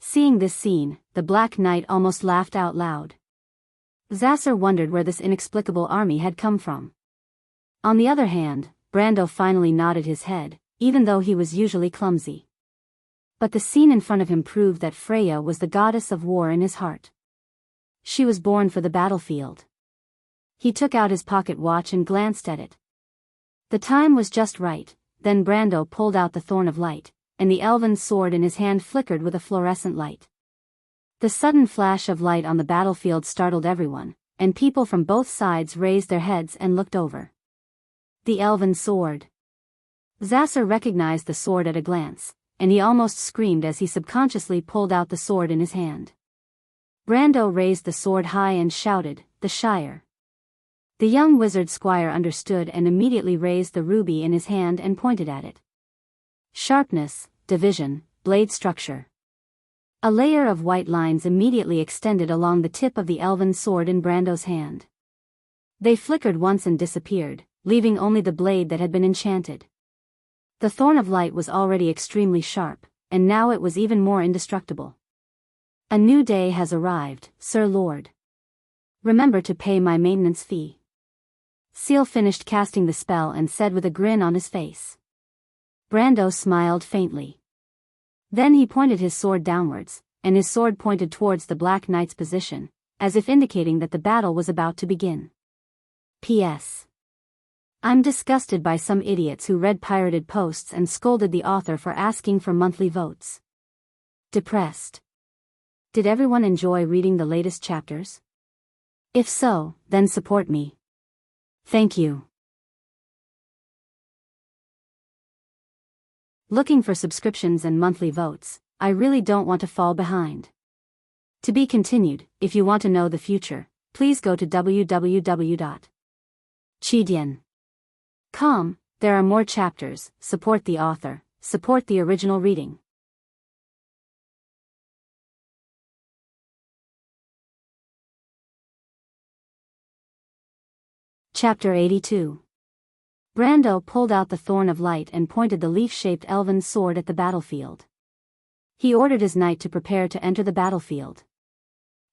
Seeing this scene, the Black Knight almost laughed out loud. Zasser wondered where this inexplicable army had come from. On the other hand, Brando finally nodded his head, even though he was usually clumsy. But the scene in front of him proved that Freya was the goddess of war in his heart. She was born for the battlefield. He took out his pocket watch and glanced at it. The time was just right. Then Brando pulled out the Thorn of Light, and the elven sword in his hand flickered with a fluorescent light. The sudden flash of light on the battlefield startled everyone, and people from both sides raised their heads and looked over. The elven sword. Zasser recognized the sword at a glance, and he almost screamed as he subconsciously pulled out the sword in his hand. Brando raised the sword high and shouted, "The Shire." The young wizard squire understood and immediately raised the ruby in his hand and pointed at it. Sharpness, division, blade structure. A layer of white lines immediately extended along the tip of the elven sword in Brando's hand. They flickered once and disappeared, leaving only the blade that had been enchanted. The Thorn of Light was already extremely sharp, and now it was even more indestructible. A new day has arrived, Sir Lord. Remember to pay my maintenance fee. Seal finished casting the spell and said with a grin on his face. Brando smiled faintly. Then he pointed his sword downwards, and his sword pointed towards the Black Knight's position, as if indicating that the battle was about to begin. P.S. I'm disgusted by some idiots who read pirated posts and scolded the author for asking for monthly votes. Depressed. Did everyone enjoy reading the latest chapters? If so, then support me. Thank you. Looking for subscriptions and monthly votes, I really don't want to fall behind. To be continued. If you want to know the future, please go to www.chidian.com. There are more chapters. Support the author, support the original reading. Chapter 82. Brando pulled out the Thorn of Light and pointed the leaf-shaped elven sword at the battlefield. He ordered his knight to prepare to enter the battlefield.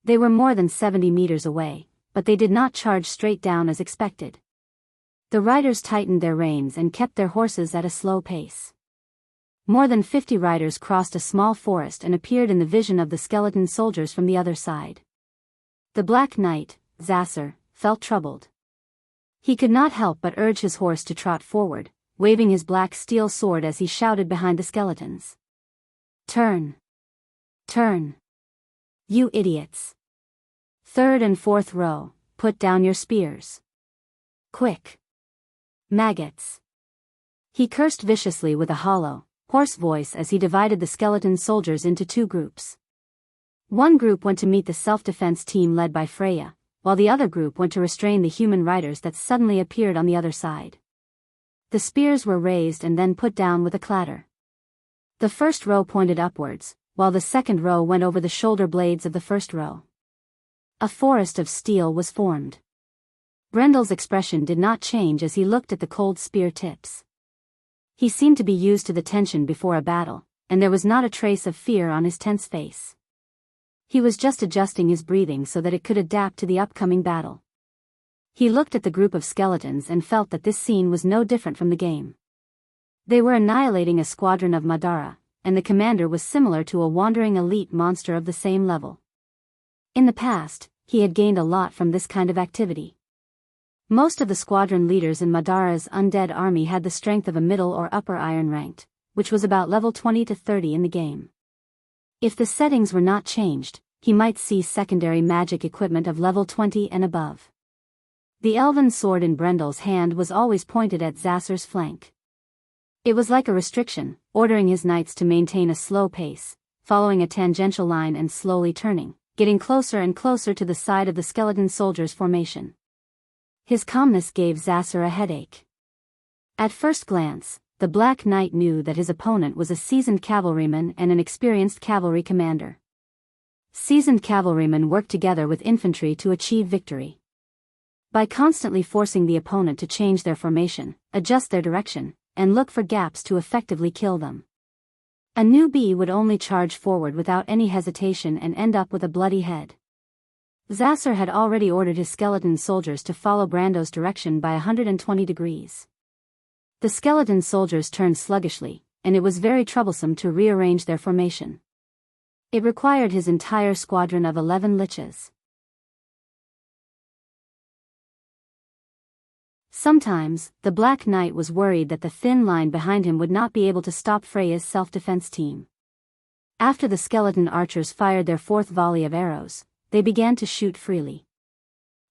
They were more than 70 meters away, but they did not charge straight down as expected. The riders tightened their reins and kept their horses at a slow pace. More than 50 riders crossed a small forest and appeared in the vision of the skeleton soldiers from the other side. The Black Knight, Zasser, felt troubled. He could not help but urge his horse to trot forward, waving his black steel sword as he shouted behind the skeletons. Turn! Turn! You idiots! Third and fourth row, put down your spears. Quick! Maggots! He cursed viciously with a hollow, hoarse voice as he divided the skeleton soldiers into 2 groups. One group went to meet the self-defense team led by Freya, while the other group went to restrain the human riders that suddenly appeared on the other side. The spears were raised and then put down with a clatter. The first row pointed upwards, while the second row went over the shoulder blades of the first row. A forest of steel was formed. Brendel's expression did not change as he looked at the cold spear tips. He seemed to be used to the tension before a battle, and there was not a trace of fear on his tense face. He was just adjusting his breathing so that it could adapt to the upcoming battle. He looked at the group of skeletons and felt that this scene was no different from the game. They were annihilating a squadron of Madara, and the commander was similar to a wandering elite monster of the same level. In the past, he had gained a lot from this kind of activity. Most of the squadron leaders in Madara's undead army had the strength of a middle or upper iron ranked, which was about level 20 to 30 in the game. If the settings were not changed, he might see secondary magic equipment of level 20 and above. The elven sword in Brendel's hand was always pointed at Zasser's flank. It was like a restriction, ordering his knights to maintain a slow pace, following a tangential line and slowly turning, getting closer and closer to the side of the skeleton soldiers' formation. His calmness gave Zasser a headache. At first glance, the Black Knight knew that his opponent was a seasoned cavalryman and an experienced cavalry commander. Seasoned cavalrymen work together with infantry to achieve victory. By constantly forcing the opponent to change their formation, adjust their direction, and look for gaps to effectively kill them. A newbie would only charge forward without any hesitation and end up with a bloody head. Zasser had already ordered his skeleton soldiers to follow Brando's direction by 120 degrees. The skeleton soldiers turned sluggishly, and it was very troublesome to rearrange their formation. It required his entire squadron of 11 liches. Sometimes, the Black Knight was worried that the thin line behind him would not be able to stop Freya's self-defense team. After the skeleton archers fired their fourth volley of arrows, they began to shoot freely.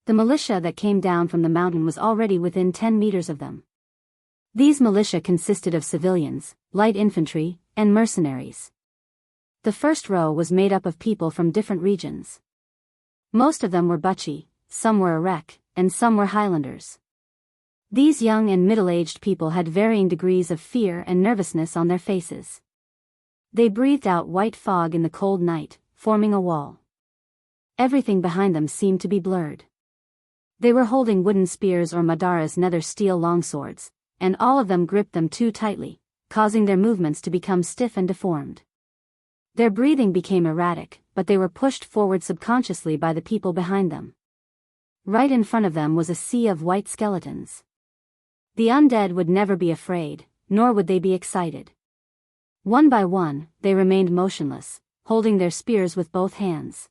The militia that came down from the mountain was already within 10 meters of them. These militia consisted of civilians, light infantry, and mercenaries. The first row was made up of people from different regions. Most of them were butchy, some were Erek, and some were Highlanders. These young and middle-aged people had varying degrees of fear and nervousness on their faces. They breathed out white fog in the cold night, forming a wall. Everything behind them seemed to be blurred. They were holding wooden spears or Madara's nether steel longswords, and all of them gripped them too tightly, causing their movements to become stiff and deformed. Their breathing became erratic, but they were pushed forward subconsciously by the people behind them. Right in front of them was a sea of white skeletons. The undead would never be afraid, nor would they be excited. One by one, they remained motionless, holding their spears with both hands.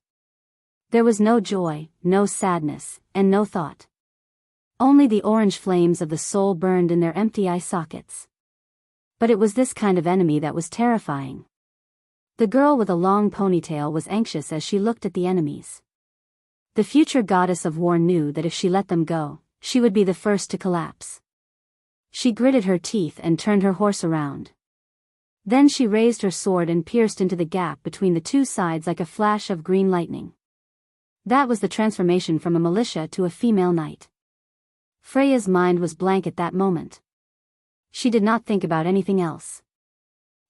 There was no joy, no sadness, and no thought. Only the orange flames of the soul burned in their empty eye sockets. But it was this kind of enemy that was terrifying. The girl with a long ponytail was anxious as she looked at the enemies. The future goddess of war knew that if she let them go, she would be the first to collapse. She gritted her teeth and turned her horse around. Then she raised her sword and pierced into the gap between the two sides like a flash of green lightning. That was the transformation from a militia to a female knight. Freya's mind was blank at that moment. She did not think about anything else.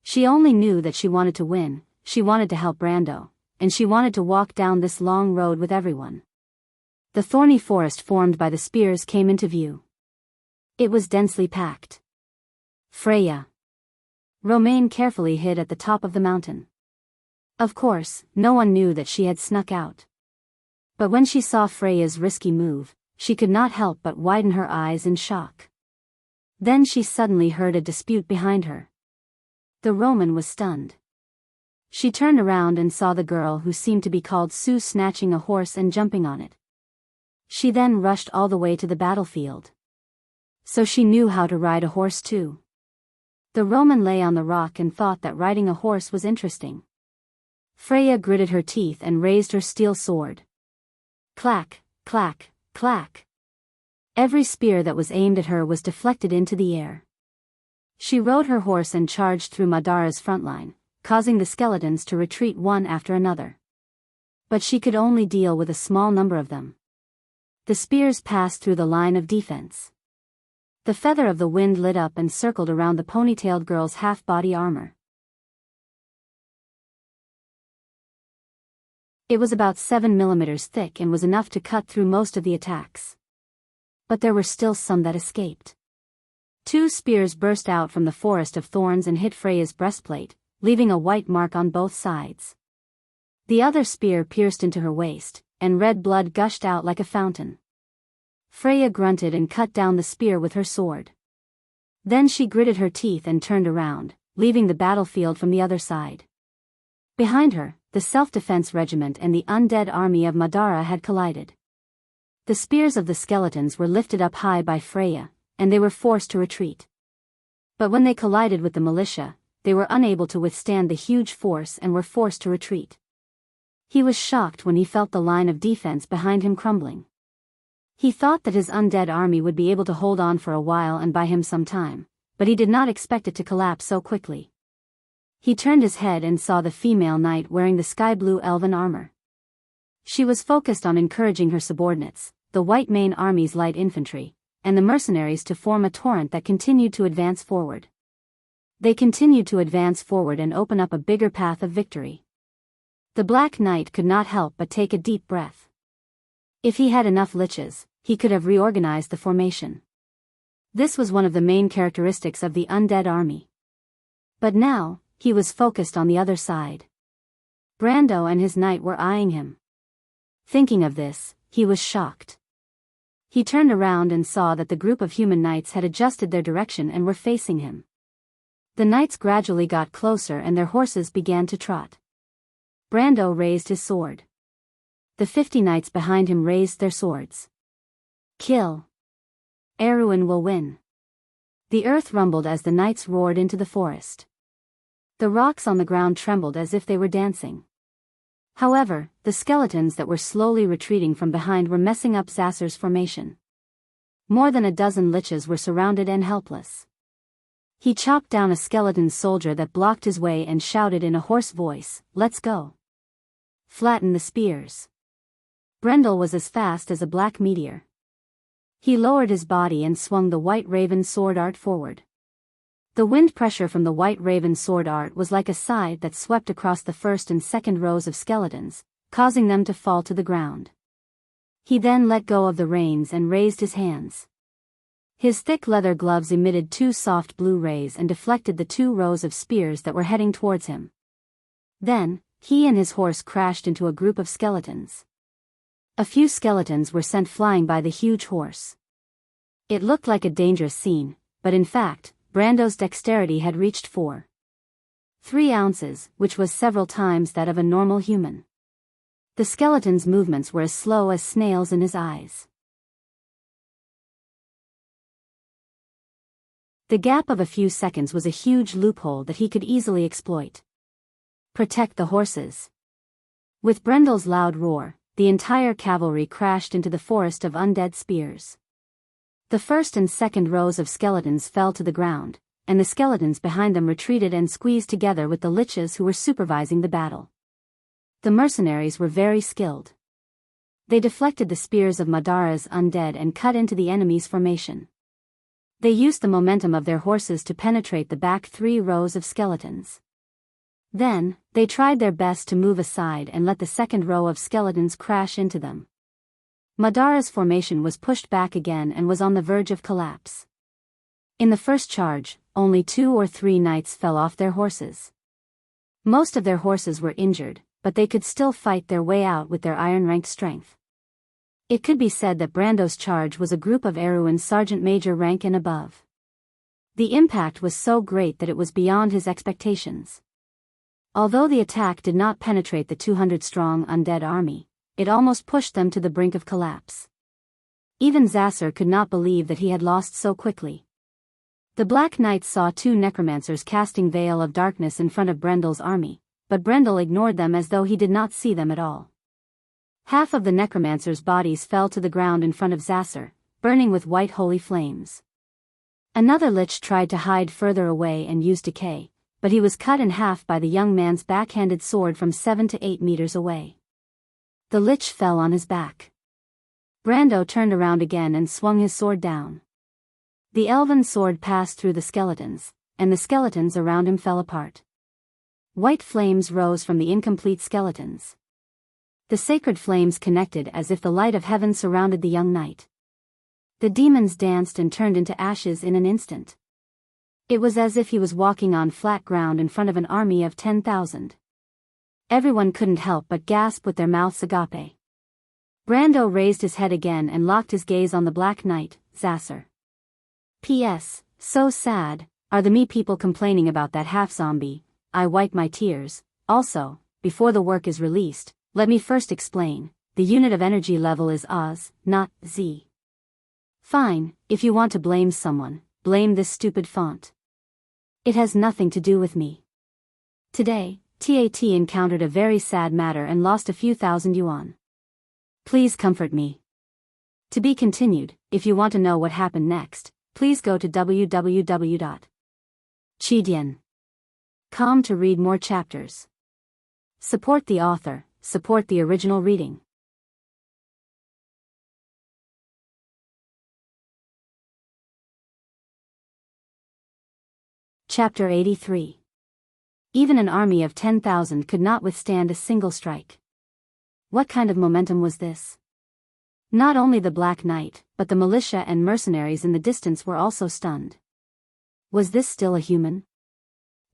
She only knew that she wanted to win, she wanted to help Brando, and she wanted to walk down this long road with everyone. The thorny forest formed by the spears came into view. It was densely packed. Freya. Romaine carefully hid at the top of the mountain. Of course, no one knew that she had snuck out. But when she saw Freya's risky move, she could not help but widen her eyes in shock. Then she suddenly heard a dispute behind her. The Roman was stunned. She turned around and saw the girl who seemed to be called Sue snatching a horse and jumping on it. She then rushed all the way to the battlefield. So she knew how to ride a horse too. The Roman lay on the rock and thought that riding a horse was interesting. Freya gritted her teeth and raised her steel sword. Clack, clack, clack. Every spear that was aimed at her was deflected into the air. She rode her horse and charged through Madara's front line, causing the skeletons to retreat one after another. But she could only deal with a small number of them. The spears passed through the line of defense. The feather of the wind lit up and circled around the ponytailed girl's half-body armor. It was about 7 millimeters thick and was enough to cut through most of the attacks. But there were still some that escaped. 2 spears burst out from the forest of thorns and hit Freya's breastplate, leaving a white mark on both sides. The other spear pierced into her waist, and red blood gushed out like a fountain. Freya grunted and cut down the spear with her sword. Then she gritted her teeth and turned around, leaving the battlefield from the other side. Behind her, the self-defense regiment and the undead army of Madara had collided. The spears of the skeletons were lifted up high by Freya, and they were forced to retreat. But when they collided with the militia, they were unable to withstand the huge force and were forced to retreat. He was shocked when he felt the line of defense behind him crumbling. He thought that his undead army would be able to hold on for a while and buy him some time, but he did not expect it to collapse so quickly. He turned his head and saw the female knight wearing the sky-blue elven armor. She was focused on encouraging her subordinates, the White Mane Army's light infantry, and the mercenaries to form a torrent that continued to advance forward. They continued to advance forward and open up a bigger path of victory. The Black Knight could not help but take a deep breath. If he had enough liches, he could have reorganized the formation. This was one of the main characteristics of the undead army. But now, he was focused on the other side. Brando and his knight were eyeing him. Thinking of this, he was shocked. He turned around and saw that the group of human knights had adjusted their direction and were facing him. The knights gradually got closer and their horses began to trot. Brando raised his sword. The 50 knights behind him raised their swords. Kill. Erwin will win. The earth rumbled as the knights roared into the forest. The rocks on the ground trembled as if they were dancing. However, the skeletons that were slowly retreating from behind were messing up Zasser's formation. More than a dozen liches were surrounded and helpless. He chopped down a skeleton soldier that blocked his way and shouted in a hoarse voice, "Let's go. Flatten the spears." Brendel was as fast as a black meteor. He lowered his body and swung the White Raven sword art forward. The wind pressure from the White Raven sword art was like a scythe that swept across the first and second rows of skeletons, causing them to fall to the ground. He then let go of the reins and raised his hands. His thick leather gloves emitted 2 soft blue rays and deflected the 2 rows of spears that were heading towards him. Then, he and his horse crashed into a group of skeletons. A few skeletons were sent flying by the huge horse. It looked like a dangerous scene, but in fact, Brando's dexterity had reached 4.3 ounces, which was several times that of a normal human. The skeleton's movements were as slow as snails in his eyes. The gap of a few seconds was a huge loophole that he could easily exploit. Protect the horses. With Brendel's loud roar, the entire cavalry crashed into the forest of undead spears. The first and second rows of skeletons fell to the ground, and the skeletons behind them retreated and squeezed together with the liches who were supervising the battle. The mercenaries were very skilled. They deflected the spears of Madara's undead and cut into the enemy's formation. They used the momentum of their horses to penetrate the back 3 rows of skeletons. Then, they tried their best to move aside and let the second row of skeletons crash into them. Madara's formation was pushed back again and was on the verge of collapse. In the first charge, only 2 or 3 knights fell off their horses. Most of their horses were injured, but they could still fight their way out with their iron-ranked strength. It could be said that Brando's charge was a group of Erwin's sergeant major rank and above. The impact was so great that it was beyond his expectations. Although the attack did not penetrate the 200-strong undead army, it almost pushed them to the brink of collapse. Even Zasser could not believe that he had lost so quickly. The Black Knights saw 2 necromancers casting Veil of Darkness in front of Brendel's army, but Brendel ignored them as though he did not see them at all. Half of the necromancers' bodies fell to the ground in front of Zasser, burning with white holy flames. Another lich tried to hide further away and use decay, but he was cut in half by the young man's backhanded sword from 7 to 8 meters away. The lich fell on his back. Brando turned around again and swung his sword down. The elven sword passed through the skeletons, and the skeletons around him fell apart. White flames rose from the incomplete skeletons. The sacred flames connected as if the light of heaven surrounded the young knight. The demons danced and turned into ashes in an instant. It was as if he was walking on flat ground in front of an army of 10,000. Everyone couldn't help but gasp with their mouths agape. Brando raised his head again and locked his gaze on the Black Knight, Zasser. P.S. So sad, are the me people complaining about that half-zombie. I wipe my tears. Also, before the work is released, let me first explain, the unit of energy level is Oz, not Z. Fine, if you want to blame someone, blame this stupid font. It has nothing to do with me. Today, TAT encountered a very sad matter and lost a few thousand yuan. Please comfort me. To be continued. If you want to know what happened next, please go to www.chidian.com to read more chapters. Support the author, support the original reading. Chapter 83. Even an army of 10,000 could not withstand a single strike. What kind of momentum was this? Not only the Black Knight, but the militia and mercenaries in the distance were also stunned. Was this still a human?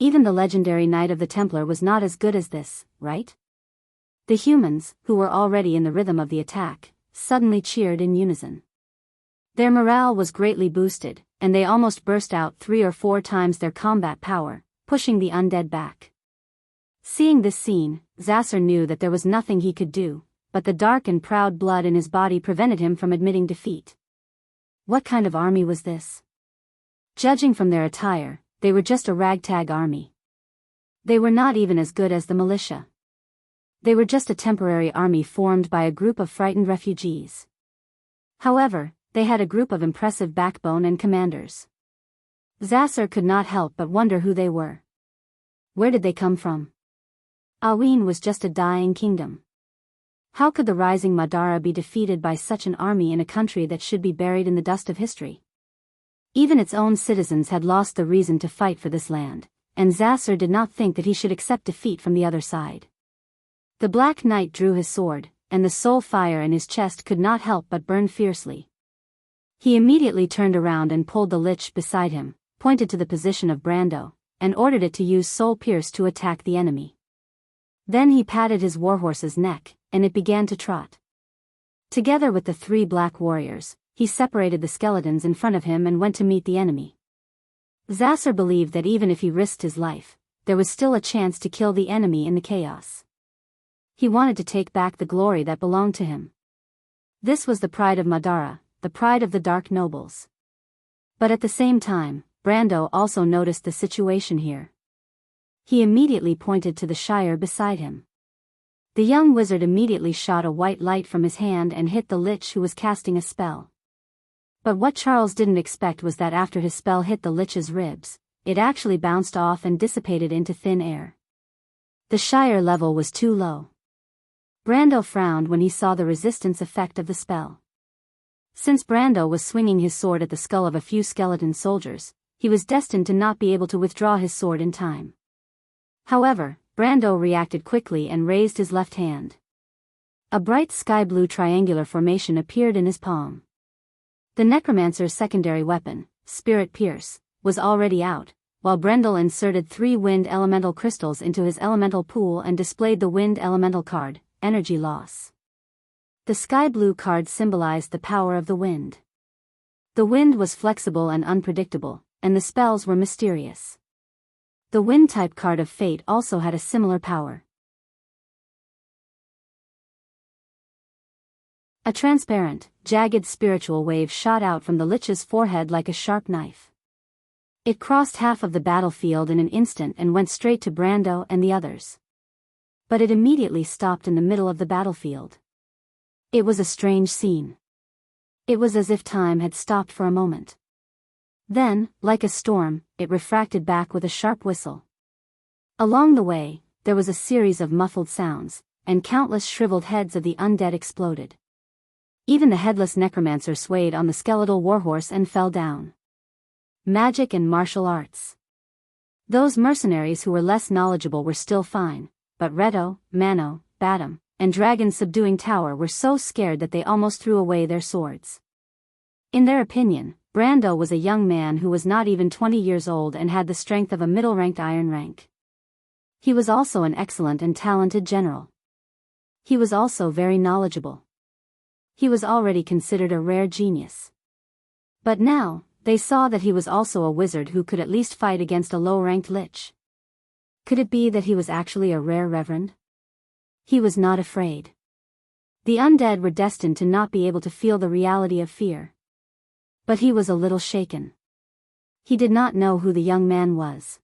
Even the legendary Knight of the Templar was not as good as this, right? The humans, who were already in the rhythm of the attack, suddenly cheered in unison. Their morale was greatly boosted, and they almost burst out 3 or 4 times their combat power, pushing the undead back. Seeing this scene, Zasser knew that there was nothing he could do, but the dark and proud blood in his body prevented him from admitting defeat. What kind of army was this? Judging from their attire, they were just a ragtag army. They were not even as good as the militia. They were just a temporary army formed by a group of frightened refugees. However, they had a group of impressive backbone and commanders. Zasser could not help but wonder who they were. Where did they come from? Aween was just a dying kingdom. How could the rising Madara be defeated by such an army in a country that should be buried in the dust of history? Even its own citizens had lost the reason to fight for this land, and Zasser did not think that he should accept defeat from the other side. The Black Knight drew his sword, and the soul fire in his chest could not help but burn fiercely. He immediately turned around and pulled the lich beside him, pointed to the position of Brando, and ordered it to use Soul Pierce to attack the enemy. Then he patted his warhorse's neck, and it began to trot. Together with the 3 black warriors, he separated the skeletons in front of him and went to meet the enemy. Zasser believed that even if he risked his life, there was still a chance to kill the enemy in the chaos. He wanted to take back the glory that belonged to him. This was the pride of Madara, the pride of the Dark Nobles. But at the same time, Brando also noticed the situation here. He immediately pointed to the Shire beside him. The young wizard immediately shot a white light from his hand and hit the lich who was casting a spell. But what Charles didn't expect was that after his spell hit the lich's ribs, it actually bounced off and dissipated into thin air. The Shire level was too low. Brando frowned when he saw the resistance effect of the spell. Since Brando was swinging his sword at the skull of a few skeleton soldiers, he was destined to not be able to withdraw his sword in time. However, Brando reacted quickly and raised his left hand. A bright sky-blue triangular formation appeared in his palm. The necromancer's secondary weapon, Spirit Pierce, was already out, while Brendel inserted 3 wind elemental crystals into his elemental pool and displayed the wind elemental card, Energy Loss. The sky-blue card symbolized the power of the wind. The wind was flexible and unpredictable, and the spells were mysterious. The wind-type card of Fate also had a similar power. A transparent, jagged spiritual wave shot out from the lich's forehead like a sharp knife. It crossed half of the battlefield in an instant and went straight to Brando and the others. But it immediately stopped in the middle of the battlefield. It was a strange scene. It was as if time had stopped for a moment. Then, like a storm, it refracted back with a sharp whistle. Along the way, there was a series of muffled sounds, and countless shriveled heads of the undead exploded. Even the headless necromancer swayed on the skeletal warhorse and fell down. Magic and martial arts. Those mercenaries who were less knowledgeable were still fine, but Reto, Mano, Badam, and Dragon's subduing tower were so scared that they almost threw away their swords. In their opinion, Brando was a young man who was not even 20 years old and had the strength of a middle-ranked iron rank. He was also an excellent and talented general. He was also very knowledgeable. He was already considered a rare genius. But now, they saw that he was also a wizard who could at least fight against a low-ranked lich. Could it be that he was actually a rare reverend? He was not afraid. The undead were destined to not be able to feel the reality of fear. But he was a little shaken. He did not know who the young man was.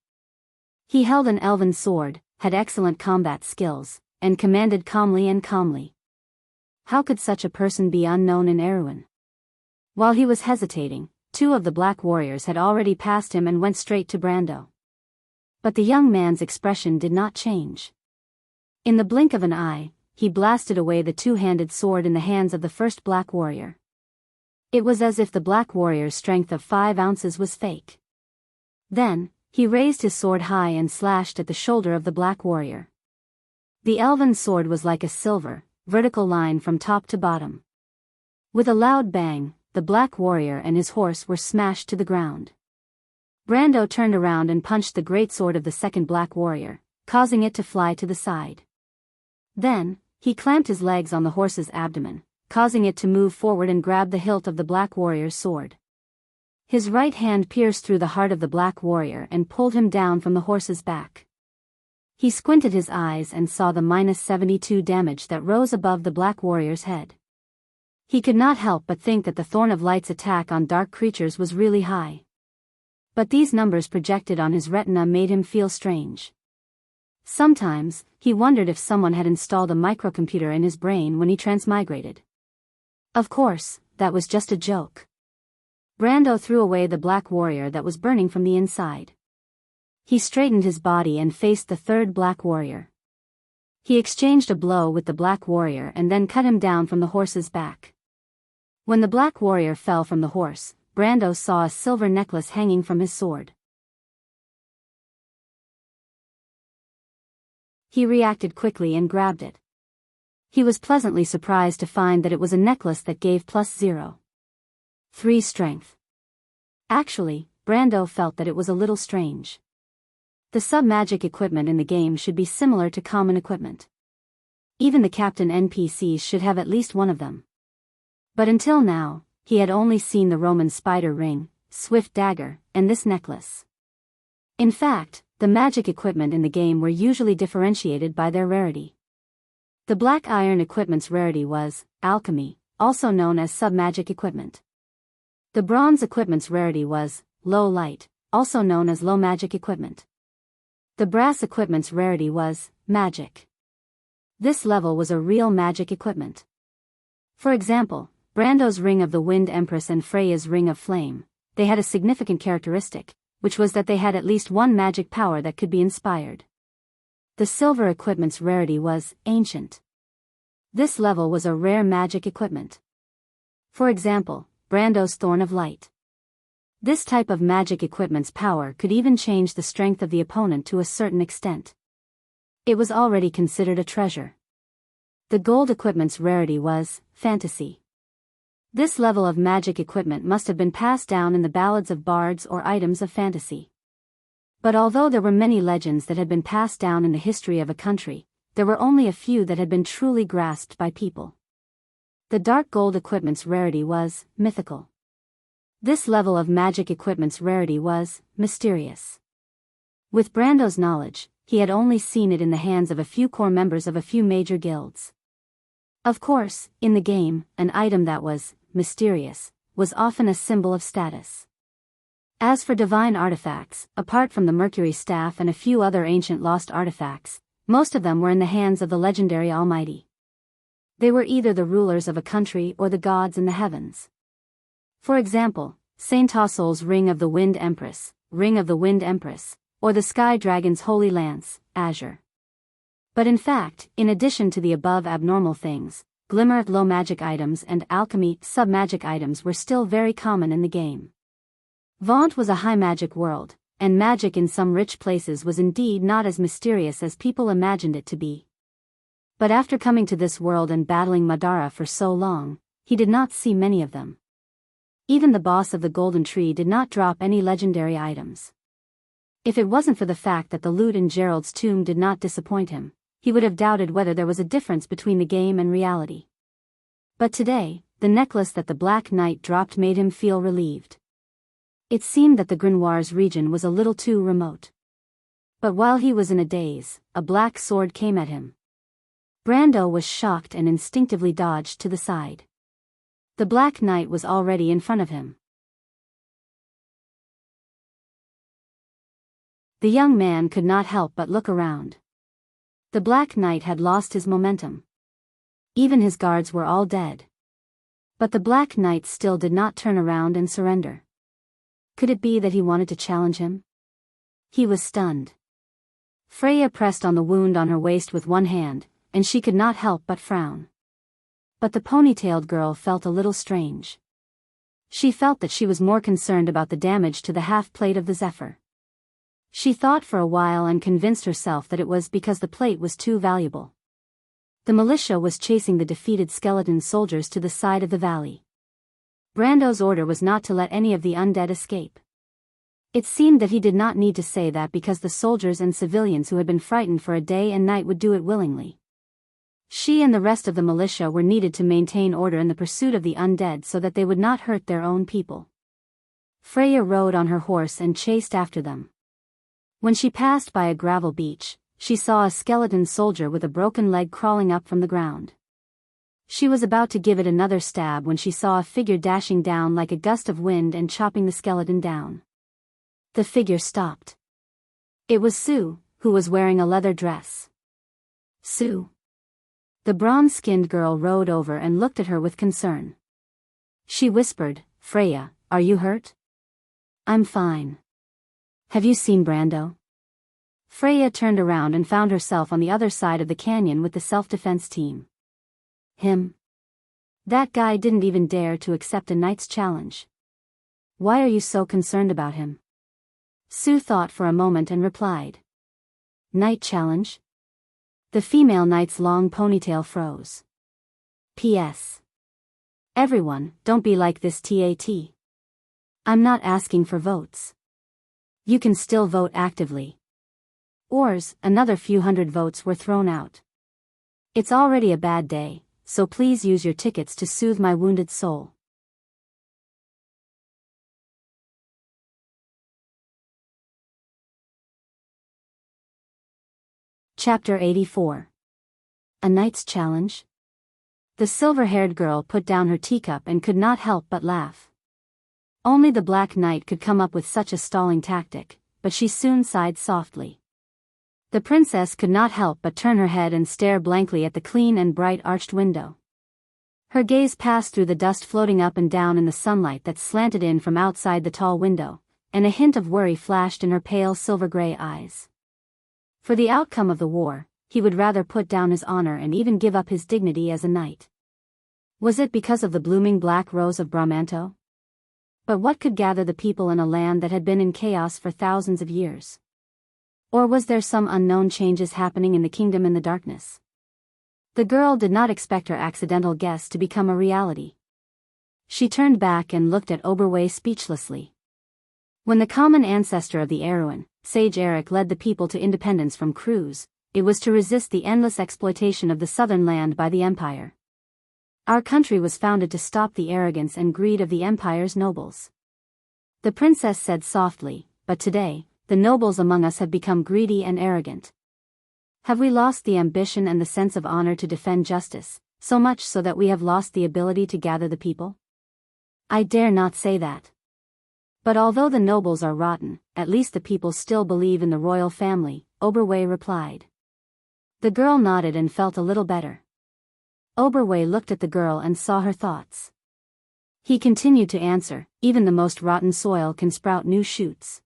He held an elven sword, had excellent combat skills, and commanded calmly. How could such a person be unknown in Erewhon? While he was hesitating, 2 of the black warriors had already passed him and went straight to Brando. But the young man's expression did not change. In the blink of an eye, he blasted away the 2-handed sword in the hands of the first black warrior. It was as if the black warrior's strength of 5 ounces was fake. Then, he raised his sword high and slashed at the shoulder of the black warrior. The elven sword was like a silver, vertical line from top to bottom. With a loud bang, the black warrior and his horse were smashed to the ground. Brando turned around and punched the great sword of the second black warrior, causing it to fly to the side. Then, he clamped his legs on the horse's abdomen, causing it to move forward and grab the hilt of the black warrior's sword. His right hand pierced through the heart of the black warrior and pulled him down from the horse's back. He squinted his eyes and saw the -72 damage that rose above the black warrior's head. He could not help but think that the Thorn of Light's attack on dark creatures was really high. But these numbers projected on his retina made him feel strange. Sometimes, he wondered if someone had installed a microcomputer in his brain when he transmigrated. Of course, that was just a joke. Brando threw away the black warrior that was burning from the inside. He straightened his body and faced the third black warrior. He exchanged a blow with the black warrior and then cut him down from the horse's back. When the black warrior fell from the horse, Brando saw a silver necklace hanging from his sword. He reacted quickly and grabbed it. He was pleasantly surprised to find that it was a necklace that gave +0.3 strength. Actually, Brando felt that it was a little strange. The sub-magic equipment in the game should be similar to common equipment. Even the captain NPCs should have at least one of them. But until now, he had only seen the Roman spider ring, swift dagger, and this necklace. In fact, the magic equipment in the game were usually differentiated by their rarity. The black iron equipment's rarity was alchemy, also known as sub-magic equipment. The bronze equipment's rarity was low light, also known as low magic equipment. The brass equipment's rarity was magic. This level was a real magic equipment. For example, Brando's Ring of the Wind Empress and Freya's Ring of Flame, they had a significant characteristic, which was that they had at least one magic power that could be inspired. The silver equipment's rarity was ancient. This level was a rare magic equipment. For example, Brando's Thorn of Light. This type of magic equipment's power could even change the strength of the opponent to a certain extent. It was already considered a treasure. The gold equipment's rarity was fantasy. This level of magic equipment must have been passed down in the ballads of bards or items of fantasy. But although there were many legends that had been passed down in the history of a country, there were only a few that had been truly grasped by people. The dark gold equipment's rarity was mythical. This level of magic equipment's rarity was mysterious. With Brando's knowledge, he had only seen it in the hands of a few core members of a few major guilds. Of course, in the game, an item that was mysterious was often a symbol of status. As for divine artifacts, apart from the Mercury staff and a few other ancient lost artifacts, most of them were in the hands of the legendary Almighty. They were either the rulers of a country or the gods in the heavens. For example, Saint Tossol's Ring of the Wind Empress, or the Sky Dragon's Holy Lance, Azure. But in fact, in addition to the above abnormal things, glimmer low magic items and alchemy sub-magic items were still very common in the game. Vaunt was a high magic world, and magic in some rich places was indeed not as mysterious as people imagined it to be. But after coming to this world and battling Madara for so long, he did not see many of them. Even the boss of the Golden Tree did not drop any legendary items. If it wasn't for the fact that the loot in Gerald's tomb did not disappoint him, he would have doubted whether there was a difference between the game and reality. But today, the necklace that the Black Knight dropped made him feel relieved. It seemed that the Grimoires region was a little too remote. But while he was in a daze, a black sword came at him. Brando was shocked and instinctively dodged to the side. The Black Knight was already in front of him. The young man could not help but look around. The Black Knight had lost his momentum. Even his guards were all dead. But the Black Knight still did not turn around and surrender. Could it be that he wanted to challenge him? He was stunned. Freya pressed on the wound on her waist with one hand, and she could not help but frown. But the ponytailed girl felt a little strange. She felt that she was more concerned about the damage to the half-plate of the Zephyr. She thought for a while and convinced herself that it was because the plate was too valuable. The militia was chasing the defeated skeleton soldiers to the side of the valley. Brando's order was not to let any of the undead escape. It seemed that he did not need to say that because the soldiers and civilians who had been frightened for a day and night would do it willingly. She and the rest of the militia were needed to maintain order in the pursuit of the undead so that they would not hurt their own people. Freya rode on her horse and chased after them. When she passed by a gravel beach, she saw a skeleton soldier with a broken leg crawling up from the ground. She was about to give it another stab when she saw a figure dashing down like a gust of wind and chopping the skeleton down. The figure stopped. It was Sue, who was wearing a leather dress. Sue. The bronze-skinned girl rode over and looked at her with concern. She whispered, "Freya, are you hurt?" "I'm fine. Have you seen Brando?" Freya turned around and found herself on the other side of the canyon with the self-defense team. Him? That guy didn't even dare to accept a knight's challenge. Why are you so concerned about him? Sue thought for a moment and replied. Knight challenge? The female knight's long ponytail froze. P.S. Everyone, don't be like this T.A.T. I'm not asking for votes. You can still vote actively. Ours, another few hundred votes were thrown out. It's already a bad day, so please use your tickets to soothe my wounded soul. Chapter 84. A Knight's Challenge? The silver-haired girl put down her teacup and could not help but laugh. Only the Black Knight could come up with such a stalling tactic, but she soon sighed softly. The princess could not help but turn her head and stare blankly at the clean and bright arched window. Her gaze passed through the dust floating up and down in the sunlight that slanted in from outside the tall window, and a hint of worry flashed in her pale silver-gray eyes. For the outcome of the war, he would rather put down his honor and even give up his dignity as a knight. Was it because of the blooming black rose of Bramanto? But what could gather the people in a land that had been in chaos for thousands of years? Or was there some unknown changes happening in the kingdom in the darkness? The girl did not expect her accidental guess to become a reality. She turned back and looked at Oberway speechlessly. When the common ancestor of the Erewhon, Sage Eric, led the people to independence from Cruz, it was to resist the endless exploitation of the southern land by the Empire. Our country was founded to stop the arrogance and greed of the Empire's nobles. The princess said softly, but today, the nobles among us have become greedy and arrogant. Have we lost the ambition and the sense of honor to defend justice, so much so that we have lost the ability to gather the people? I dare not say that. But although the nobles are rotten, at least the people still believe in the royal family, Oberway replied. The girl nodded and felt a little better. Oberway looked at the girl and saw her thoughts. He continued to answer, even the most rotten soil can sprout new shoots.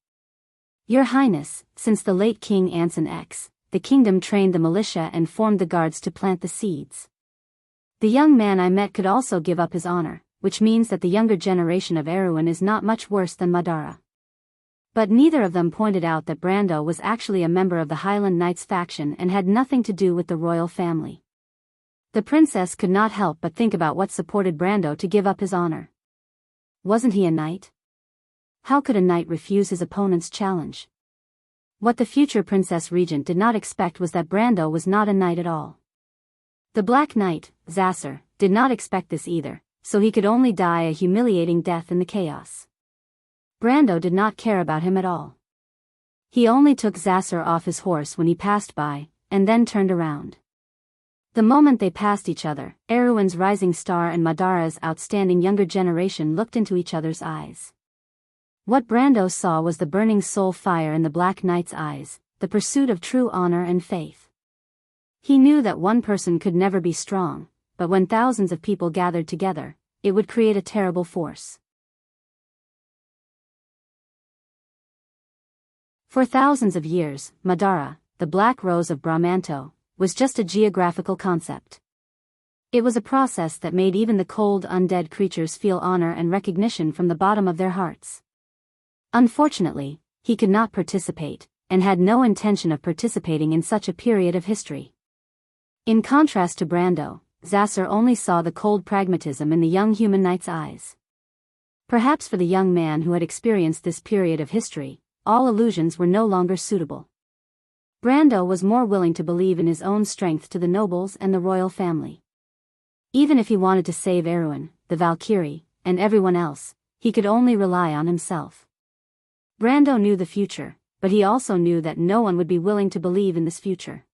Your Highness, since the late King Anson X, the kingdom trained the militia and formed the guards to plant the seeds. The young man I met could also give up his honor, which means that the younger generation of Erewhon is not much worse than Madara. But neither of them pointed out that Brando was actually a member of the Highland Knights faction and had nothing to do with the royal family. The princess could not help but think about what supported Brando to give up his honor. Wasn't he a knight? How could a knight refuse his opponent's challenge? What the future princess regent did not expect was that Brando was not a knight at all. The Black Knight, Zasser, did not expect this either, so he could only die a humiliating death in the chaos. Brando did not care about him at all. He only took Zasser off his horse when he passed by, and then turned around. The moment they passed each other, Erewhon's rising star and Madara's outstanding younger generation looked into each other's eyes. What Brando saw was the burning soul fire in the Black Knight's eyes, the pursuit of true honor and faith. He knew that one person could never be strong, but when thousands of people gathered together, it would create a terrible force. For thousands of years, Madara, the Black Rose of Brahmanto, was just a geographical concept. It was a process that made even the cold undead creatures feel honor and recognition from the bottom of their hearts. Unfortunately, he could not participate, and had no intention of participating in such a period of history. In contrast to Brando, Zasser only saw the cold pragmatism in the young human knight's eyes. Perhaps for the young man who had experienced this period of history, all illusions were no longer suitable. Brando was more willing to believe in his own strength to the nobles and the royal family. Even if he wanted to save Erewhon, the Valkyrie, and everyone else, he could only rely on himself. Brando knew the future, but he also knew that no one would be willing to believe in this future.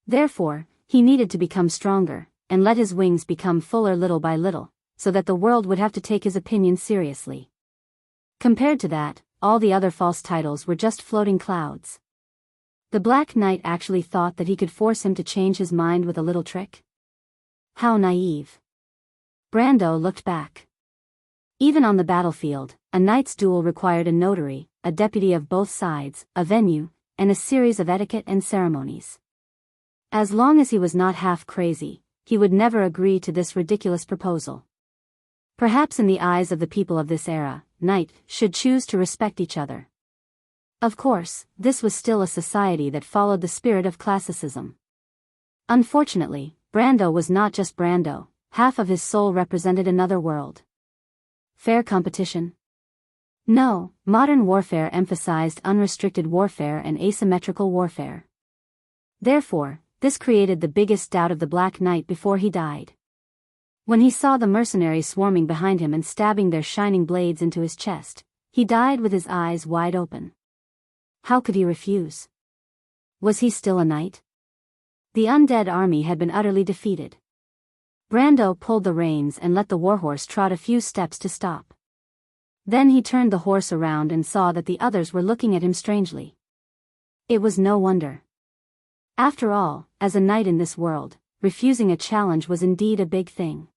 Therefore, he needed to become stronger, and let his wings become fuller little by little, so that the world would have to take his opinion seriously. Compared to that, all the other false titles were just floating clouds. The Black Knight actually thought that he could force him to change his mind with a little trick? How naive. Brando looked back. Even on the battlefield, a knight's duel required a notary, a deputy of both sides, a venue, and a series of etiquette and ceremonies. As long as he was not half crazy, he would never agree to this ridiculous proposal. Perhaps in the eyes of the people of this era, knight should choose to respect each other. Of course, this was still a society that followed the spirit of classicism. Unfortunately, Brando was not just Brando, half of his soul represented another world. Fair competition? No, modern warfare emphasized unrestricted warfare and asymmetrical warfare. Therefore, this created the biggest doubt of the Black Knight before he died. When he saw the mercenaries swarming behind him and stabbing their shining blades into his chest, he died with his eyes wide open. How could he refuse? Was he still a knight? The undead army had been utterly defeated. Brando pulled the reins and let the warhorse trot a few steps to stop. Then he turned the horse around and saw that the others were looking at him strangely. It was no wonder. After all, as a knight in this world, refusing a challenge was indeed a big thing.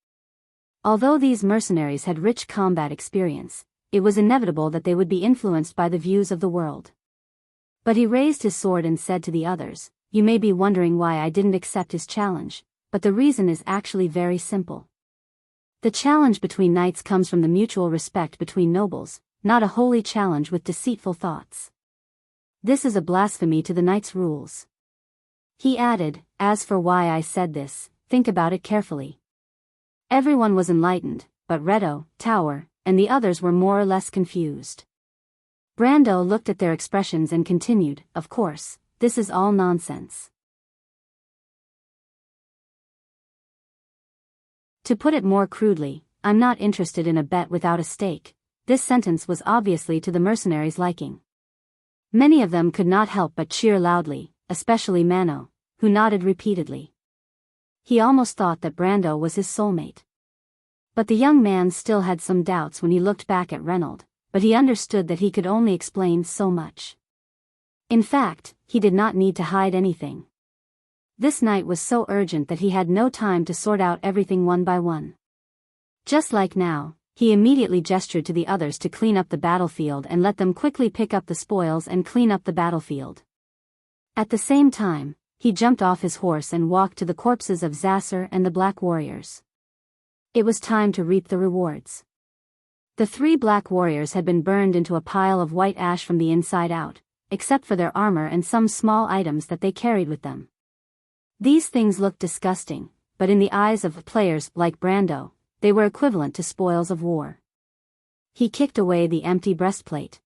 Although these mercenaries had rich combat experience, it was inevitable that they would be influenced by the views of the world. But he raised his sword and said to the others, "You may be wondering why I didn't accept his challenge, but the reason is actually very simple. The challenge between knights comes from the mutual respect between nobles, not a holy challenge with deceitful thoughts. This is a blasphemy to the knight's rules." He added, "As for why I said this, think about it carefully." Everyone was enlightened, but Redo, Tower, and the others were more or less confused. Brando looked at their expressions and continued, "Of course, this is all nonsense. To put it more crudely, I'm not interested in a bet without a stake." This sentence was obviously to the mercenaries' liking. Many of them could not help but cheer loudly, especially Mano, who nodded repeatedly. He almost thought that Brando was his soulmate. But the young man still had some doubts when he looked back at Reynolds, but he understood that he could only explain so much. In fact, he did not need to hide anything. This night was so urgent that he had no time to sort out everything one by one. Just like now, he immediately gestured to the others to clean up the battlefield and let them quickly pick up the spoils and clean up the battlefield. At the same time, he jumped off his horse and walked to the corpses of Zasser and the Black Warriors. It was time to reap the rewards. The 3 Black Warriors had been burned into a pile of white ash from the inside out, except for their armor and some small items that they carried with them. These things looked disgusting, but in the eyes of players like Brando, they were equivalent to spoils of war. He kicked away the empty breastplate.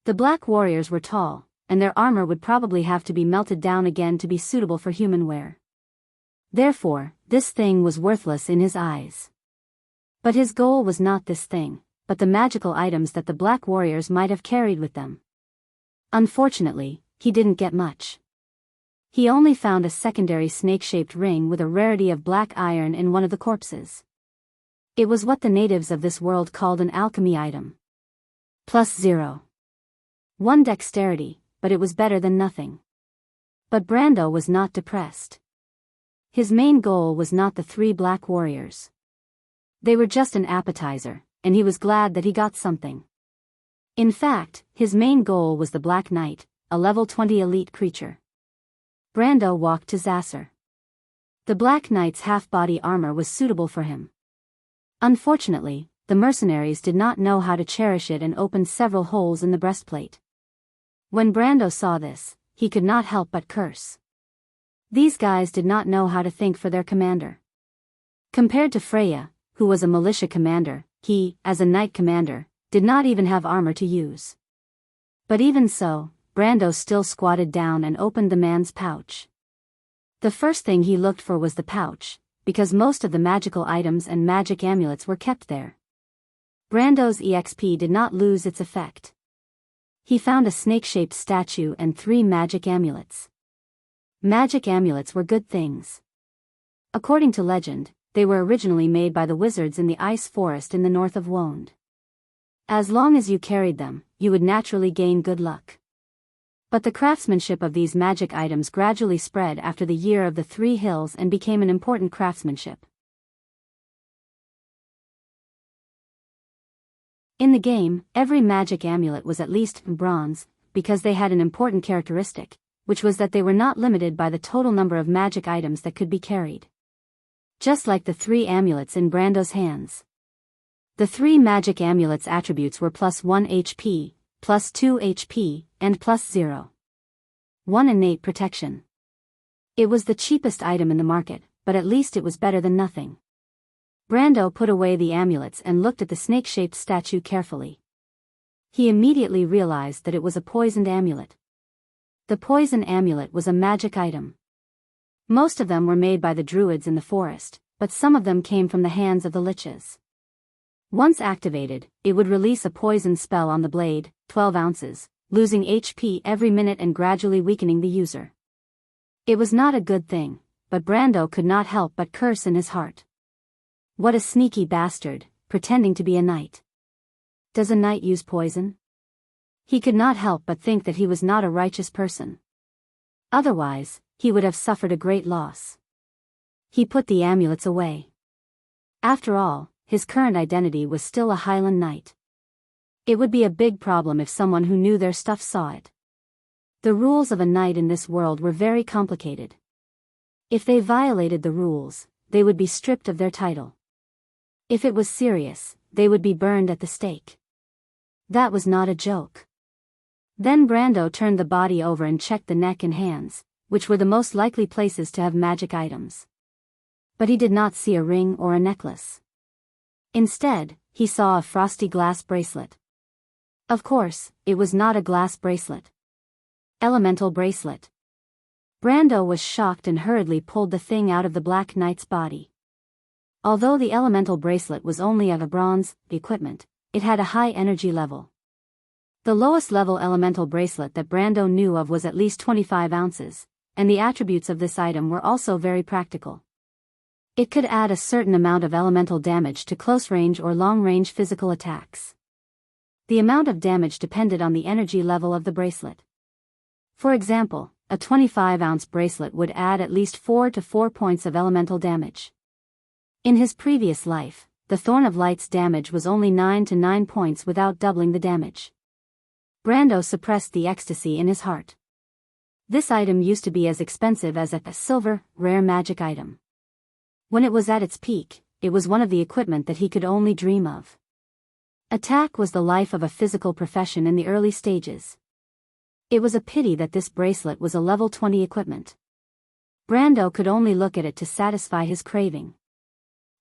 The Black Warriors were tall, and their armor would probably have to be melted down again to be suitable for human wear. Therefore, this thing was worthless in his eyes. But his goal was not this thing, but the magical items that the Black Warriors might have carried with them. Unfortunately, he didn't get much. He only found a secondary snake-shaped ring with a rarity of black iron in one of the corpses. It was what the natives of this world called an alchemy item. +0. 1 dexterity, but it was better than nothing. But Brando was not depressed. His main goal was not the 3 Black Warriors. They were just an appetizer, and he was glad that he got something. In fact, his main goal was the Black Knight, a level 20 elite creature. Brando walked to Zasser. The Black Knight's half-body armor was suitable for him. Unfortunately, the mercenaries did not know how to cherish it and opened several holes in the breastplate. When Brando saw this, he could not help but curse. These guys did not know how to think for their commander. Compared to Freya, who was a militia commander, he, as a knight commander, did not even have armor to use. But even so, Brando still squatted down and opened the man's pouch. The first thing he looked for was the pouch, because most of the magical items and magic amulets were kept there. Brando's EXP did not lose its effect. He found a snake-shaped statue and 3 magic amulets. Magic amulets were good things. According to legend, they were originally made by the wizards in the ice forest in the north of Wonde. As long as you carried them, you would naturally gain good luck. But the craftsmanship of these magic items gradually spread after the Year of the 3 Hills and became an important craftsmanship. In the game, every magic amulet was at least bronze, because they had an important characteristic, which was that they were not limited by the total number of magic items that could be carried. Just like the 3 amulets in Brando's hands. The 3 magic amulets' attributes were +1 HP, +2 HP, and +0. 1 innate protection. It was the cheapest item in the market, but at least it was better than nothing. Brando put away the amulets and looked at the snake-shaped statue carefully. He immediately realized that it was a poisoned amulet. The poison amulet was a magic item. Most of them were made by the druids in the forest, but some of them came from the hands of the liches. Once activated, it would release a poison spell on the blade, 12 ounces, losing HP every minute and gradually weakening the user. It was not a good thing, but Brando could not help but curse in his heart. What a sneaky bastard, pretending to be a knight. Does a knight use poison? He could not help but think that he was not a righteous person. Otherwise, he would have suffered a great loss. He put the amulets away. After all, his current identity was still a Highland knight. It would be a big problem if someone who knew their stuff saw it. The rules of a knight in this world were very complicated. If they violated the rules, they would be stripped of their title. If it was serious, they would be burned at the stake. That was not a joke. Then Brando turned the body over and checked the neck and hands, which were the most likely places to have magic items. But he did not see a ring or a necklace. Instead, he saw a frosty glass bracelet. Of course, it was not a glass bracelet. Elemental bracelet. Brando was shocked and hurriedly pulled the thing out of the Black Knight's body. Although the elemental bracelet was only of a bronze equipment, it had a high energy level. The lowest level elemental bracelet that Brando knew of was at least 25 ounces, and the attributes of this item were also very practical. It could add a certain amount of elemental damage to close-range or long-range physical attacks. The amount of damage depended on the energy level of the bracelet. For example, a 25-ounce bracelet would add at least 4 to 4 points of elemental damage. In his previous life, the Thorn of Light's damage was only 9 to 9 points without doubling the damage. Brando suppressed the ecstasy in his heart. This item used to be as expensive as a silver, rare magic item. When it was at its peak, it was one of the equipment that he could only dream of. Attack was the life of a physical profession in the early stages. It was a pity that this bracelet was a level 20 equipment. Brando could only look at it to satisfy his craving.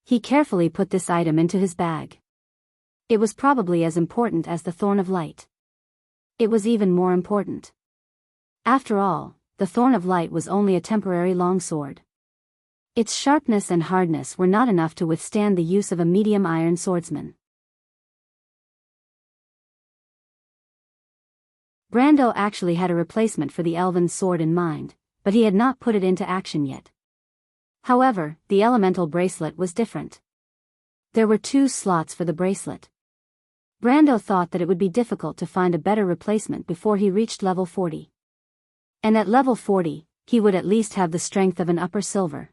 He carefully put this item into his bag. It was probably as important as the Thorn of Light. It was even more important. After all, the Thorn of Light was only a temporary longsword. Its sharpness and hardness were not enough to withstand the use of a medium iron swordsman. Brando actually had a replacement for the elven sword in mind, but he had not put it into action yet. However, the elemental bracelet was different. There were 2 slots for the bracelet. Brando thought that it would be difficult to find a better replacement before he reached level 40. And at level 40, he would at least have the strength of an upper silver.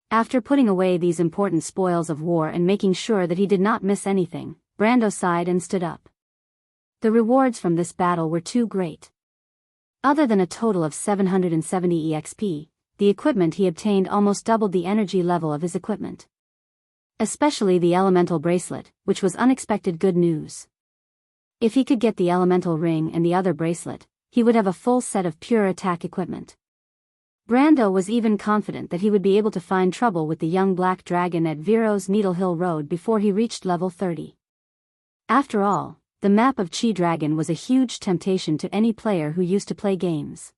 After putting away these important spoils of war and making sure that he did not miss anything, Brando sighed and stood up. The rewards from this battle were too great. Other than a total of 770 EXP, the equipment he obtained almost doubled the energy level of his equipment. Especially the elemental bracelet, which was unexpected good news. If he could get the elemental ring and the other bracelet, he would have a full set of pure attack equipment. Brando was even confident that he would be able to find trouble with the young black dragon at Viro's Needle Hill Road before he reached level 30. After all, the map of Chi Dragon was a huge temptation to any player who used to play games.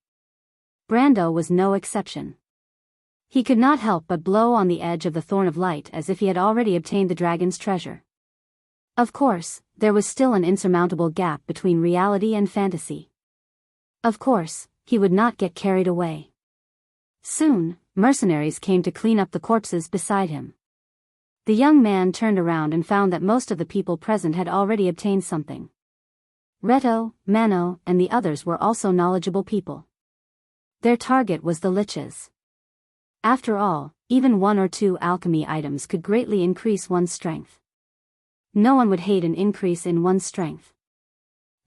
Brando was no exception. He could not help but blow on the edge of the Thorn of Light as if he had already obtained the dragon's treasure. Of course, there was still an insurmountable gap between reality and fantasy. Of course, he would not get carried away. Soon, mercenaries came to clean up the corpses beside him. The young man turned around and found that most of the people present had already obtained something. Reto, Mano, and the others were also knowledgeable people. Their target was the liches. After all, even 1 or 2 alchemy items could greatly increase one's strength. No one would hate an increase in one's strength.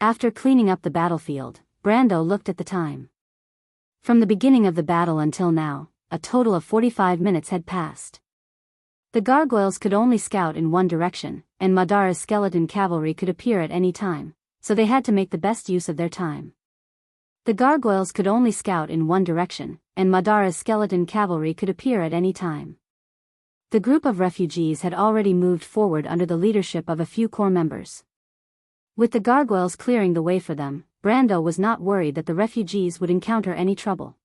After cleaning up the battlefield, Brando looked at the time. From the beginning of the battle until now, a total of 45 minutes had passed. The gargoyles could only scout in one direction, and Madara's skeleton cavalry could appear at any time, so they had to make the best use of their time. The gargoyles could only scout in one direction, and Madara's skeleton cavalry could appear at any time. The group of refugees had already moved forward under the leadership of a few core members. With the gargoyles clearing the way for them, Brando was not worried that the refugees would encounter any trouble.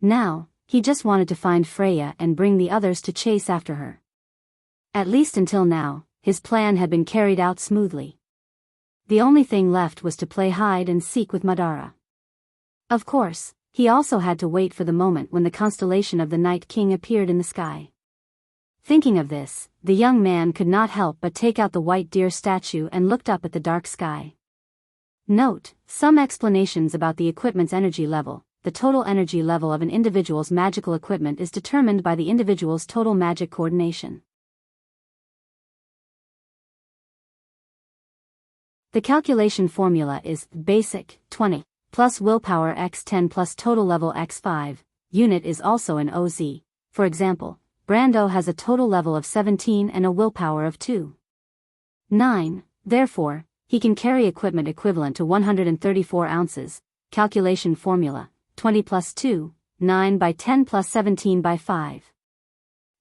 Now, he just wanted to find Freya and bring the others to chase after her. At least until now, his plan had been carried out smoothly. The only thing left was to play hide and seek with Madara. Of course, he also had to wait for the moment when the constellation of the Night King appeared in the sky. Thinking of this, the young man could not help but take out the white deer statue and looked up at the dark sky. Note, some explanations about the equipment's energy level. The total energy level of an individual's magical equipment is determined by the individual's total magic coordination. The calculation formula is basic 20 plus willpower x 10 plus total level x 5. Unit is also an OZ. For example, Brando has a total level of 17 and a willpower of 2. 9. Therefore, he can carry equipment equivalent to 134 ounces. Calculation formula: 20 plus 2, 9 by 10 plus 17 by 5.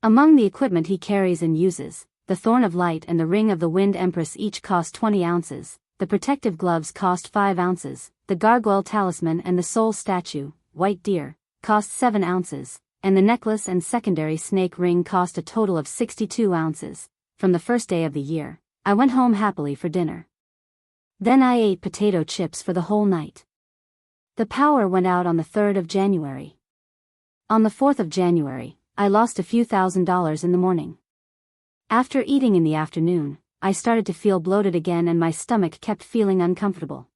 Among the equipment he carries and uses, the Thorn of Light and the Ring of the Wind Empress each cost 20 ounces, the protective gloves cost 5 ounces, the Gargoyle Talisman and the Soul Statue, White Deer, cost 7 ounces, and the necklace and secondary snake ring cost a total of 62 ounces. From the first day of the year, I went home happily for dinner. Then I ate potato chips for the whole night. The power went out on the 3rd of January. On the 4th of January, I lost a few $1,000s in the morning. After eating in the afternoon, I started to feel bloated again and my stomach kept feeling uncomfortable.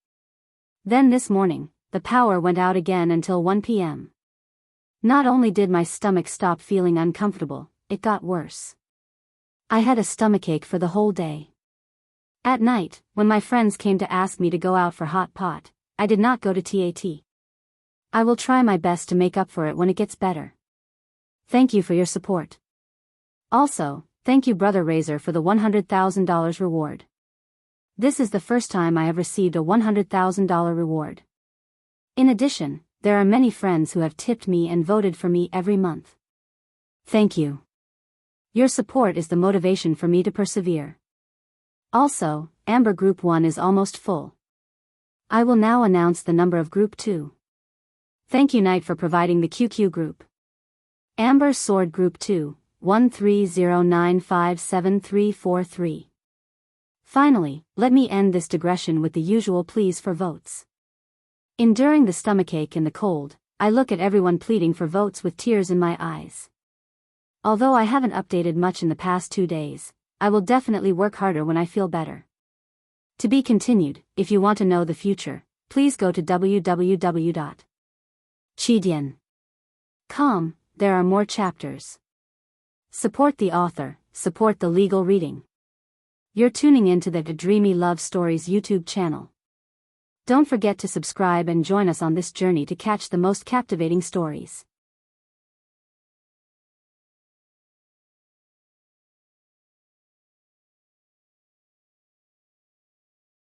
Then this morning, the power went out again until 1 p.m. Not only did my stomach stop feeling uncomfortable, it got worse. I had a stomachache for the whole day. At night, when my friends came to ask me to go out for hot pot, I did not go to TAT. I will try my best to make up for it when it gets better. Thank you for your support. Also, thank you Brother Razor for the $100,000 reward. This is the first time I have received a $100,000 reward. In addition, there are many friends who have tipped me and voted for me every month. Thank you. Your support is the motivation for me to persevere. Also, Amber Group 1 is almost full. I will now announce the number of Group 2. Thank you Knight for providing the QQ group. Amber Sword Group 2, 130957343. Finally, let me end this digression with the usual pleas for votes. Enduring the stomachache and the cold, I look at everyone pleading for votes with tears in my eyes. Although I haven't updated much in the past 2 days, I will definitely work harder when I feel better. To be continued. If you want to know the future, please go to www.chidian.com. There are more chapters. Support the author, support the legal reading. You're tuning into the Dreamy Love Stories YouTube channel. Don't forget to subscribe and join us on this journey to catch the most captivating stories.